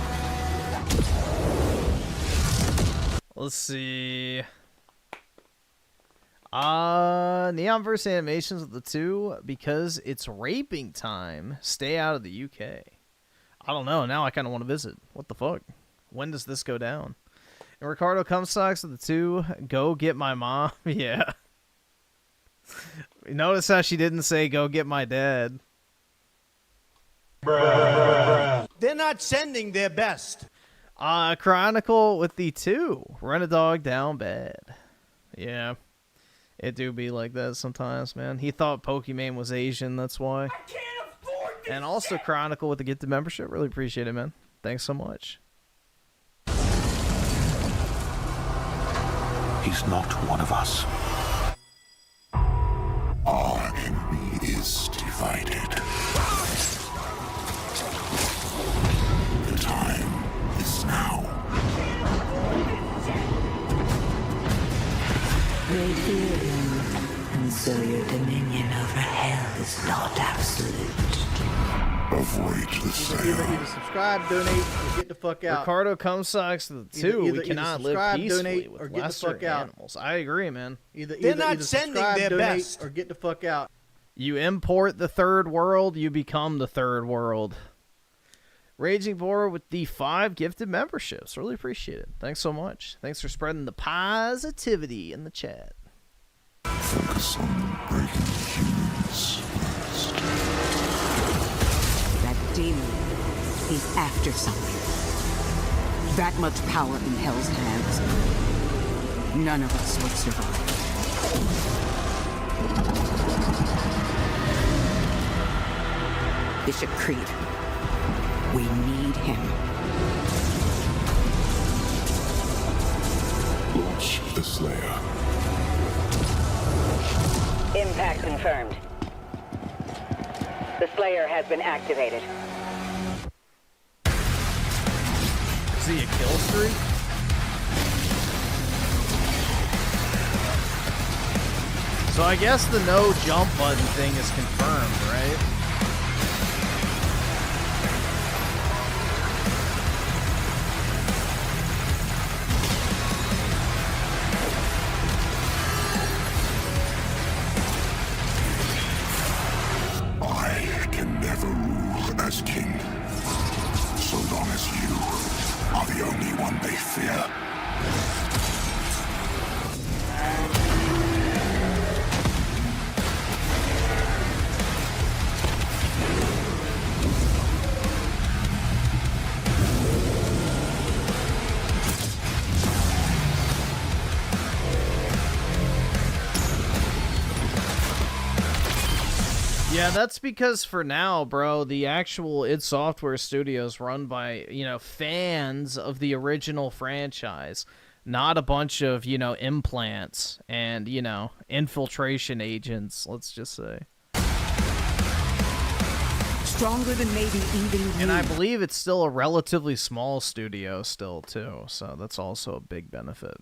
Let's see. Neon verse animations of the 2 because it's raping time. Stay out of the UK. I don't know. Now I kind of want to visit. What the fuck? When does this go down? And Ricardo Comstocks of the 2. Go get my mom. Yeah. Notice how she didn't say go get my dad. They're not sending their best. Chronicle with the 2. Run a dog down bad. Yeah. It do be like that sometimes, man. He thought Pokimane was Asian, that's why. I can't afford this and also shit. Chronicle with the Get the Membership. Really appreciate it, man. Thanks so much. He's not one of us. Our enemy is divided. The time is now. They fear him, and so your dominion over hell is not absolute. Avoid the Either subscribe, donate, or get the fuck out. Ricardo Comstocks of the 2. We cannot live peacefully donate, with or get the lesser fuck out. animals. I agree, man. They're not sending their best. Or get the fuck out. You import the third world, you become the third world. Raging Boar with the 5 gifted memberships. Really appreciate it. Thanks so much. Thanks for spreading the positivity in the chat. Focus on breaking humans first. That demon after something. That much power in Hell's hands. None of us would survive. Bishop Creed. We need him. Launch the Slayer. Impact confirmed. The Slayer has been activated. Is he a kill streak? So I guess the no jump button thing is confirmed, right? I can never rule as king, so long as you are the only one they fear. Yeah, that's because for now, bro, the actual id Software studio is run by, you know, fans of the original franchise, not a bunch of, you know, implants and, you know, infiltration agents, let's just say. Stronger than maybe even you. And I believe it's still a relatively small studio still, too, so that's also a big benefit.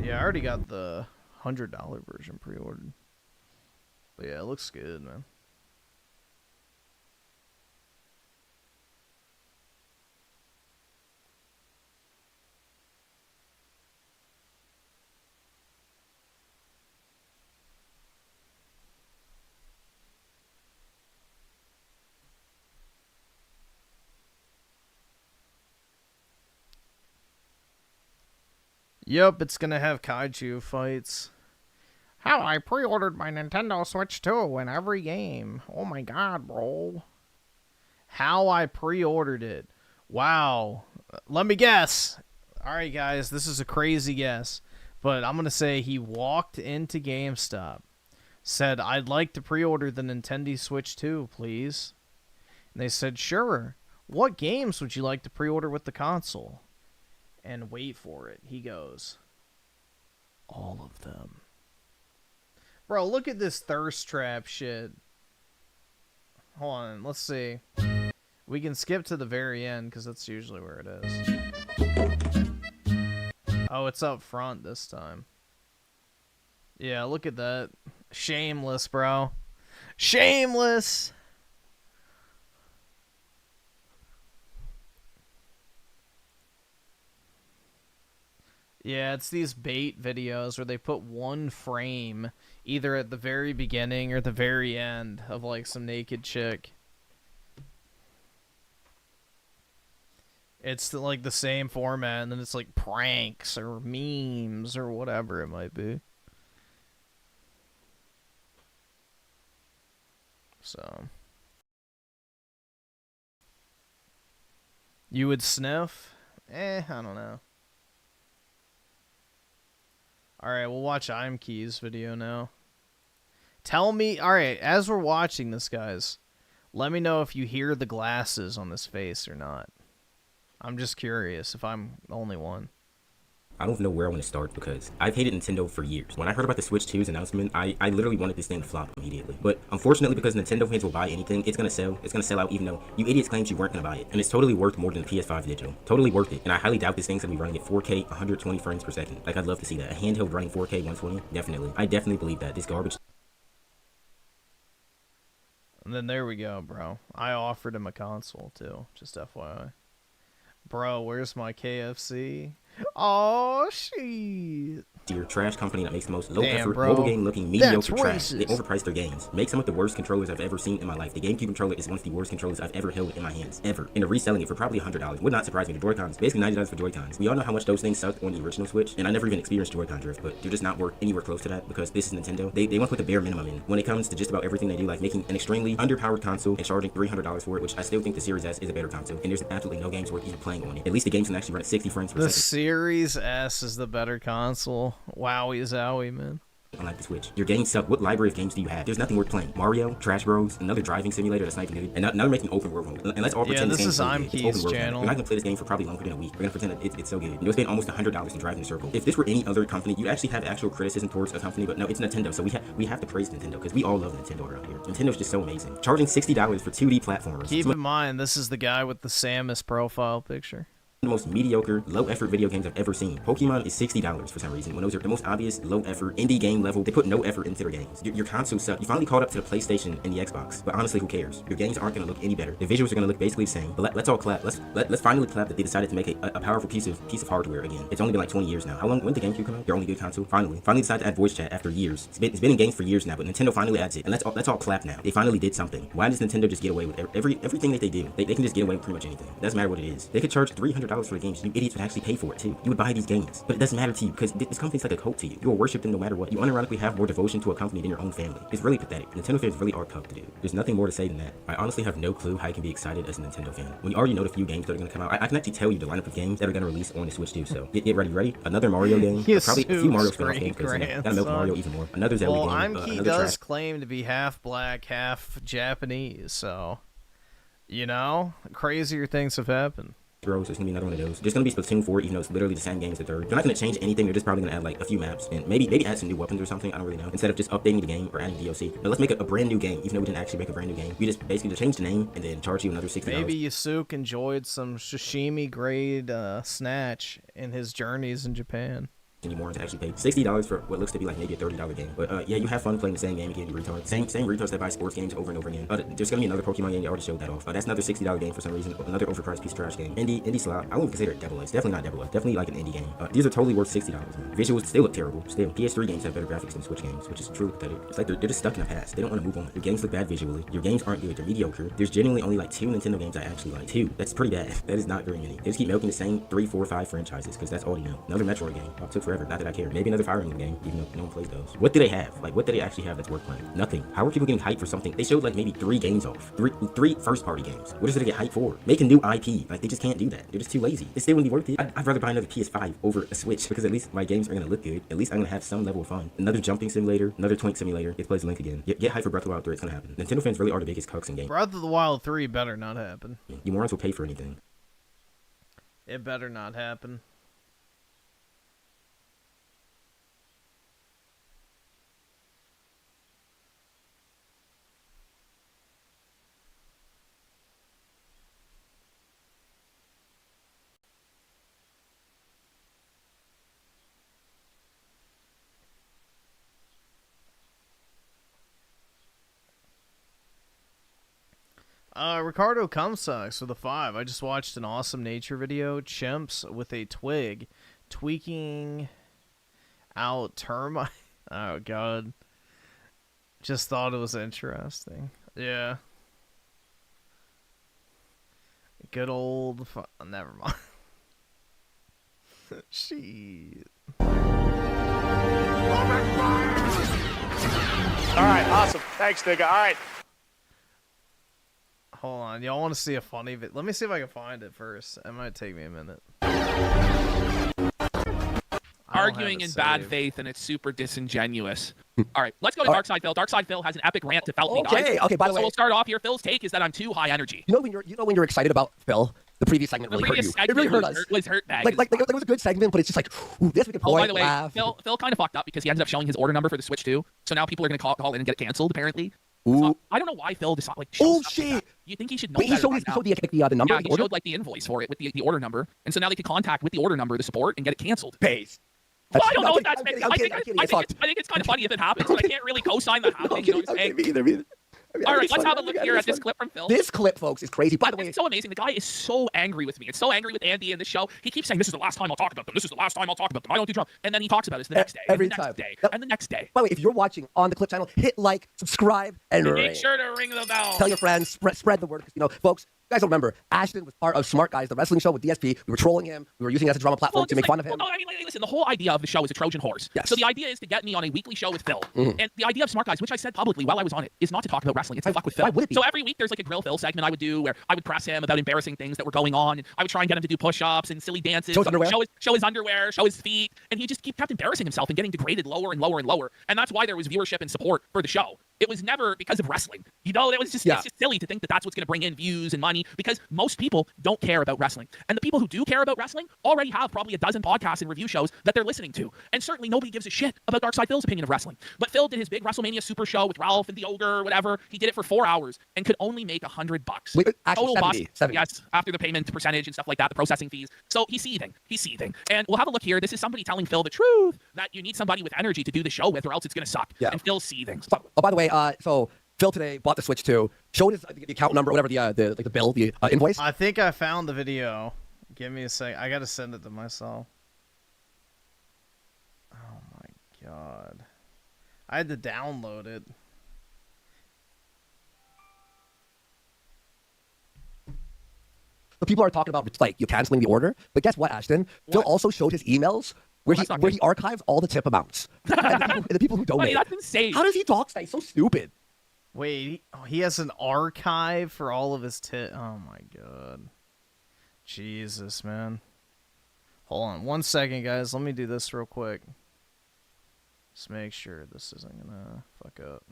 Yeah, I already got the $100 version pre-ordered. But yeah, it looks good, man. Yup, it's gonna have kaiju fights. How I pre-ordered my Nintendo Switch 2 in every game. Oh my god, bro. How I pre-ordered it. Wow. Let me guess. Alright, guys, this is a crazy guess. But I'm gonna say he walked into GameStop, said, I'd like to pre-order the Nintendo Switch 2, please. And they said, sure. What games would you like to pre-order with the console? And wait for it. He goes, all of them. Bro, look at this thirst trap shit. Hold on, let's see. We can skip to the very end, because that's usually where it is. Oh, it's up front this time. Yeah, look at that. Shameless, bro. Shameless! Yeah, it's these bait videos where they put one frame either at the very beginning or the very end of like some naked chick. It's like the same format, and then it's like pranks or memes or whatever it might be. So you would sniff? I don't know. Alright, we'll watch ImKey's video now. Tell me, alright, as we're watching this, guys, let me know if you hear the glasses on this face or not. I'm just curious if I'm the only one. I don't know where I want to start because I've hated Nintendo for years. When I heard about the Switch 2's announcement, I literally wanted this thing to flop immediately. But unfortunately, because Nintendo fans will buy anything, it's gonna sell. It's gonna sell out even though you idiots claimed you weren't gonna buy it. And it's totally worth more than the PS5 digital. Totally worth it. And I highly doubt this thing's gonna be running at 4K, 120 frames per second. Like, I'd love to see that. A handheld running 4K, 120? Definitely. I definitely believe that. This garbage. And then there we go, bro. I offered him a console, too. Just FYI. Bro, where's my KFC? Oh, shit. Tier trash company that makes the most low-effort mobile game-looking mediocre trash. They overprice their games. Make some of the worst controllers I've ever seen in my life. The GameCube controller is one of the worst controllers I've ever held in my hands, ever. And they're reselling it for probably $100. Would not surprise me. The Joy-Cons, basically $90 for Joy-Cons. We all know how much those things sucked on the original Switch, and I never even experienced Joy-Con drift, but they're just not worth anywhere close to that because this is Nintendo. They want to put the bare minimum in when it comes to just about everything they do, like making an extremely underpowered console and charging $300 for it, which I still think the Series S is a better console, and there's absolutely no games worth even playing on it. At least the games can actually run at 60 frames per second. The Series S is the better console. Wowie zowie, man. Unlike the Switch. Your games suck. What library of games do you have? There's nothing worth playing. Mario, Trash Bros, another driving simulator that's not even good, and now they're making open world mode. And let's all pretend this is IMKey's channel. We're not gonna play this game for probably longer than a week. We're gonna pretend that it's so good. You'll spend almost $100 to drive in a circle. If this were any other company, you'd actually have actual criticism towards a company, but no, it's Nintendo, so we have to praise Nintendo because we all love Nintendo around here. Nintendo's just so amazing. Charging $60 for 2D platformers. Keep in mind, this is the guy with the Samus profile picture. The most mediocre, low-effort video games I've ever seen. Pokemon is $60 for some reason, when those are the most obvious, low-effort, indie game level. They put no effort into their games. Your consoles suck. You finally caught up to the PlayStation and the Xbox, but honestly, who cares? Your games aren't going to look any better. The visuals are going to look basically the same, but let's all clap. Let's finally clap that they decided to make a powerful piece of hardware again. It's only been like 20 years now. When did the GameCube come out? Their only good console? Finally decided to add voice chat after years. It's been in games for years now, but Nintendo finally adds it, and let's all clap now. They finally did something. Why does Nintendo just get away with everything that they do? They can just get away with pretty much anything. It doesn't matter what it is. They could charge $300 for the games. You idiots would actually pay for it too. You would buy these games, but it doesn't matter to you because this company's like a cult to you. You will worship them no matter what. You unironically have more devotion to a company than your own family. It's really pathetic. Nintendo fans really are tough to do. There's nothing more to say than that. I honestly have no clue how you can be excited as a Nintendo fan when you already know the few games that are going to come out. I can actually tell you the lineup of games that are going to release on the Switch too. So get ready. Another Mario game. Probably a few Mario spin-off games because gotta milk Mario even more. Another Zelda game. IMKey does claim to be half black, half Japanese, so you know, crazier things have happened. There's gonna be another one of those. There's gonna be Splatoon 4, even though it's literally the same game as the third. They're not gonna change anything. They're just probably gonna add like a few maps and maybe add some new weapons or something. I don't really know. Instead of just updating the game or adding DLC. But let's make a brand new game, even though we didn't actually make a brand new game. We just basically change the name and then charge you another $60. Maybe Yasuke enjoyed some sashimi grade snatch in his journeys in Japan. Anymore to actually pay $60 for what looks to be like maybe a $30 game. But yeah, you have fun playing the same game again, you retards. Same retards that buy sports games over and over again. There's gonna be another Pokemon game. You already showed that off. That's another $60 game for some reason. Another overpriced piece of trash game. Indie slop. I wouldn't consider it Devil X. Definitely not Devil X. Definitely like an indie game. These are totally worth $60. Man. Visuals still look terrible. Still, PS3 games have better graphics than Switch games, which is truly pathetic. It's like they're just stuck in the past. They don't want to move on. Your games look bad visually. Your games aren't good. They're mediocre. There's genuinely only like 2 Nintendo games I actually like. 2. That's pretty bad. That is not very many. They just keep milking the same 3, 4, 5 franchises because that's all you know. Another Metroid game. It took forever. Not that I care. Maybe another Fire Emblem game, even though no one plays those. What do they have? Like, what do they actually have that's worth playing? Nothing. How are people getting hyped for something? They showed like maybe 3 games off. Three first-party games. What is it to get hyped for? Make a new IP. Like, they just can't do that. They're just too lazy. It still wouldn't be worth it. I'd rather buy another PS5 over a Switch because at least my games are gonna look good. At least I'm gonna have some level of fun. Another jumping simulator, another twink simulator. It plays Link again. Get hyped for Breath of the Wild 3. It's gonna happen. Nintendo fans really are the biggest cucks in games. Breath of the Wild 3 better not happen. You morons will pay for anything. It better not happen. Ricardo Cumsucks with a 5. I just watched an awesome nature video. Chimps with a twig tweaking out termite. Oh, God. Just thought it was interesting. Yeah. Good old... Never mind. Shit. Alright, awesome. Thanks, nigga. Alright. Hold on, y'all want to see a funny bit? Let me see if I can find it first. It might take me a minute. Arguing in bad faith, and it's super disingenuous. All right, let's go to Darkside Phil. Darkside Phil has an epic rant to Felt me, guys. Okay, by the way, we'll start off here. Phil's take is that I'm too high energy. You know when you're excited about Phil, the previous segment really hurt you. It really hurt us. It was hurt bag. Like it was a good segment, but it's just like, ooh, this we could by the way, laugh. Phil kind of fucked up because he ended up showing his order number for the Switch 2. So now people are gonna call in and get it canceled apparently. Ooh. So, I don't know why Phil decided like. Oh shit! Like you think he should know? Wait, he showed the number. Yeah, he showed like the invoice for it with the order number, and so now they can contact with the order number the support and get it canceled. Pays. Well, I don't know if that's. I think it's kind of funny if it happens, but I can't really co-sign that happening. You know what I'm saying? Me either. All right, let's have a look here at this clip from Phil. This clip, folks, is crazy. By the way, it's so amazing. The guy is so angry with me. It's so angry with Andy in the show. He keeps saying, "This is the last time I'll talk about them. This is the last time I'll talk about them. I don't do Trump." And then he talks about it the next day, every and the time. next day, and the next day. By the way, if you're watching on the Clip channel, hit like, subscribe, and make sure to ring the bell. Tell your friends, spread the word. Because, you know, folks, you guys don't remember, Ashton was part of Smart Guys, the wrestling show with DSP. We were trolling him. We were using it as a drama platform to make fun of him. Well, no, I mean, listen, the whole idea of the show is a Trojan horse. Yes. So the idea is to get me on a weekly show with Phil. And the idea of Smart Guys, which I said publicly while I was on it, is not to talk about wrestling. It's to fuck with Phil. Why would it be? So every week there's like a Grill Phil segment I would do where I would press him about embarrassing things that were going on. And I would try and get him to do push-ups and silly dances. Show his underwear. Show his underwear, show his feet. And he just kept embarrassing himself and getting degraded lower and lower and lower. And that's why there was viewership and support for the show. It was never because of wrestling. You know, it's just silly to think that that's what's going to bring in views and money because most people don't care about wrestling. And the people who do care about wrestling already have probably a dozen podcasts and review shows that they're listening to. And certainly nobody gives a shit about Darkside Phil's opinion of wrestling. But Phil did his big WrestleMania Super Show with Ralph and the Ogre or whatever. He did it for 4 hours and could only make $100. Wait, actually, total 70. Yes, after the payment percentage and stuff like that, the processing fees. So he's seething. He's seething. And we'll have a look here. This is somebody telling Phil the truth that you need somebody with energy to do the show with or else it's going to suck. Yeah. And Phil's seething. Oh, by the way, so Phil today bought the Switch 2, showed his the account number, whatever the bill, the invoice. I think I found the video. Give me a sec. I gotta send it to myself. Oh my god. I had to download it. The people are talking about like you canceling the order, but guess what, Ashton? Phil also showed his emails where he archives all the tip amounts and the people who donate. That's insane. How does he talk? He's so stupid. Wait, he has an archive for all of his Oh my god. Jesus, man. Hold on 1 second, guys. Let me do this real quick. Just make sure this isn't gonna fuck up.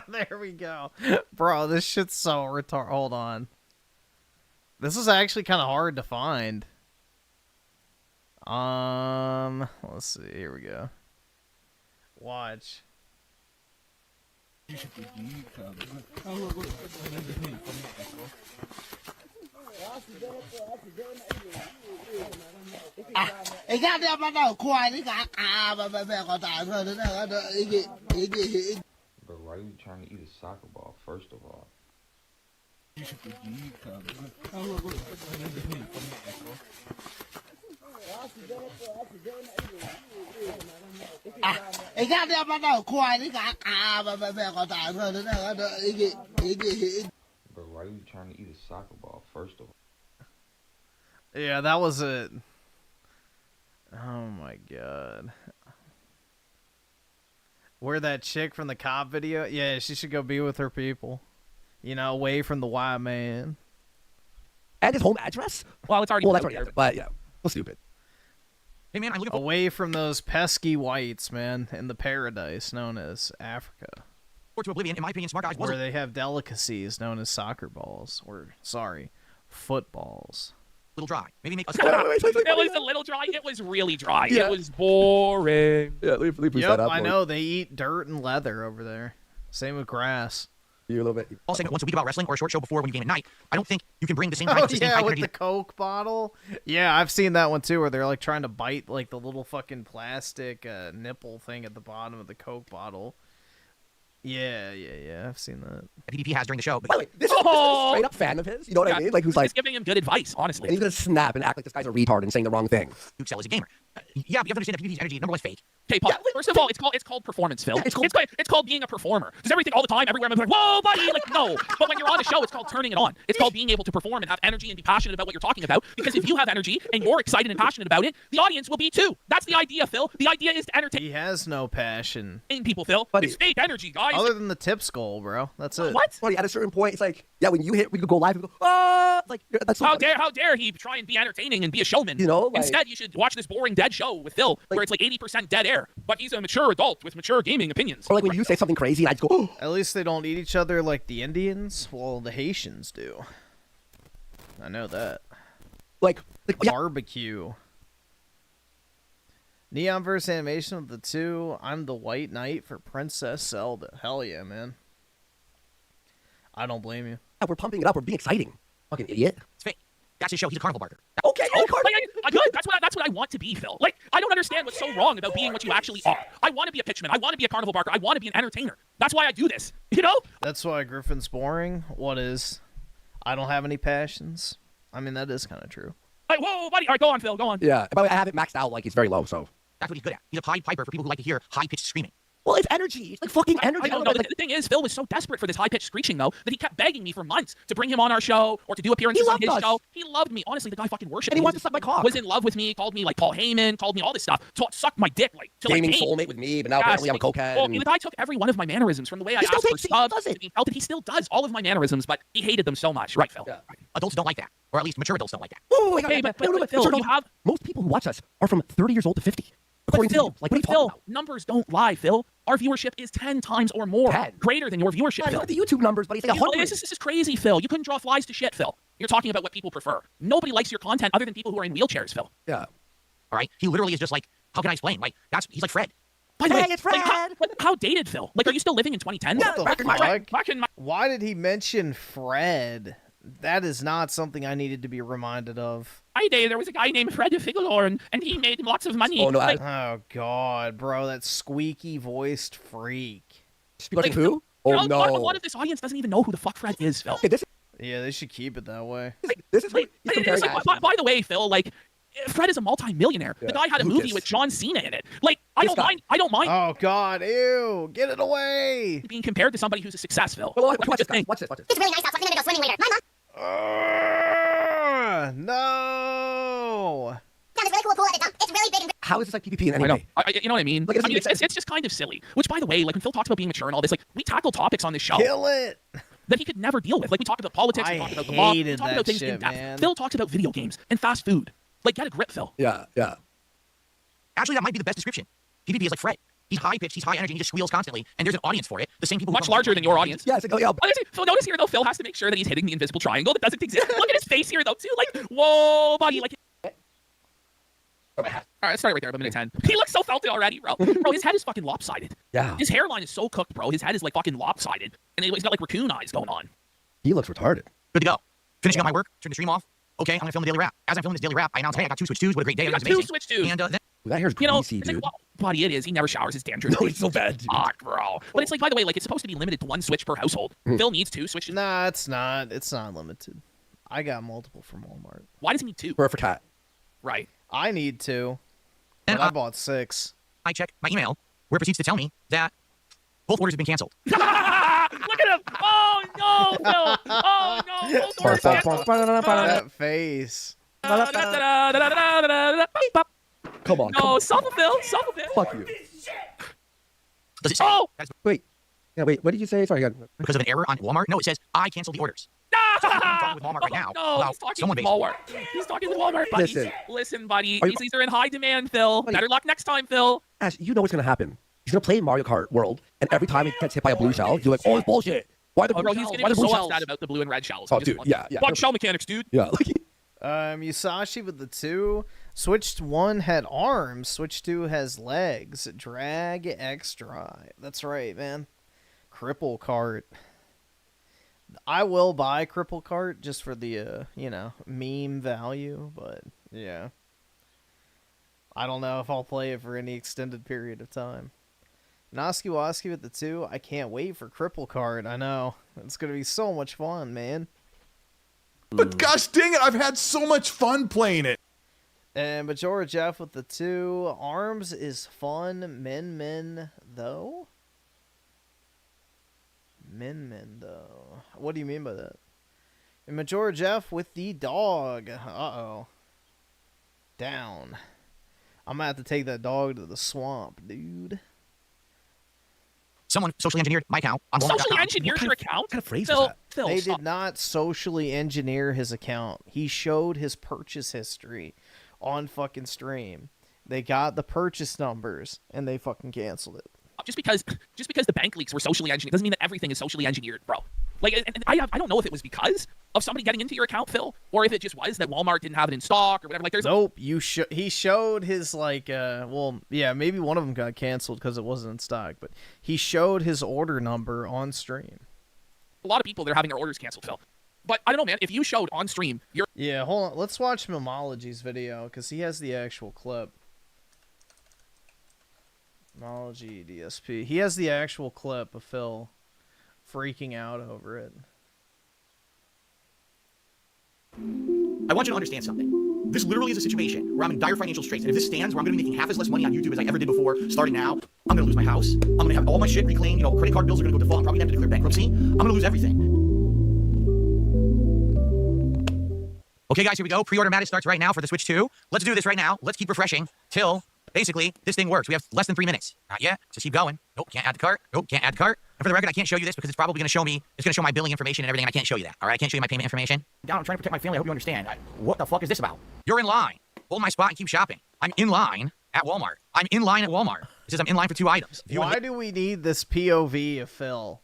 There we go. Bro, this shit's so retarded. Hold on. This is actually kind of hard to find. Let's see. Here we go. Watch. But why are you trying to eat a soccer ball, first of all? But why are you trying to eat a soccer ball, first of all? Yeah, that was it. Oh my god. Where that chick from the cop video? Yeah, she should go be with her people. You know, away from the white man. And his home address? Well, it's already that's already there, but yeah, so stupid. Hey man, I'm looking away from those pesky whites, man, in the paradise known as Africa. To Oblivion, in my opinion, Smart Guys where they have delicacies known as soccer balls, or sorry, footballs. Little dry. Maybe make us. It was a little dry. It was really dry. Yeah. It was boring. Yeah, let me Yep, that up. I know they eat dirt and leather over there. Same with grass. You a little bit. All segment once a week about wrestling or a short show before when you game at night. I don't think you can bring the same type with energy. The Coke bottle. Yeah, I've seen that one too, where they're like trying to bite like the little fucking plastic nipple thing at the bottom of the Coke bottle. Yeah, I've seen that. PvP has during the show. But by the way, this is a straight up fan of his. You know what I mean? Like who's like giving him good advice, honestly. And he's gonna snap and act like this guy's a retard and saying the wrong thing. Excel is a gamer. Yeah, but you have to understand that PvP's energy number one's fake. Okay, Paul. First of all, it's called performance, Phil. It's called being a performer. Does everything all the time, everywhere, I'm like, whoa, buddy, like no. But when you're on the show, it's called turning it on. It's called being able to perform and have energy and be passionate about what you're talking about. Because if you have energy and you're excited and passionate about it, the audience will be too. That's the idea, Phil. The idea is to entertain. He has no passion in people, Phil. It's fake energy, guys. Other than the tip skull, bro. That's it. What? Buddy, at a certain point, it's like, yeah, when you hit, we could go live and go, ah, like that's so how dare he try and be entertaining and be a showman? You know, like, instead you should watch this boring dead show with Phil, where it's like 80% dead air, but he's a mature adult with mature gaming opinions. Or like when you say something crazy, and I just go, oh. At least they don't eat each other like the Indians. Well, the Haitians do. I know that. Like barbecue. Neon verse animation of the 2. I'm the White Knight for Princess Zelda. Hell yeah, man. I don't blame you. Yeah, we're pumping it up. We're being exciting. Fucking idiot. It's fake. That's his show. He's a carnival barker. Okay, good. That's what I want to be, Phil. Like, I don't understand what's so wrong about being what you actually are. I want to be a pitchman. I want to be a carnival barker. I want to be an entertainer. That's why I do this. You know? That's why Griffin's boring. What is? I don't have any passions. I mean, that is kind of true. Like, whoa, buddy. All right, go on, Phil. Go on. Yeah. By the way, I have it maxed out. Like, it's very low, so. That's what he's good at. He's a Pied Piper for people who like to hear high-pitched screaming. Well, it's energy. It's like fucking energy. I don't know. The thing is, Phil was so desperate for this high-pitched screeching, though, that he kept begging me for months to bring him on our show or to do appearances on his show. He loved me. Honestly, the guy fucking worshipped me. And he wanted to suck my cock. Was in love with me. Called me like Paul Heyman. Called me all this stuff. Sucked my dick like till Gaming I came. soulmate with me, but now apparently I'm a cokehead. Well, the guy took every one of my mannerisms from the way I asked for subs. He felt that he still does all of my mannerisms, but he hated them so much. Right, Phil? Yeah. Adults don't like that. Or at least mature adults don't like that. But Phil, you have... Most people who watch us are from 30 years old to 50. But Phil, numbers don't lie, Phil. Our viewership is 10 times or more greater than your viewership, Phil. Look at the YouTube numbers, buddy. It's like 100. This is crazy, Phil. You couldn't draw flies to shit, Phil. You're talking about what people prefer. Nobody likes your content other than people who are in wheelchairs, Phil. Yeah. All right? He literally is just like, how can I explain? Like, he's like Fred. By the way, it's Fred. How dated, Phil? Like, are you still living in 2010? What the fuck? Why did he mention Fred? That is not something I needed to be reminded of. There was a guy named Fred Figalorn, and he made lots of money. Oh, no, oh God, bro, that squeaky-voiced freak. Like who? Oh, no. A lot of this audience doesn't even know who the fuck Fred is, Phil. Yeah, they should keep it that way. This is by the way, Phil, like, Fred is a multi-millionaire. Yeah. The guy had a movie with John Cena in it. Like, I don't mind. Oh God, ew, get it away. Being compared to somebody who's a success, Phil. Well, watch this. It's really nice out, so I think I'm gonna go swimming later. Bye, Mom. No. Found this really cool pool at the dump. It's really big and... How is this like PvP in any way? You know what I mean? Like, it's just kind of silly. Which, by the way, like when Phil talks about being mature and all this, like we tackle topics on this show. Kill it. That he could never deal with. Like we talked about politics, we talked about the law, we talked about things in depth. Man. Phil talks about video games and fast food. Like, get a grip, Phil. Yeah. Actually, that might be the best description. PvP is like Fred. He's high-pitched, he's high energy, he just squeals constantly, and there's an audience for it. The same people much larger than your audience. Yeah, it's like, Phil, notice here, though, Phil has to make sure that he's hitting the invisible triangle that doesn't exist. Look at his face here, though, too. Like, whoa, buddy. Like, all right, let's start right there, about minute 10. He looks so felted already, bro. Bro, his head is fucking lopsided. Yeah. His hairline is so cooked, bro. His head is, like, fucking lopsided. And he's got, like, raccoon eyes going on. He looks retarded. Good to go. Finishing up my work, turn the stream off. Okay, I'm gonna film the daily wrap. As I'm filming this daily wrap, I announce, hey, I got 2 Switch 2s. What a great day. It was amazing. 2 Switch 2s. And then... That hair's greasy, dude. Like, well, buddy, it is. He never showers his damn No, it's so bad, dude. Bro. But it's like, by the way, like, it's supposed to be limited to 1 Switch per household. Phil needs 2 Switches. Nah, it's not. It's not limited. I got multiple from Walmart. Why does he need 2? For cat. Right. I need 2. But I bought 6. I check my email, where it proceeds to tell me that both orders have been canceled. Look at him! Oh, no, Phil! Oh, no! Both orders that face. Come on. No, suffer, Phil. Fuck you. Does it say? Oh! Wait. Yeah, wait. What did you say? Sorry. Because of an error on Walmart? No, it says, I canceled the orders. I'm talking with Walmart right now. No, he's talking with Walmart. He's talking with Walmart, buddy. Listen, buddy. These are in high demand, Phil. Better luck next time, Phil. Ash, you know what's going to happen. He's going to play Mario Kart World, and every time he gets hit by a blue shell, you're like, oh, it's bullshit. Why the blue bro, shells? He's Why the getting blue so shells? upset about the blue and red shells. Oh, dude, yeah. Watch shell mechanics, dude. Yeah. Musashi with the 2. Switch 1 had arms. Switch 2 has legs. Drag X drive. That's right, man. Cripple cart. I will buy Cripple cart just for the, meme value, but yeah. I don't know if I'll play it for any extended period of time. Noski Woski with the 2. I can't wait for Cripple cart. I know. It's going to be so much fun, man. But gosh dang it, I've had so much fun playing it. And Majora Jeff with the 2. Arms is fun. Min, though? Min, though. What do you mean by that? And Majora Jeff with the dog. Uh-oh. Down. I'm going to have to take that dog to the swamp, dude. Someone socially engineered my account on Walmart.com. Socially engineered your account? What kind of phrase Phil, is that? Phil, they stop. did not socially engineer his account. He showed his purchase history on fucking stream. They got the purchase numbers, and they fucking canceled it. Just because the bank leaks were socially engineered doesn't mean that everything is socially engineered, bro. Like, and I don't know if it was because of somebody getting into your account, Phil, or if it just was that Walmart didn't have it in stock or whatever. Like, there's nope. He showed his well, yeah, maybe one of them got canceled because it wasn't in stock, but he showed his order number on stream. A lot of people, they're having their orders canceled, Phil. But I don't know, man. If you showed on stream, yeah, hold on. Let's watch Mimology's video because he has the actual clip. Mimology DSP. He has the actual clip of Phil freaking out over it. I want you to understand something. This literally is a situation where I'm in dire financial straits, and if this stands where I'm going to be making half as less money on YouTube as I ever did before, starting now, I'm going to lose my house. I'm going to have all my shit reclaimed. You know, credit card bills are going to go default. I'm probably going to have to declare bankruptcy. I'm going to lose everything. Okay, guys, here we go. Pre-order madness starts right now for the Switch 2. Let's do this right now. Let's keep refreshing till, basically, this thing works. We have less than 3 minutes. Not yet. Just keep going. Nope, can't add the cart. Nope, can't add the cart. And for the record, I can't show you this because it's probably going to show me, it's going to show my billing information and everything, and I can't show you that. All right, I can't show you my payment information. I'm trying to protect my family. I hope you understand. What the fuck is this about? You're in line. Hold my spot and keep shopping. I'm in line at Walmart. I'm in line at Walmart. It says I'm in line for 2 items. Why do we need this POV of Phil?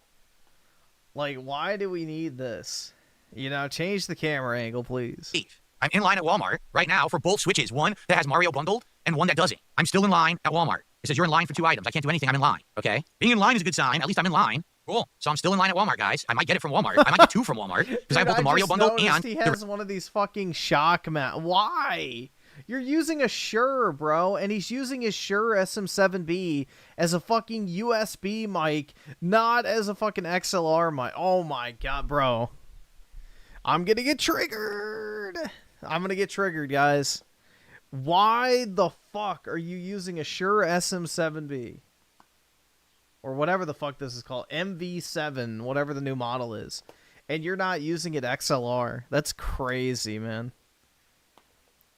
Like, why do we need this? You know, change the camera angle, please. I'm in line at Walmart right now for both Switches. One that has Mario bundled and one that doesn't. I'm still in line at Walmart. It says you're in line for 2 items. I can't do anything. I'm in line. Okay? Being in line is a good sign. At least I'm in line. Cool. So I'm still in line at Walmart, guys. I might get it from Walmart. I might get 2 from Walmart because I have both the Mario bundle and he has one of these fucking shock mount. Why? You're using a Shure, bro, and he's using his Shure SM7B as a fucking USB mic, not as a fucking XLR mic. Oh my god, bro. I'm gonna get triggered. I'm gonna get triggered, guys. Why the fuck are you using a Shure SM7B? Or whatever the fuck this is called. MV7, whatever the new model is. And you're not using it XLR. That's crazy, man.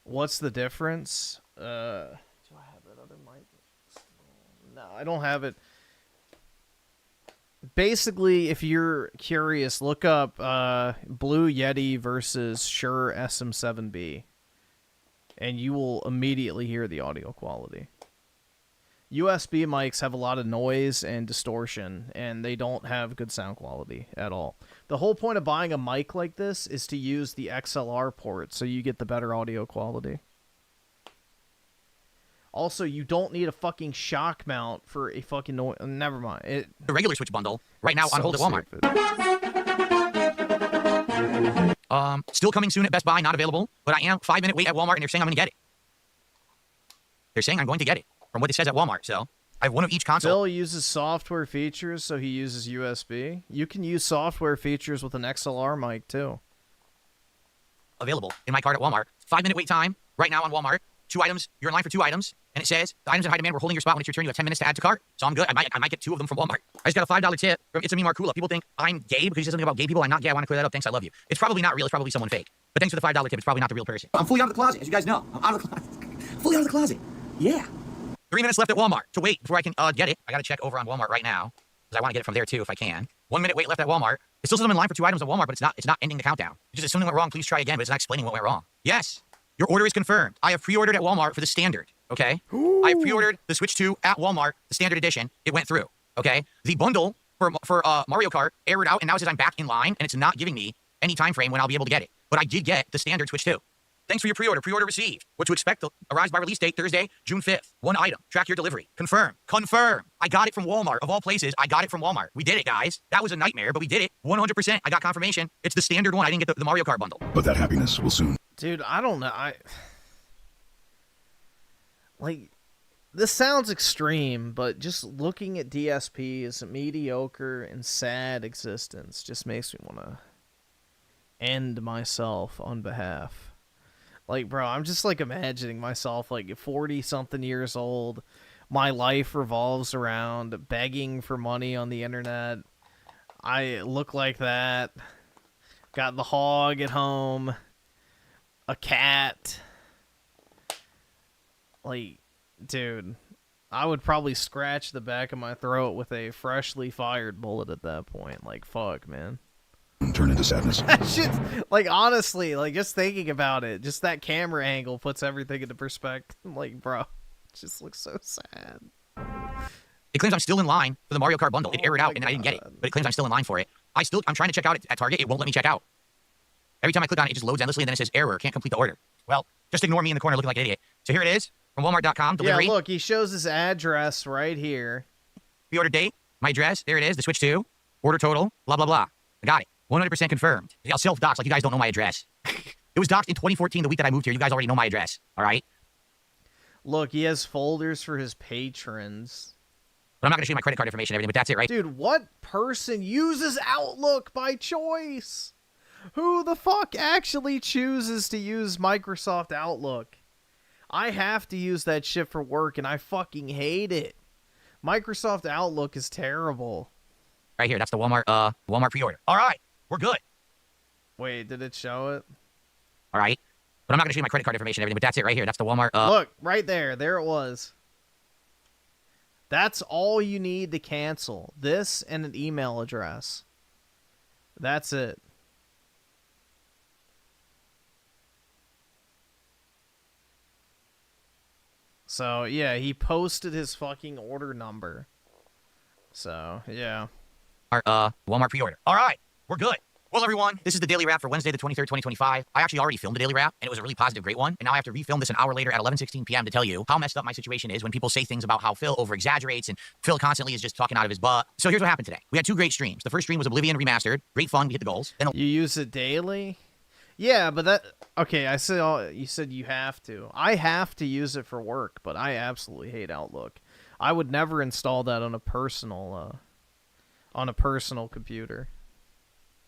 What's the difference? Do I have that other mic? No, I don't have it. Basically, if you're curious, look up Blue Yeti versus Shure SM7B. And you will immediately hear the audio quality. USB mics have a lot of noise and distortion, and they don't have good sound quality at all. The whole point of buying a mic like this is to use the XLR port so you get the better audio quality. Also, you don't need a fucking shock mount for a fucking noise. Never mind. The regular Switch bundle right now on hold at Walmart. Still coming soon at Best Buy, not available, but I am 5-minute wait at Walmart, and they're saying I'm going to get it. They're saying I'm going to get it from what it says at Walmart, so I have one of each console. Phil uses software features, so he uses USB. You can use software features with an XLR mic, too. Available in my cart at Walmart. 5-minute wait time right now on Walmart. 2 items. You're in line for 2 items, and it says the items in high demand. We're holding your spot when it's your turn. You have 10 minutes to add to cart, so I'm good. I might get 2 of them from Walmart. I just got a $5 tip from It's a Me Markula. People think I'm gay because he says something about gay people. I'm not gay. I want to clear that up. Thanks. I love you. It's probably not real. It's probably someone fake. But thanks for the $5 tip. It's probably not the real person. I'm fully out of the closet, as you guys know. I'm out of the closet. Fully out of the closet. Yeah. 3 minutes left at Walmart to wait before I can get it. I got to check over on Walmart right now because I want to get it from there too if I can. 1 minute wait left at Walmart. It still says I'm in line for 2 items at Walmart, but it's not ending the countdown. It's just if something went wrong, please try again, but it's not explaining what went wrong. Yes. Your order is confirmed. I have pre-ordered at Walmart for the standard, okay? Ooh. I have pre-ordered the Switch 2 at Walmart, the standard edition. It went through, okay? The bundle for Mario Kart errored out, and now it says I'm back in line, and it's not giving me any time frame when I'll be able to get it. But I did get the standard Switch 2. Thanks for your pre-order. Pre-order received. What to expect arrives by release date Thursday, June 5th. 1 item. Track your delivery. Confirm. Confirm. I got it from Walmart. Of all places, I got it from Walmart. We did it, guys. That was a nightmare, but we did it. 100%. I got confirmation. It's the standard one. I didn't get the Mario Kart bundle. But that happiness will soon. Dude, I don't know. Like, this sounds extreme, but just looking at DSP's mediocre and sad existence just makes me want to end myself on behalf. Like, bro, I'm just, like, imagining myself, like, 40-something years old. My life revolves around begging for money on the internet. I look like that. Got the hog at home. A cat. Like, dude, I would probably scratch the back of my throat with a freshly fired bullet at that point. Like, fuck, man. Turn into sadness. That shit, like, honestly, like, just thinking about it, just that camera angle puts everything into perspective. Like, bro, it just looks so sad. It claims I'm still in line for the Mario Kart bundle. It aired out, and I didn't get it, but it claims I'm still in line for it. I'm trying to check out at Target. It won't let me check out. Every time I click on it, it just loads endlessly, and then it says error, can't complete the order. Well, just ignore me in the corner looking like an idiot. So here it is from Walmart.com. Delivery. Yeah, look, he shows his address right here. Pre-order date, my address. There it is. The Switch 2. Order total. Blah blah blah. I got it. 100% confirmed. I'll self-dox like you guys don't know my address. It was doxed in 2014, the week that I moved here. You guys already know my address. All right. Look, he has folders for his patrons. But I'm not going to show you my credit card information and everything, but that's it, right? Dude, what person uses Outlook by choice? Who the fuck actually chooses to use Microsoft Outlook? I have to use that shit for work, and I fucking hate it. Microsoft Outlook is terrible. Right here, that's the Walmart pre-order. All right, we're good. Wait, did it show it? All right. But I'm not going to show you my credit card information and everything, but that's it right here. That's the Walmart. Look, right there. There it was. That's all you need to cancel. This and an email address. That's it. So, yeah, he posted his fucking order number. So, yeah. Walmart pre-order. All right, we're good. Well, everyone, this is the Daily Wrap for Wednesday, the 23rd, 2025. I actually already filmed the Daily Wrap, and it was a really positive, great one. And now I have to refilm this an hour later at 11:16 p.m. to tell you how messed up my situation is when people say things about how Phil over-exaggerates and Phil constantly is just talking out of his butt. So here's what happened today. We had 2 great streams. The first stream was Oblivion Remastered. Great fun. We hit the goals. Then you use it daily? Yeah, but that... Okay, you said you have to. I have to use it for work, but I absolutely hate Outlook. I would never install that on a personal computer.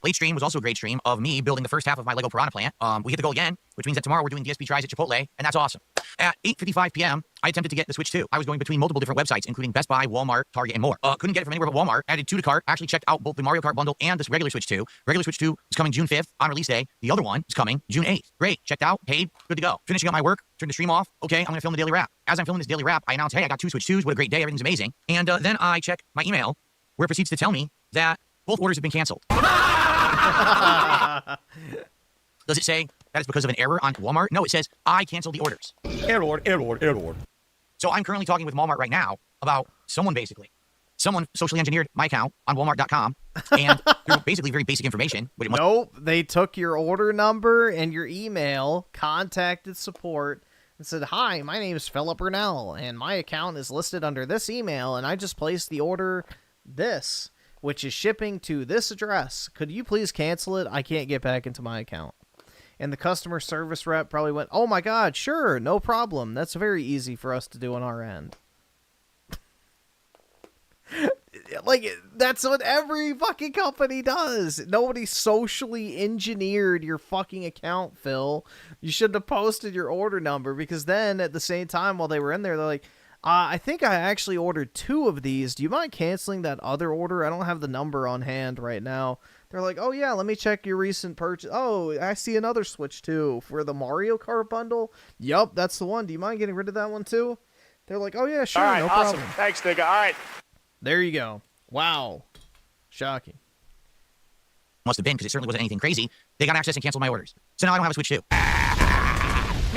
Late stream was also a great stream of me building the first half of my Lego Piranha plant. We hit the goal again, which means that tomorrow we're doing DSP tries at Chipotle, and that's awesome. At 8:55 p.m., I attempted to get the Switch 2. I was going between multiple different websites, including Best Buy, Walmart, Target, and more. Couldn't get it from anywhere but Walmart. Added 2 to cart. Actually checked out both the Mario Kart bundle and this regular Switch 2. Regular Switch 2 is coming June 5th on release day. The other one is coming June 8th. Great. Checked out. Paid. Good to go. Finishing up my work. Turned the stream off. Okay, I'm going to film the Daily Wrap. As I'm filming this Daily Wrap, I announce, hey, I got 2 Switch 2s. What a great day. Everything's amazing. And then I check my email, where it proceeds to tell me that both orders have been canceled. Does it say that it's because of an error on Walmart? No, it says I canceled the orders. Error, error, error. So I'm currently talking with Walmart right now about someone socially engineered my account on Walmart.com and through basically very basic information. Nope, they took your order number and your email, contacted support, and said, hi, my name is Philip Burnell, and my account is listed under this email, and I just placed the order this, which is shipping to this address. Could you please cancel it? I can't get back into my account. And the customer service rep probably went, oh my god, sure, no problem. That's very easy for us to do on our end. Like, that's what every fucking company does. Nobody socially engineered your fucking account, Phil. You shouldn't have posted your order number, because then at the same time while they were in there, they're like, I think I actually ordered 2 of these. Do you mind canceling that other order? I don't have the number on hand right now. They're like, oh yeah, let me check your recent purchase. Oh, I see another Switch 2 for the Mario Kart bundle. Yup, that's the one. Do you mind getting rid of that one too? They're like, oh yeah, sure, all right, no awesome. problem. Thanks, nigga. All right. There you go. Wow. Shocking. Must have been, because it certainly wasn't anything crazy. They got access and canceled my orders. So now I don't have a Switch 2.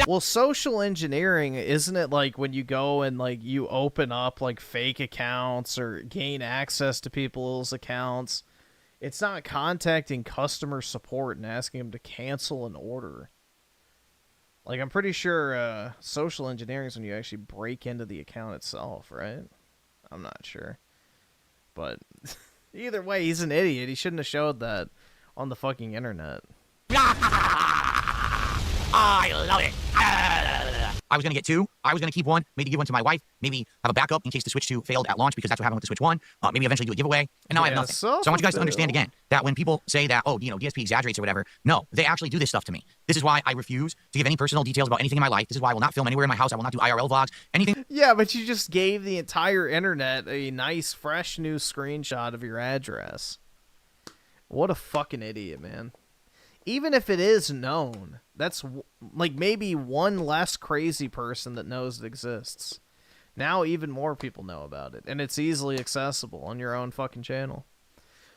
Well, social engineering, isn't it like when you go and like you open up like fake accounts or gain access to people's accounts? It's not contacting customer support and asking them to cancel an order. Like, I'm pretty sure social engineering is when you actually break into the account itself, right? I'm not sure. But either way, he's an idiot. He shouldn't have showed that on the fucking internet. I love it. I was going to get 2. I was going to keep 1, maybe give 1 to my wife, maybe have a backup in case the Switch 2 failed at launch, because that's what happened with the Switch 1. Maybe eventually do a giveaway, and now I have nothing. So I want you guys to understand again that when people say that, oh, DSP exaggerates or whatever, no, they actually do this stuff to me. This is why I refuse to give any personal details about anything in my life. This is why I will not film anywhere in my house. I will not do IRL vlogs, anything. Yeah, but you just gave the entire internet a nice, fresh new screenshot of your address. What a fucking idiot, man. Even if it is known, that's like maybe one less crazy person that knows it exists. Now even more people know about it, and it's easily accessible on your own fucking channel.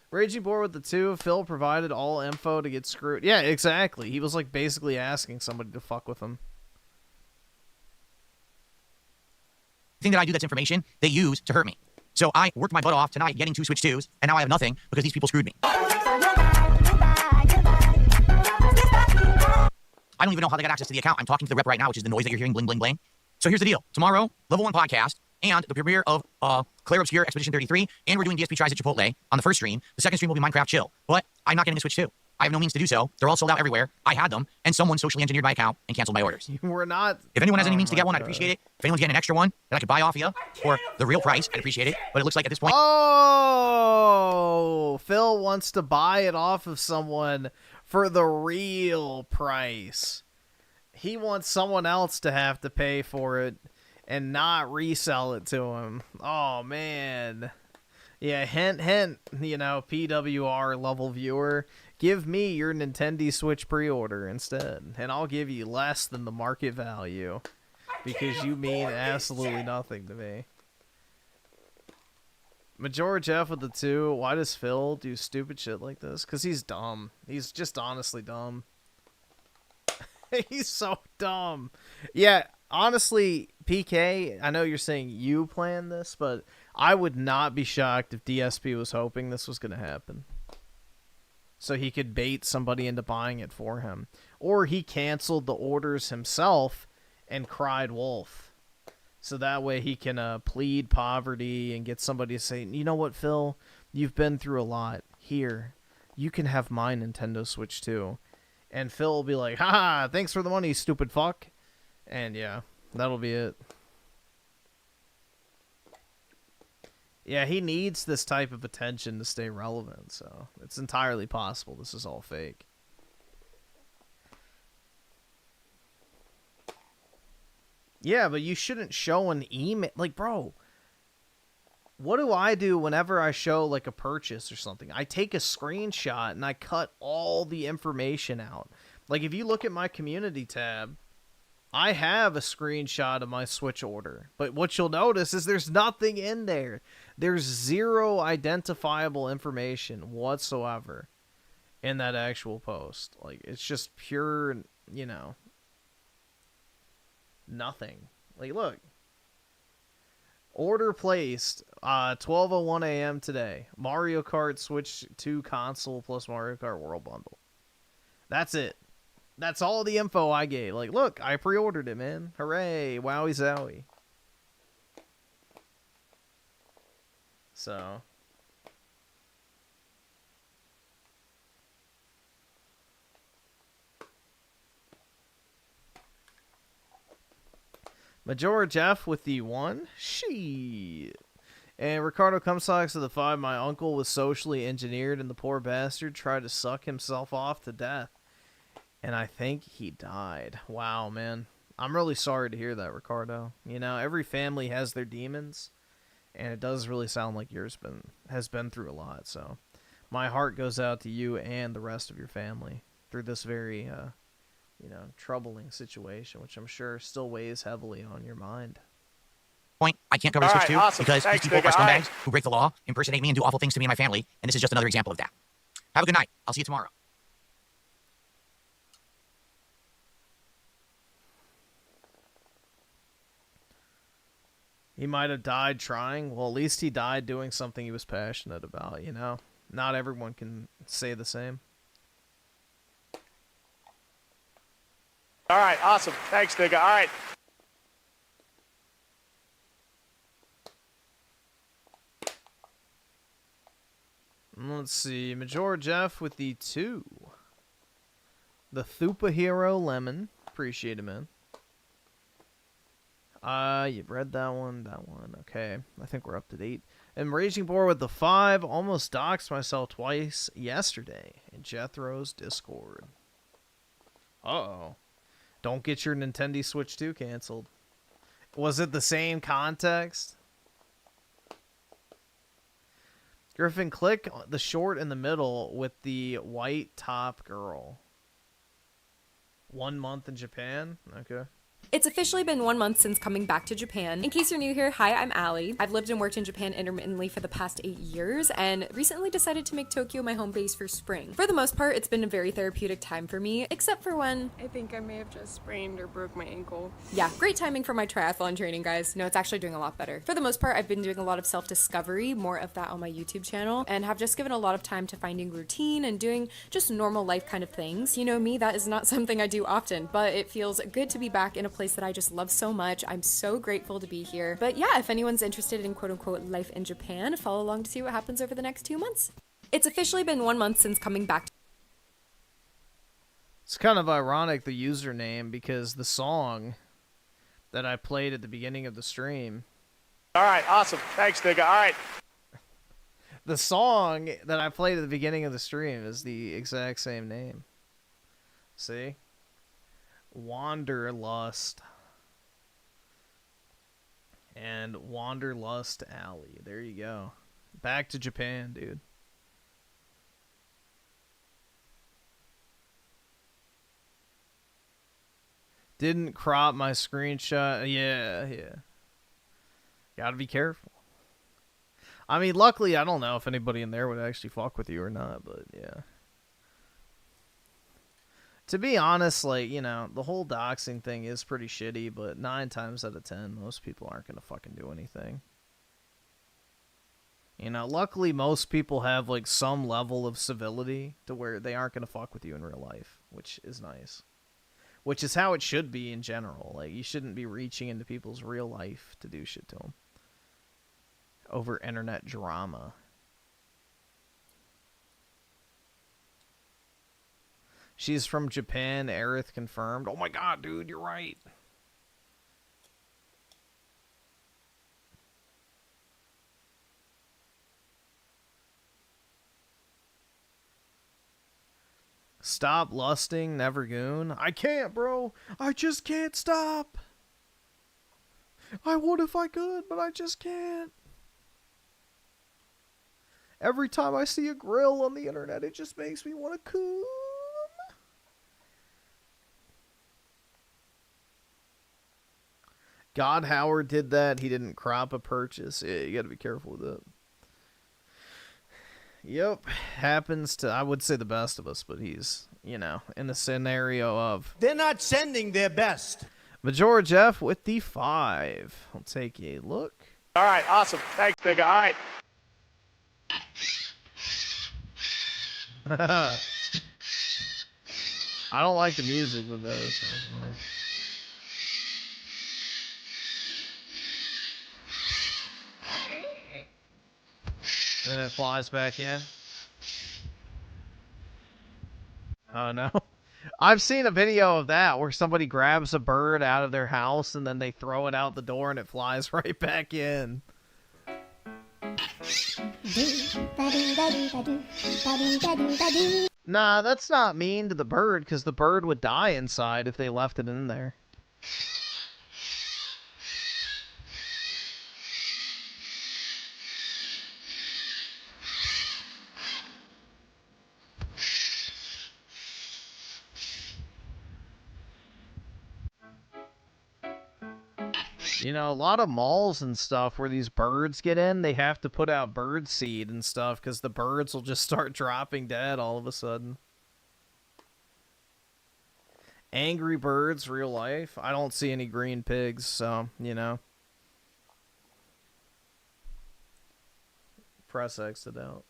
Raging Board with the 2, Phil provided all info to get screwed. Yeah, exactly. He was like basically asking somebody to fuck with him. The thing that I do that's information, they use to hurt me. So I worked my butt off tonight getting 2 Switch 2s, and now I have nothing because these people screwed me. I don't even know how they got access to the account. I'm talking to the rep right now, which is the noise that you're hearing, bling, bling, bling. So here's the deal. Tomorrow, Level 1 podcast and the premiere of Claire Obscure Expedition 33, and we're doing DSP Tries at Chipotle on the first stream. The second stream will be Minecraft Chill, but I'm not getting the Switch 2. I have no means to do so. They're all sold out everywhere. I had them, and someone socially engineered my account and canceled my orders. We're not... If anyone has any means to get one, I'd appreciate it. If anyone's getting an extra one that I could buy off you for the real price, I'd appreciate it. But it looks like at this point... Oh! Phil wants to buy it off of someone for the real price. He wants someone else to have to pay for it and not resell it to him. Oh, man. Yeah, hint, hint, you know, PWR level viewer. Give me your Nintendo Switch pre-order instead, and I'll give you less than the market value because you mean absolutely nothing to me. Major Jeff with the 2. Why does Phil do stupid shit like this? Because he's dumb. He's just honestly dumb. He's so dumb. Yeah, honestly, PK, I know you're saying you planned this, but I would not be shocked if DSP was hoping this was going to happen. So he could bait somebody into buying it for him. Or he canceled the orders himself and cried wolf. So that way he can plead poverty and get somebody to say, you know what, Phil? You've been through a lot. Here, you can have my Nintendo Switch too. And Phil will be like, haha, thanks for the money, stupid fuck. And yeah, that'll be it. Yeah, he needs this type of attention to stay relevant, so it's entirely possible this is all fake. Yeah, but you shouldn't show an email. Like, bro, what do I do whenever I show, like, a purchase or something? I take a screenshot and I cut all the information out. Like, if you look at my community tab, I have a screenshot of my Switch order, but what you'll notice is there's nothing in there. There's zero identifiable information whatsoever in that actual post. Like, it's just pure, you know, nothing. Like, look. Order placed 12:01 a.m. today. Mario Kart Switch 2 console plus Mario Kart World Bundle. That's it. That's all the info I gave. Like, look, I pre-ordered it, man. Hooray. Wowie zowie. So. Major Jeff with the 1. Shit. And Ricardo Comstocks to the 5. My uncle was socially engineered and the poor bastard tried to suck himself off to death. And I think he died. Wow, man. I'm really sorry to hear that, Ricardo. You know, every family has their demons, and it does really sound like yours has been through a lot. So, my heart goes out to you and the rest of your family through this very, you know, troubling situation, which I'm sure still weighs heavily on your mind. Point. I can't cover the Switch 2 because these people are scumbags who break the law, impersonate me, and do awful things to me and my family, and this is just another example of that. Have a good night. I'll see you tomorrow. He might have died trying. Well, at least he died doing something he was passionate about, you know? Not everyone can say the same. All right, awesome. Thanks, nigga. All right. Let's see. Major Jeff with the 2. The Thupa Hero Lemon. Appreciate it, man. You've read that one. Okay. I think we're up to date. And Raging Boar with the 5. Almost doxed myself twice yesterday in Jethro's Discord. Uh-oh. Don't get your Nintendo Switch 2 canceled. Was it the same context? Griffin, click the short in the middle with the white top girl. 1 month in Japan? Okay. It's officially been 1 month since coming back to Japan. In case you're new here, hi, I'm Allie. I've lived and worked in Japan intermittently for the past 8 years and recently decided to make Tokyo my home base for spring. For the most part, it's been a very therapeutic time for me, except for when... I think I may have just sprained or broke my ankle. Yeah, great timing for my triathlon training, guys. No, it's actually doing a lot better. For the most part, I've been doing a lot of self-discovery, more of that on my YouTube channel, and have just given a lot of time to finding routine and doing just normal life kind of things. You know me, that is not something I do often, but it feels good to be back in a place that I just love so much. I'm so grateful to be here. But yeah, if anyone's interested in quote-unquote life in Japan, follow along to see what happens over the next 2 months. It's officially been 1 month since coming back. It's kind of ironic, the username, because the song that I played at the beginning of the stream... All right, awesome. Thanks, nigga. All right. The song that I played at the beginning of the stream is the exact same name. See? Wanderlust. And Wanderlust Alley. There you go. Back to Japan, dude. Didn't crop my screenshot. Yeah. Gotta be careful. I mean, luckily, I don't know if anybody in there would actually fuck with you or not, but yeah. To be honest, like, you know, the whole doxing thing is pretty shitty, but 9 times out of 10, most people aren't going to fucking do anything. You know, luckily, most people have, like, some level of civility to where they aren't going to fuck with you in real life, which is nice. Which is how it should be in general. Like, you shouldn't be reaching into people's real life to do shit to them. Over internet drama. She's from Japan, Aerith confirmed. Oh my god, dude, you're right. Stop lusting, Nevergoon. I can't, bro. I just can't stop. I would if I could, but I just can't. Every time I see a grill on the internet, it just makes me want to come. God Howard did that. He didn't crop a purchase. Yeah, you gotta be careful with that. Yep. Happens to, I would say, the best of us, but he's, you know, in the scenario of... They're not sending their best. Major Jeff with the 5. I'll take a look. All right, awesome. Thanks, nigga. All right. I don't like the music with those. And then it flies back in. Oh no. I've seen a video of that where somebody grabs a bird out of their house and then they throw it out the door and it flies right back in. Nah, that's not mean to the bird, because the bird would die inside if they left it in there. You know, a lot of malls and stuff where these birds get in, they have to put out bird seed and stuff because the birds will just start dropping dead all of a sudden. Angry Birds, real life. I don't see any green pigs, so, you know. Press X'd out.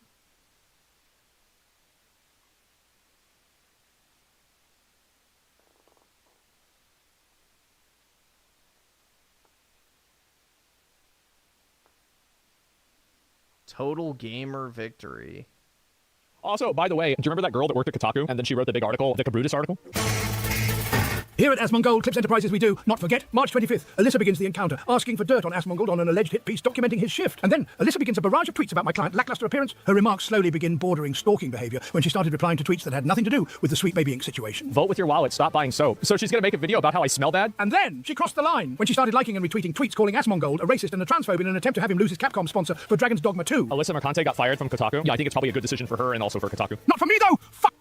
Total gamer victory. Also, by the way, do you remember that girl that worked at Kotaku and then she wrote the big article, the Brutus article? Here at Asmongold, Clips Enterprises, we do not forget. March 25th, Alyssa begins the encounter, asking for dirt on Asmongold on an alleged hit piece documenting his shift. And then Alyssa begins a barrage of tweets about my client's lackluster appearance. Her remarks slowly begin bordering stalking behavior when she started replying to tweets that had nothing to do with the Sweet Baby Ink situation. Vote with your wallet, stop buying soap. So she's gonna make a video about how I smell bad? And then she crossed the line when she started liking and retweeting tweets calling Asmongold a racist and a transphobe in an attempt to have him lose his Capcom sponsor for Dragon's Dogma 2. Alyssa Mercante got fired from Kotaku? Yeah, I think it's probably a good decision for her and also for Kotaku. Not for me, though! Fuck!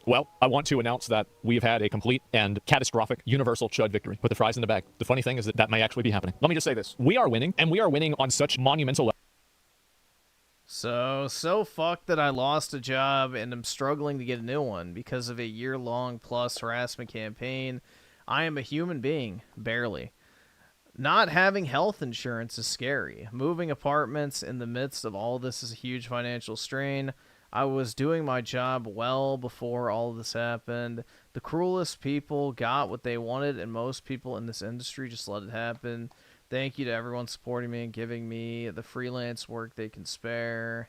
Well, I want to announce that we've had a complete and catastrophic universal chud victory. Put the fries in the bag. The funny thing is that that may actually be happening. Let me just say this. We are winning, and we are winning on such monumental levels. So fucked that I lost a job and am struggling to get a new one because of a year-long plus harassment campaign. I am a human being, barely. Not having health insurance is scary. Moving apartments in the midst of all this is a huge financial strain. I was doing my job well before all of this happened. The cruelest people got what they wanted, and most people in this industry just let it happen. Thank you to everyone supporting me and giving me the freelance work they can spare.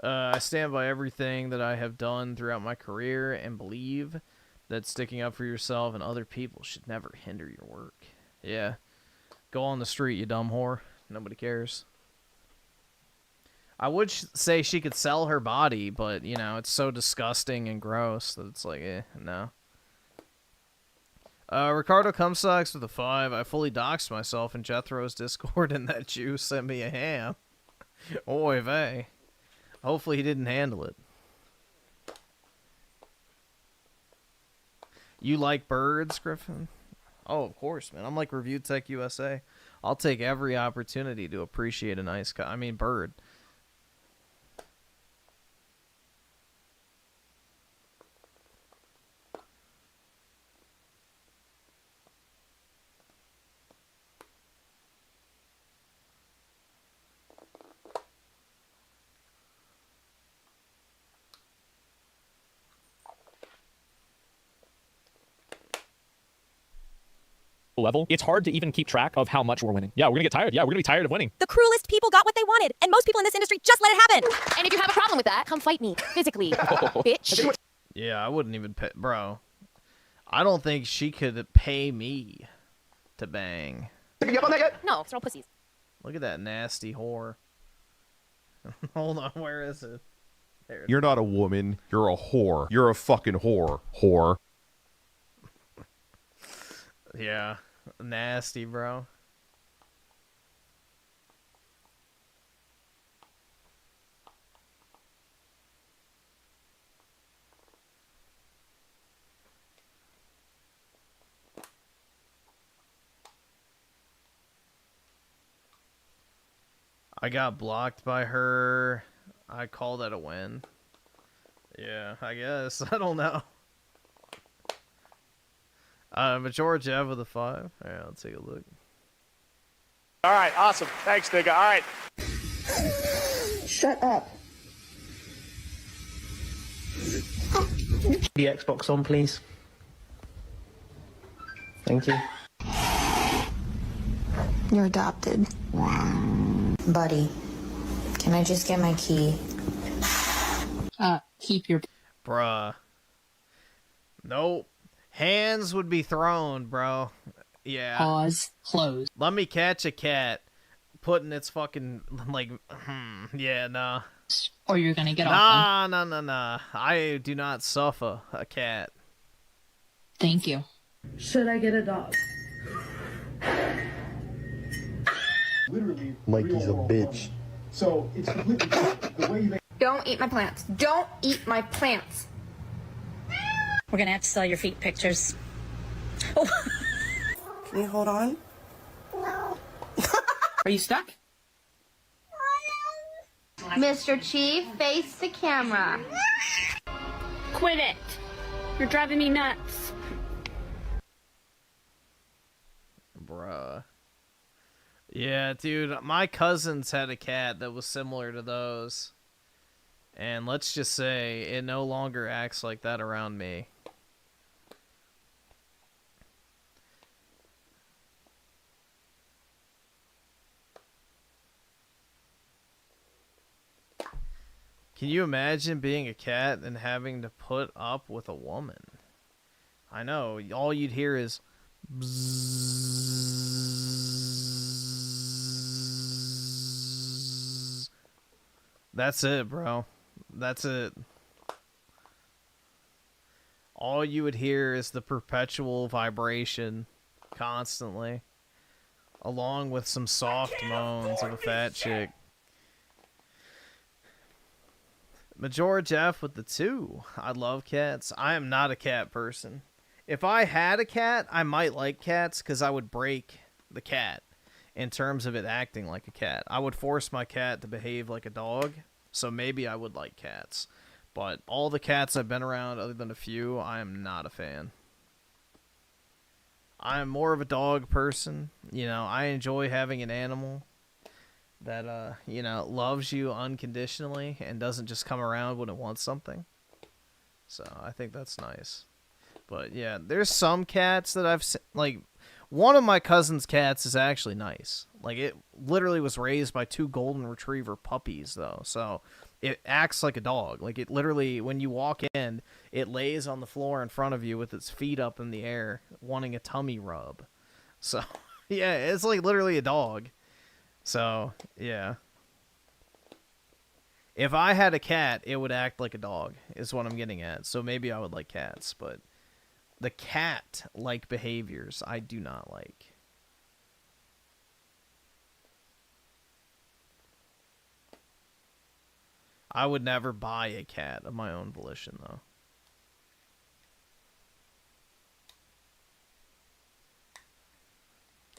I stand by everything that I have done throughout my career and believe that sticking up for yourself and other people should never hinder your work. Yeah. Go on the street, you dumb whore. Nobody cares. I would say she could sell her body, but, you know, it's so disgusting and gross that it's like, no. Ricardo Cumsucks with a 5. I fully doxed myself in Jethro's Discord, and that Jew sent me a ham. Oy vey. Hopefully he didn't handle it. You like birds, Griffin? Oh, of course, man. I'm like Review Tech USA. I'll take every opportunity to appreciate a nice bird. Level, it's hard to even keep track of how much we're winning. Yeah, we're gonna get tired. Yeah, we're gonna be tired of winning. The cruelest people got what they wanted, and most people in this industry just let it happen. And if you have a problem with that, come fight me physically, bitch. Yeah, I wouldn't even pay, bro. I don't think she could pay me to bang. No, throw pussies. Look at that nasty whore. Hold on, where is it? There it You're not a woman. You're a whore. You're a fucking whore. Whore. Yeah, nasty, bro. I got blocked by her. I call that a win. Yeah, I guess. I don't know. But George Ev with a 5. Yeah, let's take a look. All right, awesome. Thanks, nigga. All right. Shut up. The Xbox on, please. Thank you. You're adopted. Buddy, can I just get my key? Keep your... Bruh. Nope. Hands would be thrown, bro. Yeah. Pause. Close. Let me catch a cat. Putting its fucking, like, yeah, nah. Or you're gonna get off. Nah. I do not suffer a cat. Thank you. Should I get a dog? Mikey's a bitch. So it's completely the way you make. Don't eat my plants. Don't eat my plants. We're gonna have to sell your feet pictures. Oh. Can you hold on? Are you stuck? Mr. Chief, face the camera. Quit it. You're driving me nuts. Bruh. Yeah, dude, my cousins had a cat that was similar to those. And let's just say it no longer acts like that around me. Can you imagine being a cat and having to put up with a woman? I know, all you'd hear is bzzz. That's it, bro. That's it. All you would hear is the perpetual vibration constantly, along with some soft moans of a fat chick. Major Jeff with the 2. I love cats. I am not a cat person. If I had a cat, I might like cats because I would break the cat in terms of it acting like a cat. I would force my cat to behave like a dog, so maybe I would like cats. But all the cats I've been around, other than a few, I am not a fan. I am more of a dog person. You know, I enjoy having an animal that, you know, loves you unconditionally and doesn't just come around when it wants something. So I think that's nice. But yeah, there's some cats that I've seen, like, one of my cousin's cats is actually nice. Like, it literally was raised by 2 golden retriever puppies, though. So it acts like a dog. Like, it literally, when you walk in, it lays on the floor in front of you with its feet up in the air, wanting a tummy rub. So, yeah, it's like literally a dog. So, yeah. If I had a cat, it would act like a dog, is what I'm getting at. So maybe I would like cats, but the cat-like behaviors I do not like. I would never buy a cat of my own volition, though.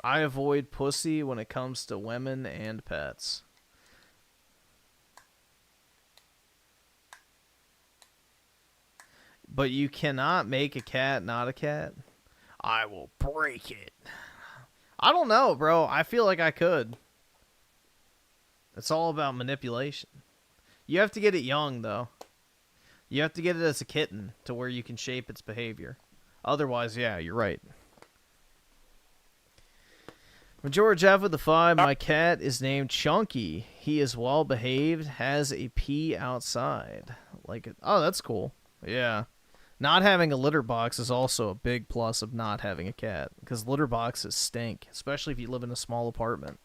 I avoid pussy when it comes to women and pets. But you cannot make a cat not a cat. I will break it. I don't know, bro. I feel like I could. It's all about manipulation. You have to get it young, though. You have to get it as a kitten to where you can shape its behavior. Otherwise, yeah, you're right. Major Jeff with the 5. My cat is named Chunky. He is well behaved, has a pee outside. Oh, that's cool. Yeah. Not having a litter box is also a big plus of not having a cat, because litter boxes stink, especially if you live in a small apartment.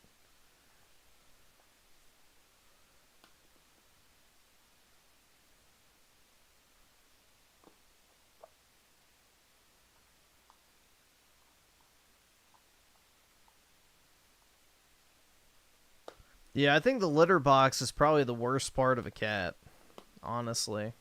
Yeah, I think the litter box is probably the worst part of a cat, honestly.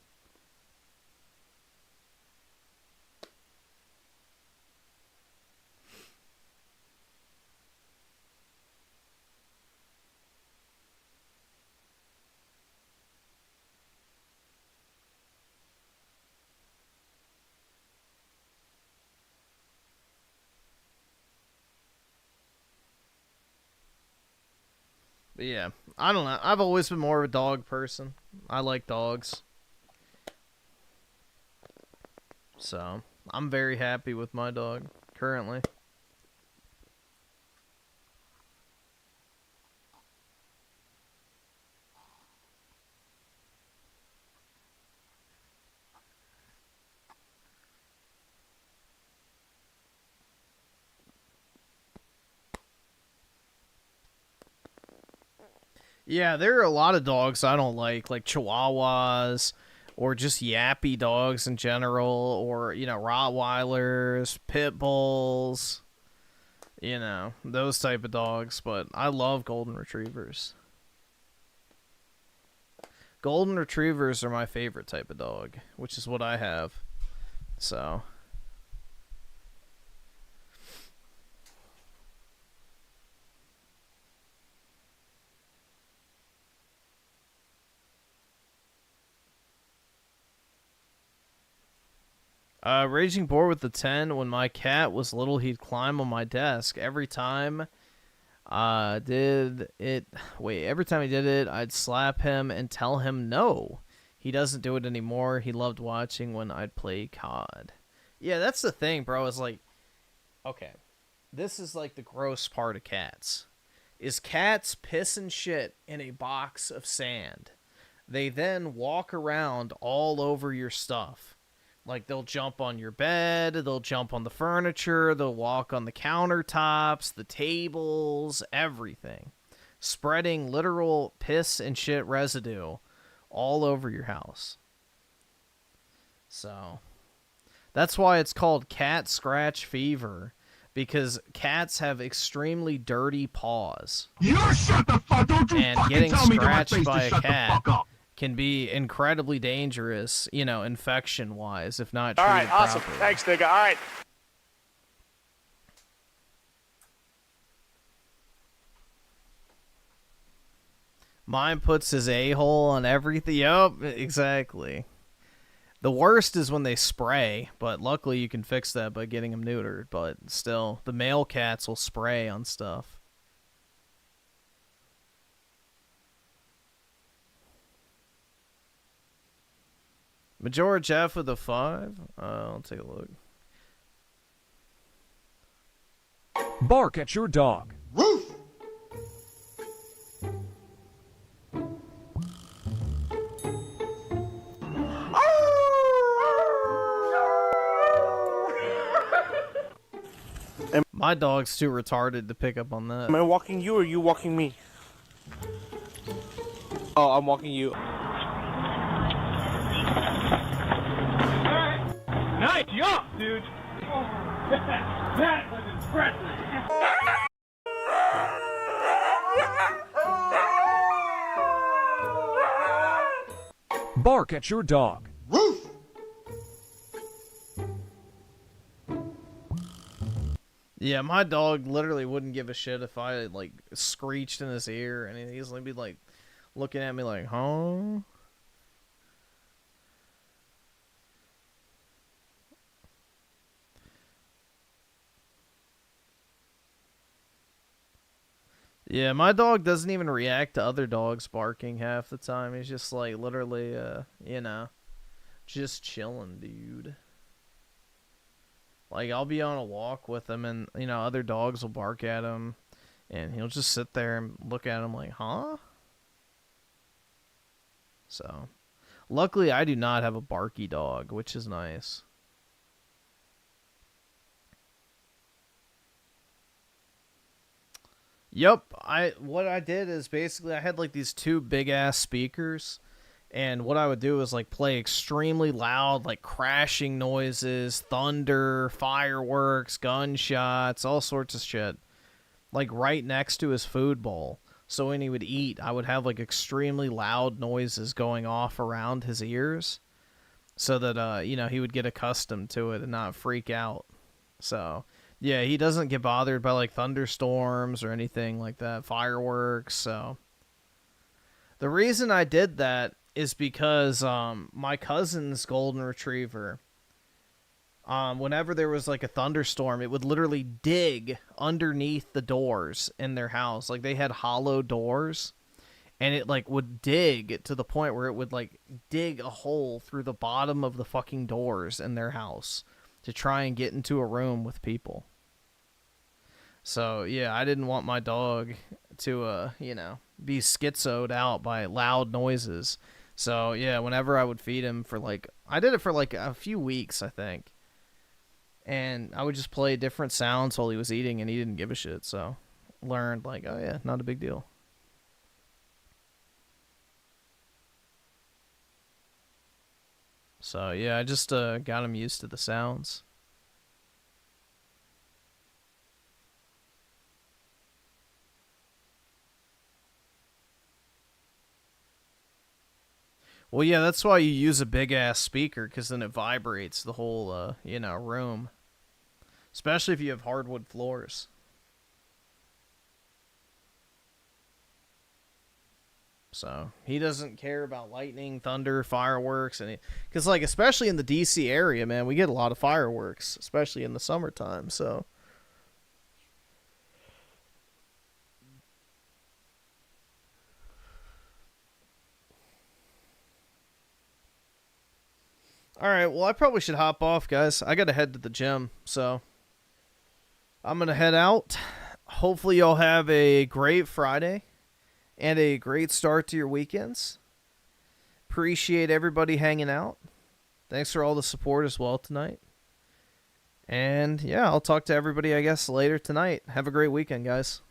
But yeah, I don't know. I've always been more of a dog person. I like dogs. So, I'm very happy with my dog, currently. Yeah, there are a lot of dogs I don't like Chihuahuas, or just yappy dogs in general, or, you know, Rottweilers, Pit Bulls, you know, those type of dogs, but I love Golden Retrievers. Golden Retrievers are my favorite type of dog, which is what I have, so... Raging Boar with the 10. When my cat was little, he'd climb on my desk. Every time every time he did it, I'd slap him and tell him no. He doesn't do it anymore. He loved watching when I'd play COD. Yeah, that's the thing, bro. Is like, okay, this is like the gross part of cats. Is cats piss and shit in a box of sand. They then walk around all over your stuff. Like, they'll jump on your bed, they'll jump on the furniture, they'll walk on the countertops, the tables, everything. Spreading literal piss and shit residue all over your house. So, that's why it's called cat scratch fever, because cats have extremely dirty paws. You shut the fuck! Don't you and fucking getting tell me to my scratched face by to a shut the cat fuck up. can be incredibly dangerous, you know, infection-wise, if not All treated right, awesome. properly. Thanks, nigga. All right. Mine puts his a-hole on everything. Yup, exactly. The worst is when they spray, but luckily you can fix that by getting them neutered. But still, the male cats will spray on stuff. Majora Jeff with a 5. I'll take a look. Bark at your dog. Roof! My dog's too retarded to pick up on that. Am I walking you or you walking me? Oh, I'm walking you. Nice jump, dude! That was impressive! Bark at your dog. Roof! Yeah, my dog literally wouldn't give a shit if I like screeched in his ear, and he'd easily be like looking at me like, huh? Yeah, my dog doesn't even react to other dogs barking half the time. He's just like literally, you know, just chilling, dude. Like, I'll be on a walk with him, and, you know, other dogs will bark at him, and he'll just sit there and look at him like, huh? So, luckily, I do not have a barky dog, which is nice. Yep, what I did is basically I had like these two big ass speakers, and what I would do is like play extremely loud, like crashing noises, thunder, fireworks, gunshots, all sorts of shit, like right next to his food bowl. So when he would eat, I would have like extremely loud noises going off around his ears, so that you know, he would get accustomed to it and not freak out. So yeah, he doesn't get bothered by like thunderstorms or anything like that, fireworks. So the reason I did that is because my cousin's golden retriever, whenever there was like a thunderstorm, it would literally dig underneath the doors in their house. Like, they had hollow doors, and it like would dig to the point where it would like dig a hole through the bottom of the fucking doors in their house to try and get into a room with people. So yeah, I didn't want my dog to you know, be schizoed out by loud noises. So yeah, whenever I would feed him for like, I did it for like a few weeks, I think, and I would just play different sounds while he was eating, and he didn't give a shit. So learned like, oh yeah, not a big deal. So yeah, I just got him used to the sounds. Well, yeah, that's why you use a big-ass speaker, because then it vibrates the whole, you know, room. Especially if you have hardwood floors. So, he doesn't care about lightning, thunder, fireworks, and because, like, especially in the DC area, man, we get a lot of fireworks, especially in the summertime, so. Alright, well, I probably should hop off, guys. I gotta head to the gym, so I'm gonna head out. Hopefully y'all have a great Friday and a great start to your weekends. Appreciate everybody hanging out. Thanks for all the support as well tonight. And yeah, I'll talk to everybody, I guess, later tonight. Have a great weekend, guys.